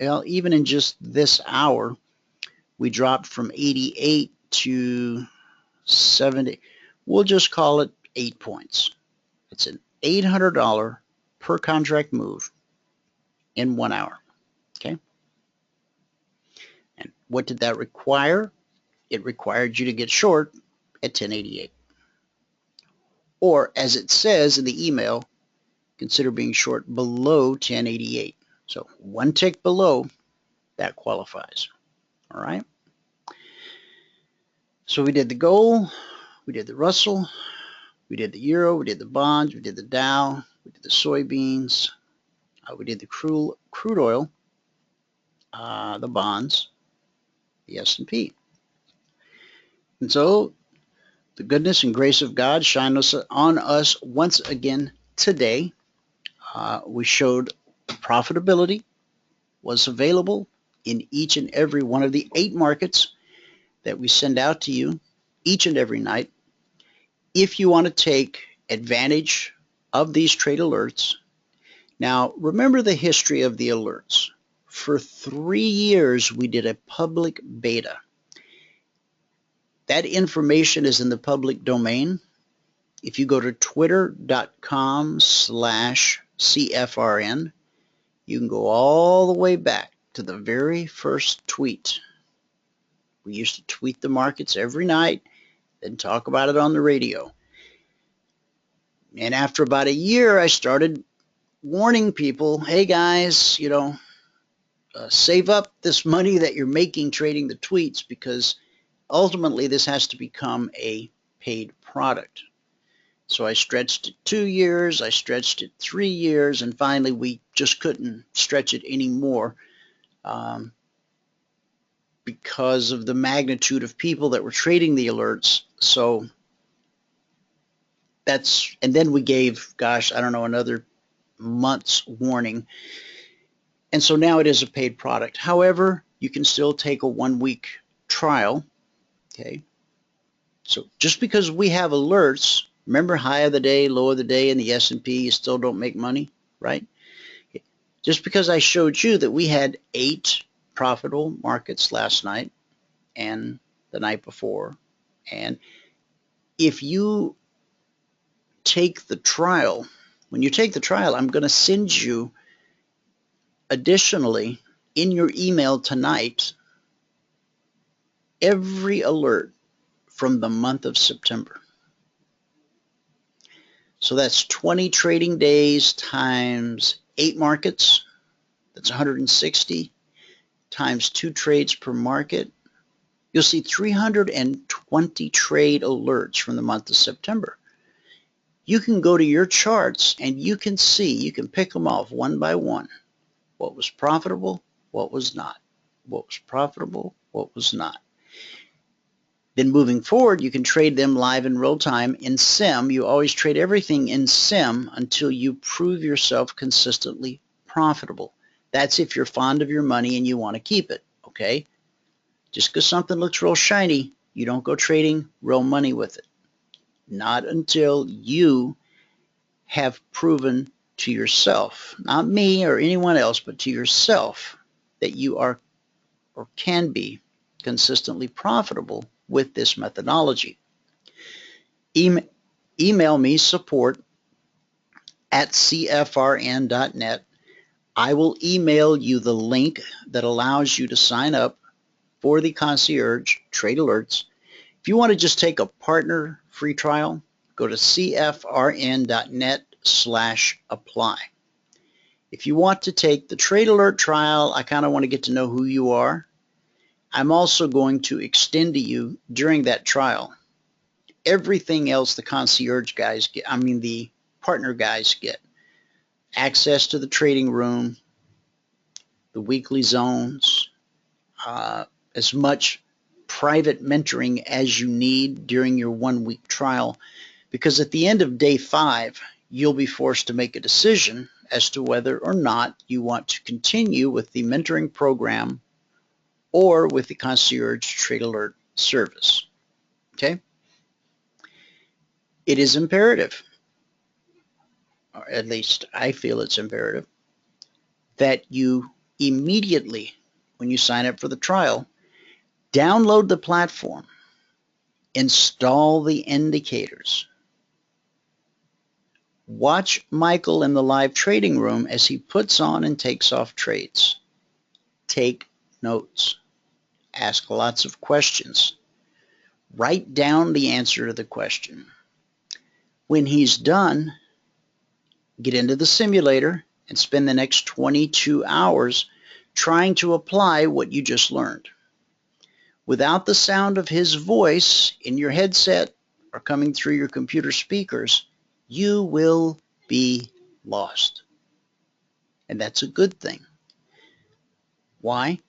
Well, even in just this hour, we dropped from 88 to 70. We'll just call it 8 points. It's an $800 per contract move in 1 hour. Okay. And what did that require? It required you to get short at 1088. Or as it says in the email, consider being short below 1088. So 1 tick below, that qualifies. All right. So we did the gold, we did the Russell, we did the euro, we did the bonds, we did the Dow, we did the soybeans, we did the crude oil, the bonds, the S&P. And so the goodness and grace of God shine on us once again today. We showed profitability was available in each and every one of the 8 markets that we send out to you each and every night. if you want to take advantage of these trade alerts, now remember the history of the alerts. For 3 years, we did a public beta. That information is in the public domain. If you go to twitter.com/CFRN, you can go all the way back to the very first tweet. We used to tweet the markets every night, then talk about it on the radio. And after about a year, I started warning people, hey guys, save up this money that you're making trading the tweets, because ultimately this has to become a paid product. So I stretched it 2 years, I stretched it 3 years, and finally we just couldn't stretch it anymore because of the magnitude of people that were trading the alerts. So and then we gave, gosh, I don't know, another month's warning. And so now it is a paid product. However, you can still take a 1-week trial, okay? So just because we have alerts, remember high of the day, low of the day in the S&P, you still don't make money, right? Just because I showed you that we had 8 profitable markets last night and the night before, and if you take the trial, when you take the trial, I'm going to send you additionally in your email tonight every alert from the month of September. So that's 20 trading days times 8 markets. That's 160 times 2 trades per market. You'll see 320 trade alerts from the month of September. You can go to your charts and you can see, you can pick them off one by one. What was profitable, what was not. What was profitable, what was not. Then moving forward, you can trade them live in real time in SIM. You always trade everything in SIM until you prove yourself consistently profitable. That's if you're fond of your money and you want to keep it, okay? Just because something looks real shiny, you don't go trading real money with it. Not until you have proven to yourself, not me or anyone else, but to yourself, that you are or can be consistently profitable with this methodology. Email me support@cfrn.net. I will email you the link that allows you to sign up for the Concierge Trade Alerts. If you want to just take a partner free trial, go to cfrn.net/apply. If you want to take the Trade Alert trial, I kind of want to get to know who you are. I'm also going to extend to you during that trial everything else the concierge guys get, the partner guys get. Access to the trading room, the weekly zones, as much private mentoring as you need during your 1-week trial, because at the end of day 5, you'll be forced to make a decision as to whether or not you want to continue with the mentoring program or with the Concierge Trade Alert service, okay? It is imperative, or at least I feel it's imperative, that you immediately, when you sign up for the trial, download the platform, install the indicators, watch Michael in the live trading room as he puts on and takes off trades. Take notes. Ask lots of questions. Write down the answer to the question. When he's done, get into the simulator and spend the next 22 hours trying to apply what you just learned. Without the sound of his voice in your headset or coming through your computer speakers, you will be lost. And that's a good thing. Why?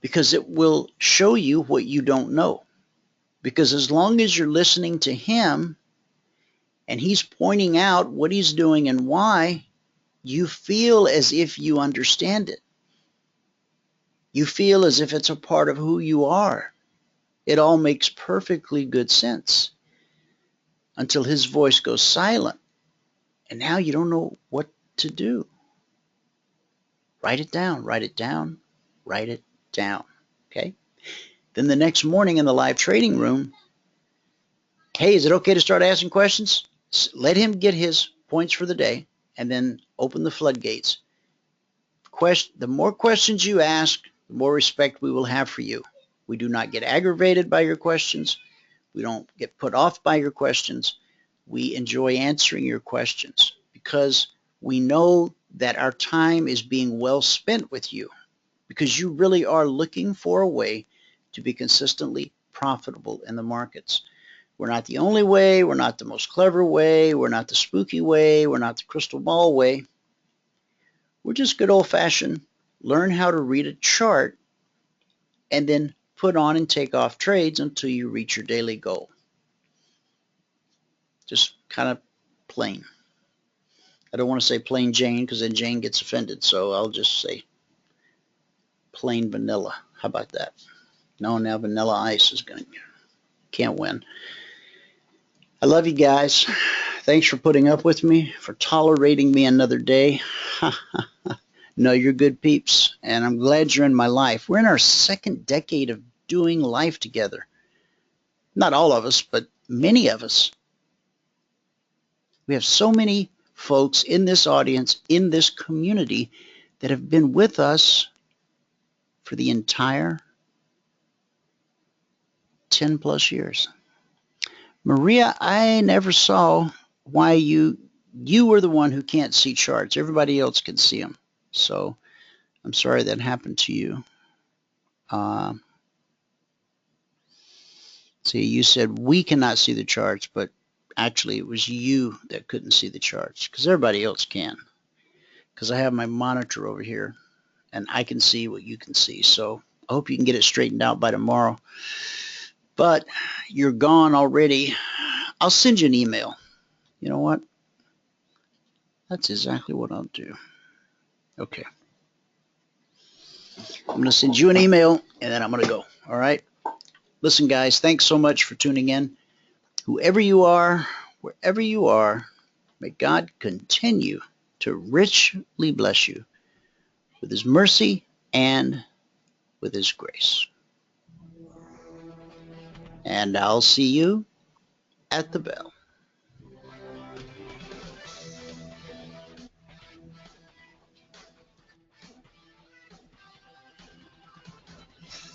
Because it will show you what you don't know. Because as long as you're listening to him and he's pointing out what he's doing and why, you feel as if you understand it. You feel as if it's a part of who you are. It all makes perfectly good sense. until his voice goes silent. And now you don't know what to do. Write it down, write it down, write it down. Okay? Then the next morning in the live trading room, hey, is it okay to start asking questions? Let him get his points for the day and then open the floodgates. The more questions you ask, the more respect we will have for you. We do not get aggravated by your questions. We don't get put off by your questions. We enjoy answering your questions because we know that our time is being well spent with you, because you really are looking for a way to be consistently profitable in the markets. We're not the only way. We're not the most clever way. We're not the spooky way. We're not the crystal ball way. We're just good old-fashioned learn how to read a chart and then put on and take off trades until you reach your daily goal. Just kind of plain. I don't want to say plain Jane because then Jane gets offended, so I'll just say plain vanilla. How about that? No, now Vanilla Ice is can't win. I love you guys. Thanks for putting up with me, for tolerating me another day. No, you're good peeps, and I'm glad you're in my life. We're in our second decade of doing life together. Not all of us, but many of us. We have so many folks in this audience, in this community, that have been with us for the entire 10 plus years. Maria, I never saw why you were the one who can't see charts. Everybody else can see them. So I'm sorry that happened to you. See, you said we cannot see the charts, but actually it was you that couldn't see the charts because everybody else can. Because I have my monitor over here and I can see what you can see. So I hope you can get it straightened out by tomorrow. But you're gone already. I'll send you an email. You know what? That's exactly what I'll do. Okay. I'm going to send you an email and then I'm going to go. All right? Listen, guys, thanks so much for tuning in. Whoever you are, wherever you are, may God continue to richly bless you with his mercy and with his grace. And I'll see you at the bell.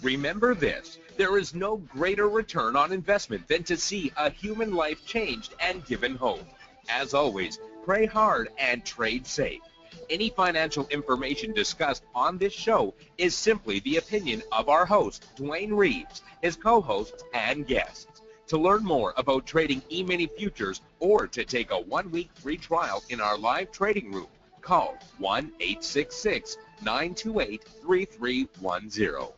Remember this, there is no greater return on investment than to see a human life changed and given hope. As always, pray hard and trade safe. Any financial information discussed on this show is simply the opinion of our host, Dwayne Reeves, his co-hosts, and guests. To learn more about trading Emini Futures or to take a 1-week free trial in our live trading room, call 1-866-928-3310.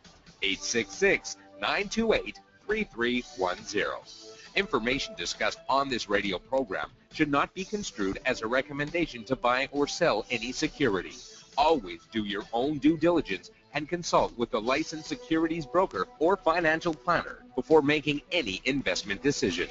866-928-3310. Information discussed on this radio program should not be construed as a recommendation to buy or sell any security. Always do your own due diligence and consult with a licensed securities broker or financial planner before making any investment decision.